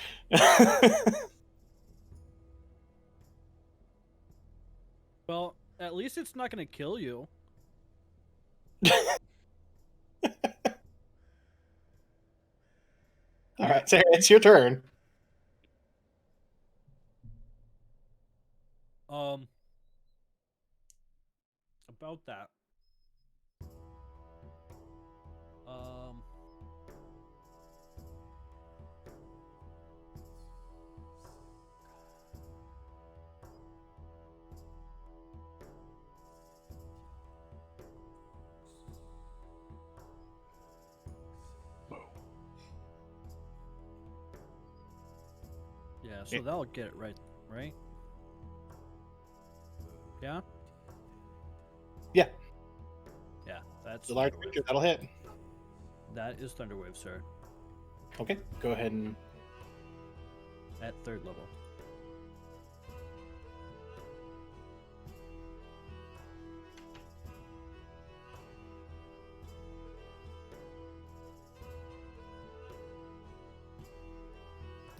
Well, at least it's not gonna kill you. All right, Sarah, it's your turn. About that. Yeah, so that'll get it right? Yeah? Yeah. Yeah, that's The large Thunderwave. creature, that'll hit. That is Thunderwave, sir. Okay, go ahead and... At 3rd level.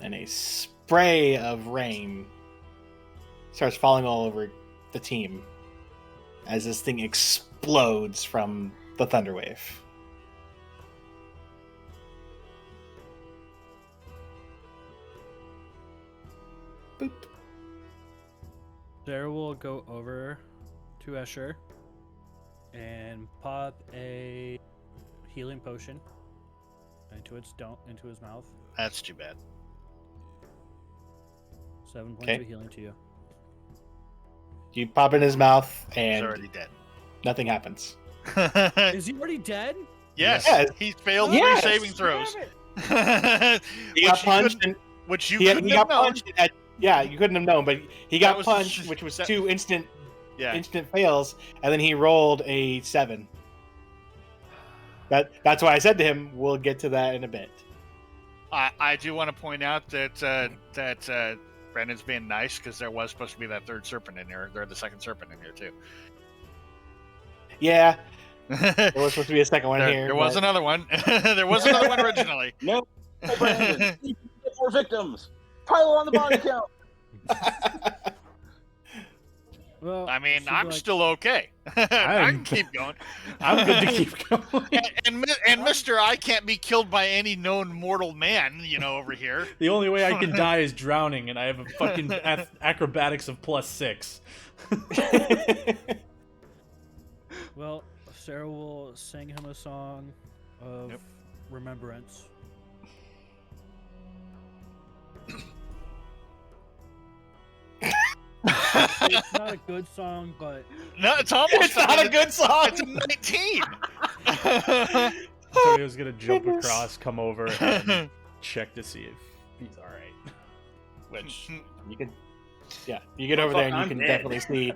And a spray of rain starts falling all over the team as this thing explodes from the Thunderwave. Boop. Sarah will go over to Escher and pop a healing potion into his mouth. That's too bad. 7 points Okay. of healing to you. You pop in his mouth, He's and already dead. nothing happens. Is he already dead? Yes, Yes. he failed Yes. 3 saving throws. He got punched, and Which you he couldn't have got known. punched. Yeah, you couldn't have known, but he That got was- punched, which was that- 2 instant Yeah. fails, and then he rolled a 7. That's why I said to him, "We'll get to that in a bit." I do want to point out that Brandon's being nice because there was supposed to be that 3rd serpent in here, or the 2nd serpent in here too. Yeah, there was supposed to be a second one here. There was but- another one. There was another one originally. No, Brandon, you can get more victims. Pile on the body count. Well, I mean, she'd be I'm like, still okay. I can keep going. I'm good to keep going. And Mister, I can't be killed by any known mortal man, over here. The only way I can die is drowning, and I have a fucking acrobatics of +6. Well, Sarah will sing him a song of remembrance. It's not a good song, but No, it's almost. It's not a good song. It's a 19. Antonio's gonna jump across, come over, and check to see if he's all right. Which you can, you get over there and you I'm can dead. definitely see,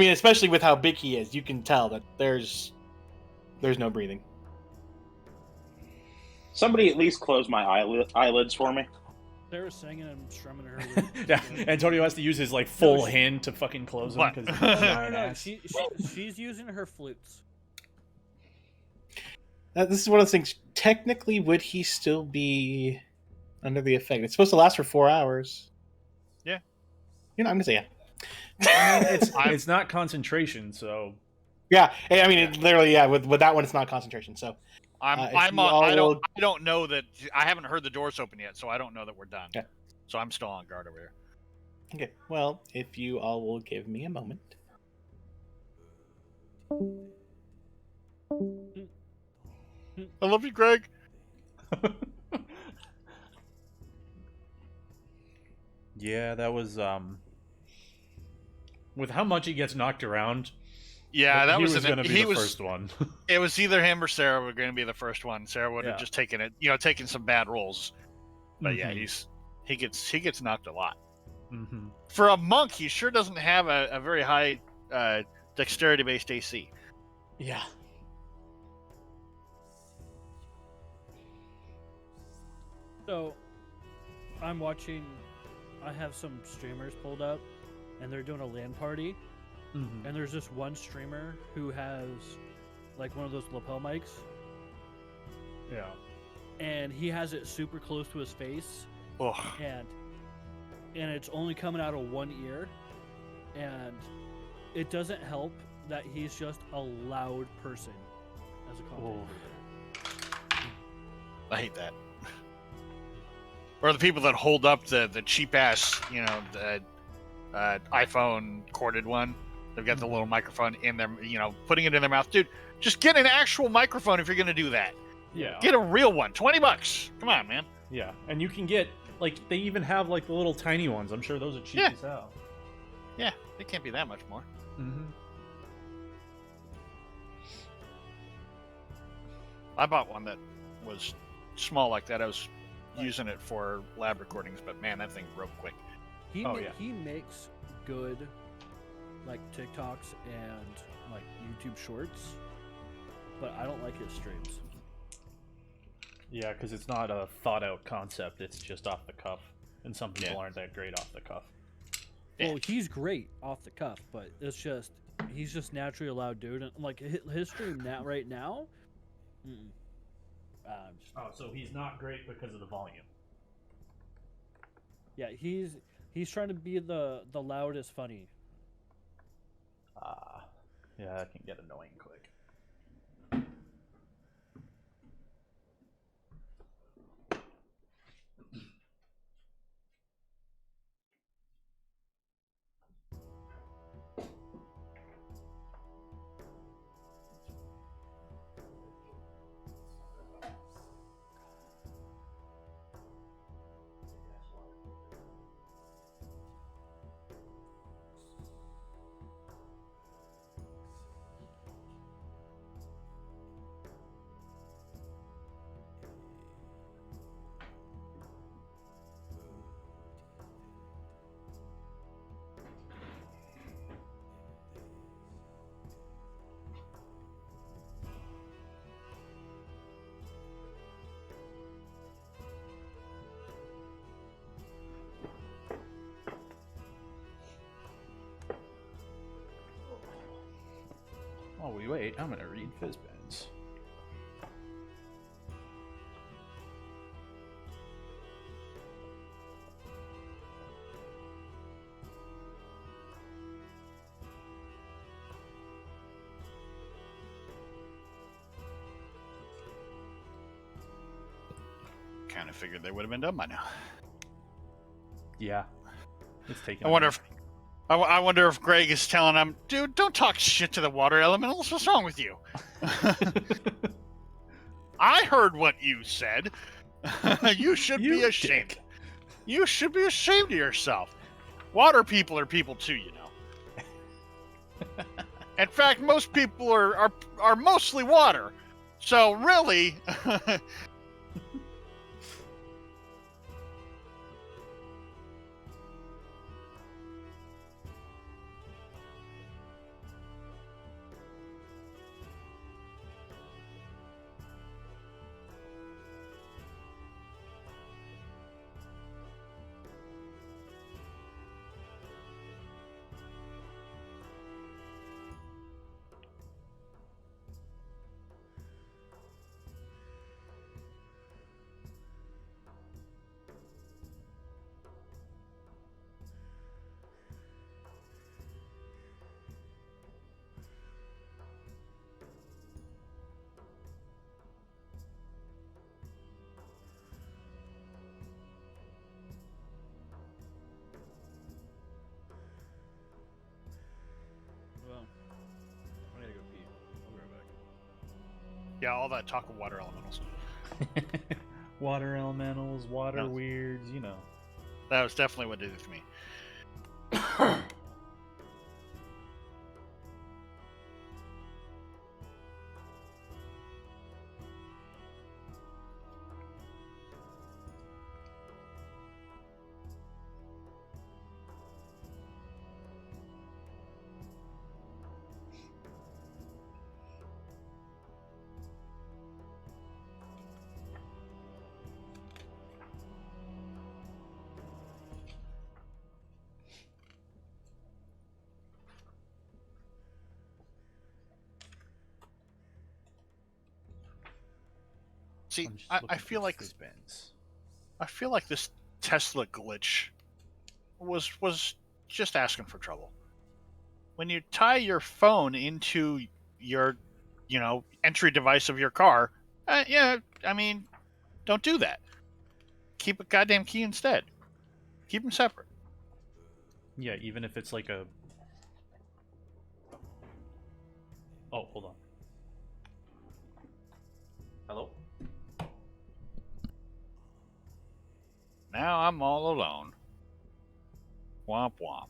especially with how big he is, you can tell that there's no breathing. Somebody at least close my eyelids for me. Sarah's singing and strumming her. lute. Yeah, Antonio has to use his full she- hand to fucking close them What? because No, she's using her flutes. This is one of those things. Technically, would he still be under the effect? It's supposed to last for 4 hours. Yeah. I'm gonna say yeah. I mean, it's not concentration, so Yeah, I mean, it literally, with that one, it's not concentration. So if I'm you on. all I will- don't know that. I haven't heard the doors open yet, so I don't know that we're done. Yeah. So I'm still on guard over here. Okay, well, if you all will give me a moment. I love you, Greg. yeah, that was with how much he gets knocked around. Yeah, that he was going to be the first one. It was either him or Sarah were going to be the first one. Sarah would have Yeah. just taken it, taken some bad rolls. But yeah, Mhm. he gets knocked a lot. Mm-hmm. For a monk, he sure doesn't have a very high dexterity based AC. Yeah. So, I'm watching. I have some streamers pulled up, and they're doing a LAN party. Mm-hmm. And there's this one streamer who has, like, one of those lapel mics, Yeah. and he has it super close to his face, Oh, and it's only coming out of one ear, and it doesn't help that he's just a loud person as a content creator. I hate that. Or the people that hold up the cheap ass, the iPhone corded one. They've got the little microphone in their, putting it in their mouth. Dude, just get an actual microphone if you're going to do that. Yeah. Get a real one. $20. Come on, man. Yeah, and you can get they even have the little tiny ones. I'm sure those are cheap Yeah. as hell. Yeah, it can't be that much more. Mm-hmm. I bought one that was small like that. I was using it for lab recordings, but man, that thing broke quick. He Oh, yeah. he makes good, like, TikToks and, like, YouTube shorts, but I don't like his streams. Yeah, because it's not a thought out concept. It's just off the cuff, and some people Yeah. aren't that great off the cuff. Yeah. Well, he's great off the cuff, but it's just he's just naturally a loud dude, and like his stream right now. Oh, so he's not great because of the volume. Yeah, he's trying to be the loudest funny. Yeah, that can get annoying quick. While we wait, I'm gonna read Fizzbends. kind of figured they would have been done by now. Yeah. It's taking. I wonder if Greg is telling him, dude, don't talk shit to the water elementals. What's wrong with you? I heard what you said. You should be ashamed. Dick. You should be ashamed of yourself. Water people are people too, you know. In fact, most people are mostly water. So really, Well, I gotta go pee. I'll be right back. yeah, all that talk of water elementals. Water elementals, water No. weirds, you know. That was definitely what did it to me. See, I'm just I looking feel for like spins. this Tesla glitch was just asking for trouble. When you tie your phone into your, entry device of your car, yeah, I mean, don't do that. Keep a goddamn key instead. Keep them separate. Yeah, even if it's like a. Oh, hold on. Hello? Now I'm all alone. Womp womp.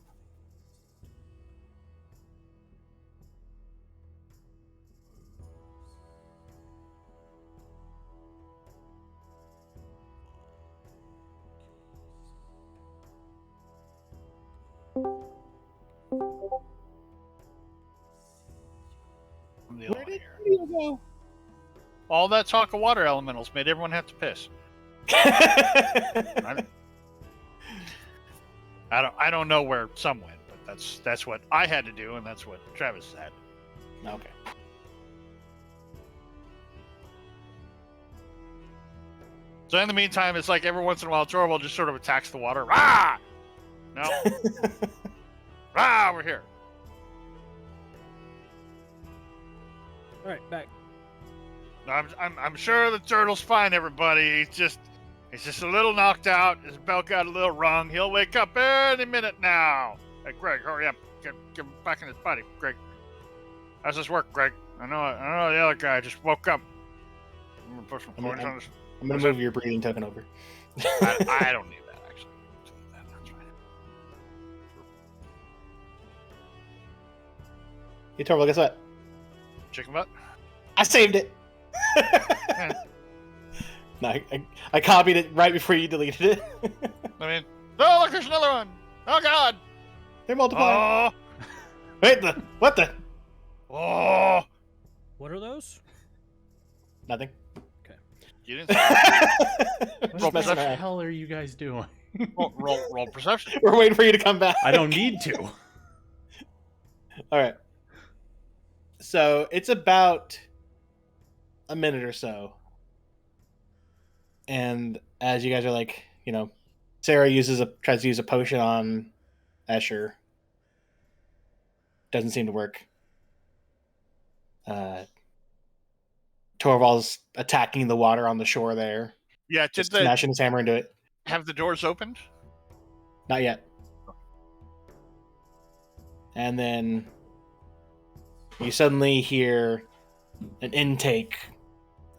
I'm the only one here. You go. All that talk of water elementals made everyone have to piss. I don't know where some went, but that's what I had to do, and that's what Travis had. Okay. So in the meantime, it's like every once in a while, Torvald just sort of attacks the water. Rah! No. Rah! We're here. All right, back. I'm sure the turtle's fine, everybody. He's just a little knocked out. His belt got a little wrung. He'll wake up any minute now. Hey, Greg, hurry up. Get him back in his body, Greg. How's this work, Greg? I know the other guy just woke up. I'm gonna put some points on this. I'm gonna move your breathing token over. I don't need that, actually. That's fine. Hey, Torvald, guess what? Chicken butt? I saved it. No, I copied it right before you deleted it. I mean, oh, look, there's another one. Oh, God. They're multiplying. Oh. Wait, what the? Oh. What are those? Nothing. You didn't say What Just the messing around. hell are you guys doing? roll perception. We're waiting for you to come back. I don't need to. All right. So it's about a minute or so. And as you guys are like, Sarah tries to use a potion on Escher. Doesn't seem to work. Torvald's attacking the water on the shore there. Yeah, just smashing his hammer into it. have the doors opened? Not yet. And then you suddenly hear an intake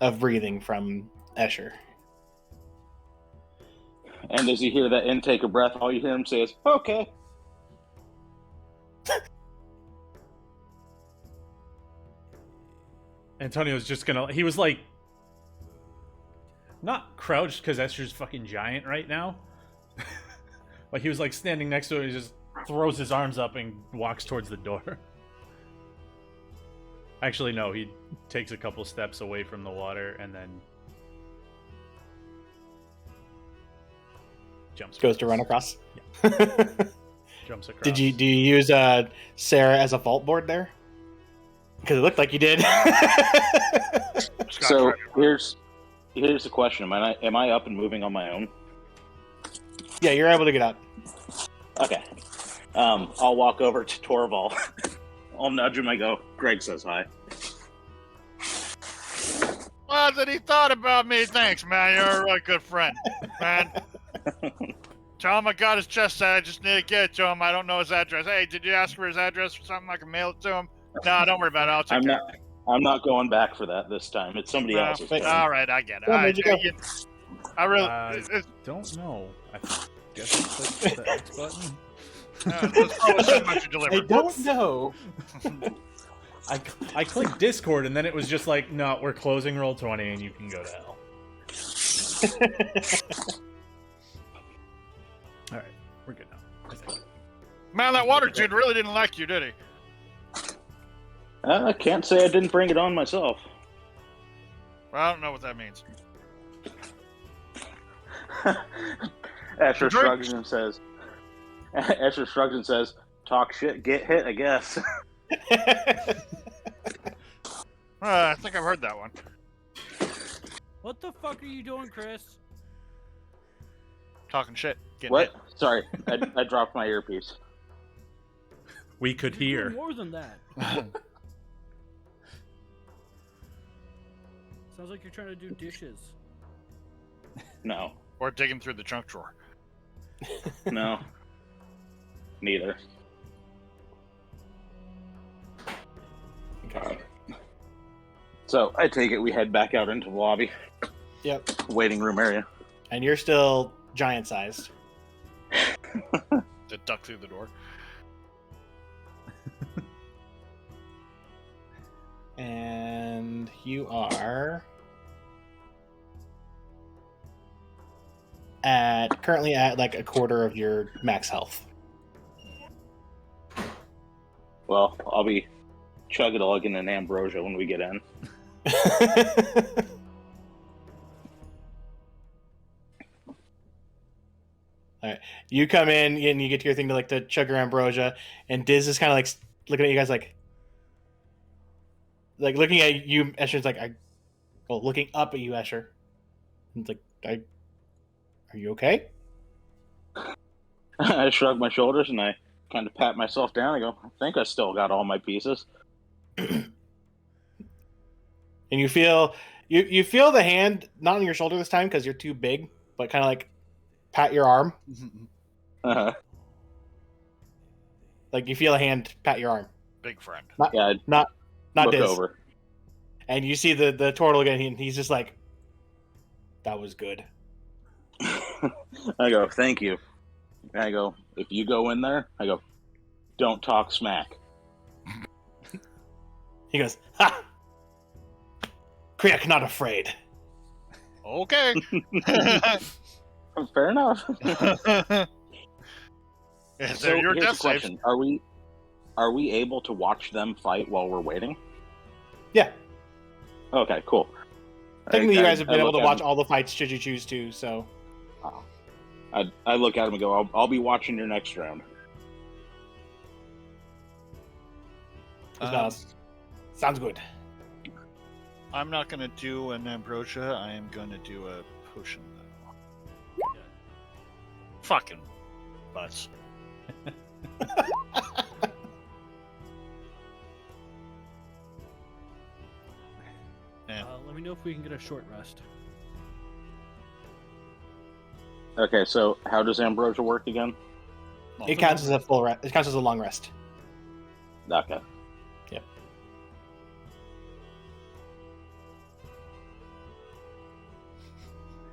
of breathing from Escher. And as you hear that intake of breath, all you hear him say is, "Okay." Antonio's just gonna. He was like, not crouched because Escher's fucking giant right now. But he was like standing next to it and he just throws his arms up and walks towards the door. Actually, no, he takes a couple steps away from the water and then Goes to run across. Yeah. Jumps across. Do you use Sarah as a vault board there? Because it looked like you did. So here's the question: Am I up and moving on my own? Yeah, you're able to get up. Okay. I'll walk over to Torval. I'll nudge him. I go, "Greg says hi." Well, that he thought about me. Thanks, man. You're a really good friend, man. Tell him I got his chest set. I just need to get it to him. I don't know his address. Hey, did you ask for his address or something? I can mail it to him. No, don't worry about it. I'll take care of it. I'm not going back for that this time. It's somebody else's. All right, I get it. Well, where'd you go? I really don't know. I guess I clicked the X button. there's probably so much to deliver. I don't know. I clicked Discord and then it was just like, no, we're closing Roll20 and you can go to hell. All right, we're good now. I think. Man, that water dude really didn't like you, did he? I can't say I didn't bring it on myself. Well, I don't know what that means. Escher shrugs and says, "Talk shit, get hit, I guess." I think I've heard that one. What the fuck are you doing, Chris? Talking shit. Getting What? hit. Sorry, I dropped my earpiece. We could You're hear. doing more than that. Sounds like you're trying to do dishes. No, Or digging through the junk drawer. no, neither. Okay. So I take it we head back out into the lobby, Yep. waiting room area. And you're still giant sized. To duck through the door. And you are currently at like a quarter of your max health. Well, I'll be chug-a-lugging an ambrosia when we get in. All right, you come in and you get to your thing to chug your ambrosia, and Diz is kind of like looking at you guys like looking at you. Escher's like, looking up at you, Escher. It's like, are you okay? I shrug my shoulders and I kind of pat myself down. I go, I think I still got all my pieces. And you feel you feel the hand not on your shoulder this time because you're too big, but kind of like pat your arm. Uh-huh. Like you feel a hand pat your arm. Big friend. Yeah, Not look Diz. over. And you see the turtle again, and he's just like, that was good. I go, thank you. And I go, if you go in there, I go, don't talk smack. He goes, ha! Kriak not afraid. Okay. Fair enough. Is So there your here's death the question: Are we able to watch them fight while we're waiting? Yeah. Okay, cool. Technically, you guys have been able to look watch at all the fights should you choose to, so. him- I look at him and go, I'll be watching your next round. Sounds good. I'm not going to do an ambrosia. I am going to do a potion, though. Fucking butts. Let me know if we can get a short rest. Okay, so how does ambrosia work again? It counts as a full rest. It counts as a long rest. Okay. Yep.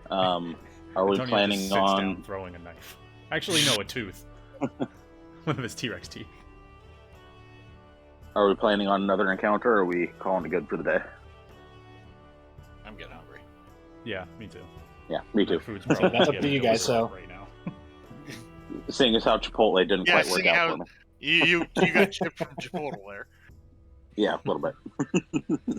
Are we Antonio just planning sits on? down throwing a knife? Actually, no, a tooth. One of his T-Rex teeth. Are we planning on another encounter, or are we calling it good for the day? I'm getting hungry. Yeah, me too. Yeah, me too. Food's So probably that's up to getting you guys, delivered so- right now. Seeing as how Chipotle didn't Yeah, quite work seeing out how- for me. You got chipped from Chipotle there. Yeah, a little bit.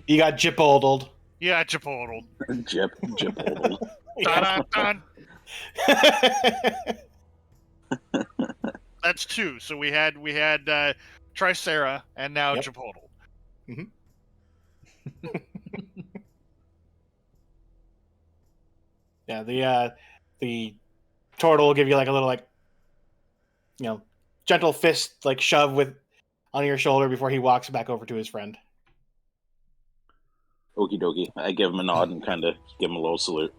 You got Jipoldled. Yeah, Chipotle. Chipotle. Dun, dun, dun. That's two. So we had Tricera and now Yep. Chipotle. Yeah, the turtle will give you like a little gentle fist like shove with on your shoulder before he walks back over to his friend. Okie dokie. I give him a nod and kind of give him a little salute.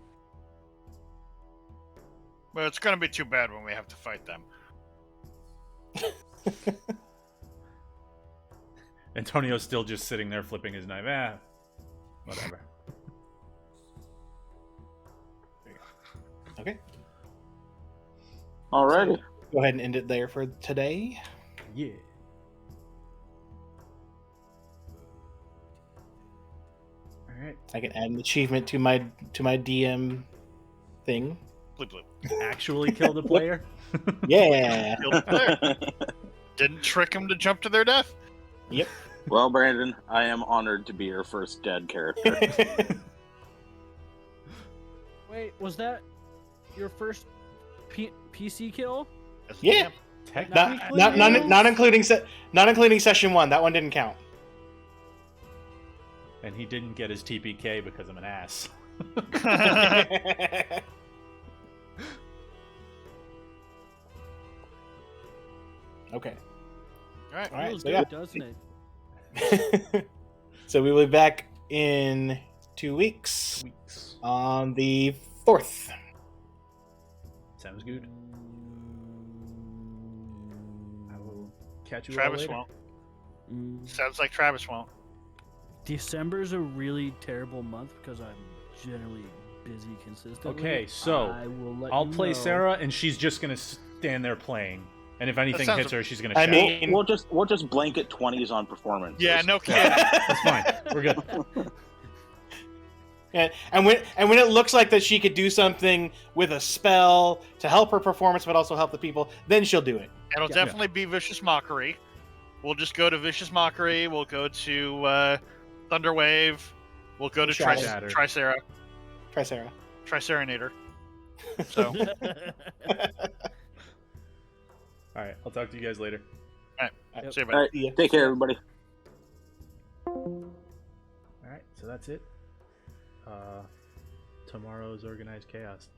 But it's gonna be too bad when we have to fight them. Antonio's still just sitting there flipping his knife. Whatever. Okay. Alrighty. Go ahead and end it there for today. Yeah. All right. I can add an achievement to my DM thing. Bloop, bloop. Actually kill the player. Yeah. Killed the player. Didn't trick him to jump to their death. Yep. Well, Brandon, I am honored to be your first dead character. Wait, was that your first PC kill? As a Yeah. DM. Technically, not including session 1. That one didn't count. and he didn't get his TPK because I'm an ass. Okay. All right. All right. Feels So, good, yeah. doesn't it? So we will be back in 2 weeks on the 4th. Sounds good. I will catch you Travis all later. won't. Mm. Sounds like Travis won't. December's a really terrible month because I'm generally busy consistently. Okay, so I will let I'll you play know. Sarah, and she's just gonna stand there playing. And if anything sounds- hits her, she's gonna I shout. mean- We'll just blanket 20s on performance. Yeah, no kidding. That's fine. We're good. And when it looks like that she could do something with a spell to help her performance, but also help the people, then she'll do it. It'll Yeah. definitely be Vicious Mockery. We'll just go to Vicious Mockery. We'll go to Thunderwave. We'll go to Shatter. Tricera. Try Sarah. Triceranator. So, All right, I'll talk to you guys later. see you, All right, Yeah. take care, everybody. All right, so that's it. Tomorrow's organized chaos.